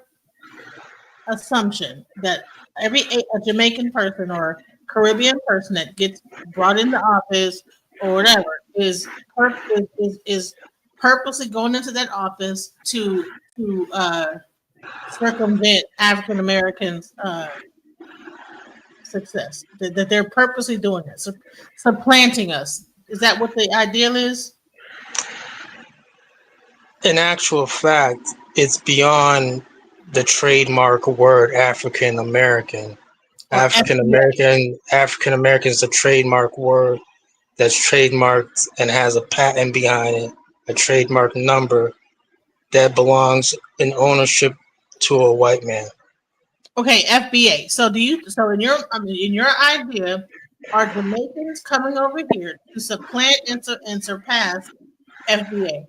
assumption that every a Jamaican person or Caribbean person that gets brought into office or whatever is purposely going into that office to circumvent African Americans' success? That they're purposely doing this, supplanting us. Is that what the ideal is? In actual fact, it's beyond the trademark word African American. African American is a trademark word that's trademarked and has a patent behind it, a trademark number that belongs in ownership to a white man. Okay, FBA. So in your idea, are Jamaicans coming over here to supplant and surpass FBA?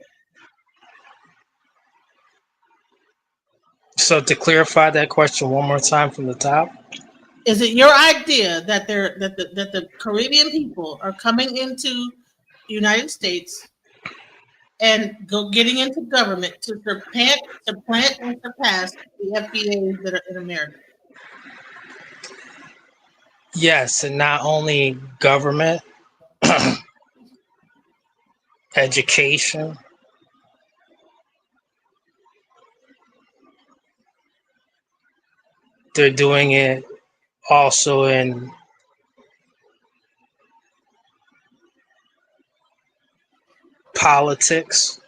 So to clarify that question one more time from the top. Is it your idea that the Caribbean people are coming into the United States and getting into government to supplant and surpass the FBAs that are in America? Yes, and not only government, education, they're doing it also in politics.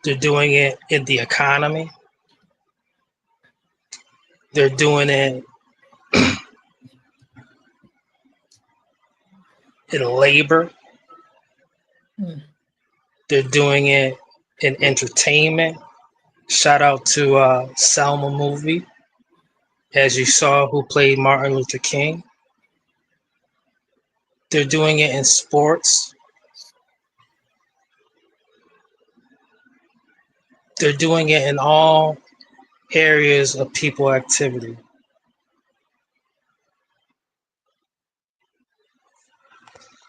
They're doing it in the economy. They're doing it in labor. They're doing it in entertainment. Shout out to Selma movie, as you saw, who played Martin Luther King. They're doing it in sports. They're doing it in all areas of people activity.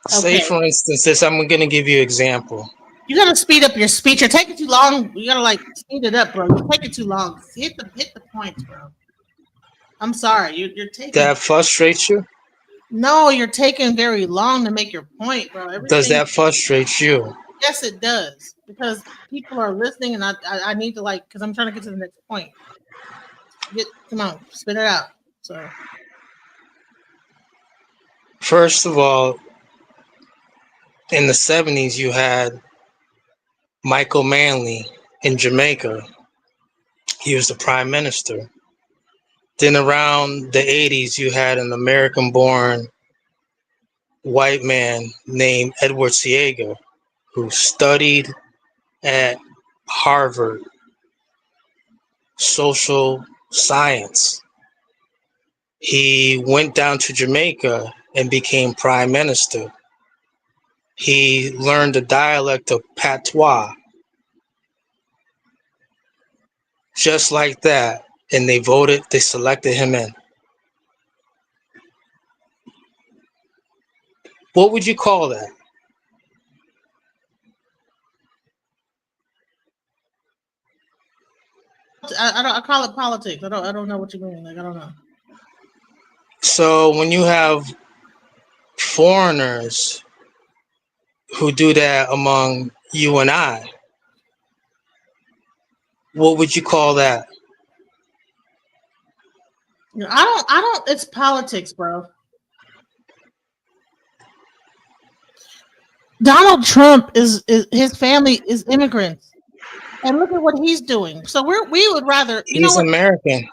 Say, for instance, this, I'm going to give you an example. You gotta speed up your speech. You're taking too long. You gotta speed it up, bro. You're taking too long. Hit the points, bro. I'm sorry. You're taking. That frustrates you? No, you're taking very long to make your point, bro. Does that frustrate you? Yes, it does, because people are listening, and I need to because I'm trying to get to the next point. Come on, spit it out. So, first of all, in the 70s, you had Michael Manley in Jamaica. He was the prime minister. Then around the 80s, you had an American-born white man named Edward Seager, who studied at Harvard social science. He went down to Jamaica and became prime minister. He learned the dialect of patois. Just like that. And they selected him in. What would you call that? I call it politics. I don't know what you mean. Like, I don't know. So when you have foreigners who do that among you and I, what would you call that? I don't. It's politics, bro. Donald Trump is his family is immigrants, and look at what he's doing. So we would rather. He's American.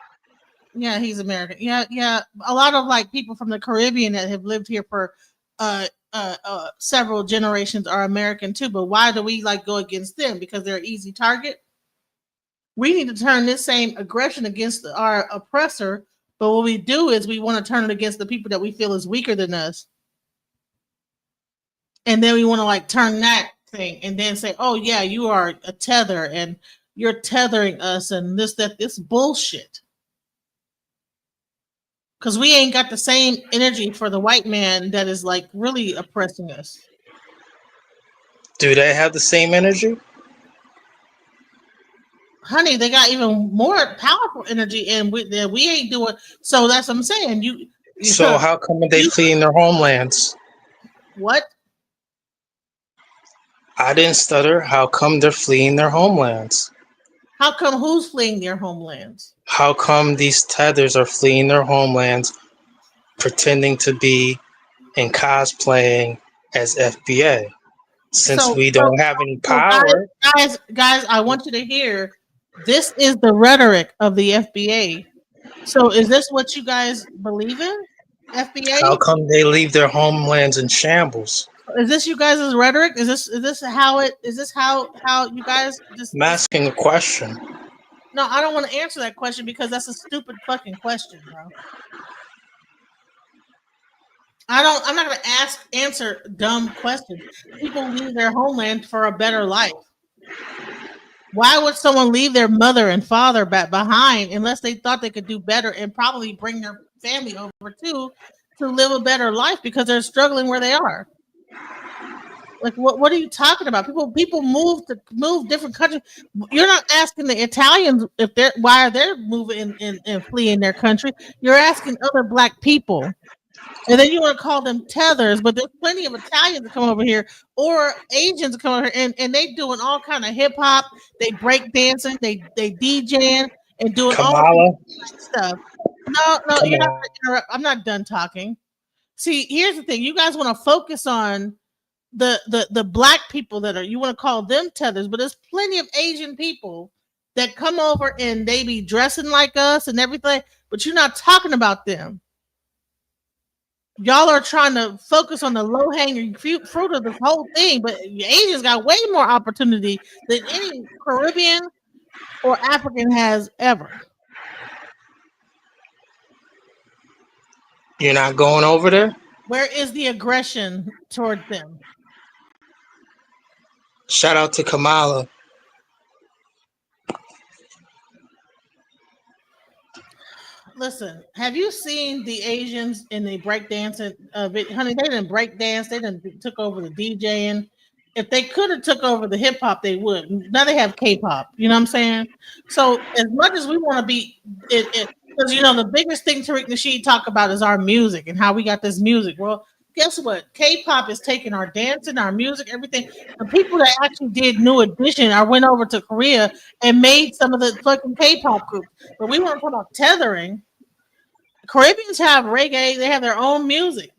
Yeah, he's American. Yeah. A lot of like people from the Caribbean that have lived here for several generations are American too. But why do we like go against them? Because they're an easy target. We need to turn this same aggression against our oppressor. But what we do is we want to turn it against the people that we feel is weaker than us. And then we want to like turn that thing and then say, oh yeah, you are a tether and you're tethering us and this bullshit. Because we ain't got the same energy for the white man that is like really oppressing us. Do they have the same energy? Honey, they got even more powerful energy and we ain't doing. So that's what I'm saying. So how come they fleeing their homelands? What? I didn't stutter. How come they're fleeing their homelands? How come who's fleeing their homelands? How come these tethers are fleeing their homelands, pretending to be and cosplaying as FBA? Since we don't have any power. Guys, I want you to hear, this is the rhetoric of the FBA. So is this what you guys believe in? FBA? How come they leave their homelands in shambles? Is this you guys' rhetoric? Is this how you guys just? I'm asking a question. No, I don't want to answer that question because that's a stupid fucking question, bro. I'm not gonna answer dumb questions. People leave their homeland for a better life. Why would someone leave their mother and father back behind unless they thought they could do better and probably bring their family over too to live a better life because they're struggling where they are? Like what are you talking about? People move different countries. You're not asking the Italians why are they moving and fleeing their country. You're asking other black people. And then you want to call them tethers, but there's plenty of Italians that come over here or Asians that come over here and they doing all kind of hip hop, they break dancing, they DJing and doing all stuff. No, you're not gonna interrupt. I'm not done talking. See, here's the thing. You guys want to focus on the black people you want to call them tethers, but there's plenty of Asian people that come over and they be dressing like us and everything, but you're not talking about them. Y'all are trying to focus on the low-hanging fruit of this whole thing, but Asians got way more opportunity than any Caribbean or African has ever. You're not going over there? Where is the aggression toward them? Shout out to Kamala. Listen, have you seen the Asians in the breakdancing? Honey, they didn't break dance. They didn't took over the DJing. If they could have took over the hip hop, they would. Now they have K-pop. You know what I'm saying? So as much as we want to be, because the biggest thing Tariq Nasheed talk about is our music and how we got this music. Well, guess what? K-pop is taking our dancing, our music, everything. The people that actually did New Edition went over to Korea and made some of the fucking K-pop groups. But we want to talk about tethering. Caribbeans have reggae. They have their own music.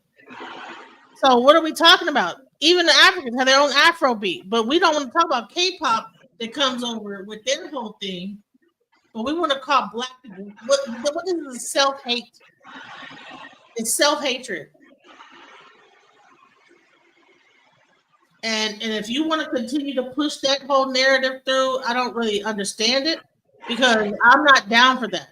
So what are we talking about? Even the Africans have their own Afrobeat. But we don't want to talk about K-pop that comes over with their whole thing, but we want to call black people. What is this self-hate? It's self-hatred. And if you want to continue to push that whole narrative through, I don't really understand it because I'm not down for that.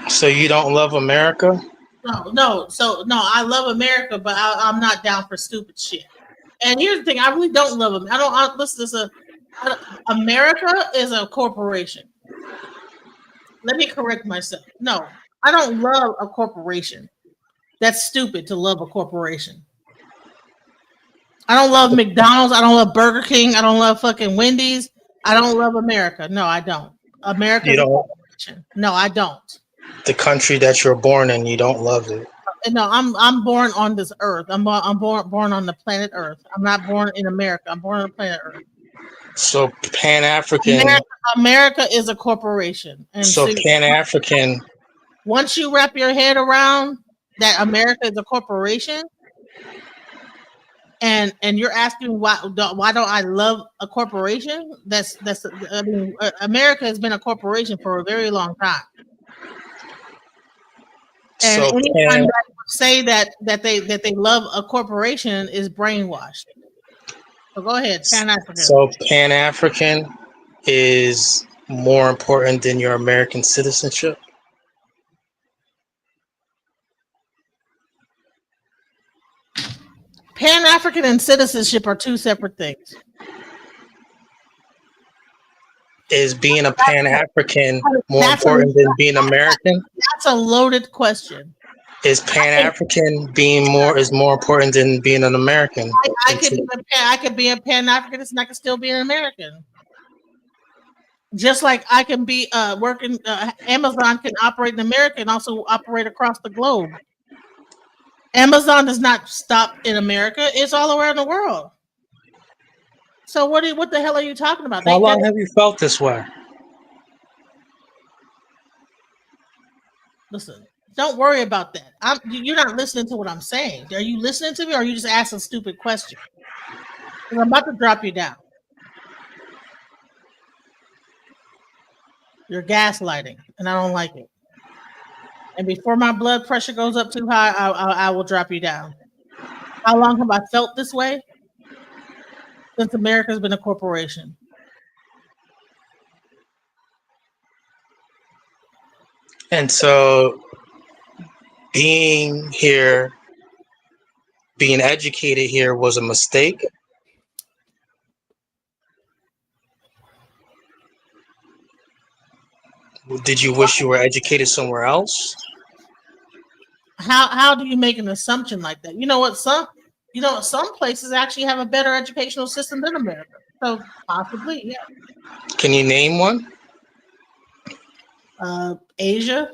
So you don't love America? No. So no, I love America, but I'm not down for stupid shit. And here's the thing: I really don't love them. America is a corporation. Let me correct myself. No, I don't love a corporation. That's stupid to love a corporation. I don't love McDonald's. I don't love Burger King. I don't love fucking Wendy's. I don't love America. No, I don't. America is a corporation. No, I don't. The country that you're born in, you don't love it. No, I'm born on this earth. I'm born on the planet Earth. I'm not born in America. I'm born on the planet Earth. So Pan-African. America is a corporation. And so Pan-African. Once you wrap your head around that America is a corporation, and you're asking why don't I love a corporation? I mean, America has been a corporation for a very long time. And so anyone that say that they love a corporation is brainwashed. So go ahead, Pan-African. So Pan-African is more important than your American citizenship? Pan-African and citizenship are two separate things. Is being a Pan-African more important than being American? That's a loaded question. Is Pan-African is more important than being an American? I could be a Pan-African and I can still be an American. Just like I can be working, Amazon can operate in America and also operate across the globe. Amazon does not stop in America; it's all around the world. So what the hell are you talking about? How long have you felt this way? Listen, don't worry about that. You're not listening to what I'm saying. Are you listening to me, or are you just asking stupid questions? I'm about to drop you down. You're gaslighting, and I don't like it. And before my blood pressure goes up too high, I will drop you down. How long have I felt this way? Since America's been a corporation. And so being here, being educated here was a mistake? Did you wish you were educated somewhere else? How do you make an assumption like that? You know what? Some places actually have a better educational system than America. So possibly, yeah. Can you name one? Asia.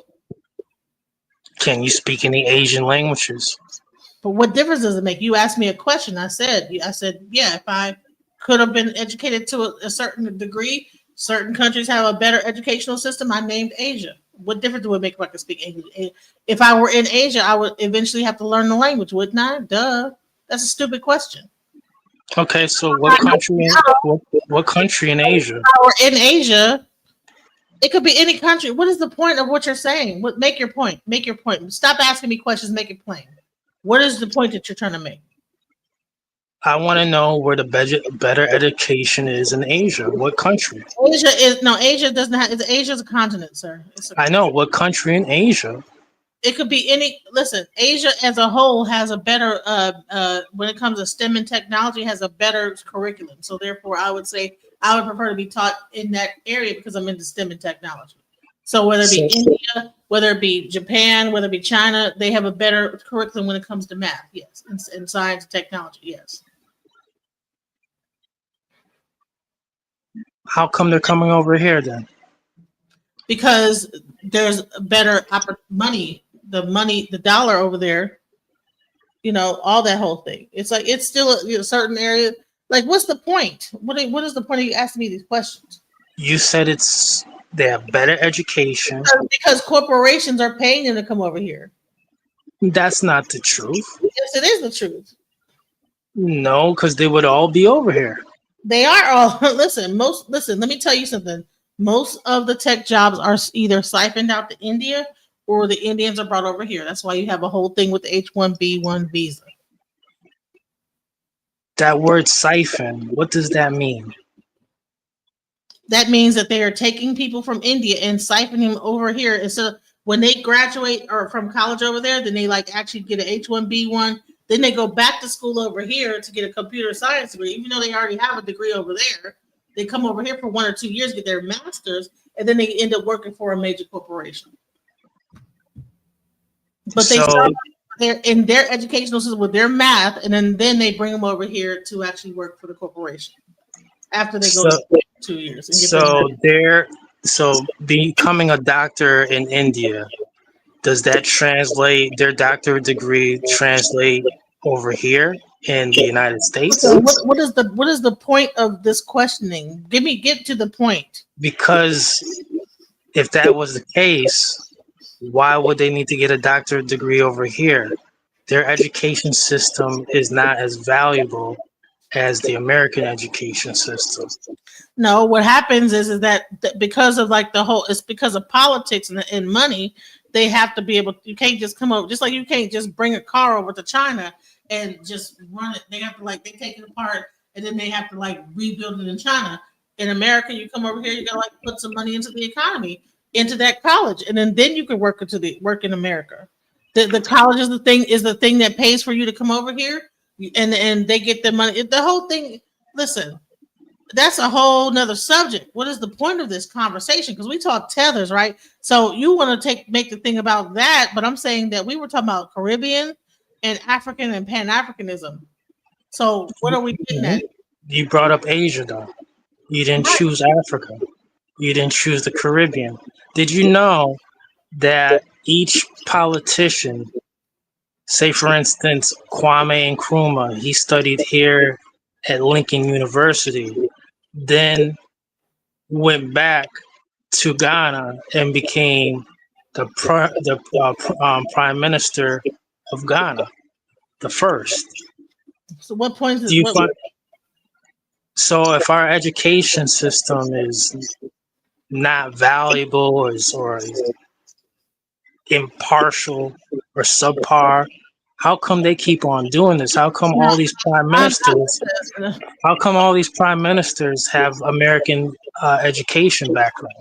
Can you speak any Asian languages? But what difference does it make? You asked me a question. I said, yeah, if I could have been educated to a certain degree, certain countries have a better educational system. I named Asia. What difference would it make if I could speak English? If I were in Asia, I would eventually have to learn the language, wouldn't I? Duh. That's a stupid question. Okay, so what country in Asia? If I were in Asia, it could be any country. What is the point of what you're saying? Make your point. Make your point. Stop asking me questions. Make it plain. What is the point that you're trying to make? I want to know where the better education is in Asia. What country? Asia doesn't have. Asia's a continent, sir. I know. What country in Asia? It could be any. Listen, Asia as a whole has a better. When it comes to STEM and technology, has a better curriculum. So therefore, I would say I would prefer to be taught in that area because I'm into STEM and technology. So whether it be India, whether it be Japan, whether it be China, they have a better curriculum when it comes to math. Yes, and science and technology. Yes. How come they're coming over here then? Because there's better money. The dollar over there, all that whole thing. It's like it's still a certain area. Like, what's the point? What is the point of you asking me these questions? You said they have better education. Because corporations are paying them to come over here. That's not the truth. Yes, it is the truth. No, because they would all be over here. They are all listen. Let me tell you something. Most of the tech jobs are either siphoned out to India or the Indians are brought over here. That's why you have a whole thing with the H-1B1 visa. That word siphon, what does that mean? That means that they are taking people from India and siphoning them over here. And so when they graduate or from college over there, then they like actually get an H-1B1. Then they go back to school over here to get a computer science degree, even though they already have a degree over there. They come over here for 1 or 2 years, get their master's, and then they end up working for a major corporation. But they start in their educational system with their math, and then they bring them over here to actually work for the corporation after they go to 2 years. And so becoming a doctor in India, does that translate, their doctorate degree translate over here in the United States? So what is the point of this questioning? Get to the point. Because if that was the case, why would they need to get a doctorate degree over here? Their education system is not as valuable as the American education system. No, what happens is that because of like it's because of politics and money, they have to be able. You can't just come over, just like you can't just bring a car over to China and just run it. They have to they take it apart and then they have to rebuild it in China. In America, you come over here, you gotta put some money into the economy, into that college, and then you can work in America. The college is the thing that pays for you to come over here, and they get the money. The whole thing. Listen, that's a whole nother subject. What is the point of this conversation? Because we talk tethers, right? So you want to make the thing about that, but I'm saying that we were talking about Caribbean and African and Pan-Africanism. So what are we getting at? You brought up Asia, though. You didn't choose Africa. You didn't choose the Caribbean. Did you know that each politician, say for instance, Kwame Nkrumah, he studied here at Lincoln University, then went back to Ghana and became the prime minister of Ghana, the first. So what point is it? So if our education system is not valuable or impartial or subpar, how come they keep on doing this? How come all these prime ministers? How come all these prime ministers have American education background?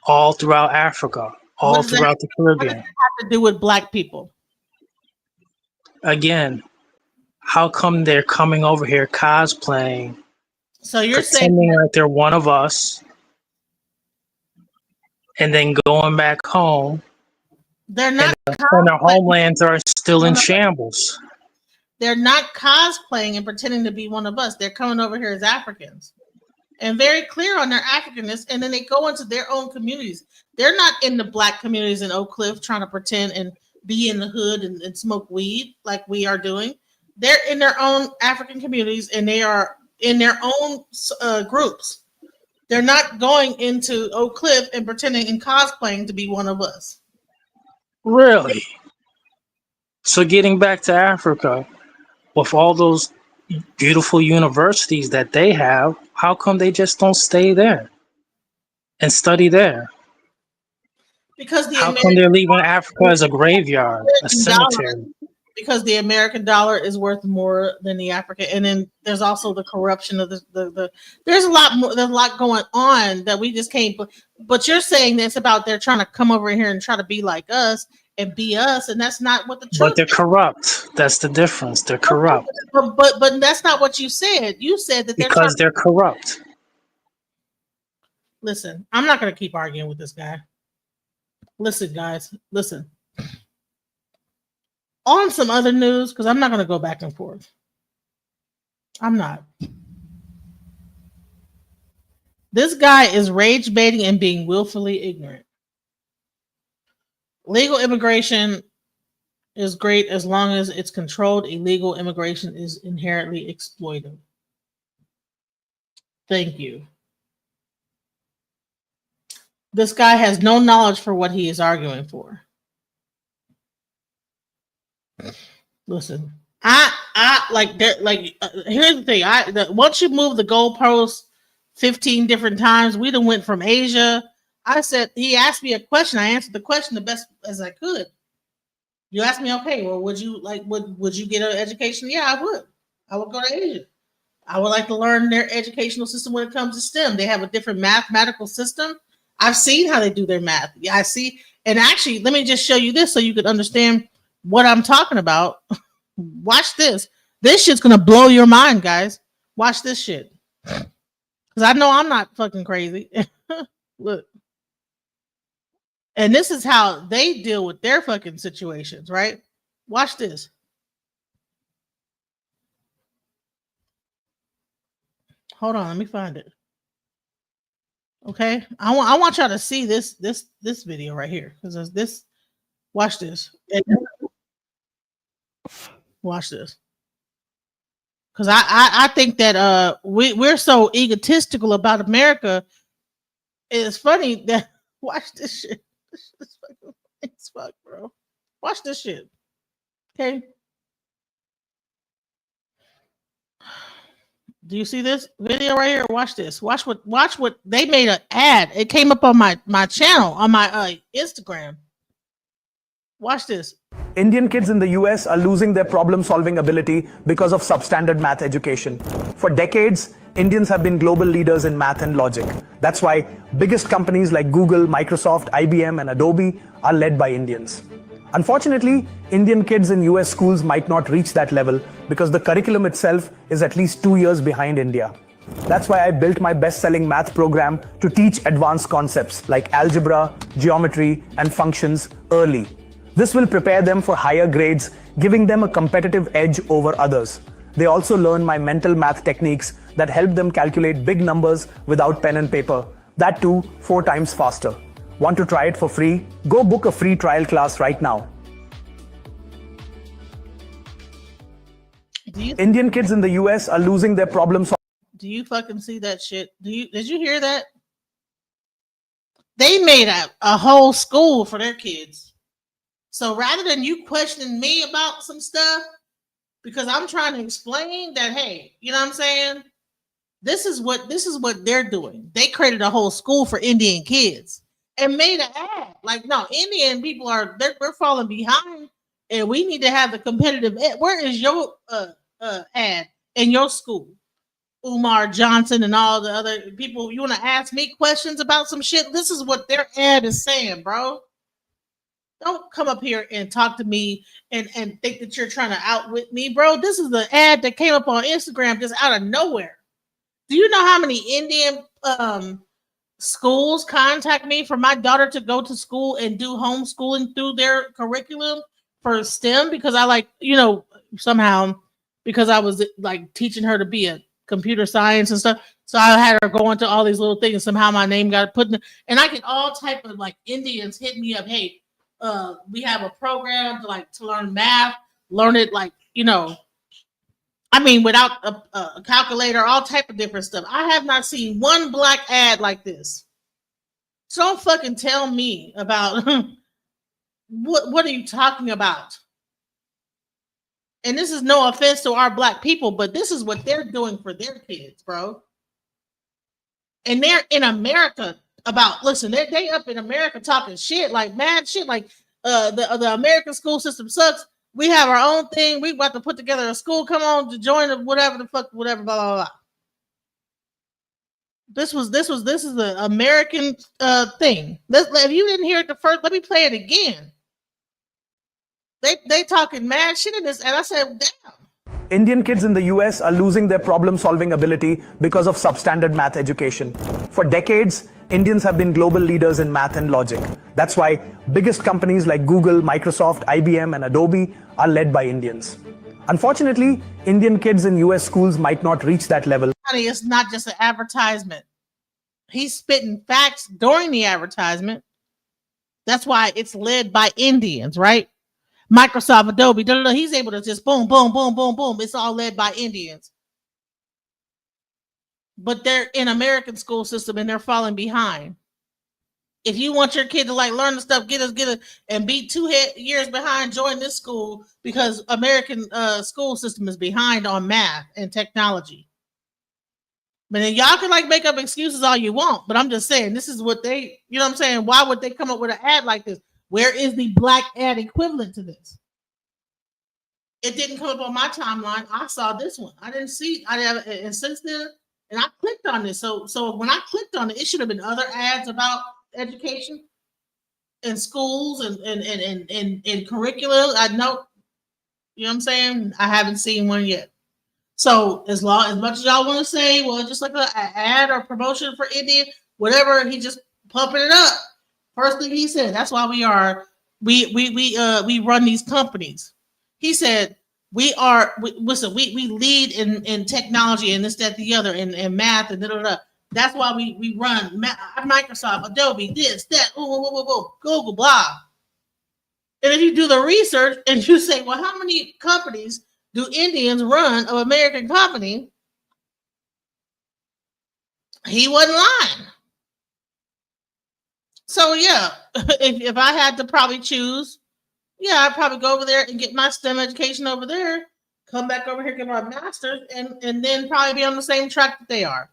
All throughout Africa, all throughout the Caribbean. What does that have to do with Black people? Again, how come they're coming over here cosplaying? So you're pretending like they're one of us, and then going back home. They're not. And their homelands are still in shambles. They're not cosplaying and pretending to be one of us. They're coming over here as Africans, and very clear on their Africanness. And then they go into their own communities. They're not in the Black communities in Oak Cliff trying to pretend and be in the hood and smoke weed like we are doing. They're in their own African communities, and they are in their own groups. They're not going into Oak Cliff and pretending and cosplaying to be one of us. Really? So getting back to Africa, with all those beautiful universities that they have, how come they just don't stay there and study there? Because how come they're leaving Africa as a graveyard, a cemetery? Because the American dollar is worth more than the African, and then there's also the corruption of the there's a lot more. There's a lot going on that we just can't. But you're saying that's about they're trying to come over here and try to be like us and be us, and that's not what the truth. But they're corrupt. That's the difference. They're corrupt. But that's not what you said. You said that they're corrupt. Listen, I'm not going to keep arguing with this guy. Listen, guys, listen. On some other news, because I'm not going to go back and forth. I'm not. This guy is rage baiting and being willfully ignorant. Legal immigration is great as long as it's controlled. Illegal immigration is inherently exploitive. Thank you. This guy has no knowledge for what he is arguing for. Listen, I like that. Like, here's the thing. Once you move the goalposts 15 different times, we done went from Asia. I said, he asked me a question. I answered the question the best as I could. You asked me, okay, well, would you get an education? Yeah, I would. I would go to Asia. I would like to learn their educational system when it comes to STEM. They have a different mathematical system. I've seen how they do their math. Yeah, I see. And actually, let me just show you this so you can understand what I'm talking about. Watch this. This shit's gonna blow your mind, guys. Watch this shit. Because I know I'm not fucking crazy. Look. And this is how they deal with their fucking situations, right? Watch this. Hold on, let me find it. Okay, I want y'all to see this video right here because this. Watch this. Watch this. Because I think that we're so egotistical about America. It's funny that watch this shit. This is fucking funny as fuck, bro. Watch this shit. Okay. Do you see this video right here? Watch this. Watch what they made an ad. It came up on my channel on my Instagram. Watch this. Indian kids in the US are losing their problem-solving ability because of substandard math education. For decades, Indians have been global leaders in math and logic. That's why biggest companies like Google, Microsoft, IBM, and Adobe are led by Indians. Unfortunately, Indian kids in US schools might not reach that level because the curriculum itself is at least 2 years behind India. That's why I built my best-selling math program to teach advanced concepts like algebra, geometry, and functions early. This will prepare them for higher grades, giving them a competitive edge over others. They also learn my mental math techniques that help them calculate big numbers without pen and paper. That too, 4 times faster. Want to try it for free? Go book a free trial class right now. Indian kids in the US are losing their problems. Do you fucking see that shit? Did you hear that? They made a whole school for their kids. So rather than you questioning me about some stuff, because I'm trying to explain that, hey, you know what I'm saying? This is what they're doing. They created a whole school for Indian kids and made an ad. Like, no, Indian people we're falling behind, and we need to have the competitive ed. Where is your ad in your school? Umar Johnson and all the other people. You want to ask me questions about some shit? This is what their ad is saying, bro. Don't come up here and talk to me and think that you're trying to outwit me, bro. This is the ad that came up on Instagram just out of nowhere. Do you know how many Indian schools contact me for my daughter to go to school and do homeschooling through their curriculum for STEM? Because I somehow, because I was like teaching her to be a computer science and stuff. So I had her go into all these little things. Somehow my name got put in, and I get all type of like Indians hit me up. Hey, we have a program to learn math, learn it without a calculator, all type of different stuff. I have not seen one black ad like this. So don't fucking tell me about what are you talking about? And this is no offense to our black people, but this is what they're doing for their kids, bro. And they're in America they up in America talking shit, like mad shit, like the American school system sucks. We have our own thing. We about to put together a school. Come on to join whatever the fuck, whatever, blah, blah, blah. This is the American thing. If you didn't hear it the first, let me play it again. They talking mad shit in this, and I said, damn. Indian kids in the US are losing their problem-solving ability because of substandard math education. For decades, Indians have been global leaders in math and logic. That's why biggest companies like Google, Microsoft, IBM, and Adobe are led by Indians. Unfortunately, Indian kids in US schools might not reach that level. Honey, it's not just an advertisement. He's spitting facts during the advertisement. That's why it's led by Indians, right? Microsoft, Adobe, he's able to just boom, boom, boom, boom, boom. It's all led by Indians. But they're in American school system and they're falling behind. If you want your kid to like learn the stuff, get it, and be 2 years behind, join this school because American school system is behind on math and technology. But then y'all can like make up excuses all you want, but I'm just saying this is what they, you know what I'm saying? Why would they come up with an ad like this? Where is the black ad equivalent to this? It didn't come up on my timeline. I saw this one. I didn't see. And since then, and I clicked on this. So when I clicked on it, it should have been other ads about education and schools and curriculum. I know, you know what I'm saying? I haven't seen one yet. So as much as y'all want to say, well, just like an ad or promotion for Indian, whatever, he just pumping it up. First thing he said, that's why we run these companies. He said we lead in technology and this, that, the other, and math and da. That's why we run Microsoft, Adobe, this, that, Google, blah. And if you do the research and you say, well, how many companies do Indians run of American company? He wasn't lying. So yeah, if I had to probably choose, yeah, I'd probably go over there and get my STEM education over there, come back over here, get my master's, and then probably be on the same track that they are.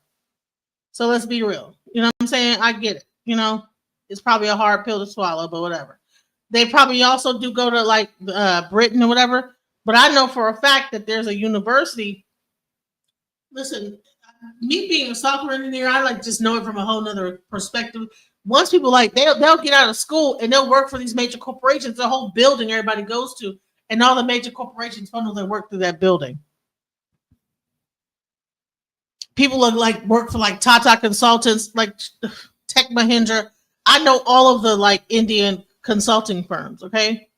So let's be real. You know what I'm saying? I get it. You know, it's probably a hard pill to swallow, but whatever. They probably also do go to like Britain or whatever. But I know for a fact that there's a university. Listen, me being a software engineer, I like just know it from a whole nother perspective. Once people like they'll get out of school and they'll work for these major corporations, the whole building everybody goes to, and all the major corporations funnel their work through that building. People like work for like Tata Consultants, like Tech Mahindra. I know all of the like Indian consulting firms, okay?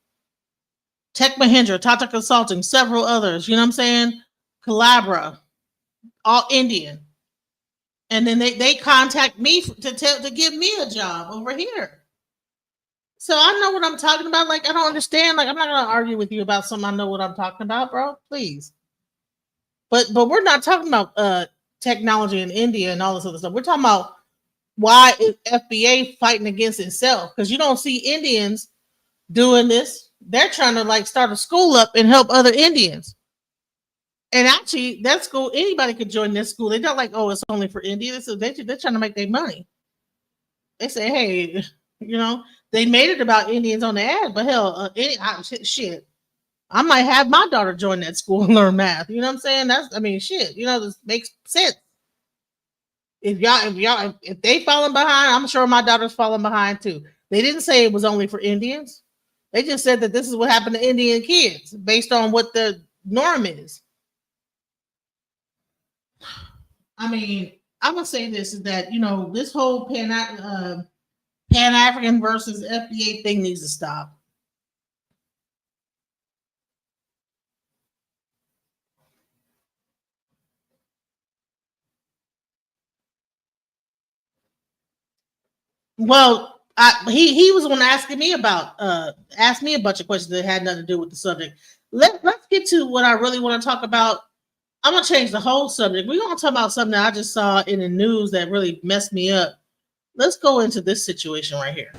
Tech Mahindra, Tata Consulting, several others, you know what I'm saying? Calabra, all Indian. And then they contact me to give me a job over here. So I know what I'm talking about. Like, I don't understand. Like, I'm not going to argue with you about something I know what I'm talking about, bro. Please. But we're not talking about technology in India and all this other stuff. We're talking about why is FBA fighting against itself? Because you don't see Indians doing this. They're trying to like start a school up and help other Indians. And actually, that school, anybody could join this school. They're not like, oh, it's only for Indians. They're trying to make their money. They say, hey, you know, they made it about Indians on the ad, but hell, shit. I might have my daughter join that school and learn math. You know what I'm saying? Shit. You know, this makes sense. If they falling behind, I'm sure my daughter's falling behind too. They didn't say it was only for Indians. They just said that this is what happened to Indian kids based on what the norm is. I'm gonna say this is that, you know, this whole Pan-African versus FBA thing needs to stop. Well, he was the one asking me about asked me a bunch of questions that had nothing to do with the subject. Let's get to what I really want to talk about. I'm gonna change the whole subject. We're gonna talk about something that I just saw in the news that really messed me up. Let's go into this situation right here.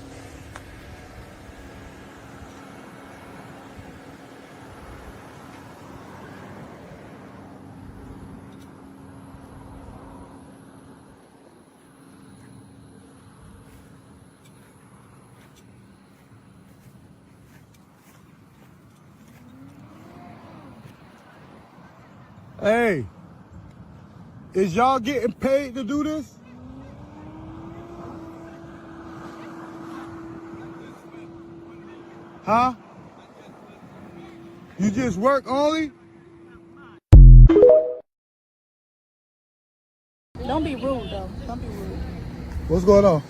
Hey, is y'all getting paid to do this? Huh? You just work only? Don't be rude, though. Don't be rude. What's going on?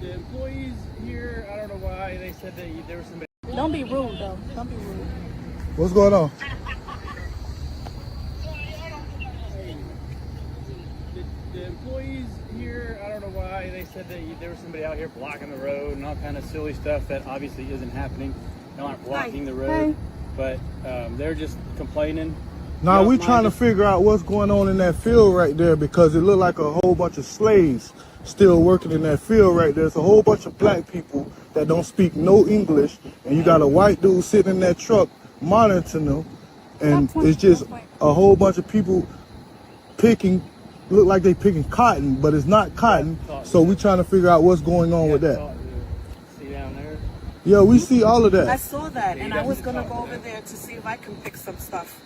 The employees here, I don't know why, they said that there was somebody. Don't be rude, though. Don't be rude. What's going on? The employees here, I don't know why, they said that there was somebody out here blocking the road and all kind of silly stuff that obviously isn't happening. They aren't blocking the road, but they're just complaining Now we trying to figure out what's going on in that field right there because it looked like a whole bunch of slaves still working in that field right there. There's a whole bunch of black people that don't speak no English, and you got a white dude sitting in that truck monitoring them, and it's just a whole bunch of people picking, look like they picking cotton, but it's not cotton. So we trying to figure out what's going on with that. See down there? Yeah, we see all of I that. saw that, and I was gonna go over there to see if I can pick some stuff.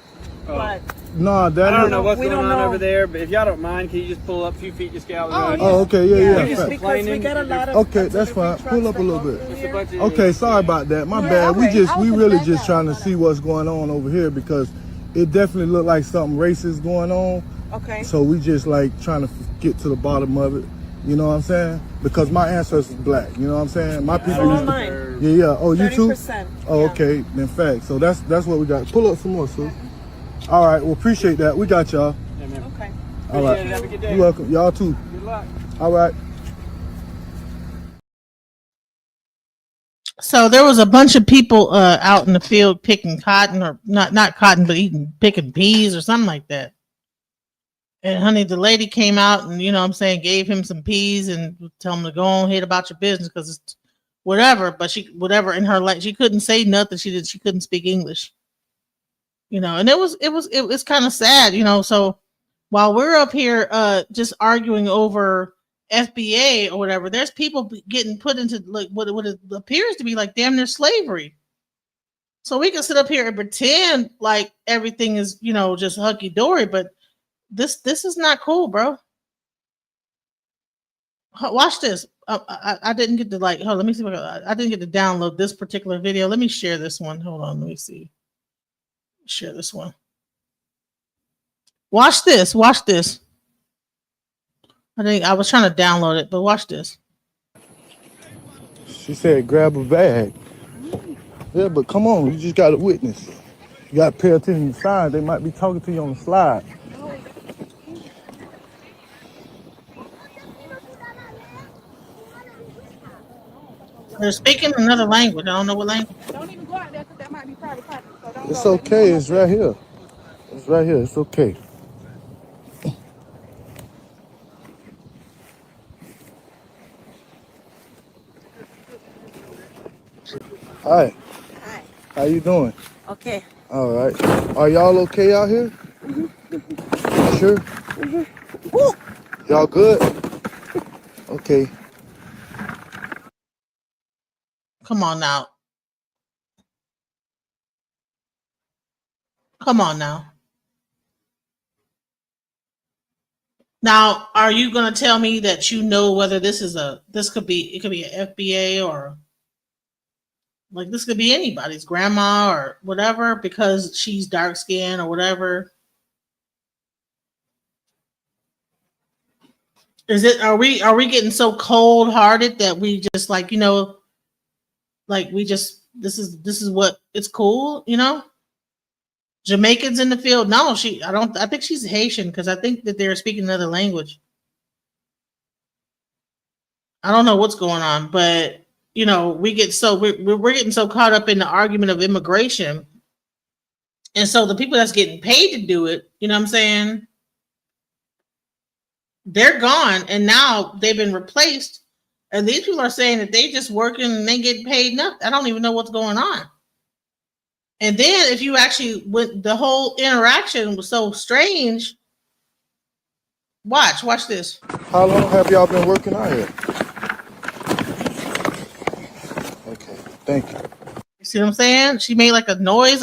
Oh. But Nah, that I don't know what's we going don't on know. over there, but if y'all don't mind, can you just pull up a few feet, just get out of the road? Oh, okay, yeah. Because we got a lot of Okay, that's fine. Pull up a little bit. Just a bunch of Okay, sorry about that. My bad. We really just trying to see what's going on over here because it definitely looked like something racist going on. Okay. So we just like trying to get to the bottom of it. You know what I'm saying? Because my ancestors black. You know what I'm saying? My people. So am mine. Yeah. Oh, you too? 30%. Oh, okay. In fact, so that's what we got. Pull up some more, Sue. All right. Well, appreciate that. We got y'all. Okay. All right. Have a good day. You're welcome. Y'all too. Good luck. All right. So there was a bunch of people out in the field picking cotton, or not cotton, but picking peas or something like that. And honey, the lady came out and, you know what I'm saying, gave him some peas and tell him to go on ahead about your business because it's whatever. But whatever in her life, she couldn't say nothing. She couldn't speak English. You know, and it was kind of sad, you know. So while we're up here just arguing over FBA or whatever, there's people getting put into like what it appears to be like damn near slavery. So we can sit up here and pretend like everything is, you know, just hunky dory, but this is not cool, bro. Watch this. I didn't get to like. Hold on, let me see. I didn't get to download this particular video. Let me share this one. Hold on, let me see. Share this one. Watch this. Watch this. I was trying to download it, but watch this. She said, grab a bag. Yeah, but come on, you just got to witness. You got to pay attention to signs. They might be talking to you on the slide. They're speaking another language. I don't know what language. Don't even go out there because that might be private property. So don't It's go. okay. It's right here. It's right here. It's okay. Hi. Hi. How you doing? Okay. All right. Are y'all okay out here? Sure. Y'all good? Okay. Come on now. Come on now. Now, are you going to tell me that you know whether it could be an FBA or like this could be anybody's grandma or whatever because she's dark skinned or whatever? Are we getting so cold hearted that we just like, you know, like we just this is what it's cool, you know? Jamaicans in the field. No, I think she's Haitian because I think that they're speaking another language. I don't know what's going on, but you know, we're getting so caught up in the argument of immigration. And so the people that's getting paid to do it, you know what I'm saying? They're gone and now they've been replaced. And these people are saying that they just working and they get paid nothing. I don't even know what's going on. And then if you actually went, the whole interaction was so strange. Watch this. How long have y'all been working out here? Okay, thank you. You see what I'm saying? She made like a noise,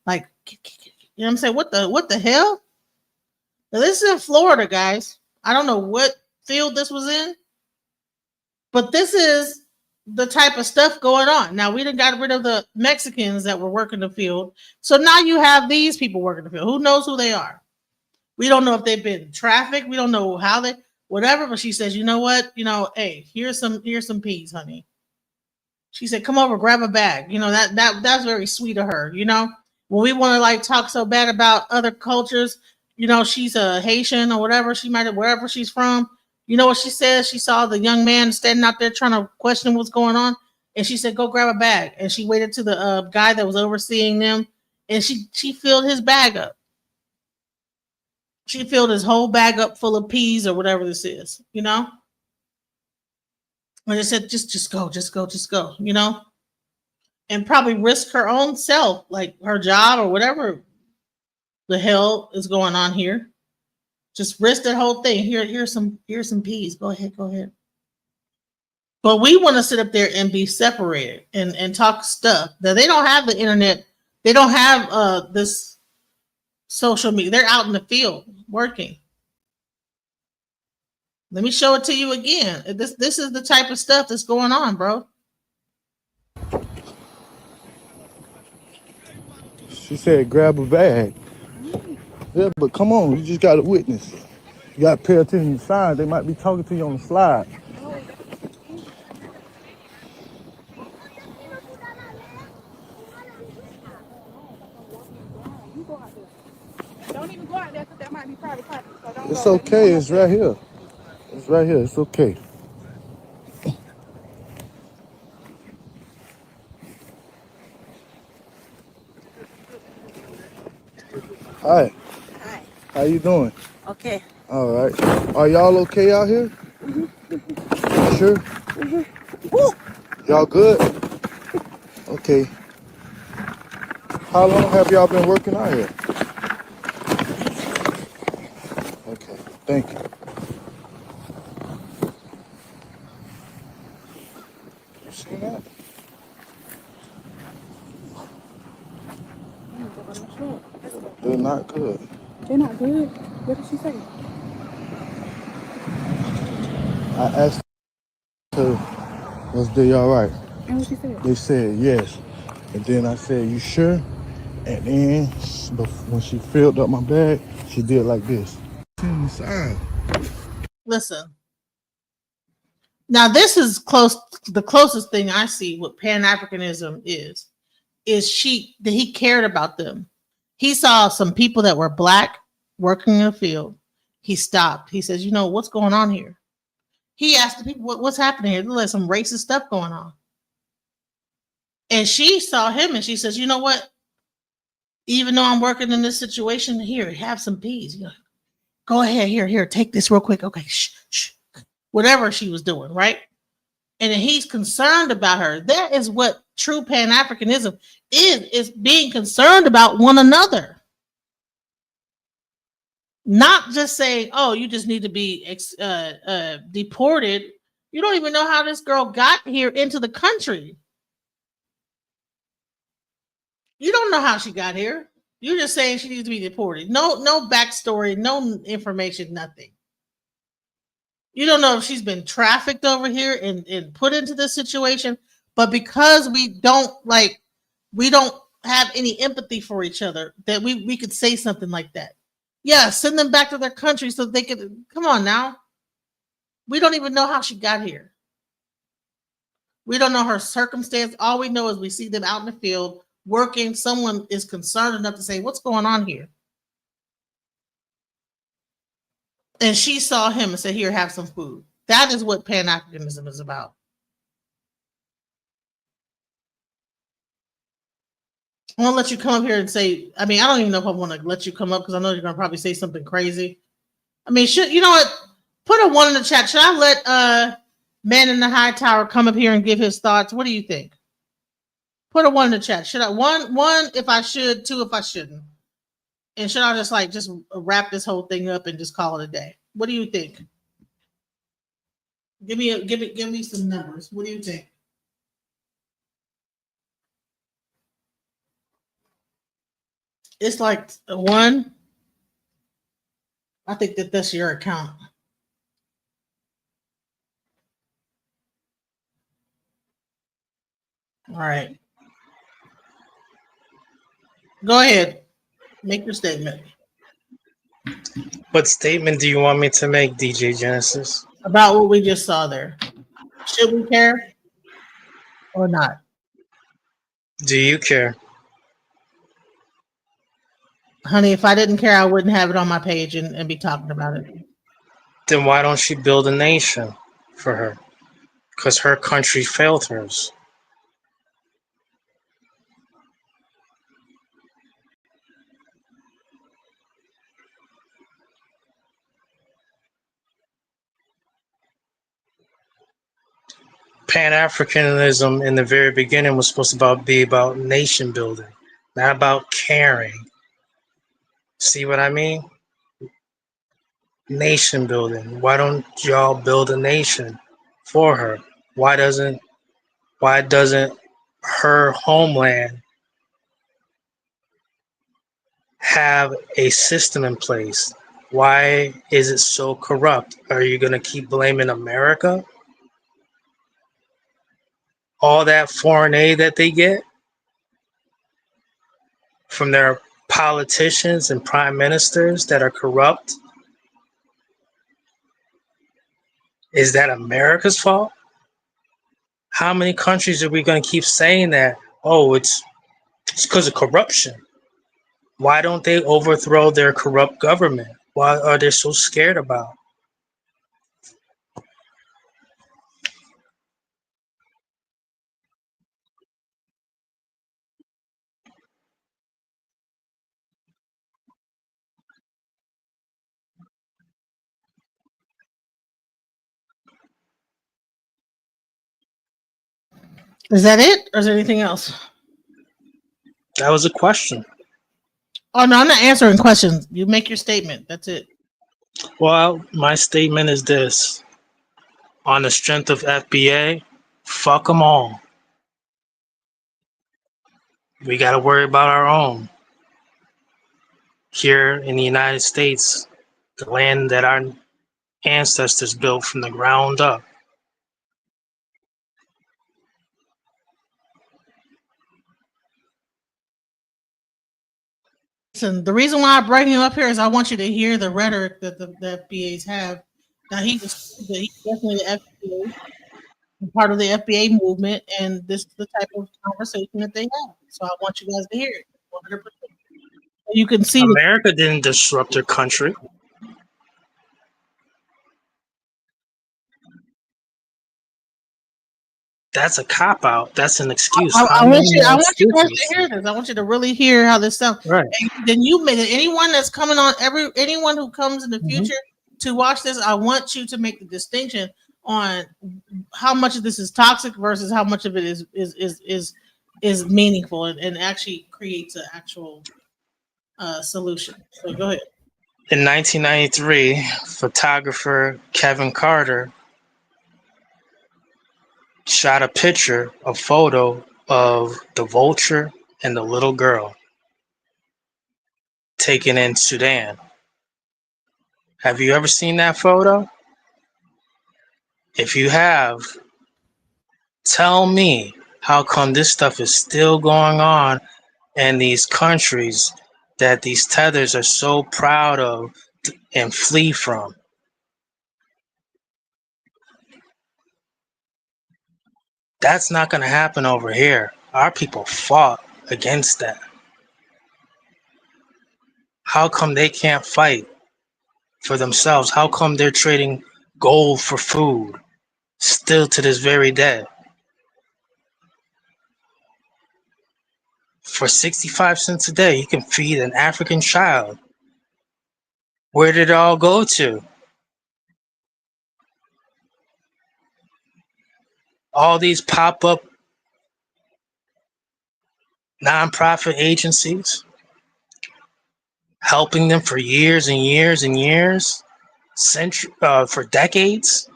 like you know what I'm saying? What the hell? Now, this is in Florida, guys. I don't know what field this was in, but this is the type of stuff going on. Now we done got rid of the Mexicans that were working the field. So now you have these people working the field. Who knows who they are? We don't know if they've been trafficked. We don't know how they, whatever. But she says, you know what? You know, hey, here's some peas, honey. She said, come over, grab a bag. You know, that's very sweet of her. You know, when we want to like talk so bad about other cultures, you know, she's a Haitian or whatever. She might have, wherever she's from. You know what she says? She saw the young man standing out there trying to question what's going on. And she said, go grab a bag. And she waited to the guy that was overseeing them. and she filled his bag up. She filled his whole bag up full of peas or whatever this is, you know. And they said, just go, just go, just go, you know, and probably risk her own self, like her job or whatever the hell is going on here. Just risk that whole thing. Here's some peas. Go ahead, go ahead. But we want to sit up there and be separated and talk stuff. Now they don't have the internet. They don't have this social media. They're out in the field working. Let me show it to you again. This is the type of stuff that's going on, bro. She said grab a bag. Yeah, but come on, you just got to witness. You got to pay attention to signs. They might be talking to you on the slide. Don't even go out there because that might be private property. So don't It's go. okay. It's right here. It's right here. It's okay. Hi. Hi. How you doing? Okay. All right. Are y'all okay out here? Sure. Y'all good? Okay. How long have y'all been working out here? Okay. Thank you. You see that? They're not good. They're not good. What did she say? I asked her, was they all right? And what she said? They said yes. And then I said, you sure? And then when she filled up my bag, she did like this. Inside. Listen. Now this is the closest thing I see what Pan-Africanism is that he cared about them. He saw some people that were black working in the field. He stopped. He says, you know, what's going on here? He asked the people, what's happening here? There's like some racist stuff going on. And she saw him and she says, you know what? Even though I'm working in this situation, here, have some peas. You know, go ahead, here, take this real quick. Okay, shh. Whatever she was doing, right? And he's concerned about her. That is what true Pan-Africanism is being concerned about one another. Not just saying, oh, you just need to be deported. You don't even know how this girl got here into the country. You don't know how she got here. You're just saying she needs to be deported. No backstory, no information, nothing. You don't know if she's been trafficked over here and put into this situation, but because we don't have any empathy for each other, that we could say something like that. Yeah, send them back to their country so they could, come on now. We don't even know how she got here. We don't know her circumstance. All we know is we see them out in the field working. Someone is concerned enough to say, what's going on here? And she saw him and said, here, have some food. That is what Pan-Africanism is about. I want to let you come up here and say, I mean, I don't even know if I want to let you come up because I know you're going to probably say something crazy. I mean, you know what? Put a 1 in the chat. Should I let Man in the High Tower come up here and give his thoughts? What do you think? Put a 1 in the chat. Should I one if I should, 2 if I shouldn't? And should I just wrap this whole thing up and just call it a day? What do you think? Give me some numbers. What do you think? It's like a 1. I think that's your account. All right. Go ahead. Make your statement. What statement do you want me to make, DJ Genesis? About what we just saw there. Should we care or not? Do you care? Honey, if I didn't care, I wouldn't have it on my page and be talking about it. Then why don't she build a nation for her? Because her country failed hers. Pan-Africanism in the very beginning was supposed to be about nation building, not about caring. See what I mean? Nation building. Why don't y'all build a nation for her? Why doesn't her homeland have a system in place? Why is it so corrupt? Are you going to keep blaming America? All that foreign aid that they get from their politicians and prime ministers that are corrupt, is that America's fault? How many countries are we going to keep saying that, oh, it's because of corruption? Why don't they overthrow their corrupt government? Why are they so scared about it? Is that it, or is there anything else? That was a question. Oh no, I'm not answering questions. You make your statement. That's it. Well, my statement is this. On the strength of FBA, fuck them all. We got to worry about our own. Here in the United States, the land that our ancestors built from the ground up. Listen, the reason why I bring him up here is I want you to hear the rhetoric that the FBAs have. Now he's definitely the FBA, part of the FBA movement, and this is the type of conversation that they have. So I want you guys to hear it 100%. You can see America didn't disrupt their country. That's a cop out. That's an excuse. I want you guys to hear this. I want you to really hear how this sounds. Right. And then you made it. Anyone that's coming on, anyone who comes in the future to watch this, I want you to make the distinction on how much of this is toxic versus how much of it is meaningful and actually creates an actual solution. So go ahead. In 1993, photographer Kevin Carter shot a photo of the vulture and the little girl taken in Sudan. Have you ever seen that photo? If you have, tell me how come this stuff is still going on in these countries that these tethers are so proud of and flee from. That's not going to happen over here. Our people fought against that. How come they can't fight for themselves? How come they're trading gold for food still to this very day? For 65 cents a day, you can feed an African child. Where did it all go to? All these pop-up nonprofit agencies helping them for years and years and years, for decades.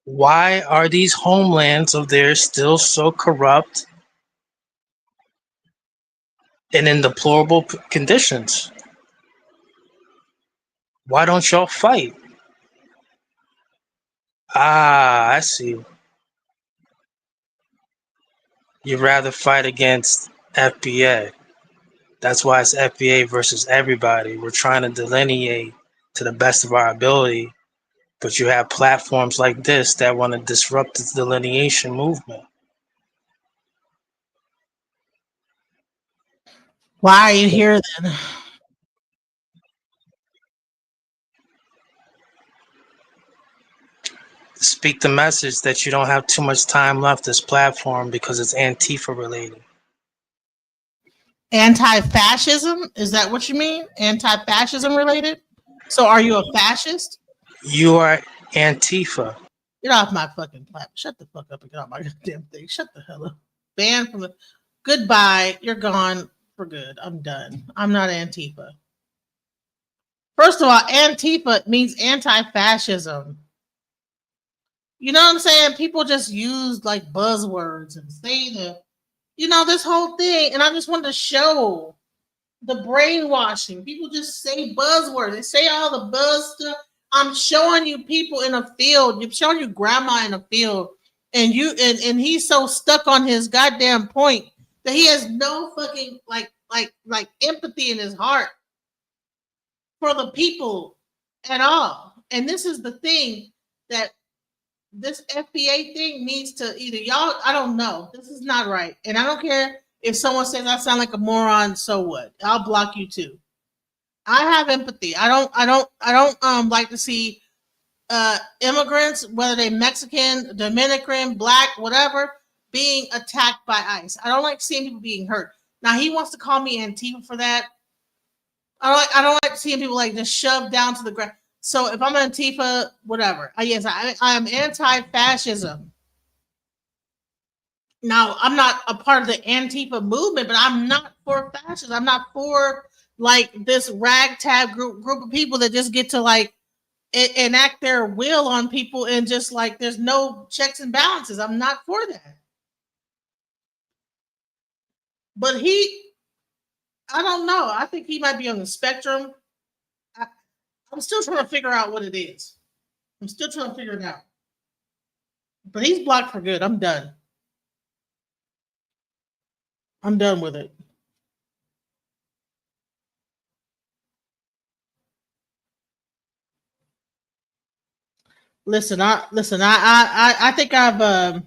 Why are these homelands of theirs still so corrupt and in deplorable conditions? Why don't y'all fight? Ah, I see. You'd rather fight against FBA. That's why it's FBA versus everybody. We're trying to delineate to the best of our ability, but you have platforms like this that want to disrupt this delineation movement. Why are you here then? Speak the message that you don't have too much time left this platform because it's Antifa related. Anti-fascism? Is that what you mean? Anti-fascism related? So are you a fascist? You are Antifa. Get off my fucking platform. Shut the fuck up and get off my goddamn thing. Shut the hell up. Ban from the. Goodbye. You're gone for good. I'm done. I'm not Antifa. First of all, Antifa means anti-fascism. You know what I'm saying? People just use like buzzwords and say this whole thing. And I just wanted to show the brainwashing. People just say buzzwords. They say all the buzz stuff. I'm showing you people in a field. I'm showing you grandma in a field. And he's so stuck on his goddamn point that he has no fucking like empathy in his heart for the people at all. And this is the thing that this FBA thing needs to either y'all, I don't know. This is not right. And I don't care if someone says I sound like a moron, so what? I'll block you too. I have empathy. I don't like to see immigrants, whether they're Mexican, Dominican, black, whatever, being attacked by ICE. I don't like seeing people being hurt. Now he wants to call me Antifa for that. I don't like seeing people like just shoved down to the ground. So if I'm Antifa, whatever. Yes, I am anti-fascism. Now I'm not a part of the Antifa movement, but I'm not for fascism. I'm not for like this ragtag group of people that just get to like enact their will on people and just like there's no checks and balances. I'm not for that. But I don't know. I think he might be on the spectrum. I'm still trying to figure out what it is. I'm still trying to figure it out. But he's blocked for good. I'm done. I'm done with it. Listen, I think I've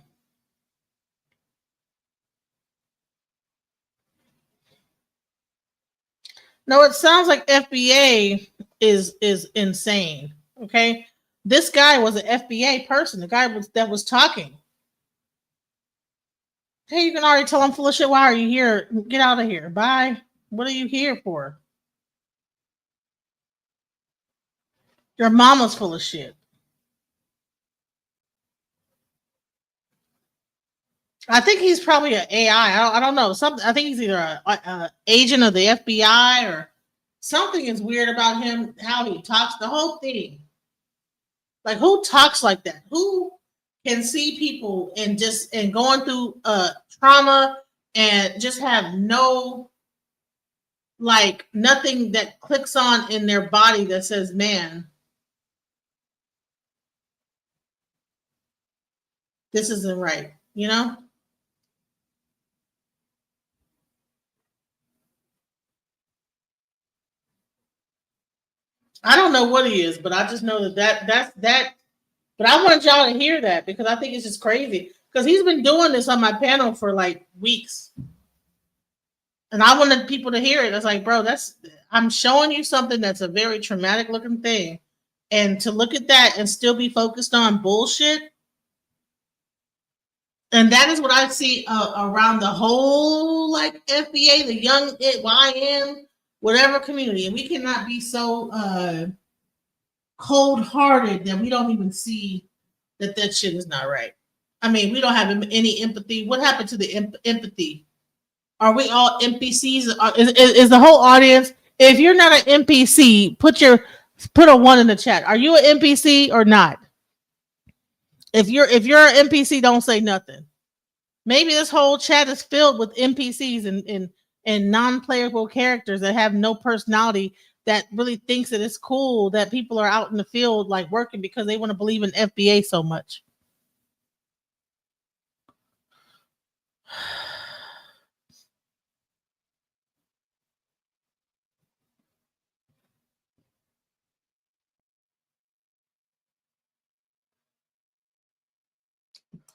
no, it sounds like FBA is insane. Okay. This guy was an FBA person. The guy that was talking. Hey, you can already tell I'm full of shit. Why are you here? Get out of here. Bye. What are you here for? Your mama's full of shit. I think he's probably an AI. I don't know. I think he's either a agent of the FBI or something is weird about him, how he talks, the whole thing. Like, who talks like that? Who can see people and going through trauma and just have no, like, nothing that clicks on in their body that says, man, this isn't right, you know? I don't know what he is, but I just know that's that. But I want y'all to hear that because I think it's just crazy. Because he's been doing this on my panel for like weeks. And I wanted people to hear it. I was like, bro, I'm showing you something that's a very traumatic looking thing. And to look at that and still be focused on bullshit. And that is what I see around the whole like FBA, the young YN, whatever community. And we cannot be so cold-hearted that we don't even see that shit is not right. I mean, we don't have any empathy. What happened to the empathy? Are we all NPCs? Is the whole audience? If you're not an NPC, put a 1 in the chat. Are you an NPC or not? If you're an NPC, don't say nothing. Maybe this whole chat is filled with NPCs and non-playable characters that have no personality, that really thinks that it's cool that people are out in the field like working because they want to believe in FBA so much.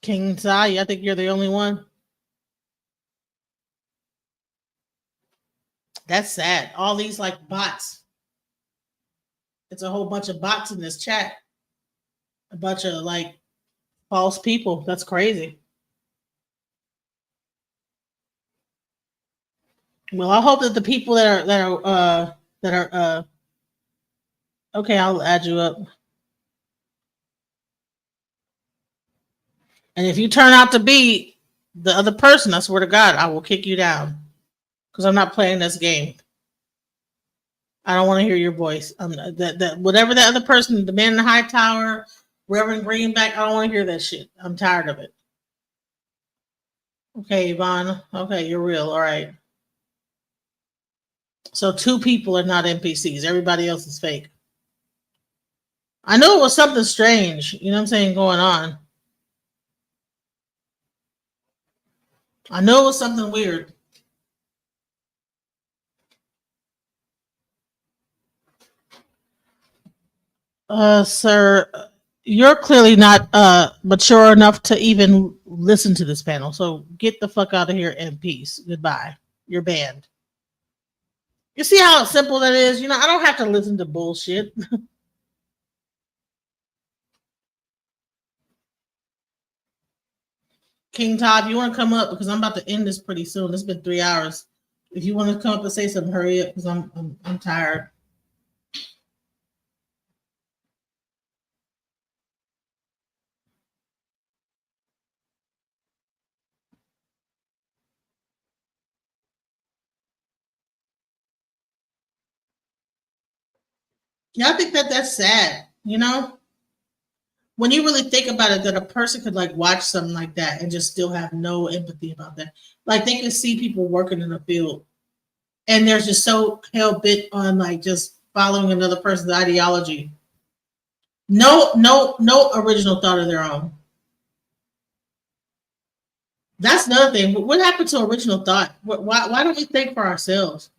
King Sai, I think you're the only one. That's sad. All these like bots. It's a whole bunch of bots in this chat. A bunch of like false people. That's crazy. Well, I hope that the people that are okay, I'll add you up. And if you turn out to be the other person, I swear to God, I will kick you down because I'm not playing this game. I don't want to hear your voice. That whatever that other person, the man in the high tower, Reverend Greenback, I don't want to hear that shit. I'm tired of it. Okay, Yvonne. Okay, you're real. All right. So 2 people are not NPCs. Everybody else is fake. I knew it was something strange, you know what I'm saying, going on. I know it was something weird. Sir, you're clearly not mature enough to even listen to this panel. So get the fuck out of here in peace. Goodbye. You're banned. You see how simple that is? You know, I don't have to listen to bullshit. King Todd, you want to come up because I'm about to end this pretty soon. It's been 3 hours. If you want to come up and say something, hurry up because I'm tired. Yeah, I think that's sad. You know, when you really think about it, that a person could like watch something like that and just still have no empathy about that. Like they can see people working in the field, and they're just so hell bent on like just following another person's ideology. No original thought of their own. That's another thing. What happened to original thought? Why don't we think for ourselves?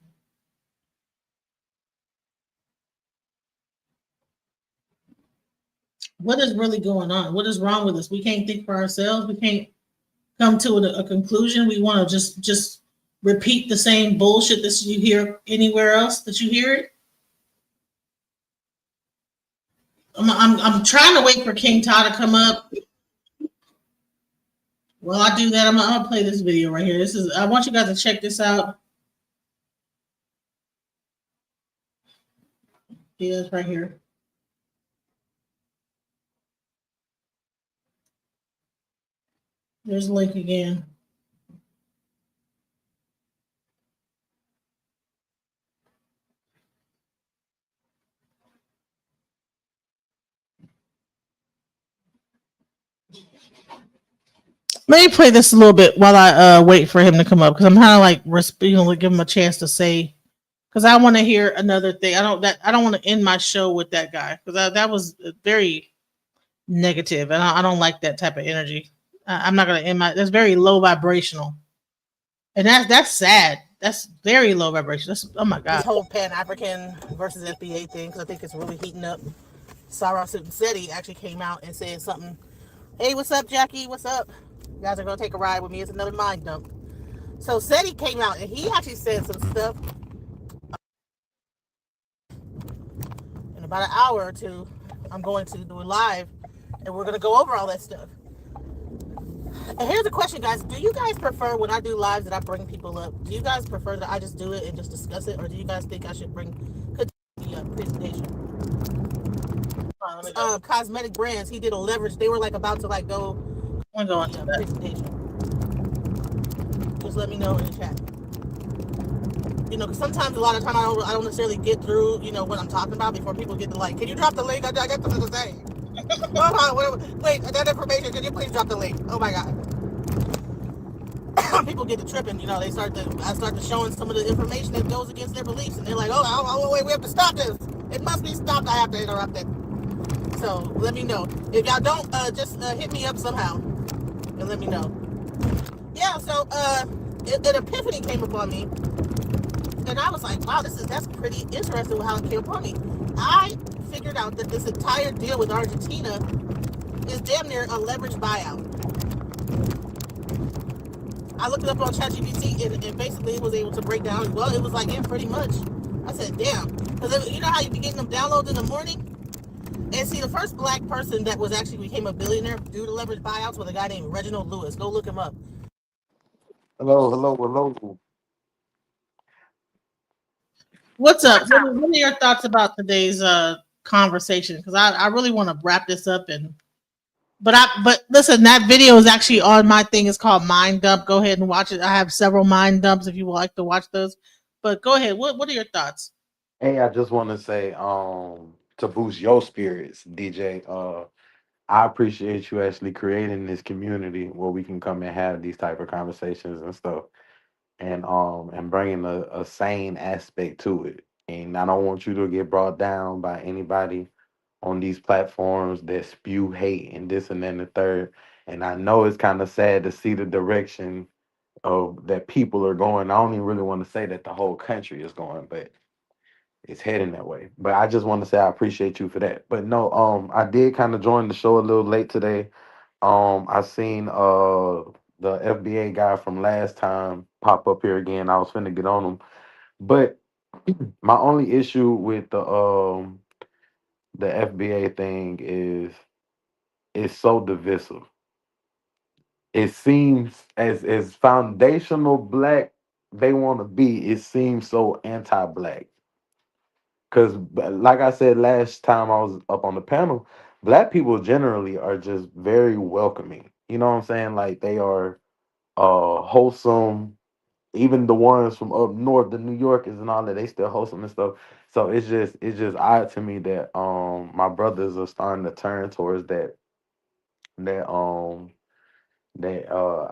What is really going on? What is wrong with us? We can't think for ourselves. We can't come to a conclusion. We want to just repeat the same bullshit that you hear anywhere else that you hear it. I'm trying to wait for King Todd to come up. While I do that, I'm gonna play this video right here. I want you guys to check this out. Yeah, it's right here. There's the link again. Let me play this a little bit while I wait for him to come up because I'm kind of like give him a chance to say, because I want to hear another thing. I don't want to end my show with that guy because that was very negative, and I don't like that type of energy. I'm not gonna end that's very low vibrational, and that's sad. That's very low vibration. That's, oh my god. This whole Pan African versus FBA thing, because I think it's really heating up. Sarah Seti actually came out and said something. Hey, what's up, Jackie? What's up? You guys are gonna take a ride with me. It's another mind dump. So Seti came out and he actually said some stuff. In about an hour or two, I'm going to do a live, and we're gonna go over all that stuff. And here's the question, guys. Do you guys prefer when I do lives that I bring people up? Do you guys prefer that I just do it and just discuss it? Or do you guys think I should bring the presentation? Cosmetic brands, he did a leverage. They were like about to like go on the presentation. Just let me know in the chat. You know, because sometimes a lot of time I don't necessarily get through, you know, what I'm talking about before people get to like, can you drop the link? I got something to say. Wait, that information, can you please drop the link? Oh my god. People get to tripping, you know, I start to showing some of the information that goes against their beliefs, and they're like, oh wait, we have to stop this. It must be stopped. I have to interrupt it. So let me know. If y'all don't, just hit me up somehow and let me know. Yeah, so an epiphany came upon me, and I was like, wow, that's pretty interesting how it came upon me. I figured out that this entire deal with Argentina is damn near a leveraged buyout. I looked it up on ChatGPT, and basically it was able to break down. Well, it was like, yeah, pretty much. I said, damn. Because you know how you be getting them downloads in the morning? And see, the first black person that was actually became a billionaire due to leverage buyouts was a guy named Reginald Lewis. Go look him up. Hello. What's up? What are your thoughts about today's conversation? Because I really want to wrap this up and But listen, that video is actually on my thing. It's called Mind Dump. Go ahead and watch it. I have several mind dumps if you would like to watch those. But go ahead. What are your thoughts? Hey, I just want to say, to boost your spirits, DJ. I appreciate you actually creating this community where we can come and have these type of conversations and stuff, and bringing a sane aspect to it. And I don't want you to get brought down by anybody on these platforms that spew hate and this and that and the third. And I know it's kind of sad to see the direction of that people are going. I don't even really want to say that the whole country is going, but it's heading that way. But I just want to say I appreciate you for that. But no, I did kind of join the show a little late today. I seen the FBA guy from last time pop up here again. I was finna get on him. But my only issue with the FBA thing is it's so divisive. It seems as foundational black they want to be, it seems so anti-black. Because, like I said last time I was up on the panel, black people generally are just very welcoming. You know what I'm saying? Like they are wholesome. Even the ones from up north, the New Yorkers and all that, they still wholesome and stuff. So it's just odd to me that my brothers are starting to turn towards that I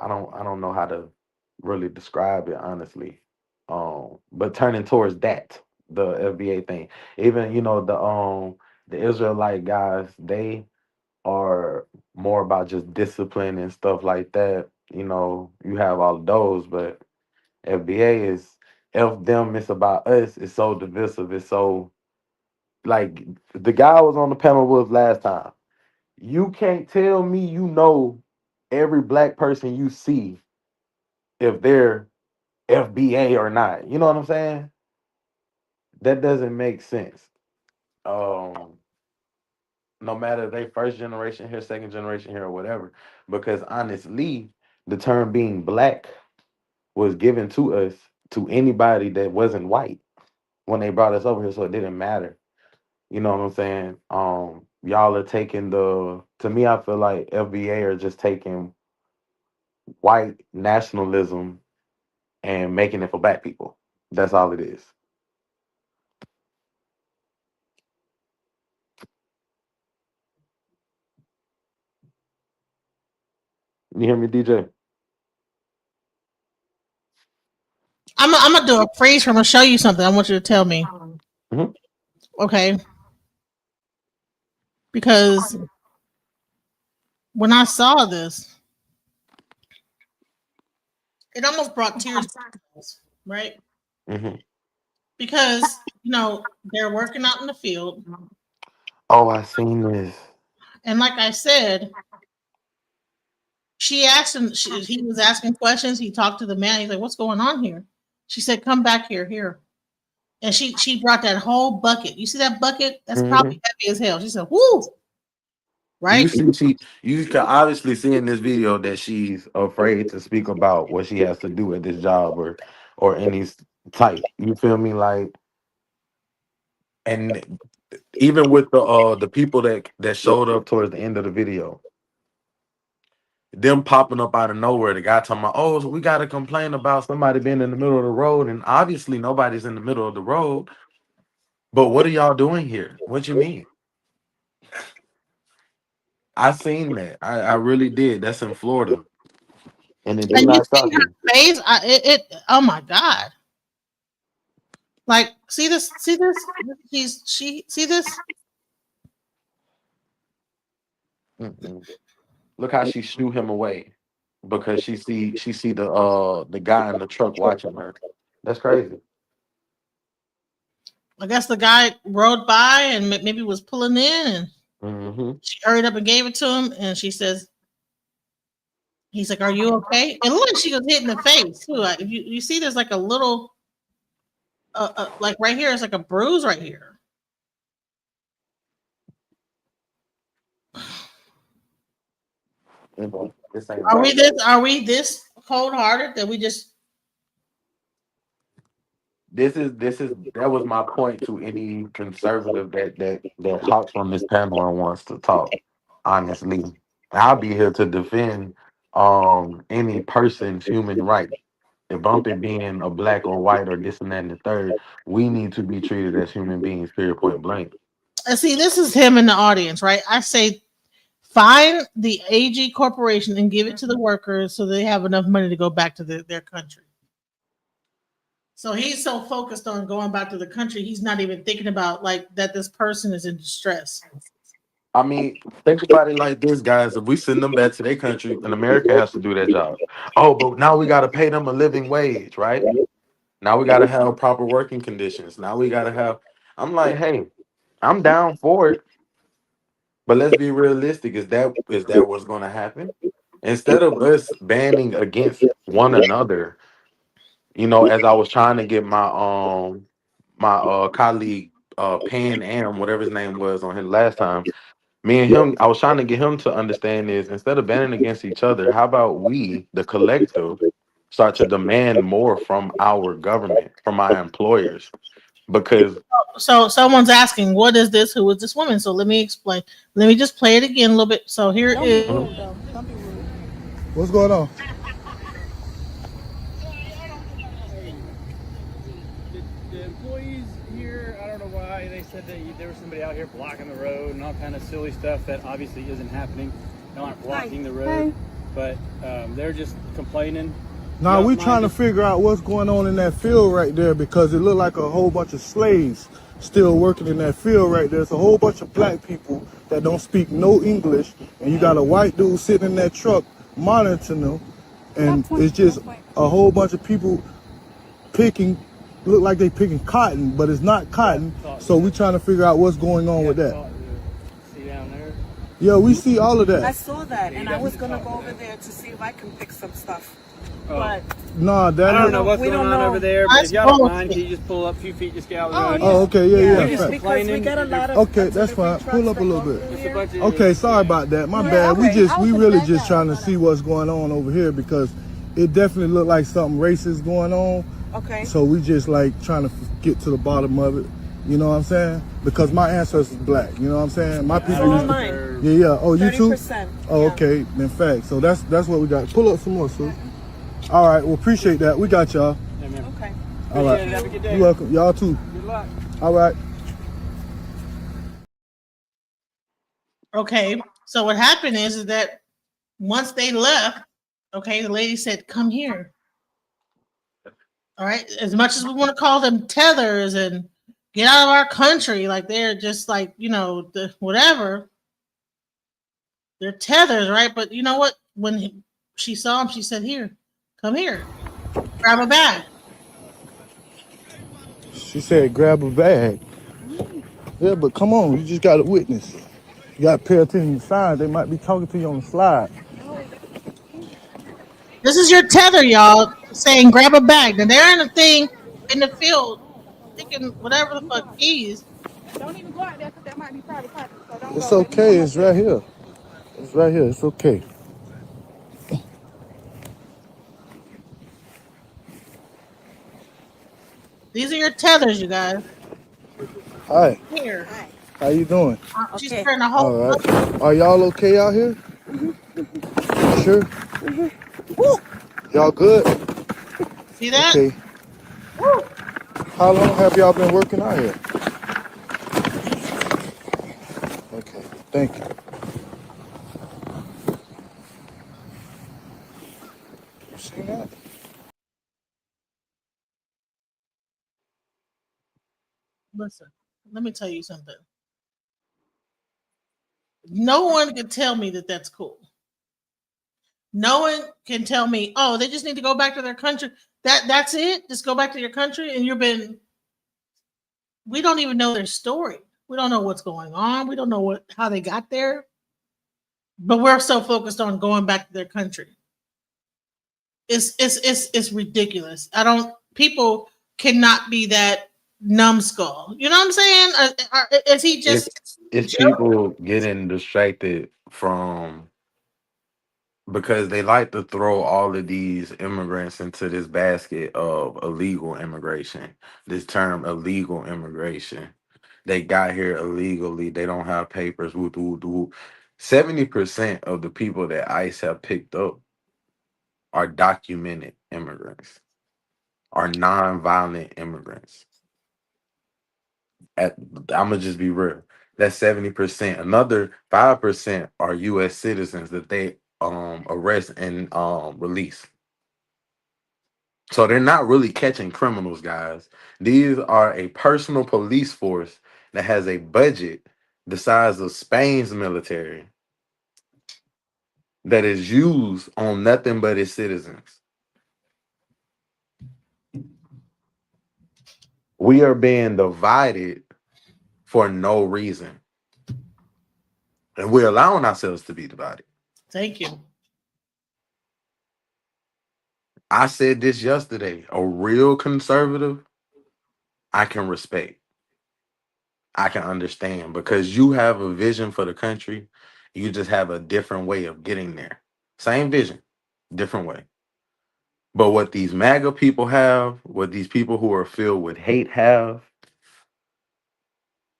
don't know how to really describe it honestly. But turning towards that, the FBA thing. Even the Israelite guys, they are more about just discipline and stuff like that. You have all of those, but FBA is F them, it's about us. It's so divisive. It's so like the guy I was on the panel with last time. You can't tell me every black person you see if they're FBA or not. You know what I'm saying? That doesn't make sense. Um, no matter if they first generation here, second generation here, or whatever. Because honestly, the term being black was given to us to anybody that wasn't white when they brought us over here, so it didn't matter. You know what I'm saying? Y'all are taking to me, I feel like FBA are just taking white nationalism and making it for black people. That's all it is. You hear me, DJ? I'm gonna do a freeze. I'm gonna show you something. I want you to tell me. Mhm. Okay. Because when I saw this, it almost brought tears to my eyes, right? hmm Because they're working out in the field, Oh, I seen this. and like I said, she asked him. He was asking questions. He talked to the man. He's like, "What's going on here?" She said, "Come back here, here." And she brought that whole bucket. You see that bucket? That's hmm probably heavy as hell. She said, "Whoo!" You Right? see, you can obviously see in this video that she's afraid to speak about what she has to do at this job or any type. You feel me? Like, and even with the people that showed up towards the end of the video, them popping up out of nowhere. The guy talking about, oh, so we got to complain about somebody being in the middle of the road, and obviously nobody's in the middle of the road. But what are y'all doing here? What you mean? I seen that. I really did. That's in Florida, and it did And you not see shock me. her face? Oh my god! Like, see this? See this? See this? Mm-mm. Look how she shoo him away because she see the guy in the truck watching her. That's crazy. I guess the guy rode by and maybe was pulling in, and hmm she hurried up and gave it to him. And she says, "He's like, are you okay?" And look, she was hit in the face too. Like, if you see, there's like a little, like right here, it's like a bruise right here. This ain't Are we right. this? Are we this cold hearted that we just? This is that was my point to any conservative that hops on this panel and wants to talk honestly. I'll be here to defend any person's human rights. If bumping being a black or white or this and that and the third, we need to be treated as human beings, period, point blank. And see, this is him in the audience, right? I say find the AG corporation and give it to the workers so they have enough money to go back to their country. So he's so focused on going back to the country, he's not even thinking about like that this person is in distress. I mean, think about it like this, guys. If we send them back to their country, and America has to do their job. Oh, but now we got to pay them a living wage, right? Now we got to have proper working conditions. Now we got to have. I'm like, hey, I'm down for it, but let's be realistic. Is that what's going to happen? Instead of us banding against one another, as I was trying to get my colleague Pan Am, whatever his name was, on his last time. Me and him, I was trying to get him to understand is instead of banding against each other, how about we, the collective, start to demand more from our government, from our employers? Because So someone's asking, what is this? Who is this woman? So let me explain. Let me just play it again a little bit. So here Don't be is Mhm. rude though. Don't be rude. What's going on? The employees here, I don't know why, they said that there was somebody out here blocking the road and all kind of silly stuff that obviously isn't happening. They aren't blocking the road, but they're just complaining. Now Y'all we mind trying to just figure out what's going on in that field right there because it looked like a whole bunch of slaves still working in that field right there. It's a whole bunch of black people that don't speak no English, and you got a white dude sitting in that truck monitoring them, and it's just a whole bunch of people picking, look like they picking cotton, but it's not cotton. So we trying to figure out what's going on with that. see down there. Yeah, we see all of I that. saw that, and I was gonna go over there to see if I can pick some stuff. Oh. But Nah, I that don't is. know what's we going don't on know. over there, but if that's y'all don't mind, bullshit. can you just pull up a few feet, just get out of the Oh road? yeah. Oh, okay, yeah, They're yeah. just Because we got a lot of Okay, that's delivery fine. trucks Pull up a that little go bit. through Just a here. bunch of Okay, sorry about that. My Yeah, bad. okay. I was We in the really just backyard, trying to but see what's going on over here because it definitely looked like something racist going on. okay. So we just like trying to get to the bottom of it. You know what I'm saying? Because my ancestors black. You know what I'm saying? My I people don't So used am to. mine. Yeah, yeah. Oh, you too? 30%. Oh, Yeah. okay. In fact, so that's what we got. Pull up some more, Sue. All right. Well, appreciate that. We got y'all. Yeah, man. Okay. All Appreciate right. it. Have a good day. You're welcome. Y'all too. Good luck. All right. okay. So what happened is that once they left, okay, the lady said, "Come here." All right. As much as we want to call them tethers and get out of our country, like they're just like the whatever, they're tethers, right? But you know what? When she saw him, she said, "Here, come here, grab a bag." She said, grab a bag. Yeah, but come on. You just got to witness. You got to pay attention to signs. They might be talking to you on the slide. This is your tether, y'all, saying grab a bag. Now they're in a thing in the field, picking whatever the fuck keys. Don't even go out there because that might be private property. So don't It's go. If you okay. come over It's there. right here. It's right here. It's okay. These are your tethers, you guys. Hi. Here, How you doing? she's Okay. carrying a All whole. right. Are y'all okay out here? Sure. Y'all good? See that? Okay. How long have y'all been working out here? Okay. Thank you. You seen that? Listen, let me tell you something. No one can tell me that that's cool. No one can tell me, oh, they just need to go back to their country. That's it. Just go back to your country, and you've been. We don't even know their story. We don't know what's going on. We don't know how they got there. But we're so focused on going back to their country. It's ridiculous. I don't. People cannot be that numbskull. You know what I'm saying? Is he just it's joking? people getting distracted from because they like to throw all of these immigrants into this basket of illegal immigration. This term illegal immigration. They got here illegally. They don't have papers. Woo, woo, woo. 70% of the people that ICE have picked up are documented immigrants, are non-violent immigrants. I'm gonna just be real. That's 70%. Another 5% are U.S. citizens that they arrest and release. So they're not really catching criminals, guys. These are a personal police force that has a budget the size of Spain's military that is used on nothing but its citizens. We are being divided for no reason. And we're allowing ourselves to be divided. Thank you. I said this yesterday. A real conservative, I can respect. I can understand because you have a vision for the country. You just have a different way of getting there. Same vision, different way. But what these MAGA people have, what these people who are filled with hate have,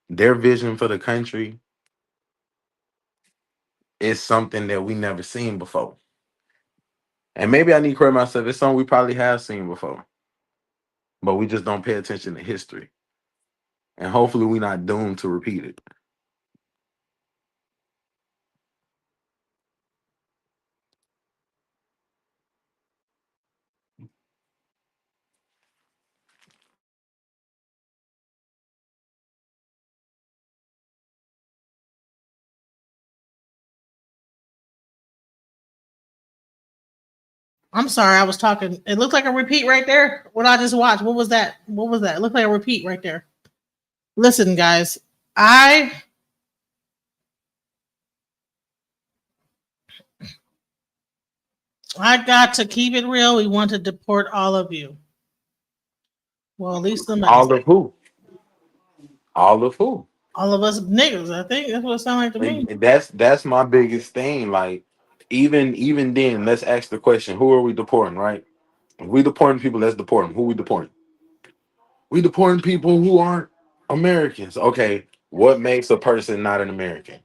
their vision for the country is something that we never seen before. And maybe I need to correct myself. It's something we probably have seen before, but we just don't pay attention to history. And hopefully we're not doomed to repeat it. I'm sorry, I was talking. It looked like a repeat right there. What I just watched. What was that? What was that? It looked like a repeat right there. Listen, guys, I got to keep it real. We want to deport all of you. Well, at least some All of who? All of who? all of us niggas. I think that's what it sounds like to me. And that's my biggest thing. Like, even then, let's ask the question: who are we deporting? Right? If we deporting people, let's deport them. Who we deporting? We deporting people who aren't Americans. Okay, what makes a person not an American?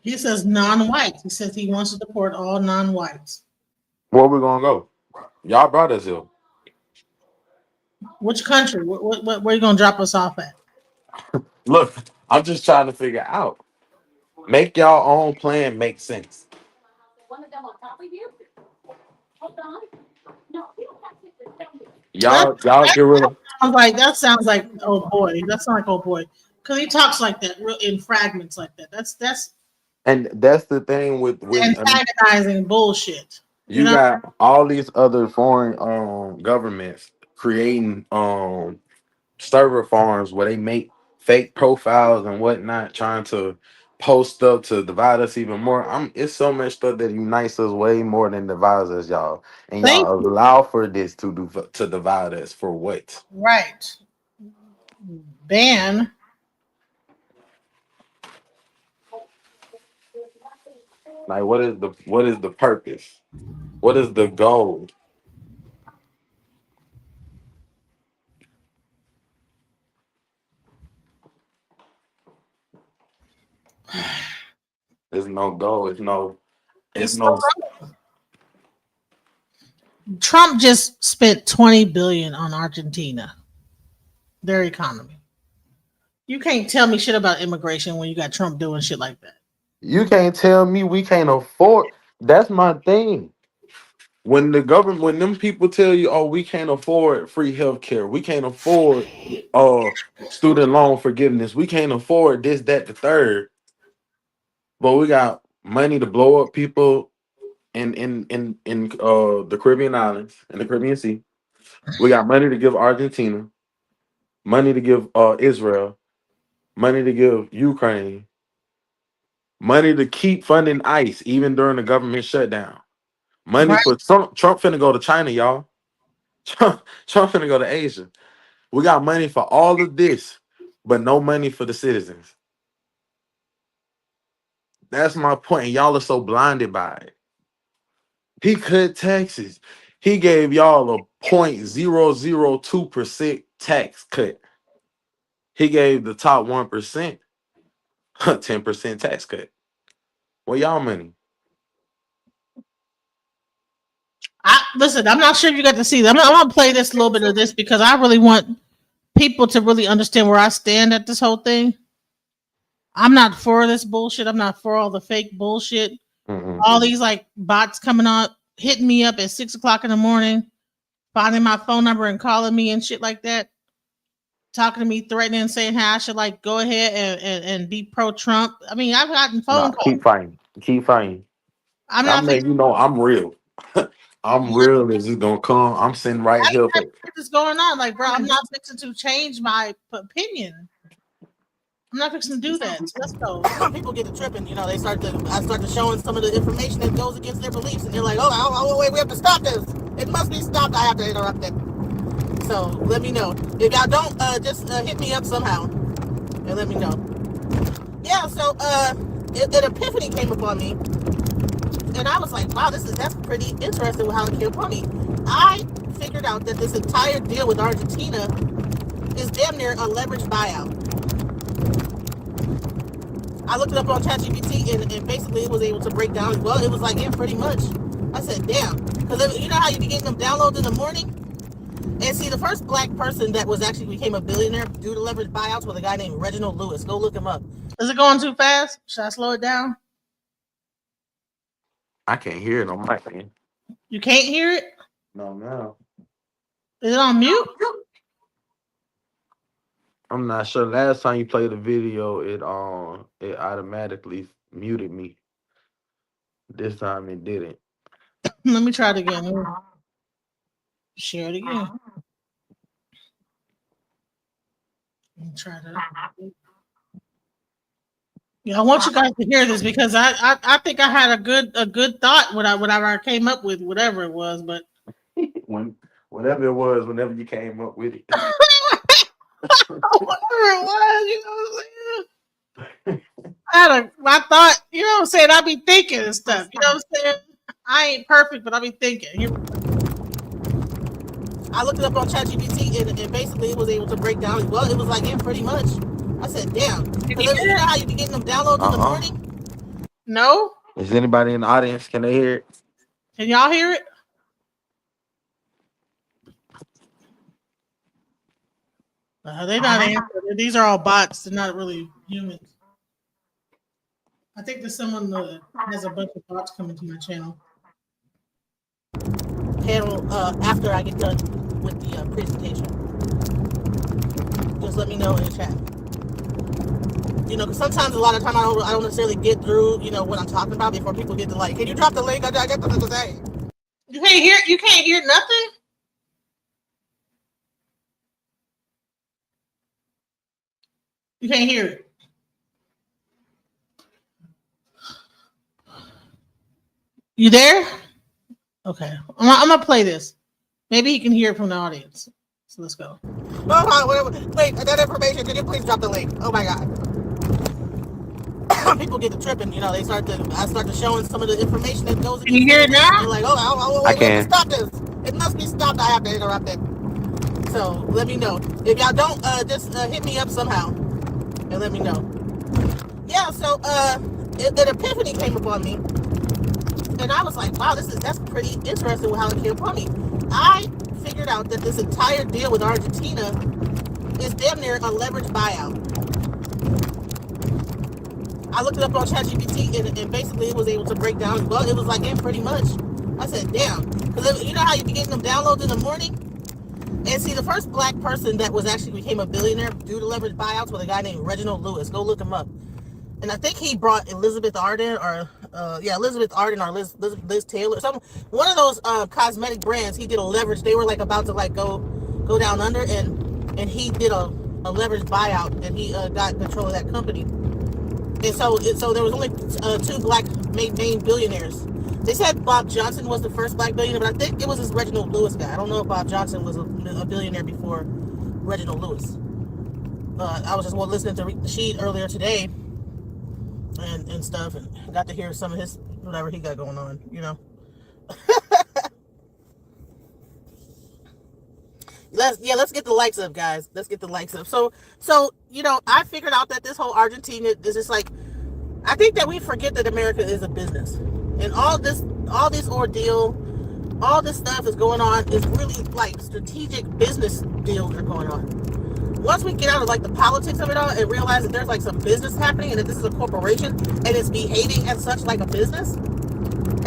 He says non-white. He says he wants to deport all non-whites. Where we gonna go? Y'all brought us here. Which country? Where are you gonna drop us off at? Look, I'm just trying to figure out. Make y'all own plan make sense. Y'all get rid of. That sounds like oh boy. That sounds like oh boy. Because he talks like that in fragments like that. That's And that's the thing with antagonizing bullshit. you got all these other foreign governments creating server farms where they make fake profiles and whatnot, trying to post up to divide us even more. It's so much stuff that unites us way more than divides us, y'all. And y'all allow for this to divide us for what? Right. Ban. Like, what is the purpose? What is the goal? There's no goal. It's no. Trump just spent $20 billion on Argentina, their economy. You can't tell me shit about immigration when you got Trump doing shit like that. You can't tell me we can't afford. That's my thing. When them people tell you, oh, we can't afford free healthcare, we can't afford student loan forgiveness, we can't afford this, that, the third, but we got money to blow up people in the Caribbean islands, in the Caribbean Sea. We got money to give Argentina, money to give Israel, money to give Ukraine, money to keep funding ICE even during the government shutdown. Money for Trump finna go to China, y'all. Trump finna go to Asia. We got money for all of this, but no money for the citizens. That's my point. And y'all are so blinded by it. He cut taxes. He gave y'all a 0.002% tax cut. He gave the top 1% 10% tax cut. Well, y'all money. Listen, I'm not sure if you got to see that. I'm gonna play this little bit of this because I really want people to really understand where I stand at this whole thing. I'm not for this bullshit. I'm not for all the fake bullshit. All these like bots coming on, hitting me up at 6 o'clock in the morning, finding my phone number and calling me and shit like that, talking to me, threatening, saying how I should like go ahead and be pro Trump. I mean, I've gotten phone calls. Keep fighting. Keep fighting. I'm I'm not letting you know I'm real. I'm real. This is gonna come. I'm sitting right here. what is going on? Like, bro, I'm not fixing to change my opinion. I'm not fixing to do that. So let's go. People get to tripping, you know. I start to showing some of the information that goes against their beliefs, and they're like, "Oh, wait, we have to stop this. It must be stopped. I have to interrupt it." So let me know if y'all don't. Just hit me up somehow and let me know. Yeah. So an epiphany came upon me, and I was like, "Wow, that's pretty interesting with how it came upon me." I figured out that this entire deal with Argentina is damn near a leveraged buyout. I looked it up on ChatGPT and basically it was able to break down. Well, it was like, yeah, pretty much. I said, damn. Because you know how you be getting them downloads in the morning? And see, the first black person that was actually became a billionaire due to leverage buyouts was a guy named Reginald Lewis. Go look him up. Is it going too fast? Should I slow it down? I can't hear it on my end. You can't hear it? No. Is it on mute? I'm not sure. Last time you played the video, it automatically muted me. This time it didn't. Let me try it again. Share it again. Let me try that. Yeah, I want you guys to hear this because I think I had a good thought whatever I came up with, whatever it was, but whatever it was, whenever you came up with it. Whatever it was, you know what I'm saying? I thought, you know what I'm saying? I be thinking and stuff, you know what I'm saying? I ain't perfect, but I be thinking. I looked it up on ChatGPT and basically it was able to break down. Well, it was like, yeah, pretty much. I said, damn. Because you know how you be getting them downloads in the morning? No? Is anybody in the audience? Can they hear it? Can y'all hear it? They're not answering. These are all bots. They're not really humans. I think there's someone that has a bunch of bots coming to my channel. After I get done with the presentation. Just let me know in the chat. You know, because sometimes a lot of time I don't necessarily get through, you know, what I'm talking about before people get to like, can you drop the link? I got something to say. You can't hear nothing? You can't hear it. You there? Okay. I'm gonna play this. Maybe he can hear it from the audience. So let's go. Wait, that information, can you please drop the link? Oh my god. People get to tripping, you know, I start to showing some of the information that goes. Can you hear it now? They're like, wait, we have to stop this. It must be stopped. I have to interrupt it. So let me know. If y'all don't, just hit me up somehow and let me know. Yeah, so an epiphany came upon me. And I was like, wow, that's pretty interesting how it came upon me. I figured out that this entire deal with Argentina is damn near a leveraged buyout. I looked it up on ChatGPT and basically it was able to break down. Well, it was like, yeah, pretty much. I said, damn. Because you know how you be getting them downloads in the morning? And see, the first black person that was actually became a billionaire due to leverage buyouts was a guy named Reginald Lewis. Go look him up. And I think he brought Elizabeth Arden or Liz Taylor. One of those cosmetic brands. He did a leverage. They were like about to like go down under, and he did a leverage buyout, and he got control of that company. And so there was only two black main billionaires. They said Bob Johnson was the first black billionaire, but I think it was this Reginald Lewis guy. I don't know if Bob Johnson was a billionaire before Reginald Lewis. I was just listening to Rashid earlier today and stuff, and got to hear some of his whatever he got going on, you know. Let's get the likes up, guys. Let's get the likes up. So I figured out that this whole Argentina is just like, I think that we forget that America is a business, and all this ordeal, all this stuff is going on is really like strategic business deals are going on. Once we get out of like the politics of it all and realize that there's like some business happening and that this is a corporation and it's behaving as such like a business,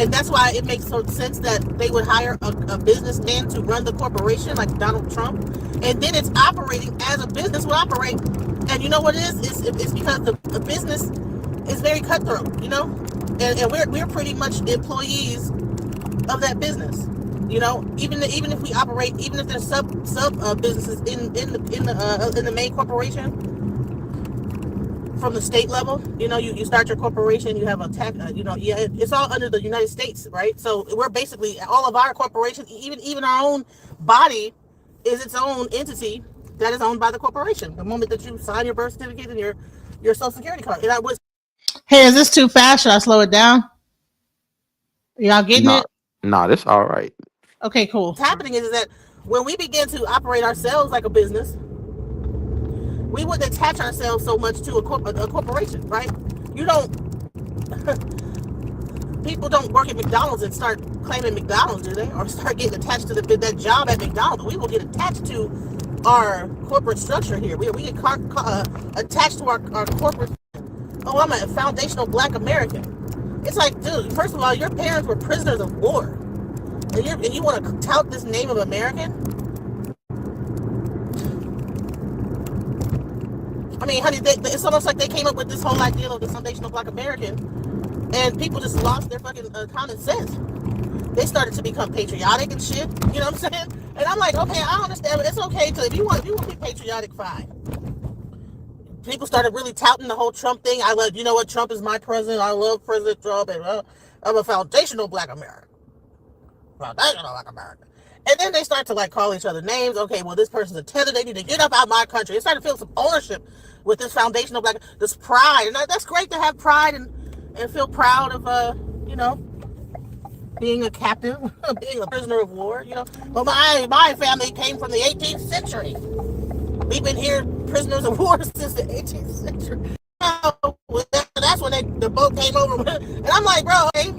and that's why it makes so sense that they would hire a businessman to run the corporation like Donald Trump, and then it's operating as a business would operate. And you know what it is? It's because the business is very cutthroat, and we're pretty much employees of that business. Even if we operate, even if there's sub businesses in the main corporation from the state level, you start your corporation, you have a tax, it's all under the United States, right? So we're basically, all of our corporations, even our own body is its own entity that is owned by the corporation. The moment that you sign your birth certificate and your social security card. And hey, is this too fast? Should I slow it down? Y'all getting it? Nah, that's all right. Okay, cool. What's happening is that when we begin to operate ourselves like a business, we wouldn't attach ourselves so much to a corporation, right? People don't work at McDonald's and start claiming McDonald's, do they? Or start getting attached to that job at McDonald's. We will get attached to our corporate structure here. We get attached to our corporate. Oh, I'm a foundational Black American. It's like, dude, first of all, your parents were prisoners of war. And you want to tout this name of American? I mean, honey, it's almost like they came up with this whole idea of the foundational Black American, and people just lost their fucking common sense. They started to become patriotic and shit. You know what I'm saying? And I'm like, okay, I understand. It's okay if you want to be patriotic, fine. People started really touting the whole Trump thing. Trump is my president. I love President Trump, and I'm a foundational Black American. Foundational Black American. And then they start to like call each other names. Okay, well, this person's a tether. They need to get up out of my country. They started to feel some ownership with this foundational Black, this pride. And that's great to have pride and feel proud of, being a captive, being a prisoner of war, But my family came from the 18th century. We've been here prisoners of war since the 18th century. That's when the boat came over. And I'm like, bro, hey,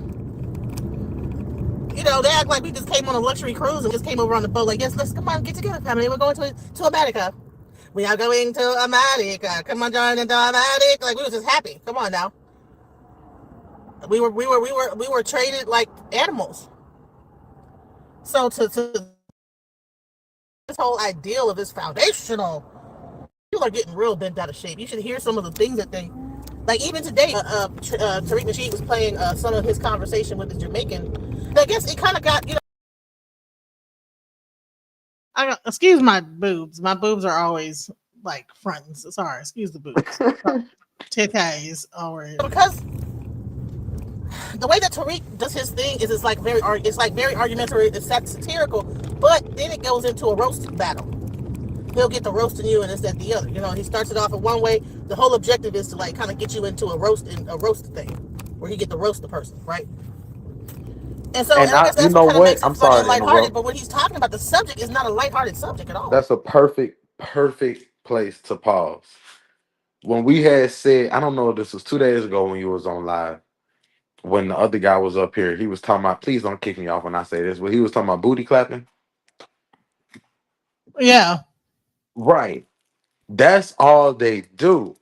they act like we just came on a luxury cruise and just came over on the boat. Like, yes, let's come on, get together, family. We're going to America. We are going to America. Come on, join into America. Like, we were just happy. Come on now. We were traded like animals. So to this whole ideal of this foundational, people are getting real bent out of shape. You should hear some of the things that they, like even today, Tariq Nasheed was playing some of his conversation with the Jamaican. And I guess it kind of got, excuse my boobs. My boobs are always like fronts. Sorry, excuse the boobs. Titties always. Because the way that Tariq does his thing is it's like very argumentary, it's satirical, but then it goes into a roast battle. He'll get the roasting you and it's that the other. He starts it off in one way. The whole objective is to like kind of get you into a roast thing where he get to roast the person, right? And so, and I guess that's what kind of makes it funny and lighthearted. But when he's talking about the subject, is not a lighthearted subject at all. That's a perfect place to pause. When we had said, I don't know if this was 2 days ago when you was on live, when the other guy was up here, he was talking about, please don't kick me off when I say this, but he was talking about booty clapping. Yeah. Right. That's all they do.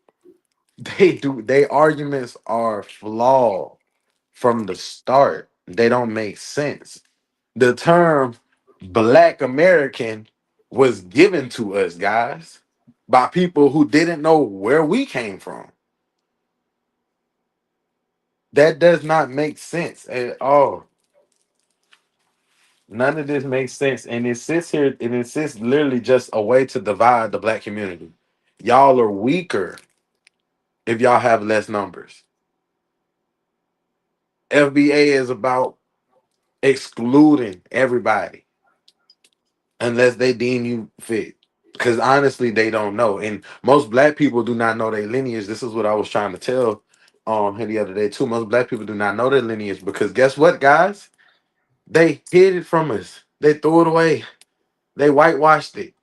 Their arguments are flawed from the start. They don't make sense. The term Black American was given to us, guys, by people who didn't know where we came from. That does not make sense at all. None of this makes sense. And it sits here and it sits literally just a way to divide the Black community. Y'all are weaker if y'all have less numbers. FBA is about excluding everybody unless they deem you fit. Because honestly, they don't know. And most Black people do not know their lineage. This is what I was trying to tell him the other day too. Most Black people do not know their lineage because guess what, guys? They hid it from us. They threw it away. They whitewashed it.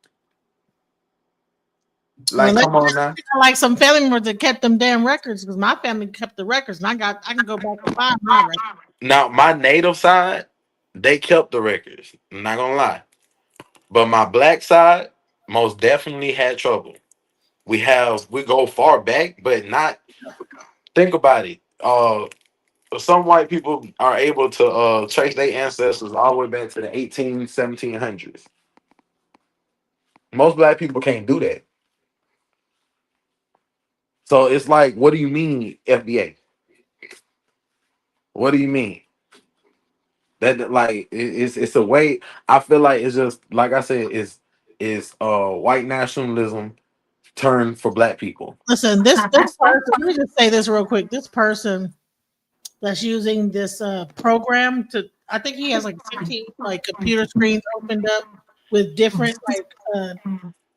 Like, Unless come on now. like some family members that kept them damn records, because my family kept the records, and I can go back and find my records. Now, my native side, they kept the records. I'm not gonna lie. But my black side most definitely had trouble. We go far back, but not think about it. Some white people are able to trace their ancestors all the way back to the 1700s. Most black people can't do that. So it's like, what do you mean, FBA? What do you mean? That like it's a way. I feel like it's just like I said, is white nationalism turned for black people. Listen, this person, let me just say this real quick. This person that's using this program to, I think he has like 15 like computer screens opened up with different like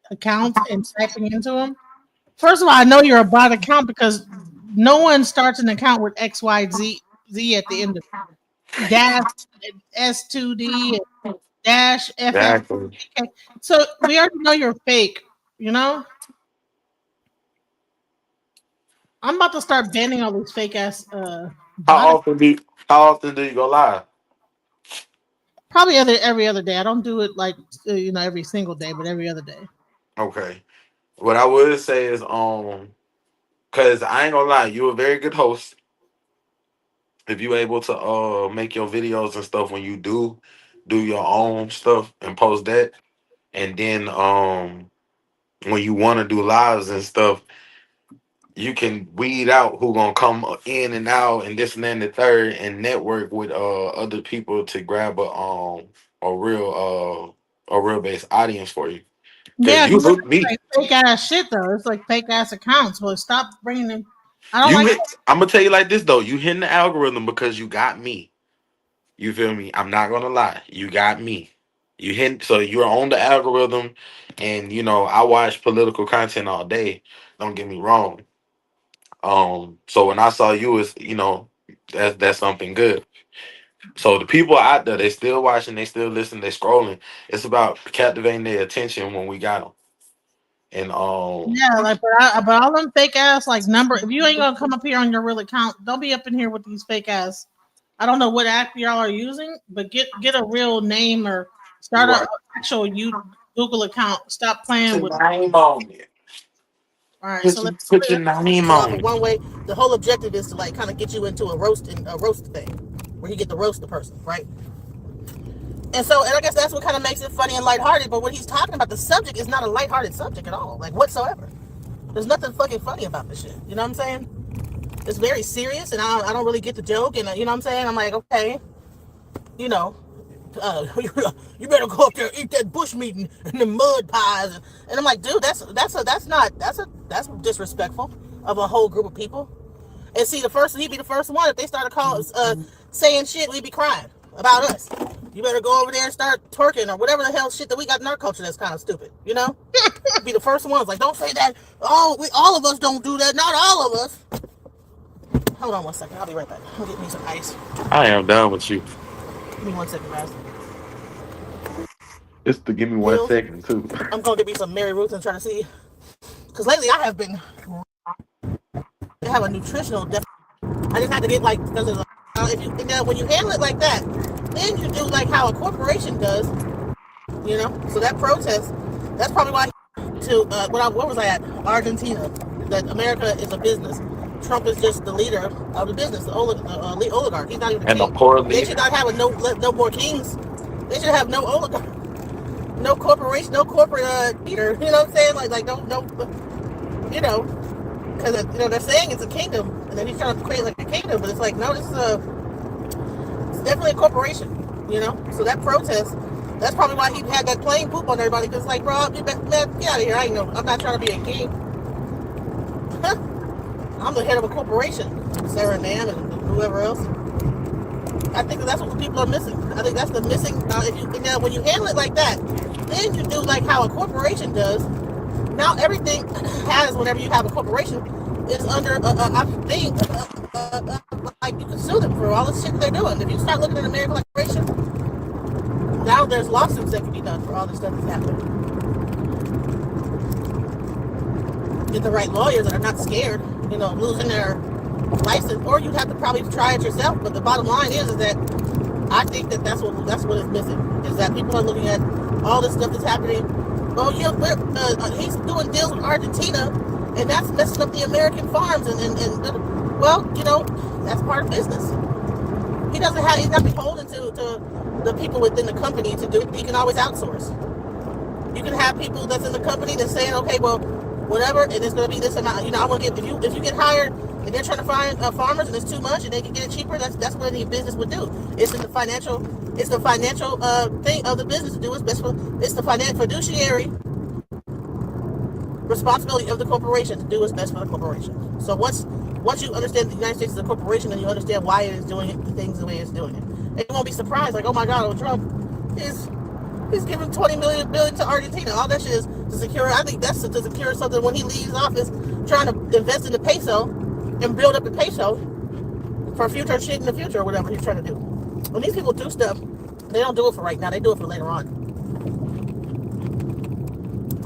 accounts and typing into them. First of all, I know you're a bot account because no one starts an account with XYZ at the end of it. Dash S2D dash FF. Exactly. So we already know you're fake, you know? I'm about to start banning all these fake ass How often do you go live? probably every other day. I don't do it like every single day, but every other day. Okay. What I would say is because I ain't gonna lie, you're a very good host. If you're able to make your videos and stuff when you do your own stuff and post that, and then when you want to do lives and stuff, you can weed out who gonna come in and out and this and that and the third, and network with other people to grab a real base audience for you. Yeah, You it's hooked me. like fake ass shit though. It's like fake ass accounts. Well, stop bringing them. I don't like. I'm gonna tell you like this though. You hitting the algorithm because you got me. You feel me? I'm not gonna lie. You got me. So you're on the algorithm, and I watch political content all day. Don't get me wrong. So when I saw you, that's something good. So the people out there, they still watching, they still listening, they scrolling. It's about captivating their attention when we got them. And Yeah, like but all them fake ass like number. If you ain't gonna come up here on your real account, don't be up in here with these fake ass. I don't know what app y'all are using, but get a real name or start an actual Google account. Stop playing with. Name on it. All right, so let's put your name on it. one way. The whole objective is to like kind of get you into a roast thing, where you get to roast the person, right? And I guess that's what kind of makes it funny and lighthearted. But when he's talking about the subject, is not a lighthearted subject at all, like whatsoever. There's nothing fucking funny about this shit. You know what I'm saying? It's very serious, and I don't really get the joke. And you know what I'm saying? I'm like, okay, you better go up there and eat that bush meat and the mud pies. And I'm like, dude, that's disrespectful of a whole group of people. And see, he'd be the first one. If they started calling, saying shit, we'd be crying about us. You better go over there and start twerking or whatever the hell shit that we got in our culture that's kind of stupid, you know? Be the first ones like, don't say that. Oh, all of us don't do that. Not all of us. Hold on one second. I'll be right back. I'll get me some ice. I am done with you. Give me 1 second, guys. Just to give me 1 second too. I'm going to get me some Mary Ruth and try to see. Because lately I have a nutritional deficit. I just had to get because of when you handle it like that, then you do like how a corporation does, So that protest, that's probably why what was I at? Argentina, that America is a business. Trump is just the leader of the business, the oligarch. He's not even a king. Poor leader. They should not have no more kings. They should have no oligarch, no corporation, no corporate leader. You know what I'm saying? Like no, because they're saying it's a kingdom, and then he's trying to create like a kingdom, but it's like no, this is it's definitely a corporation. So that protest, that's probably why he had that plane poop on everybody. Because like, bro, man, get out of here. I'm not trying to be a king. I'm the head of a corporation, Sarah Nan and whoever else. I think that's what people are missing. I think that's the missing. When you handle it like that, then you do like how a corporation does. Now everything has, whenever you have a corporation, is under a thing. Like you can sue them for all the shit they're doing. If you start looking at American corporation, now there's lawsuits that can be done for all this stuff that's happening. Get the right lawyers that are not scared, of losing their license, or you'd have to probably try it yourself. But the bottom line is that I think that's what is missing, is that people are looking at all this stuff that's happening. Oh yeah, he's doing deals with Argentina, and that's messing up the American farms, and well, that's part of business. He's not beholden to the people within the company to do it. He can always outsource. You can have people that's in the company that's saying, okay, well, whatever, and it's going to be this amount. I want to get, if you get hired and they're trying to find farmers and it's too much and they can get it cheaper, that's what any business would do. It's the financial thing of the business to do what's best for. It's the fiduciary responsibility of the corporation to do what's best for the corporation. So once you understand the United States is a corporation, and you understand why it is doing it, the things the way it's doing it, and you won't be surprised. Like, oh my God, Trump is. He's giving $20 billion to Argentina. All that shit is to secure. I think that's to secure something when he leaves office, trying to invest in the peso and build up the peso for future shit in the future, or whatever he's trying to do. When these people do stuff, they don't do it for right now. They do it for later on.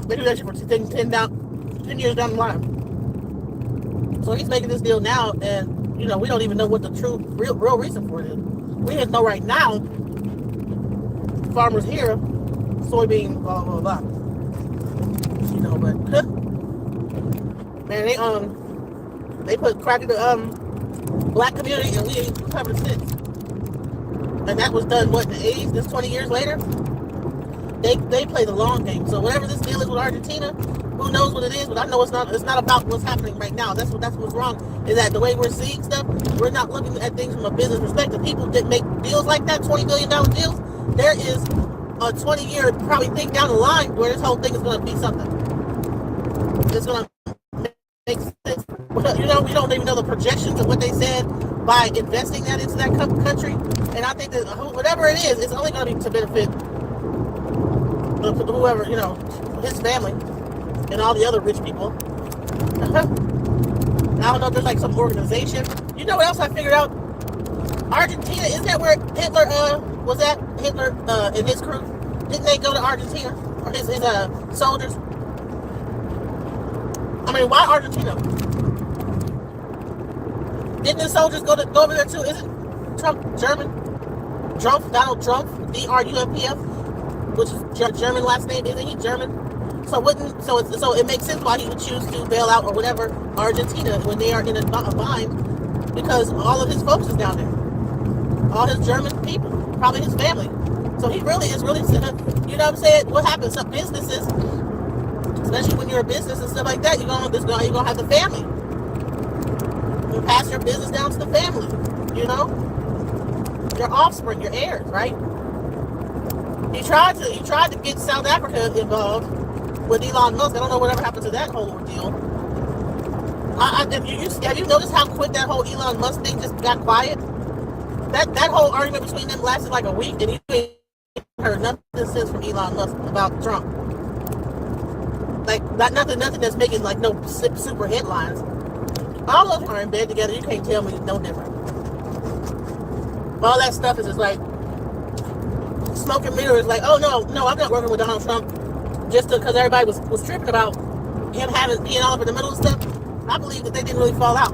They do that shit for 10 years down the line. So he's making this deal now, and we don't even know what the real reason for it is. We just know right now, farmers here, soybean, blah blah blah. But man, they put crack in the black community, and we ain't covered since. And that was done in the 80s. This 20 years later, they play the long game. So whatever this deal is with Argentina, who knows what it is? But I know it's not about what's happening right now. That's what's wrong. Is that the way we're seeing stuff? We're not looking at things from a business perspective. People didn't make deals like that, $20 billion deals. There is a 20-year probably thing down the line where this whole thing is going to be something. It's going to make sense. We don't even know the projections of what they said by investing that into that country. And I think that whatever it is, it's only going to be to benefit whoever, his family and all the other rich people. I don't know if there's like some organization. You know what else I figured out? Argentina, is that where Hitler was at? Hitler and his crew, didn't they go to Argentina, or his soldiers? I mean, why Argentina? Didn't the soldiers go over there too? Isn't Trump German? Donald Trump, D-R-U-M-P-F, which is German last name. Isn't he German? So it makes sense why he would choose to bail out or whatever Argentina when they are in a bind, because all of his folks is down there, all his German people, probably his family. So he really is you know what I'm saying? What happens? Some businesses, especially when you're a business and stuff like that, you're gonna have the family. You pass your business down to the family. Your offspring, your heirs, right? He tried to get South Africa involved with Elon Musk. I don't know whatever happened to that whole ordeal. Have you noticed how quick that whole Elon Musk thing just got quiet? That whole argument between them lasted like a week, and you ain't heard nothing since from Elon Musk about Trump. Like nothing that's making like no super headlines. All of them are in bed together. You can't tell me it's no different. All that stuff is just like smoke and mirrors. Like, oh no, I'm not working with Donald Trump just because everybody was tripping about him being all up in the middle of stuff. I believe that they didn't really fall out.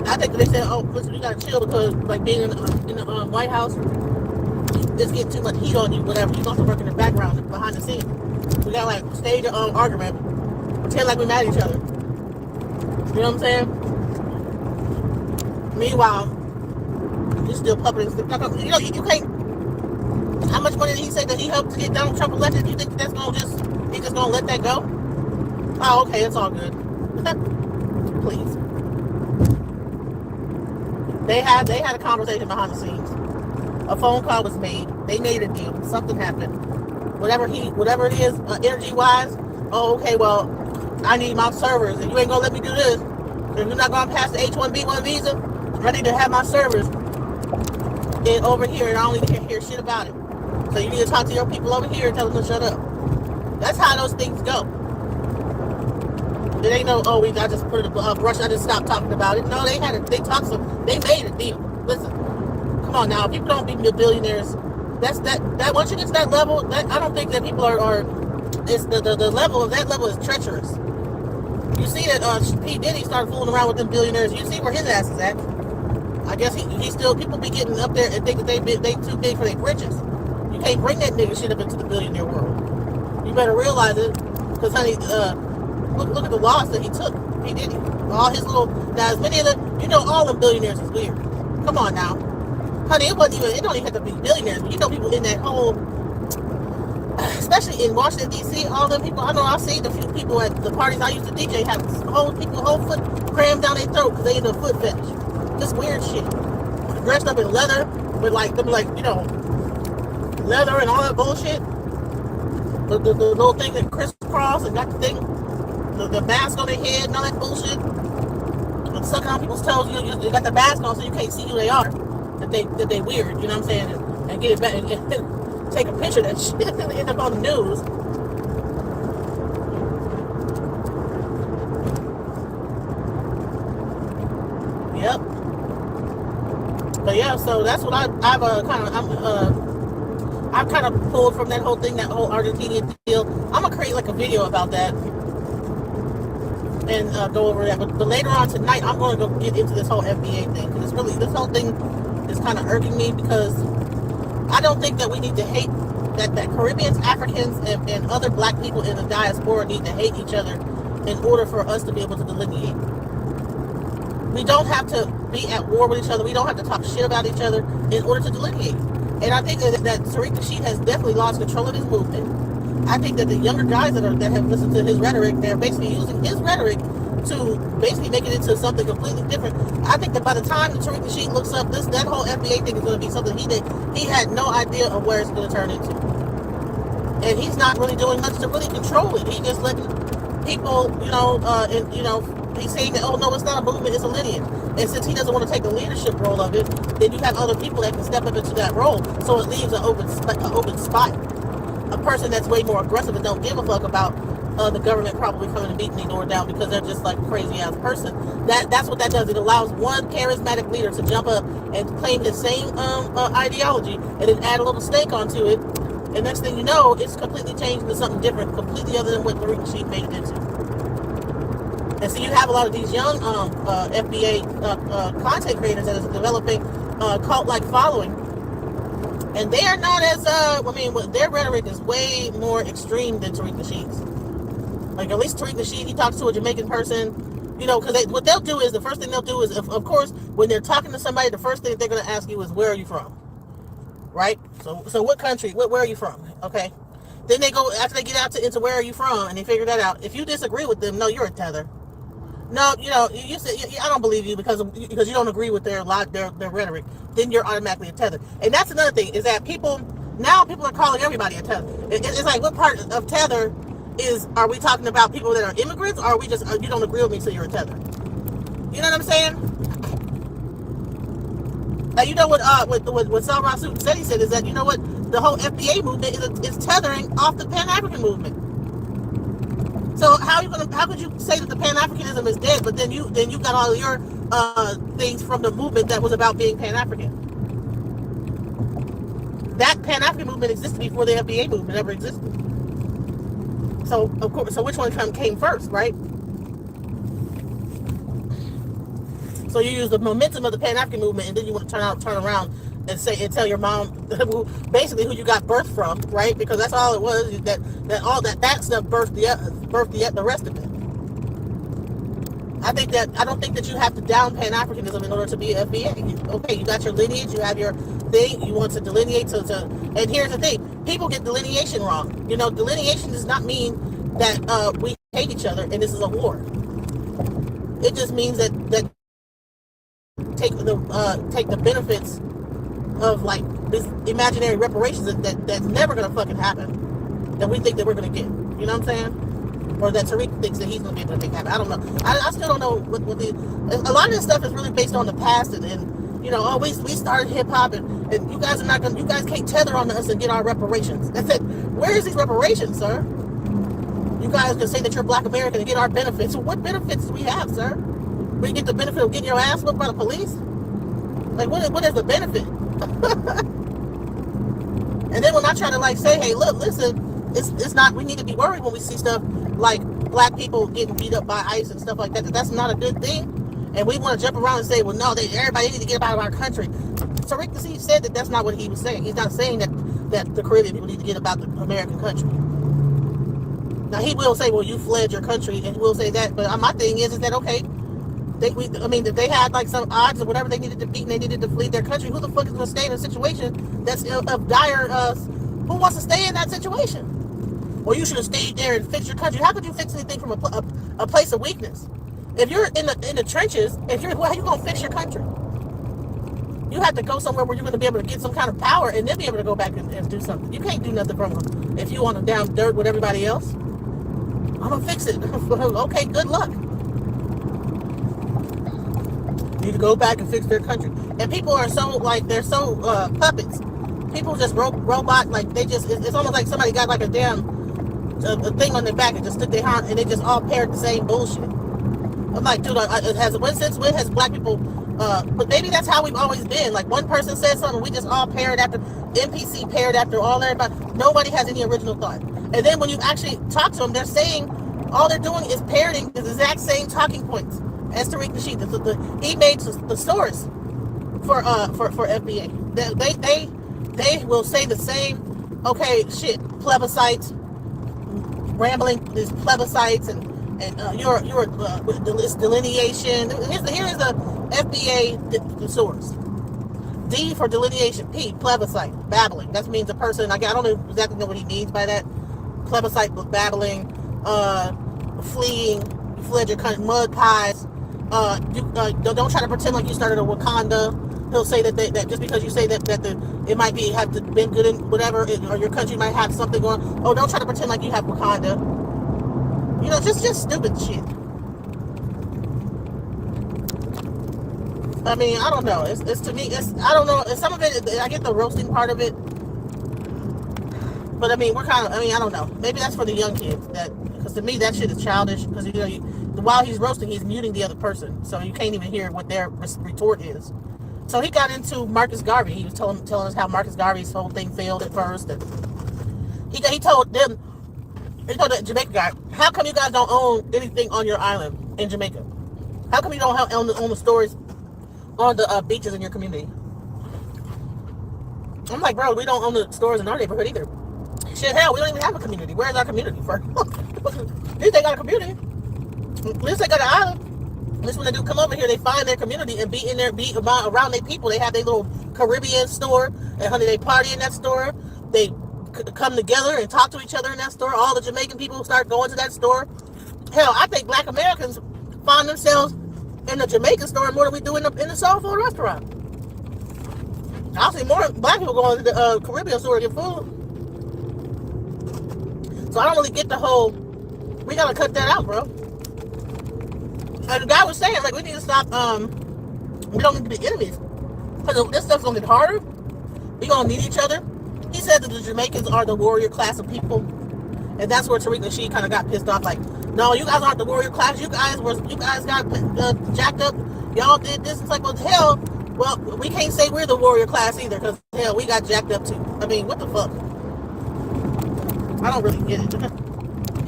I think that they said, oh, listen, you gotta chill because like being in the White House, it's getting too much heat on you, whatever. You also work in the background, behind the scenes. We gotta like stage an argument, pretend like we're mad at each other. You know what I'm saying? Meanwhile, you're still puppeting. You can't. How much money did he say that he helped to get Donald Trump elected? You think he's just gonna let that go? Oh, okay, it's all good. Please. They had a conversation behind the scenes. A phone call was made. They made a deal. Something happened. Whatever it is, energy wise. Oh, okay. Well, I need my servers, and you ain't gonna let me do this. If you're not gonna pass the H-1B1 visa, I need to have my servers over here, and I don't even hear shit about it. So you need to talk to your people over here and tell them to shut up. That's how those things go. It ain't no, I just put it brush. I just stopped talking about it. No, they made a deal. Listen, come Come on now, people don't be billionaires. That once you get to that level, I don't think that people are it's the level of that level is treacherous. You see that P. Diddy started fooling around with them billionaires. You see where his ass is at. I guess he still, people be getting up there and think that they too big for their britches. You can't bring that nigga shit up into the billionaire world. You better realize it, because honey, look at the loss that he took. P. Diddy, all his little, now as many of them, you know, all them billionaires is weird. Come on now, honey, it don't even have to be billionaires, but you know people in that whole, especially in Washington D.C., all them people. I know I've seen a few people at the parties I used to DJ have whole foot crammed down their throat because they into a foot fetish. Just weird shit. Dressed up in leather with leather and all that bullshit. The little thing that crisscross and got the thing, the mask on their head and all that bullshit. And sucking on people's toes. You got the mask on so you can't see who they are. That they weird. You know what I'm saying? And get it back and take a picture of that shit and end up on the news. Yep. But yeah, so that's what I've kind of pulled from that whole thing, that whole Argentinian deal. I'm gonna create like a video about that and go over that. But later on tonight, I'm gonna go get into this whole FBA thing, because this whole thing is kind of irking me, because I don't think that we need to hate that Caribbeans, Africans, and other black people in the diaspora need to hate each other in order for us to be able to delineate. We don't have to be at war with each other. We don't have to talk shit about each other in order to delineate. And I think that Tariq Nasheed has definitely lost control of his movement. I think that the younger guys that have listened to his rhetoric, they're basically using his rhetoric to basically make it into something completely different. I think that by the time that Tariq Nasheed looks up, that whole FBA thing is going to be something he had no idea of where it's going to turn into. And he's not really doing much to really control it. He's just letting people, he's saying that, oh no, it's not a movement, it's a lineage. And since he doesn't want to take the leadership role of it, then you have other people that can step up into that role. So it leaves an open spot. A person that's way more aggressive and don't give a fuck about the government probably coming and beating the door down because they're just like a crazy ass person. That's what that does. It allows one charismatic leader to jump up and claim the same ideology and then add a little stake onto it. And next thing you know, it's completely changed into something different, completely other than what Tariq Nasheed made it into. And so you have a lot of these young FBA content creators that is developing cult-like following. And they are not as, their rhetoric is way more extreme than Tariq Nasheed's. Like, at least Tariq Nasheed, he talks to a Jamaican person, because what they'll do is, the first thing they'll do is, of course, when they're talking to somebody, the first thing they're going to ask you is, where are you from? Right? So what country, where are you from? Okay. Then they go, after they get out into where are you from, and they figure that out. If you disagree with them, no, you're a tether. No, you say, I don't believe you because you don't agree with their rhetoric. Then you're automatically a tether. And that's another thing, is that people are calling everybody a tether. It's like, what part of tether are we talking about people that are immigrants, or are we just, you don't agree with me, so you're a tether? You know what I'm saying? Like, what Sal Rasool said, he said, is that, you know what, the whole FBA movement is tethering off the Pan-African movement. So how could you say that the Pan-Africanism is dead, but then you got all of your things from the movement that was about being Pan-African? That Pan-African movement existed before the FBA movement ever existed. So of course, which one came first, right? So you use the momentum of the Pan-African movement, and then you want to turn around and tell your mom basically who you got birth from, right? Because that's all it was. That stuff birthed the rest of it. I don't think that you have to down Pan-Africanism in order to be an FBA. Okay, you got your lineage, you have your thing, you want to delineate and here's the thing, people get delineation wrong. Delineation does not mean that we hate each other and this is a war. It just means that take the benefits of like this imaginary reparations that's never gonna fucking happen, that we think that we're gonna get. You know what I'm saying? Or that Tariq thinks that he's gonna be able to make happen. I don't know. I still don't know what a lot of this stuff is really based on the past and we started hip hop and you guys can't tether on us and get our reparations. That's it. Where is these reparations, sir? You guys can say that you're Black American and get our benefits. So what benefits do we have, sir? We get the benefit of getting your ass whooped by the police? Like, what is the benefit? And then when I try to like say, hey, look, listen, it's not. We need to be worried when we see stuff like black people getting beat up by ICE and stuff like that. That's not a good thing. And we want to jump around and say, well, no, everybody need to get out of our country. Tariq Nasheed said that that's not what he was saying. He's not saying that the Caribbean people need to get about the American country. Now he will say, well, you fled your country, and he will say that. But my thing is that okay? If they had like some odds or whatever they needed to beat and they needed to flee their country, who the fuck is going to stay in a situation that's of dire? Who wants to stay in that situation? Or you should have stayed there and fixed your country. How could you fix anything from a place of weakness? If you're in the trenches, how are you going to fix your country? You have to go somewhere where you're going to be able to get some kind of power and then be able to go back and do something. You can't do nothing from if you want to down dirt with everybody else. I'm going to fix it. Okay, good luck. Need to go back and fix their country. And people are so they're so puppets. People just robot, like they just, it's almost like somebody got like a damn a thing on their back and just stood their hand and they just all parrot the same bullshit. I'm like, dude, since when has black people, but maybe that's how we've always been. Like one person says something, we just all parrot after, NPC parrot after everybody. Nobody has any original thought. And then when you actually talk to them, they're saying, all they're doing is parroting the exact same talking points as Tariq Nasheed. He made the source for FBA. They will say the same, okay, shit, plebiscites, rambling these plebiscites and your delineation. Here is the FBA the source. D for delineation. P, plebiscite, babbling. That means a person. I don't exactly know what he means by that. Plebiscite, babbling, fleeing. You fled your country. Mud pies. Don't try to pretend like you started a Wakanda. He'll say that just because you say that it might have been good in whatever, or your country might have something going. Oh, don't try to pretend like you have Wakanda. You know, just stupid shit. I mean, I don't know. It's to me, I don't know. Some of it, I get the roasting part of it, but I mean, I don't know. Maybe that's for the young kids. Because to me, that shit is childish. Because while he's roasting, he's muting the other person, so you can't even hear what their retort is. So he got into Marcus Garvey. He was telling us how Marcus Garvey's whole thing failed at first, and he told them. He told the Jamaica guy, how come you guys don't own anything on your island in Jamaica? How come you don't own the stores on the beaches in your community? I'm like, bro, we don't own the stores in our neighborhood either. Shit, hell, we don't even have a community. Where's our community for? At least they got a community. At least they got an island. At least when they do come over here, they find their community and be around their people. They have their little Caribbean store, and honey, they party in that store. They come together and talk to each other in that store. All the Jamaican people start going to that store. Hell, I think black Americans find themselves in the Jamaican store more than we do in the soul food restaurant. I'll see more black people going to the Caribbean store to get food. So I don't really get the whole, we gotta cut that out, bro. And the guy was saying, like, we need to stop, we don't need to be enemies. Because this stuff's gonna get harder. We gonna need each other. He said that the Jamaicans are the warrior class of people, and that's where Tariq Nasheed kind of got pissed off. Like, no, you guys aren't the warrior class. You guys got jacked up. Y'all did this. It's like, well, hell, well, we can't say we're the warrior class either, because hell, we got jacked up too. I mean, what the fuck? I don't really get it.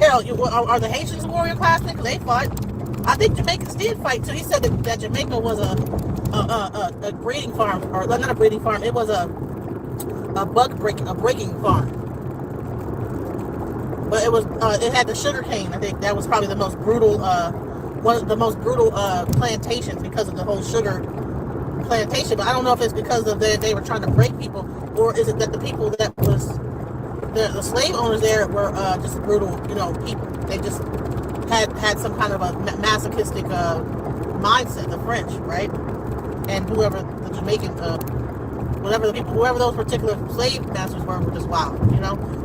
Hell, are the Haitians a warrior class? Because they fought. I think Jamaicans did fight too. He said that Jamaica was a breeding farm, or not a breeding farm. It was a breaking farm. But it had the sugar cane. I think that was probably the most brutal, one of the most brutal plantations because of the whole sugar plantation. But I don't know if it's because of they were trying to break people, or is it that the people that was the slave owners there were just brutal, people. They just had some kind of a masochistic mindset, the French, right? And whoever the Jamaican, whoever those particular slave masters were just wild,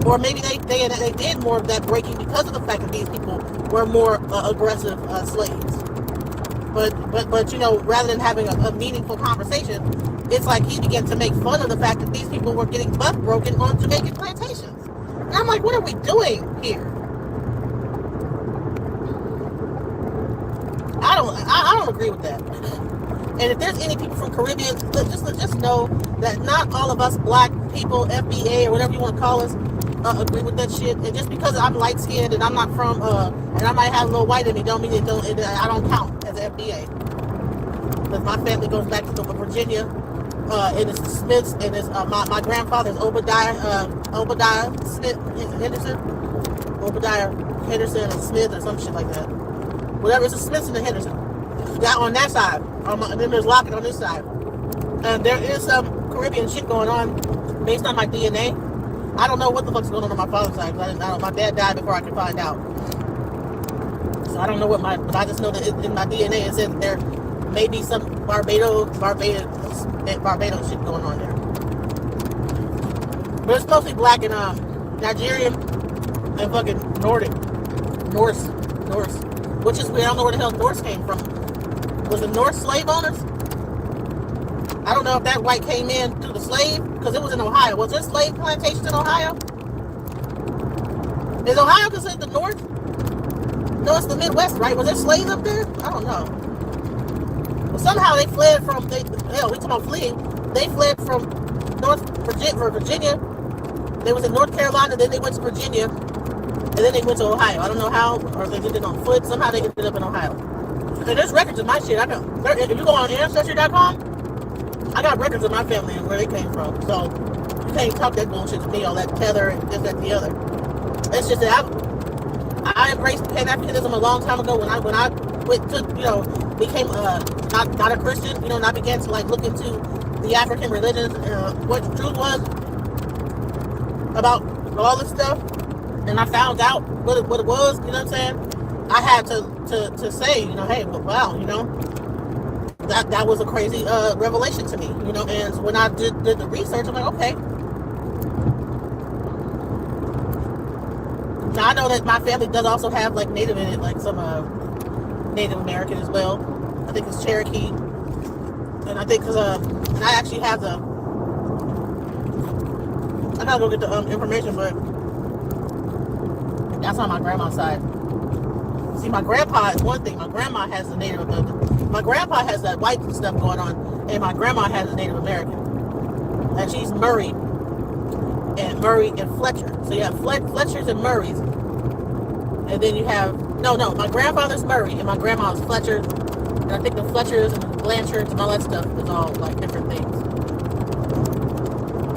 Or maybe they did more of that breaking because of the fact that these people were more aggressive slaves. But rather than having a meaningful conversation, it's like he began to make fun of the fact that these people were getting butt broken on Jamaican plantations. And I'm like, what are we doing here? I don't agree with that. And if there's any people from Caribbean, just know that not all of us black people, FBA or whatever you want to call us, agree with that shit. And just because I'm light skinned and I'm not from, and I might have a little white in me, don't mean I don't count as an FBA. Because my family goes back to Virginia, and it's the Smiths, and it's my grandfather's Obadiah Smith Henderson, Obadiah Henderson and Smith or some shit like that. Whatever, it's the Smiths and the Henderson. That on that side, and then there's Lockett on this side. And there is some Caribbean shit going on based on my DNA. I don't know what the fuck's going on my father's side. I don't, my dad died before I could find out. So I don't know but I just know that in my DNA it says that there may be some Barbados shit going on there. But it's mostly black and Nigerian and fucking Norse. Which is weird. I don't know where the hell Norse came from. Was the Norse slave owners? I don't know if that white came in through the slave, because it was in Ohio. Was there slave plantations in Ohio? Is Ohio considered the North? No, it's the Midwest, right? Was there slaves up there? I don't know. But somehow they fled from, we talking about fleeing. They fled from Virginia. They was in North Carolina, then they went to Virginia, and then they went to Ohio. I don't know how, or they did it on foot. Somehow they ended up in Ohio. And there's records of my shit. If you go on Ancestry.com, I got records of my family and where they came from. So you can't talk that bullshit to me, all that tether and this, that, and the other. It's just that I embraced Pan-Africanism a long time ago when I went to, became not a Christian, and I began to look into the African religions, what the truth was about all this stuff. And I found out what it was, you know what I'm saying? I had to say, hey, wow, that was a crazy revelation to me, and when I did the research, I'm like, okay. Now I know that my family does also have Native in it, some Native American as well. I think it's Cherokee, and I think because and I actually have I gotta go get the information, but that's on my grandma's side. See, my grandpa is one thing. My grandma has the Native American. My grandpa has that white stuff going on, and my grandma has a Native American. And she's Murray and Fletcher. So you have Fletchers and Murrays. And then you have, no, my grandfather's Murray, and my grandma's Fletcher. And I think the Fletchers and the Blanchards and all that stuff is all different things.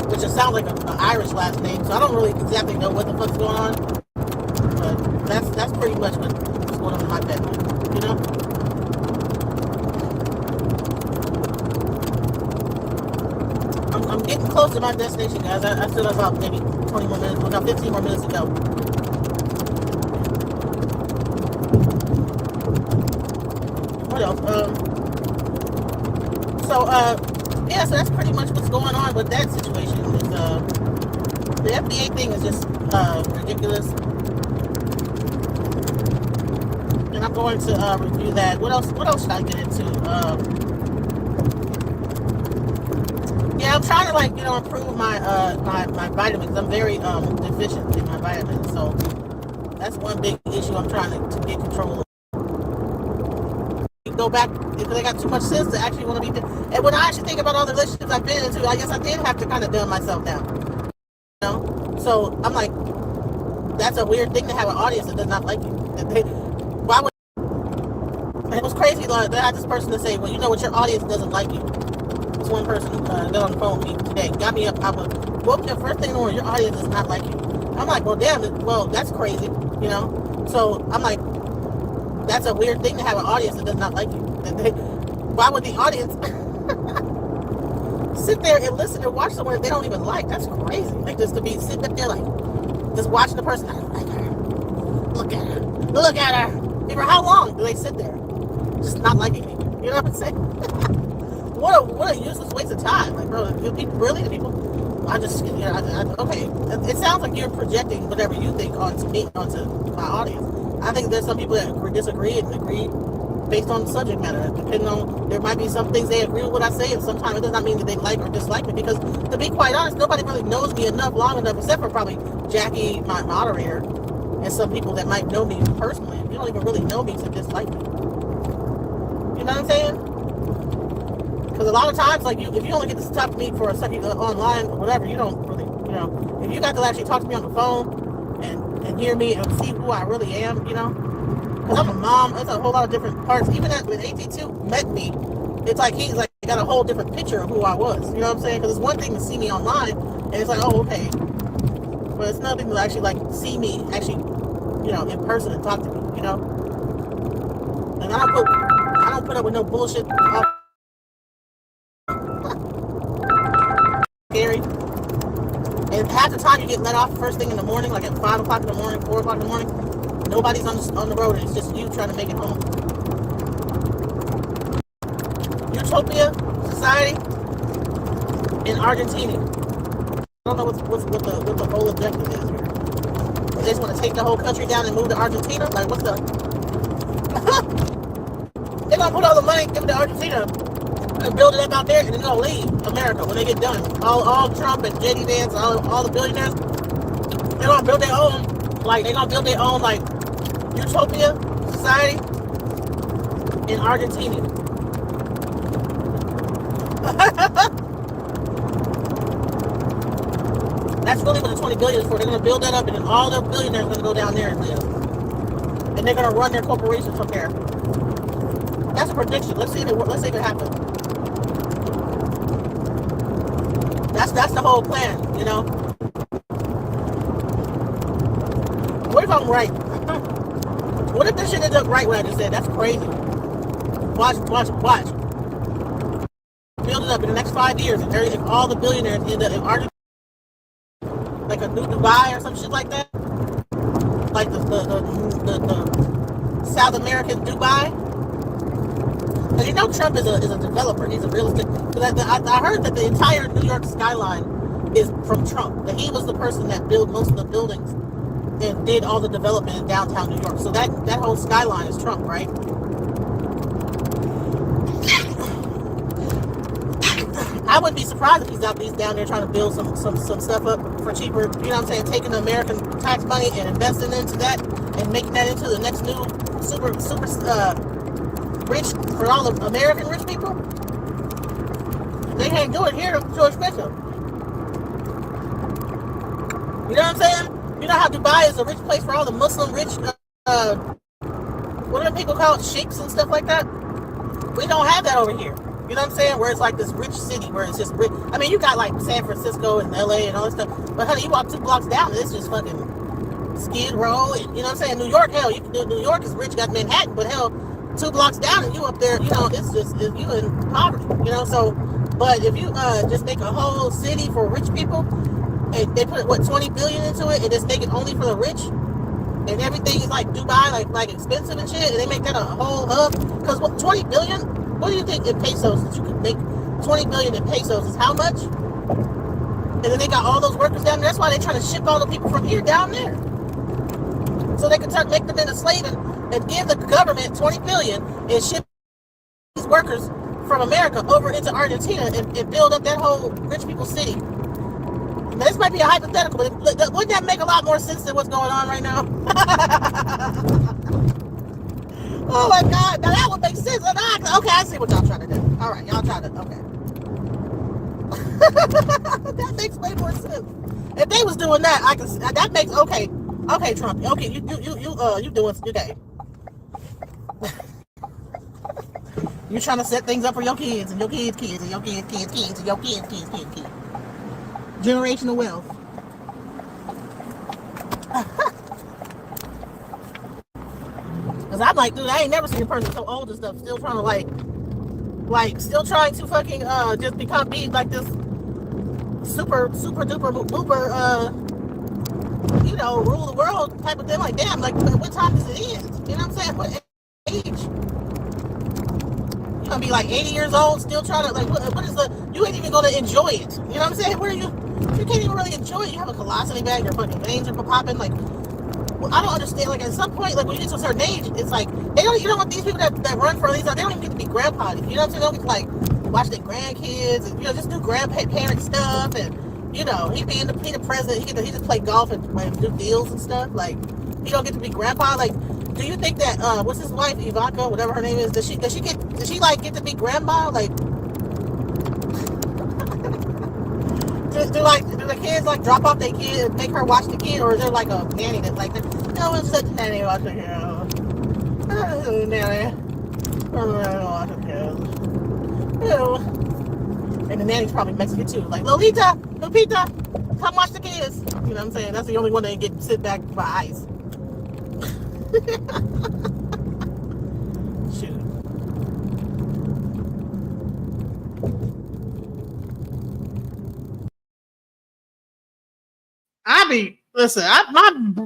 Which just sounds like an Irish last name, so I don't really exactly know what the fuck's going on. But that's pretty much what's going on in my family, I'm getting close to my destination, guys. I still have about maybe 20 more minutes, about 15 more minutes to go. What else? So that's pretty much what's going on with that situation. The FBA thing is just ridiculous. And I'm going to review that. What else should I get into? I'm trying to improve my my vitamins. I'm very deficient in my vitamins, so that's one big issue I'm trying to get control of. Go back because I got too much sense to actually want to be. And when I actually think about all the relationships I've been into, I guess I did have to kind of dumb myself down. So I'm like, that's a weird thing to have an audience that does not like you. Why would? And it was crazy. That I had this person to say, well, you know what, your audience doesn't like you. This one person got on the phone with me today, got me up. I woke me up first thing in the morning. Your audience does not like you. I'm like, well, damn it. Well, that's crazy, So I'm like, that's a weird thing to have an audience that does not like you. Why would the audience sit there and listen and watch someone that they don't even like? That's crazy. Just to be sitting up there just watching the person. I don't like her. Look at her. For how long do they sit there just not liking me? You know what I'm saying? What a useless waste of time. Bro, the people. I just, okay. It sounds like you're projecting whatever you think onto my audience. I think there's some people that disagree and agree based on the subject matter. Depending on, there might be some things they agree with what I say, and sometimes it does not mean that they like or dislike me, because to be quite honest, nobody really knows me long enough, except for probably Jackie, my moderator, and some people that might know me personally. You don't even really know me to dislike me. You know what I'm saying? Because a lot of times, like, if you only get to talk to me for a second online or whatever, you don't really, if you got to actually talk to me on the phone and hear me and see who I really am, because I'm a mom, it's a whole lot of different parts. Even when AT2 met me, it's like he's like got a whole different picture of who I was. You know what I'm saying? Because it's one thing to see me online, and it's like, oh, okay. But it's another thing to actually, like, see me actually, in person and talk to me, And I don't put up with no bullshit. Scary. And half the time you get let off first thing in the morning, like at 5 o'clock in the morning, 4 o'clock in the morning. Nobody's on the road, and it's just you trying to make it home. Utopia society in Argentina. I don't know what the whole objective is here. They just want to take the whole country down and move to Argentina? Like, what's the... They're going to put all the money, give it to Argentina, and build it up out there, and then they're going to leave America when they get done. All Trump and J.D. Vance, all the billionaires, they're going to build their own, like, utopia society in Argentina. That's really what the 20 billion is for. They're going to build that up, and then all the billionaires are going to go down there and live. And they're going to run their corporations from there. That's a prediction. Let's see if it happens. That's the whole plan, What if I'm right? What if this shit ends up right when I just said? That's crazy. Watch. Build it up in the next 5 years. If all the billionaires end up in Argentina, like a new Dubai or some shit like that, like the South American Dubai. Because Trump is a developer. He's a real estate. I heard that the entire New York skyline is from Trump. That he was the person that built most of the buildings and did all the development in downtown New York. So that whole skyline is Trump, right? I wouldn't be surprised if he's down there trying to build some stuff up for cheaper. You know what I'm saying? Taking the American tax money and investing into that and making that into the next new super rich for all the American rich people. They can't do it here. It's too expensive. You know what I'm saying? You know how Dubai is a rich place for all the Muslim rich, what do people call it, sheiks and stuff like that? We don't have that over here. You know what I'm saying? Where it's like this rich city where it's just rich. I mean, you got like San Francisco and LA and all this stuff. But honey, you walk 2 blocks down and it's just fucking Skid Row. And, you know what I'm saying? New York, hell, New York is rich, got Manhattan, but hell, 2 blocks down and you up there, it's you in poverty, so, but if you just make a whole city for rich people, and they put, 20 billion into it, and just make it only for the rich, and everything is like Dubai, like expensive and shit, and they make that a whole hub, because 20 billion, what do you think in pesos that you could make 20 billion in pesos is how much? And then they got all those workers down there. That's why they're trying to ship all the people from here down there, so they can make them into slaves and give the government 20 billion and ship these workers from America over into Argentina and build up that whole rich people city. Now, this might be a hypothetical, but wouldn't that make a lot more sense than what's going on right now? Oh my God, now that would make sense. Okay, I see what y'all trying to do. All right, y'all trying to, okay. That makes way more sense. If they was doing that, I can. That makes okay, Trump. Okay, you doing okay. You're trying to set things up for your kids and your kids' kids and your kids' kids' kids and your kids' kids' kids' kids. Generational wealth. Cause I'm like, dude, I ain't never seen a person so old and stuff still trying to still trying to fucking just be like this super duper rule the world type of thing. Like, damn, like what time does it end? You know what I'm saying? What age? You're gonna be like 80 years old still trying to what is you ain't even gonna enjoy it. You know what I'm saying? Where you can't even really enjoy it. You have a colostomy bag, your fucking veins are popping, like I don't understand. Like at some point, like when you get to a certain age, it's like they don't. You know what? These people that run for these, they don't even get to be grandpa. You know what I'm saying? They don't get to like watch their grandkids and just do grandparent stuff. And he the president. He just play golf and do deals and stuff. Like he don't get to be grandpa. Like, do you think that what's his wife Ivanka, whatever her name is, does she get to be grandma? Like do the kids like drop off their kid and make her watch the kid, or is there like a nanny that's like, no, it's such a nanny watching the kid. Nanny. Watch the kid. And the nanny's probably Mexican too. Like, Lolita, come watch the kids. You know what I'm saying? That's the only one that get sit back by ice. Shoot.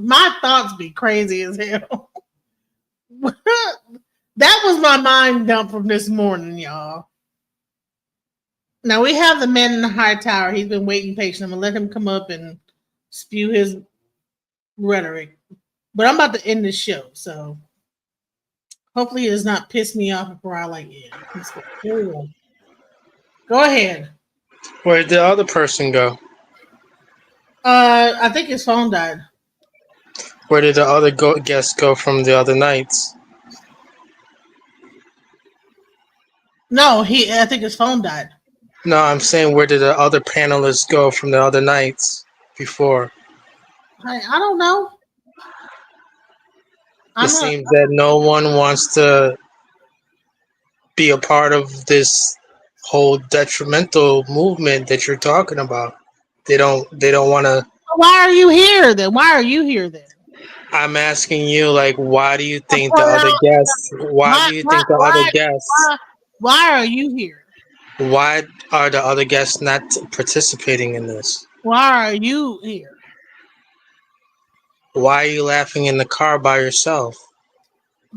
My thoughts be crazy as hell. That was my mind dump from this morning, y'all. Now we have the man in the high tower. He's been waiting patient. I'm gonna let him come up and spew his rhetoric. But I'm about to end this show, so hopefully it does not piss me off before I like it. Here we go. Go ahead. Where did the other person go? I think his phone died. Where did the other guests go from the other nights? No, I think his phone died. No, I'm saying where did the other panelists go from the other nights before? I don't know. It seems that no one wants to be a part of this whole detrimental movement that you're talking about. They don't want to. Why are you here then? I'm asking you, like, why do you think the other guests? Why are you here? Why are the other guests not participating in this? Why are you here? Why are you laughing in the car by yourself?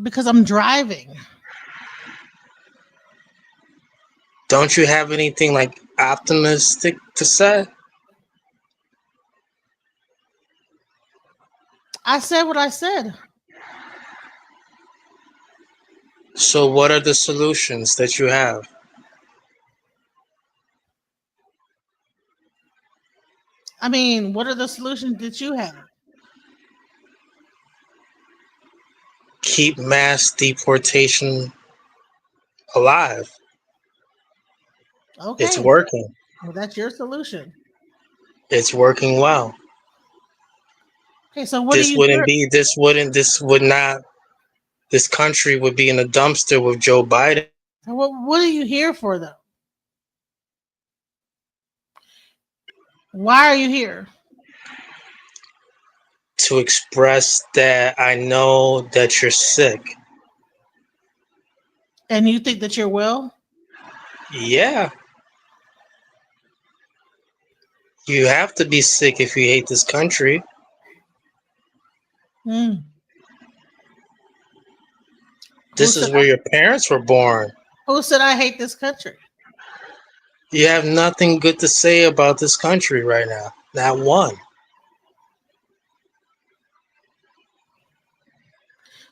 Because I'm driving. Don't you have anything like optimistic to say? I said what I said. So what are the solutions that you have? I mean, what are the solutions that you have? Keep mass deportation alive. Okay. It's working. Well, that's your solution. It's working well. Okay, so what do you do? This country would be in a dumpster with Joe Biden. So what are you here for, though? Why are you here? To express that I know that you're sick. And you think that you're well? Yeah. You have to be sick if you hate this country. This is where your parents were born. Who said I hate this country? You have nothing good to say about this country right now. Not one.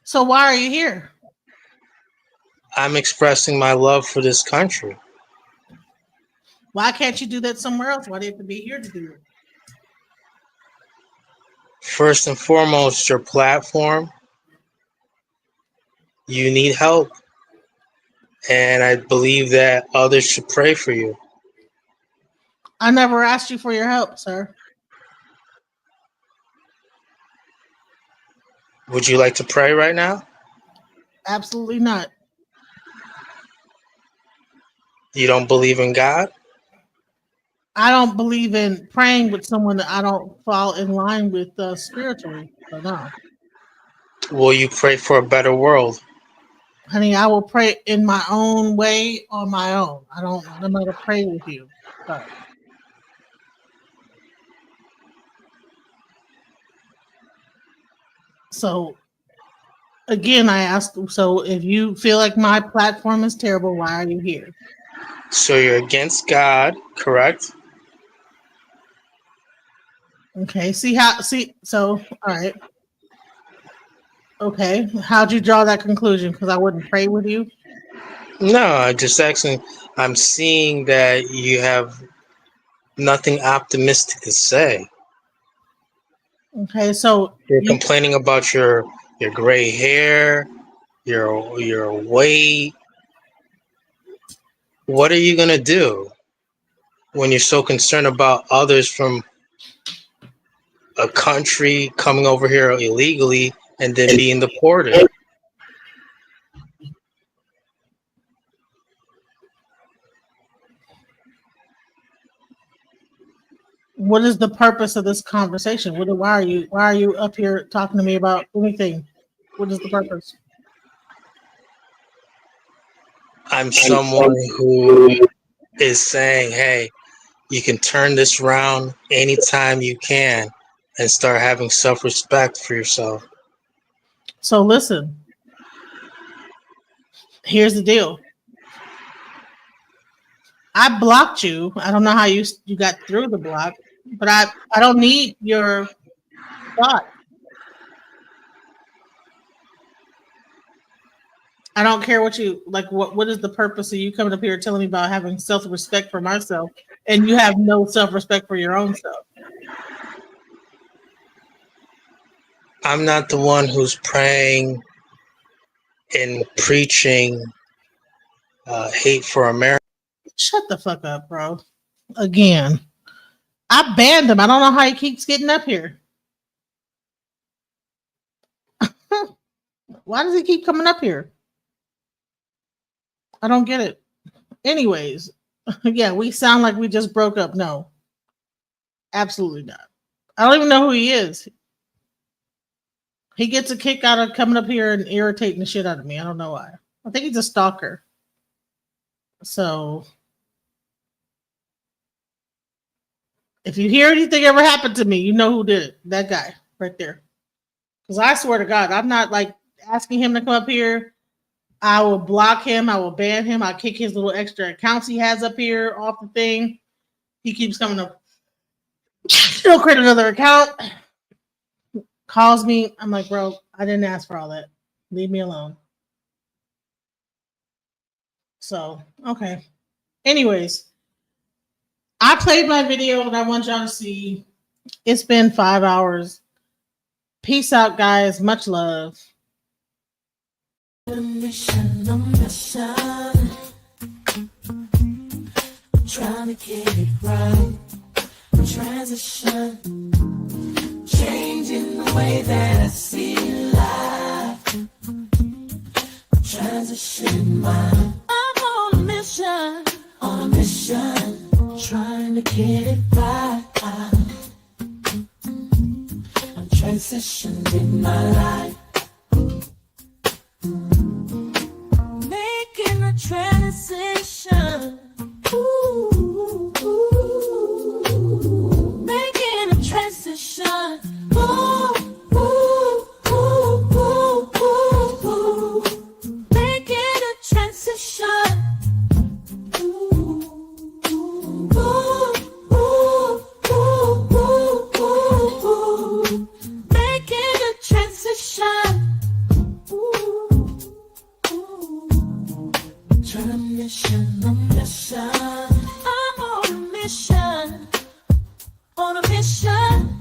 So why are you here? I'm expressing my love for this country. Why can't you do that somewhere else? Why do you have to be here to do it? First and foremost, your platform. You need help. And I believe that others should pray for you. I never asked you for your help, sir. Would you like to pray right now? Absolutely not. You don't believe in God? I don't believe in praying with someone that I don't fall in line with spiritually. So no. Will you pray for a better world? Honey, I will pray in my own way on my own. I'm not going to pray with you. Sorry. So, again, I asked, so if you feel like my platform is terrible, why are you here? So you're against God, correct? Okay, so, all right. Okay, how'd you draw that conclusion? Because I wouldn't pray with you? No, I'm seeing that you have nothing optimistic to say. Okay, so you're complaining about your gray hair, your weight. What are you gonna do? when you're so concerned about others from a country coming over here illegally and then being deported? What is the purpose of this conversation? Why are you up here talking to me about anything? What is the purpose? I'm someone who is saying, hey, you can turn this around anytime you can and start having self-respect for yourself. So listen, here's the deal. I blocked you. I don't know how you got through the block, but I don't need your thought. I don't care what you like. What is the purpose of you coming up here telling me about having self-respect for myself, and you have no self-respect for your own self? I'm not the one who's praying and preaching hate for America. Shut the fuck up, bro. Again, I banned him. I don't know how he keeps getting up here. Why does he keep coming up here? I don't get it. Anyways, yeah, we sound like we just broke up. No, absolutely not. I don't even know who he is. He gets a kick out of coming up here and irritating the shit out of me. I don't know why. I think he's a stalker. So if you hear anything ever happen to me, you know who did it. That guy right there. Because I swear to God, I'm not like asking him to come up here. I will block him. I will ban him. I'll kick his little extra accounts he has up here off the thing. He keeps coming up. He'll create another account. Calls me. I'm like, bro, I didn't ask for all that. Leave me alone. So, okay. Anyways, I played my video and I want y'all to see. It's been 5 hours. Peace out, guys. Much love. Mission, trying to get it right. Transition, changing the way that I see life. Transition mind. I'm on a mission, trying to get it right. I'm transitioning my life. Making a transition. Ooh, making a transition. Ooh, making a transition. Making a transition. Trying a mission. I'm on a mission.